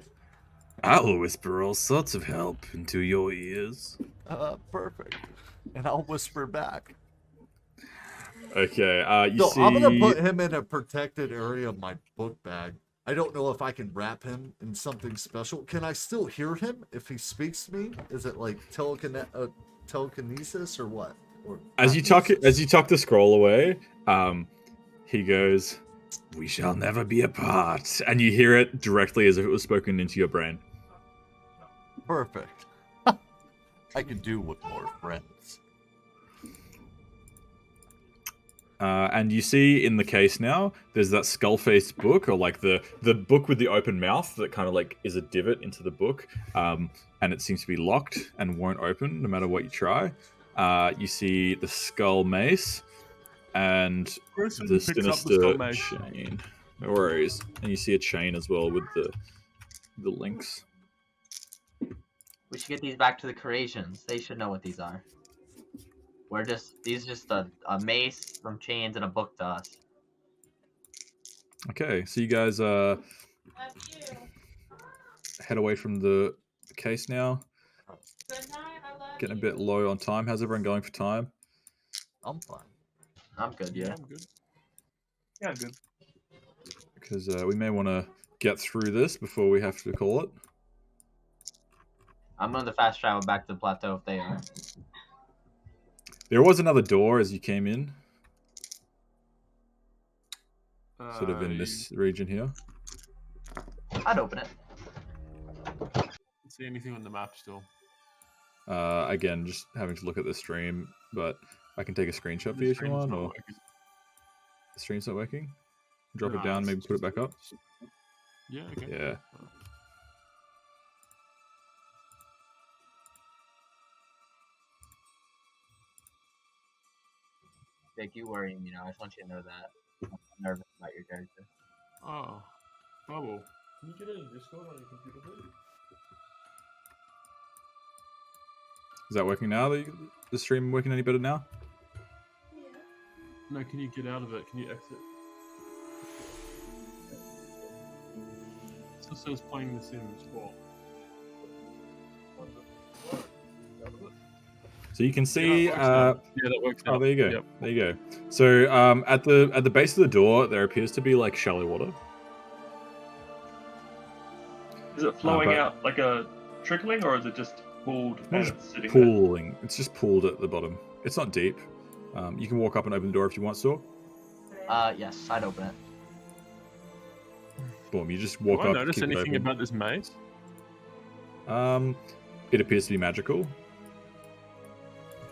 [SPEAKER 2] I'll whisper all sorts of help into your ears.
[SPEAKER 3] Perfect. And I'll whisper back.
[SPEAKER 2] Okay.
[SPEAKER 3] So
[SPEAKER 2] see.
[SPEAKER 3] I'm going to put him in a protected area of my book bag. I don't know if I can wrap him in something special. Can I still hear him if he speaks to me? Is it like telekinesis or what? Or
[SPEAKER 2] As you tuck the scroll away, he goes, "We shall never be apart," and you hear it directly as if it was spoken into your brain.
[SPEAKER 3] Perfect. I could do with more friends.
[SPEAKER 2] And you see in the case now, there's that skull-faced book, or like the book with the open mouth that kind of like is a divot into the book, and it seems to be locked and won't open no matter what you try. You see the skull mace and the sinister chain. No worries. And you see a chain as well with the links.
[SPEAKER 4] We should get these back to the Creations. They should know what these are. These just a mace, some chains, and a book to us.
[SPEAKER 2] Okay, so you guys head away from the case now. Getting a bit low on time. How's everyone going for time?
[SPEAKER 3] I'm fine.
[SPEAKER 4] I'm good, yeah.
[SPEAKER 5] I'm good.
[SPEAKER 8] Yeah, good.
[SPEAKER 2] Because we may want to get through this before we have to call it.
[SPEAKER 4] I'm going to fast travel back to the plateau if they are.
[SPEAKER 2] There was another door as you came in. Sort of in this region here.
[SPEAKER 4] I'd open it.
[SPEAKER 5] See anything on the map still?
[SPEAKER 2] Again, just having to look at the stream, but I can take a screenshot for you if you want, or the stream's not working. Drop it down, maybe put it back up.
[SPEAKER 5] Yeah, okay.
[SPEAKER 2] Yeah.
[SPEAKER 4] Jake, you worry me now. I just want you to know that. I'm nervous about your character.
[SPEAKER 5] Oh. Bubble. Can you get it in Discord on your computer, please?
[SPEAKER 2] Is that working now? The stream working any better now?
[SPEAKER 5] No, can you get out of it? Can you exit? It still says playing the Sims 4.
[SPEAKER 2] So you can see.
[SPEAKER 5] Yeah, that works out.
[SPEAKER 2] Oh, there you go.
[SPEAKER 5] Yep.
[SPEAKER 2] There you go. So at the base of the door, there appears to be like shallow water.
[SPEAKER 8] Is it flowing out like a trickling, or is it just pooled and it's sitting
[SPEAKER 2] pooling? There? It's just pooled at the bottom. It's not deep. You can walk up and open the door if you want, Saw.
[SPEAKER 4] Yes, I'd open it.
[SPEAKER 2] Boom! You just walk
[SPEAKER 5] Do I
[SPEAKER 2] up.
[SPEAKER 5] notice anything about this maze?
[SPEAKER 2] It appears to be magical.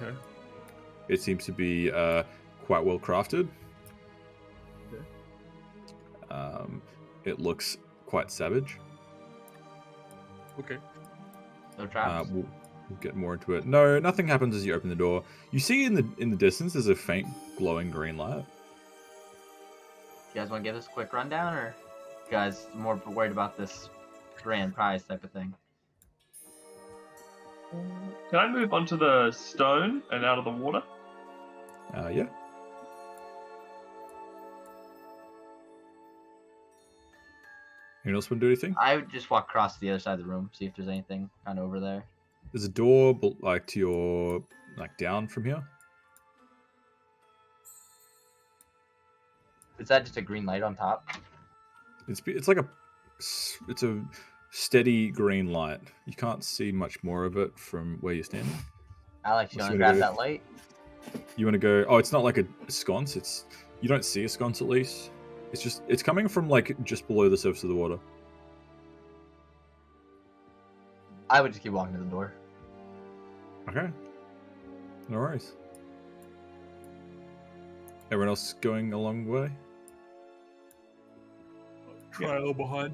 [SPEAKER 5] Okay.
[SPEAKER 2] It seems to be quite well crafted.
[SPEAKER 5] Okay.
[SPEAKER 2] It looks quite savage.
[SPEAKER 5] Okay.
[SPEAKER 4] No traps.
[SPEAKER 2] We'll get more into it. No, nothing happens as you open the door. You see in the distance there's a faint glowing green light.
[SPEAKER 4] You guys want to give us a quick rundown, or you guys more worried about this grand prize type of thing?
[SPEAKER 8] Can I move onto the stone and out of the water?
[SPEAKER 2] Yeah. Anyone else want to do anything?
[SPEAKER 4] I would just walk across to the other side of the room, see if there's anything kind of over there.
[SPEAKER 2] There's a door like to your down from here.
[SPEAKER 4] Is that just a green light on top?
[SPEAKER 2] It's like it's a steady green light. You can't see much more of it from where you're standing.
[SPEAKER 4] Alex, you want to grab that light?
[SPEAKER 2] You want to go? Oh, it's not like a sconce. You don't see a sconce at least. It's coming from like just below the surface of the water.
[SPEAKER 4] I would just keep walking to the door.
[SPEAKER 2] Okay. No worries. Everyone else going along the way?
[SPEAKER 5] Trail behind.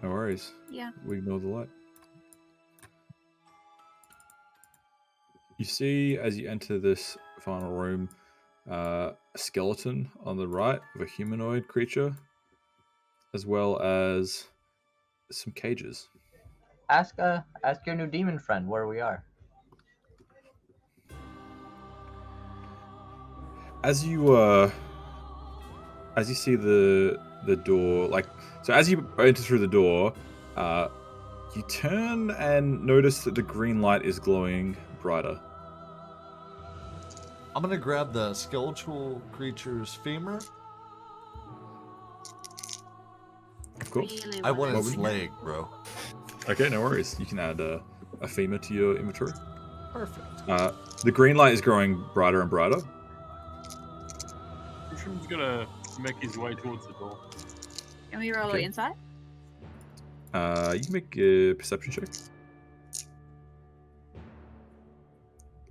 [SPEAKER 2] No worries.
[SPEAKER 6] Yeah.
[SPEAKER 2] We ignore the light. You see, as you enter this final room, a skeleton on the right of a humanoid creature, as well as some cages.
[SPEAKER 4] Ask your new demon friend where we are.
[SPEAKER 2] As you see the door, like, so as you enter through the door, you turn and notice that the green light is glowing brighter.
[SPEAKER 3] I'm gonna grab the skeletal creature's femur.
[SPEAKER 2] Of course.
[SPEAKER 10] Really
[SPEAKER 3] I want
[SPEAKER 10] wanna
[SPEAKER 3] its
[SPEAKER 10] see
[SPEAKER 3] leg, bro.
[SPEAKER 2] Okay, no worries. You can add a femur to your inventory.
[SPEAKER 3] Perfect.
[SPEAKER 2] The green light is growing brighter and brighter.
[SPEAKER 5] Grishim's gonna make his way towards the door.
[SPEAKER 9] Can we roll
[SPEAKER 2] Okay.
[SPEAKER 9] insight?
[SPEAKER 2] You can make a perception check.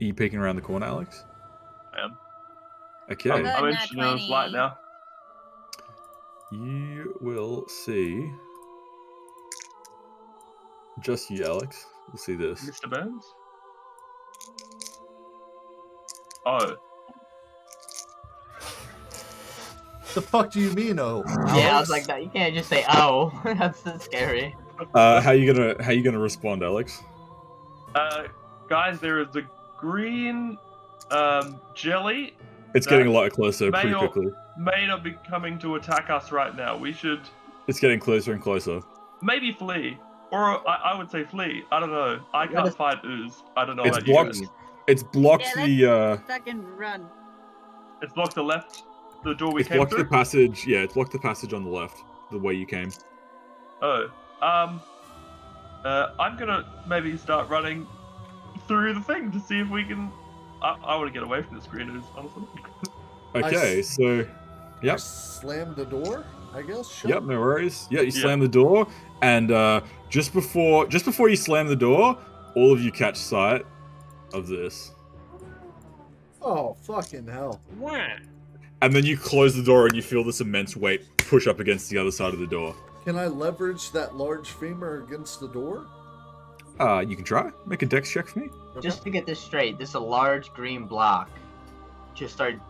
[SPEAKER 2] Are you peeking around the corner, Alex?
[SPEAKER 8] I am.
[SPEAKER 2] Okay.
[SPEAKER 8] I'm
[SPEAKER 9] Nat
[SPEAKER 8] interested in this light
[SPEAKER 9] 20.
[SPEAKER 8] now.
[SPEAKER 2] You will see. Just you, Alex. We'll see this.
[SPEAKER 8] Mr. Burns? Oh.
[SPEAKER 3] The fuck do you mean, oh?
[SPEAKER 4] Yeah, I was like that. You can't just say "oh." That's scary.
[SPEAKER 2] How you gonna respond, Alex?
[SPEAKER 8] Guys, there is a green jelly.
[SPEAKER 2] It's getting a lot closer
[SPEAKER 8] may
[SPEAKER 2] pretty
[SPEAKER 8] or-
[SPEAKER 2] quickly.
[SPEAKER 8] May not be coming to attack us right now. We should
[SPEAKER 2] It's getting closer and closer.
[SPEAKER 8] maybe flee. Or I would say flee. I don't know. I
[SPEAKER 4] Let
[SPEAKER 8] can't
[SPEAKER 4] us-
[SPEAKER 8] fight ooze. I don't know
[SPEAKER 2] It's
[SPEAKER 8] about you
[SPEAKER 2] blocked.
[SPEAKER 8] guys.
[SPEAKER 2] It's blocked
[SPEAKER 9] Yeah,
[SPEAKER 2] the.
[SPEAKER 9] Fucking run.
[SPEAKER 8] It's blocked the left. The door we
[SPEAKER 2] It's
[SPEAKER 8] came
[SPEAKER 2] blocked the
[SPEAKER 8] through.
[SPEAKER 2] passage. Yeah, it's blocked the passage on the left, the way you came.
[SPEAKER 8] Oh. I'm gonna maybe start running through the thing to see if we can. I want to get away from this green ooze, honestly.
[SPEAKER 2] Okay, so.
[SPEAKER 3] I
[SPEAKER 2] Yep.
[SPEAKER 3] slammed the door, I guess. Shut.
[SPEAKER 2] Yep, no worries. Yeah, you
[SPEAKER 8] Yeah.
[SPEAKER 2] slam the door, and just before you slam the door, all of you catch sight of this,
[SPEAKER 11] Oh, fucking hell.
[SPEAKER 5] Wah!
[SPEAKER 2] and then you close the door, and you feel this immense weight push up against the other side of the door.
[SPEAKER 11] Can I leverage that large femur against the door?
[SPEAKER 2] You can try. Make a dex check for me.
[SPEAKER 4] Just to get this straight, this is a large green block.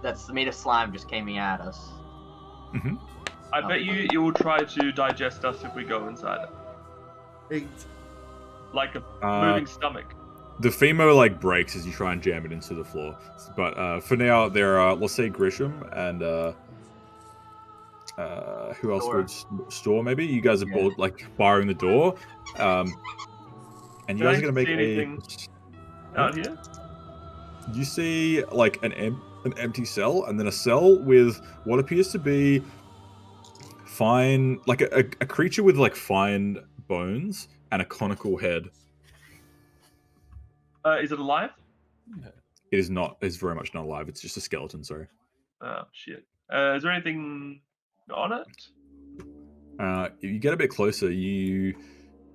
[SPEAKER 4] That's made of slime just came at us.
[SPEAKER 2] Mm-hmm.
[SPEAKER 8] I bet you will try to digest us if we go inside it,
[SPEAKER 11] 8.
[SPEAKER 8] like a moving stomach.
[SPEAKER 2] The femur like breaks as you try and jam it into the floor. But for now, there are, let's say, Grisham and who else would store? Maybe you guys are both like barring the door, and you guys are gonna make
[SPEAKER 8] anything out here.
[SPEAKER 2] You see like an empty cell, and then a cell with what appears to be fine, like a creature with like fine bones and a conical head.
[SPEAKER 8] Is it alive?
[SPEAKER 2] It is not. It's very much not alive. It's just a skeleton. Sorry.
[SPEAKER 8] Oh shit. Is there anything on it?
[SPEAKER 2] If you get a bit closer, you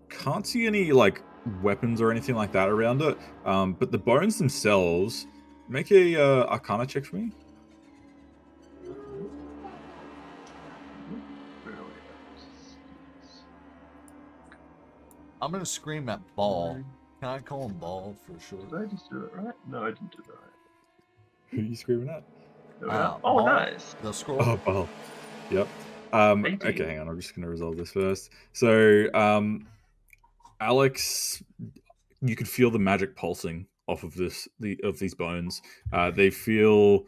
[SPEAKER 2] can't see any like weapons or anything like that around it. But the bones themselves, make a Arcana check for me.
[SPEAKER 3] I'm gonna scream at Ball. Can I call him Ball for sure?
[SPEAKER 8] Did I just do it right? No, I didn't do that right.
[SPEAKER 2] Who are you screaming at?
[SPEAKER 8] There we go.
[SPEAKER 3] Ball,
[SPEAKER 8] Nice.
[SPEAKER 3] The scroll.
[SPEAKER 2] Oh, well. Yep.
[SPEAKER 8] 18.
[SPEAKER 2] Okay, hang on. I'm just going to resolve this first. So, Alex, you could feel the magic pulsing off of these bones. They feel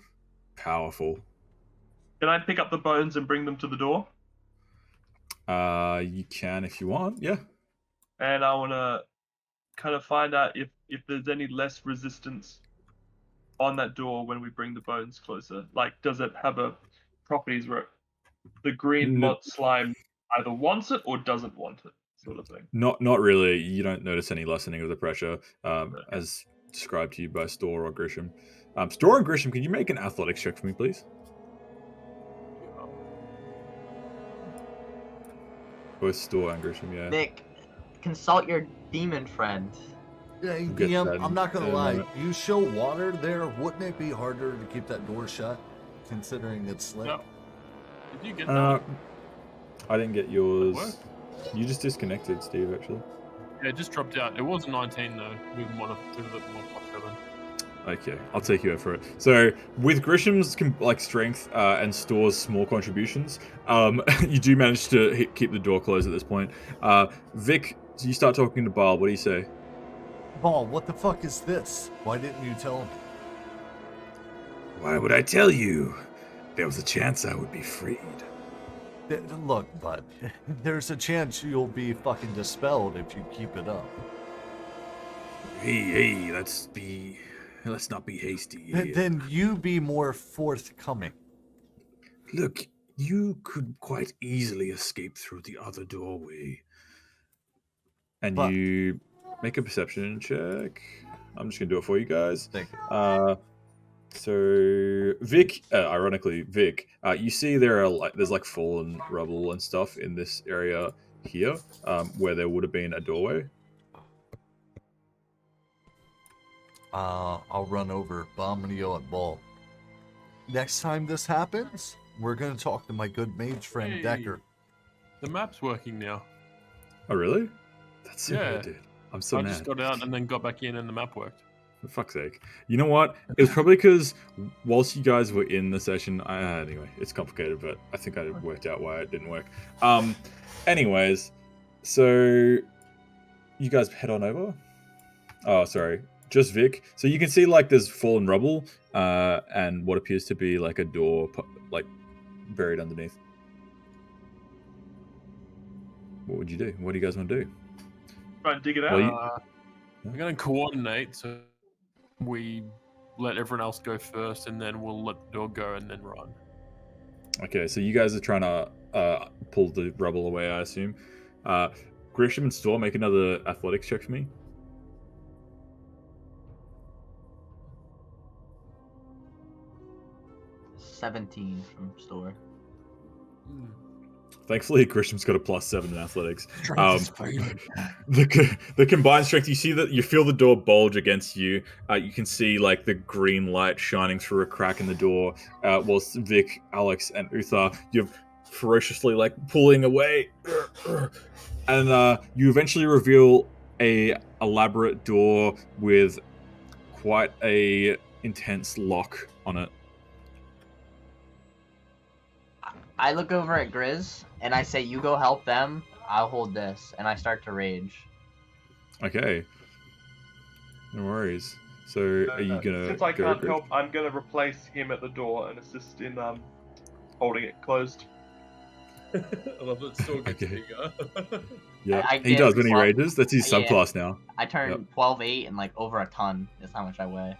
[SPEAKER 2] powerful.
[SPEAKER 8] Can I pick up the bones and bring them to the door?
[SPEAKER 2] You can if you want. Yeah.
[SPEAKER 8] And I want to kind of find out if there's any less resistance on that door when we bring the bones closer. Like, does it have a properties where the green
[SPEAKER 2] No.
[SPEAKER 8] mod slime either wants it or doesn't want it, sort of thing?
[SPEAKER 2] Not really. You don't notice any lessening of the pressure, as described to you by Store or Grisham. Store and Grisham, can you make an athletics check for me, please? Both Store and Grisham, yeah.
[SPEAKER 4] Nick, consult your demon friend.
[SPEAKER 3] Yeah,
[SPEAKER 2] We'll get
[SPEAKER 3] DM,
[SPEAKER 2] that
[SPEAKER 3] I'm not gonna
[SPEAKER 2] in a
[SPEAKER 3] lie.
[SPEAKER 2] moment.
[SPEAKER 3] You show water there, wouldn't it be harder to keep that door shut, considering it's slick?
[SPEAKER 5] No. Did you get that?
[SPEAKER 2] I didn't get yours.
[SPEAKER 5] What?
[SPEAKER 2] You just disconnected, Steve, actually.
[SPEAKER 5] Yeah, it just dropped out. It was 19 though, with mod 7.
[SPEAKER 2] Okay, I'll take you for it. So, with Grisham's strength and Store's small contributions, you do manage to keep the door closed at this point. Vic, you start talking to Bal. What do you say?
[SPEAKER 3] Bal, what the fuck is this? Why didn't you tell me?
[SPEAKER 2] Why would I tell you? There was a chance I would be freed.
[SPEAKER 3] Look, bud, there's a chance you'll be fucking dispelled if you keep it up.
[SPEAKER 2] Hey, let's not be hasty.
[SPEAKER 3] Then you be more forthcoming.
[SPEAKER 2] Look, you could quite easily escape through the other doorway. And you make a perception check. I'm just gonna do it for you guys.
[SPEAKER 3] Thank you.
[SPEAKER 2] So Vic, ironically, Vic, you see there's fallen rubble and stuff in this area here, where there would have been a doorway.
[SPEAKER 3] I'll run over, bomb and yell at Bal. Next time this happens, we're gonna talk to my good mage friend Decker.
[SPEAKER 5] The map's working now.
[SPEAKER 2] Oh really? That's so
[SPEAKER 5] Yeah.
[SPEAKER 2] good, dude. I'm so mad.
[SPEAKER 5] I just got out and then got back in and the map worked.
[SPEAKER 2] For fuck's sake. You know what? It was probably because whilst you guys were in the session, anyway, it's complicated, but I think I worked out why it didn't work. Anyways, so you guys head on over. Oh, sorry. Just Vic. So you can see there's fallen rubble and what appears to be a door buried underneath. What would you do? What do you guys want to do?
[SPEAKER 8] Try and dig it out.
[SPEAKER 5] We're going to coordinate, so we let everyone else go first, and then we'll let the door go and then run.
[SPEAKER 2] Okay, so you guys are trying to pull the rubble away, I assume. Grisham and Store, make another athletics check for me.
[SPEAKER 4] 17 from Store.
[SPEAKER 2] Thankfully, Grisham's got a +7 in athletics. The combined strength, you see that you feel the door bulge against you. You can see the green light shining through a crack in the door. Whilst Vic, Alex, and Uther, you're ferociously pulling away, and you eventually reveal a elaborate door with quite a intense lock on it.
[SPEAKER 4] I look over at Grizz and I say, "You go help them. I'll hold this," and I start to rage.
[SPEAKER 2] Okay. No worries. So, are you gonna?
[SPEAKER 8] Since I
[SPEAKER 2] go,
[SPEAKER 8] can't
[SPEAKER 2] Greg?
[SPEAKER 8] help, I'm gonna replace him at the door and assist in holding it closed.
[SPEAKER 5] I love that Store gets
[SPEAKER 2] Okay.
[SPEAKER 5] bigger.
[SPEAKER 2] Yeah,
[SPEAKER 4] I
[SPEAKER 2] he
[SPEAKER 4] get
[SPEAKER 2] does when he
[SPEAKER 4] 12
[SPEAKER 2] rages. That's his
[SPEAKER 4] yeah.
[SPEAKER 2] subclass now.
[SPEAKER 4] I turn
[SPEAKER 2] Yep.
[SPEAKER 4] 12-8 and over a ton is how much I weigh.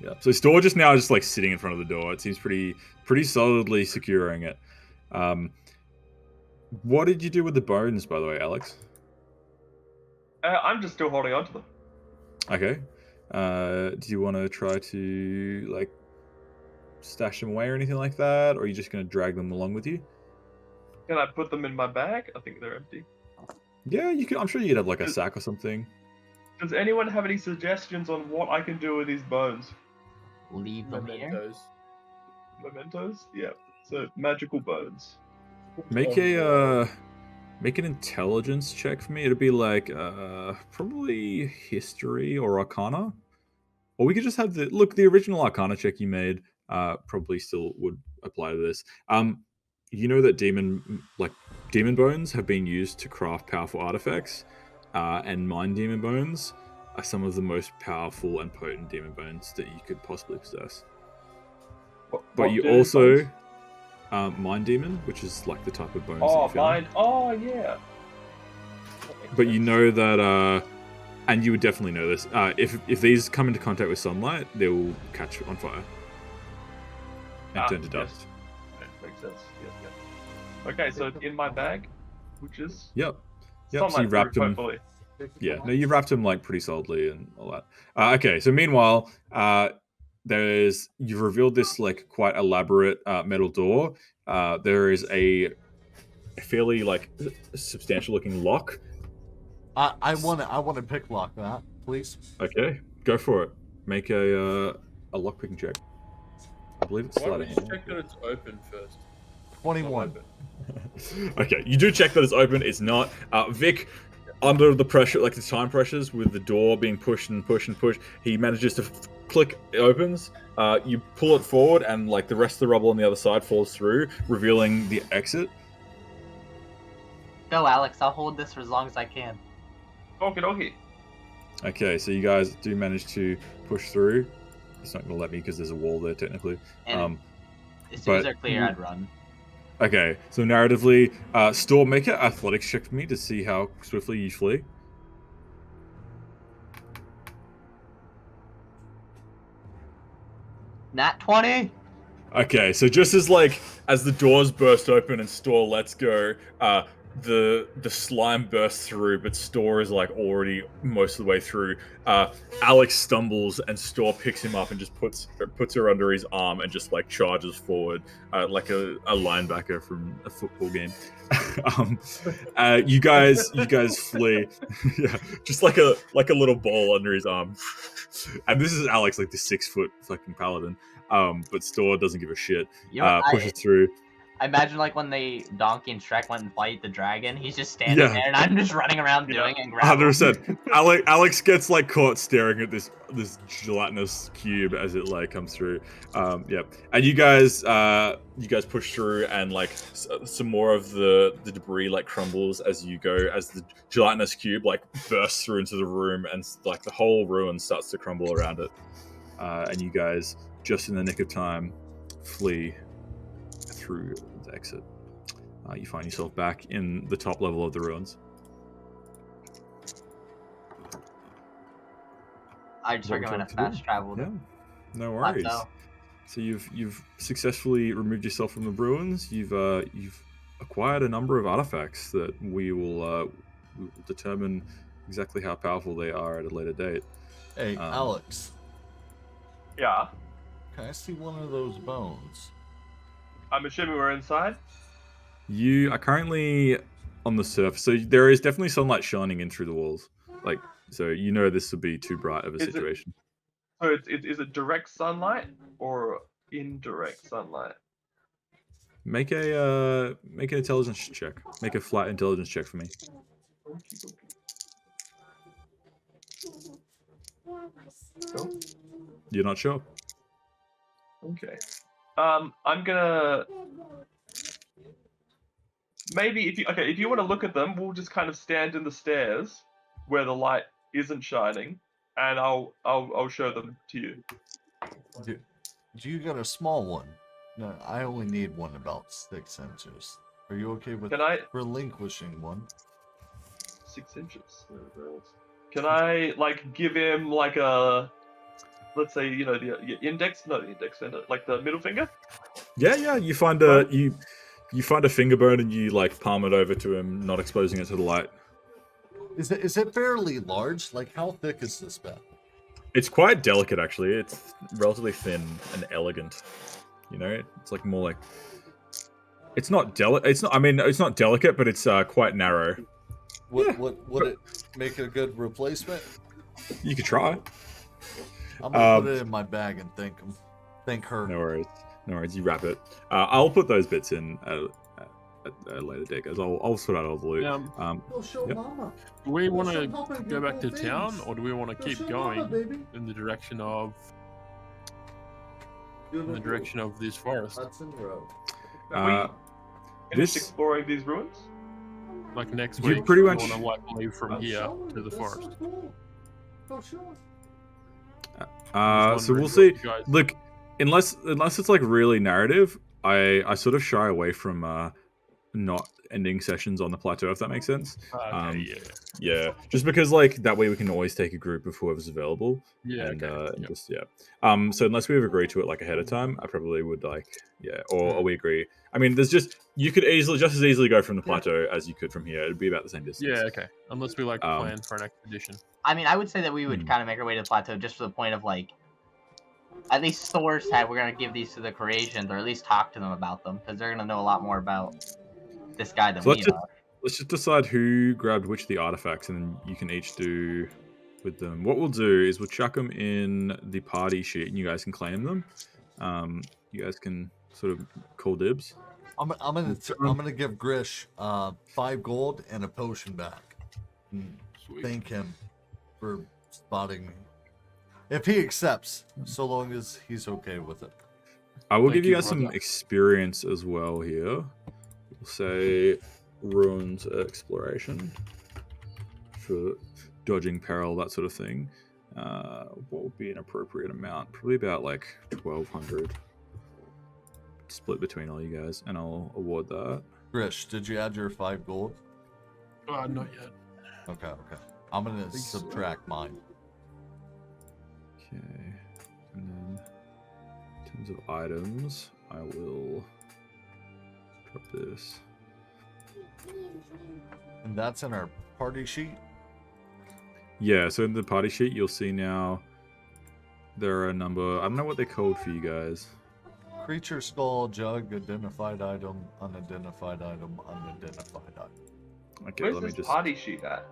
[SPEAKER 2] Yeah. So Store just now just sitting in front of the door. It seems pretty solidly securing it. What did you do with the bones, by the way, Alex?
[SPEAKER 8] I'm just still holding on to them.
[SPEAKER 2] Okay. Do you want to try to stash them away or anything like that, or are you just going to drag them along with you?
[SPEAKER 8] Can I put them in my bag? I think they're empty.
[SPEAKER 2] Yeah, you could. I'm sure you could have a sack or something.
[SPEAKER 8] Does anyone have any suggestions on what I can do with these bones?
[SPEAKER 4] Leave them here.
[SPEAKER 8] Mementos? Yeah. So magical bones.
[SPEAKER 2] Make an intelligence check for me. It'd be probably history or arcana, or we could just have the original arcana check you made. Probably still would apply to this. You know that demon bones have been used to craft powerful artifacts, and mind demon bones are some of the most powerful and potent demon bones that you could possibly possess. But you also mind demon, which is the type of bones.
[SPEAKER 8] Oh,
[SPEAKER 2] that you
[SPEAKER 8] mind. Oh, yeah.
[SPEAKER 2] But you know that, and you would definitely know this. If these come into contact with sunlight, they will catch on fire and turn to dust.
[SPEAKER 8] Yes. That makes sense. Yeah. Okay, so in my bag, which is
[SPEAKER 2] Yep. So you wrapped them. Yeah. No, you wrapped them pretty solidly and all that. Okay. So meanwhile, you've revealed this quite elaborate metal door. There is a fairly substantial looking lock.
[SPEAKER 3] I want to pick lock that, please.
[SPEAKER 2] Okay, go for it. Make a lock picking check. I believe it's
[SPEAKER 5] Why don't we
[SPEAKER 2] sliding.
[SPEAKER 5] just check that it's open first?
[SPEAKER 3] 21.
[SPEAKER 2] Okay, you do check that it's open. It's not. Vic, under the pressure, like the time pressures, with the door being pushed and pushed and pushed, he manages to click. It opens. You pull it forward, and like the rest of the rubble on the other side falls through, revealing the exit.
[SPEAKER 4] Go, Alex. I'll hold this for as long as I can.
[SPEAKER 8] Okay.
[SPEAKER 2] Okay, so you guys do manage to push through. It's not going to let me because there's a wall there technically.
[SPEAKER 4] And as soon as they're clear, I'd run.
[SPEAKER 2] Okay, so narratively, Storm, make an athletics check for me to see how swiftly you flee.
[SPEAKER 4] Nat 20.
[SPEAKER 2] Okay, so just as the doors burst open and Store lets go, the slime bursts through, but Store is like already most of the way through. Alex stumbles and Store picks him up and just puts her under his arm and just like charges forward like a linebacker from a football game. You guys flee, yeah, just like a little ball under his arm. And this is Alex, like the 6-foot fucking paladin. But Store doesn't give a shit. Pushes through.
[SPEAKER 4] I imagine like when Donkey and Shrek went and fight the dragon, he's just standing there, and I'm just running around doing and grabbing.
[SPEAKER 2] 100%. Alex gets like caught staring at this gelatinous cube as it like comes through. Yep. And you guys push through, and like some more of the debris like crumbles as you go, as the gelatinous cube like bursts through into the room, and like the whole ruin starts to crumble around it. And you guys, just in the nick of time, flee through the exit. You find yourself back in the top level of the ruins.
[SPEAKER 4] I just recommend a fast travel.
[SPEAKER 2] Yeah, no worries. So you've successfully removed yourself from the ruins. You've acquired a number of artifacts that we will determine exactly how powerful they are at a later date.
[SPEAKER 3] Hey, Alex.
[SPEAKER 8] Yeah.
[SPEAKER 3] Can I see one of those bones?
[SPEAKER 8] I'm assuming we're inside.
[SPEAKER 2] You are currently on the surface, so there is definitely sunlight shining in through the walls. Like, so you know this would be too bright of a situation.
[SPEAKER 8] So is it direct sunlight or indirect sunlight?
[SPEAKER 2] Make an intelligence check. Make a flat intelligence check for me.
[SPEAKER 8] Cool.
[SPEAKER 2] You're not sure?
[SPEAKER 8] Okay. I'm gonna maybe if you want to look at them, we'll just kind of stand in the stairs where the light isn't shining, and I'll show them to you.
[SPEAKER 3] Do you got a small one? No, I only need one about 6 inches. Are you okay with relinquishing one?
[SPEAKER 8] 6 inches. Can I like give him like a, let's say, you know, the index, not the index finger, like the middle finger?
[SPEAKER 2] Yeah. You find a finger bone and you like palm it over to him, not exposing it to the light.
[SPEAKER 3] Is it fairly large? Like, how thick is this bed?
[SPEAKER 2] It's quite delicate, actually. It's relatively thin and elegant. You know, it's like more like. It's not delicate. It's not. I mean, it's not delicate, but it's quite narrow.
[SPEAKER 3] Would it make a good replacement?
[SPEAKER 2] You could try.
[SPEAKER 3] I'm gonna put it in my bag and thank her.
[SPEAKER 2] No worries. You wrap it. I'll put those bits in at a later date, guys. I'll sort out all the loot.
[SPEAKER 5] Yeah.
[SPEAKER 2] Yep.
[SPEAKER 5] Do we want to go back to town, or do we want to keep going in the direction of this forest?
[SPEAKER 8] Finish exploring these ruins.
[SPEAKER 5] Like next
[SPEAKER 2] You
[SPEAKER 5] week,
[SPEAKER 2] pretty
[SPEAKER 5] we
[SPEAKER 2] much-
[SPEAKER 5] want to like leave from here to the forest.
[SPEAKER 2] So we'll see. Look, unless it's like really narrative, I sort of shy away from not ending sessions on the plateau, if that makes sense. Yeah. Just because like that way we can always take a group of whoever's available.
[SPEAKER 5] Yeah.
[SPEAKER 2] And just so unless we have agreed to it like ahead of time, I probably would or we agree. I mean, you could just as easily go from the plateau as you could from here. It'd be about the same distance.
[SPEAKER 5] Yeah. Okay. Unless we plan for an expedition.
[SPEAKER 4] I mean, I would say that we would kind of make our way to the plateau just for the point of like, at least Thor said we're gonna give these to the Croatians, or at least talk to them about them, because they're gonna know a lot more about this guy than we are.
[SPEAKER 2] Let's just decide who grabbed which of the artifacts, and then you can each do with them. What we'll do is we'll chuck them in the party sheet, and you guys can claim them. You guys can sort of call dibs.
[SPEAKER 3] I'm gonna give Grish 5 gold and a potion back.
[SPEAKER 5] Sweet.
[SPEAKER 3] thank him for spotting me. If he accepts, so long as he's okay with it.
[SPEAKER 2] I will
[SPEAKER 5] Thank
[SPEAKER 2] give you
[SPEAKER 5] you,
[SPEAKER 2] guys some
[SPEAKER 5] brother.
[SPEAKER 2] experience as well here. We'll say ruins exploration for dodging peril, that sort of thing. What would be an appropriate amount? Probably about like 1,200. Split between all you guys, and I'll award that.
[SPEAKER 3] Grish, did you add your 5 gold?
[SPEAKER 5] Not yet.
[SPEAKER 3] Okay. I'm gonna
[SPEAKER 2] Think so.
[SPEAKER 3] subtract mine.
[SPEAKER 2] Okay, and then in terms of items, I will drop this.
[SPEAKER 3] And that's in our party sheet.
[SPEAKER 2] Yeah, so in the party sheet, you'll see now there are a number. I don't know what they're called for you guys.
[SPEAKER 3] Creature skull, jug, identified item, unidentified item, unidentified item.
[SPEAKER 2] Okay,
[SPEAKER 8] Where's
[SPEAKER 2] let me
[SPEAKER 8] this
[SPEAKER 2] just.
[SPEAKER 8] party sheet at?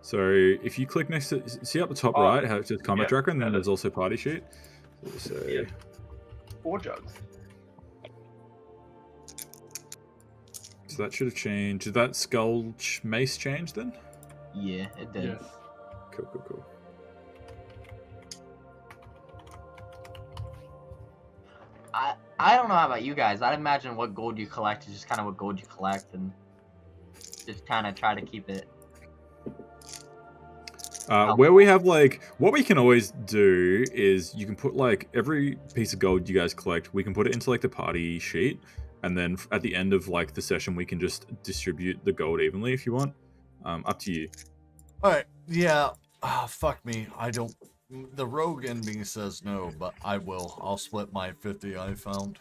[SPEAKER 2] So if you click next to, see up the top right, how it says combat
[SPEAKER 8] yeah,
[SPEAKER 2] tracker, and then
[SPEAKER 8] got it.
[SPEAKER 2] there's also party sheet. So we'll say,
[SPEAKER 8] Yeah. 4 jugs.
[SPEAKER 2] so that should have changed. Did that skull mace change then?
[SPEAKER 4] Yeah, it did.
[SPEAKER 5] Yes.
[SPEAKER 2] Cool.
[SPEAKER 4] I don't know how about you guys. I'd imagine what gold you collect is just kind of what gold you collect, and just kind of try to keep it.
[SPEAKER 2] Where we have like, what we can always do is you can put like every piece of gold you guys collect, we can put it into like the party sheet, and then at the end of like the session, we can just distribute the gold evenly if you want. Up to you.
[SPEAKER 3] All right. Yeah. Fuck me. I don't. The rogue in me says no, but I will. I'll split my 50 I found.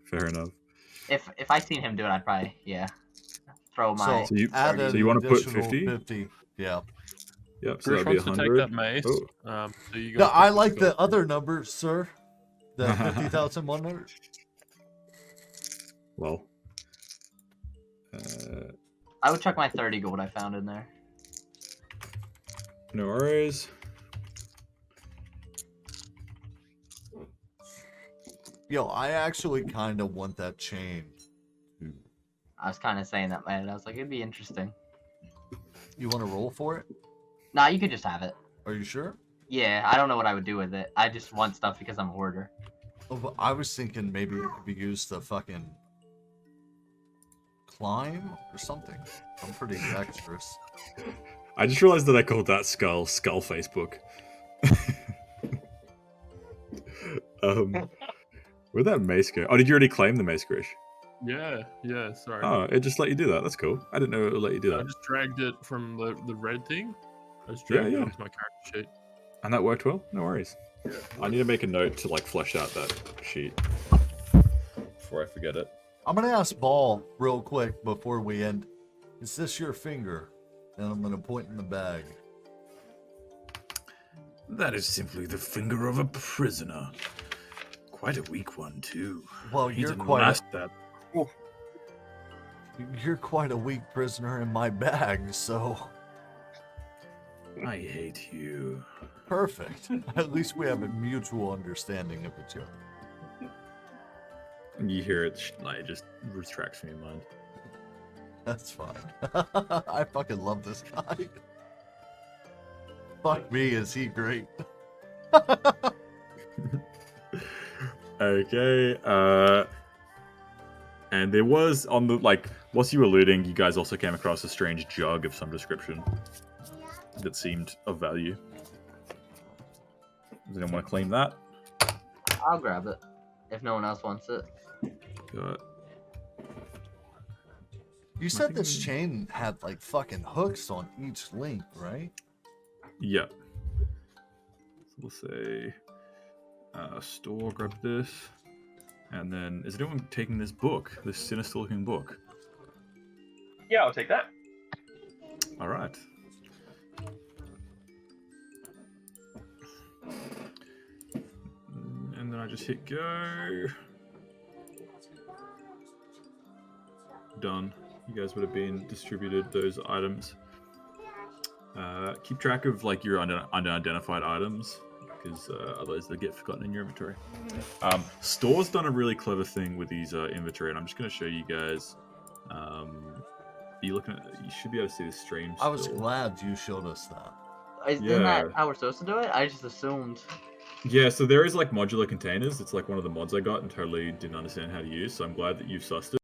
[SPEAKER 2] Fair enough.
[SPEAKER 4] If I seen him do it, I'd probably throw my.
[SPEAKER 2] So you-
[SPEAKER 3] add an
[SPEAKER 2] so you wanna put
[SPEAKER 3] additional
[SPEAKER 2] 50?
[SPEAKER 3] Yeah.
[SPEAKER 2] Yep. So
[SPEAKER 5] Grish
[SPEAKER 2] that'd be
[SPEAKER 5] wants to take
[SPEAKER 2] 100.
[SPEAKER 5] that mace.
[SPEAKER 2] Oh.
[SPEAKER 5] So you
[SPEAKER 3] No,
[SPEAKER 5] guys
[SPEAKER 3] I
[SPEAKER 5] can
[SPEAKER 3] like
[SPEAKER 5] go-
[SPEAKER 3] the other numbers, sir. The 50,100.
[SPEAKER 2] Well.
[SPEAKER 4] I would chuck my 30 gold I found in there.
[SPEAKER 2] No worries.
[SPEAKER 3] Yo, I actually kind of want that chain.
[SPEAKER 4] I was kind of saying that in my head. I was like, it'd be interesting.
[SPEAKER 3] You want to roll for it?
[SPEAKER 4] Nah, you could just have it.
[SPEAKER 3] Are you sure?
[SPEAKER 4] Yeah, I don't know what I would do with it. I just want stuff because I'm a hoarder.
[SPEAKER 3] Oh, but I was thinking maybe it could be used to fucking climb or something. I'm pretty dexterous.
[SPEAKER 2] I just realized that I called that skull Facebook. Where'd that mace go? Oh, did you already claim the mace, Grish?
[SPEAKER 5] Yeah, sorry.
[SPEAKER 2] Oh, it just let you do that. That's cool. I didn't know it would let you do
[SPEAKER 5] I
[SPEAKER 2] that.
[SPEAKER 5] just dragged it from the red thing. I just
[SPEAKER 2] Yeah,
[SPEAKER 5] dragged
[SPEAKER 2] yeah.
[SPEAKER 5] it onto my character sheet.
[SPEAKER 2] And that worked well? No worries. I need to make a note to like flesh out that sheet before I forget it.
[SPEAKER 3] I'm gonna ask Ball real quick before we end. Is this your finger? And I'm gonna point in the bag.
[SPEAKER 2] That is simply the finger of a prisoner. Quite a weak one, too.
[SPEAKER 3] Well,
[SPEAKER 2] He
[SPEAKER 3] you're
[SPEAKER 2] didn't
[SPEAKER 3] quite
[SPEAKER 2] last that.
[SPEAKER 3] you're quite a weak prisoner in my bag, so
[SPEAKER 2] I hate you.
[SPEAKER 3] perfect. At least we have a mutual understanding of each other.
[SPEAKER 2] You hear it, like, it just retracts from your mind.
[SPEAKER 3] That's fine. I fucking love this guy. Fuck me, is he great?
[SPEAKER 2] Okay, and there was on the, like, whilst you were looting, you guys also came across a strange jug of some description that seemed of value. Does anyone want to claim that?
[SPEAKER 4] I'll grab it if no one else wants it.
[SPEAKER 2] Got
[SPEAKER 3] You said this chain had like fucking hooks on each link, right?
[SPEAKER 2] Yeah. So we'll say store, grab this. And then, is anyone taking this book? This sinister looking book?
[SPEAKER 8] Yeah, I'll take that.
[SPEAKER 2] Alright. And then I just hit go. Done. You guys would have been distributed those items. Keep track of like your unidentified items, because otherwise they get forgotten in your inventory. Store's done a really clever thing with these inventory, and I'm just going to show you guys you looking at? You should be able to see the stream.
[SPEAKER 3] I was
[SPEAKER 2] still.
[SPEAKER 3] glad you showed us that.
[SPEAKER 4] Isn't
[SPEAKER 2] Yeah.
[SPEAKER 4] that how we're supposed to do it? I just assumed.
[SPEAKER 2] Yeah, so there is like modular containers. It's like one of the mods I got and totally didn't understand how to use. So I'm glad that you've sussed it.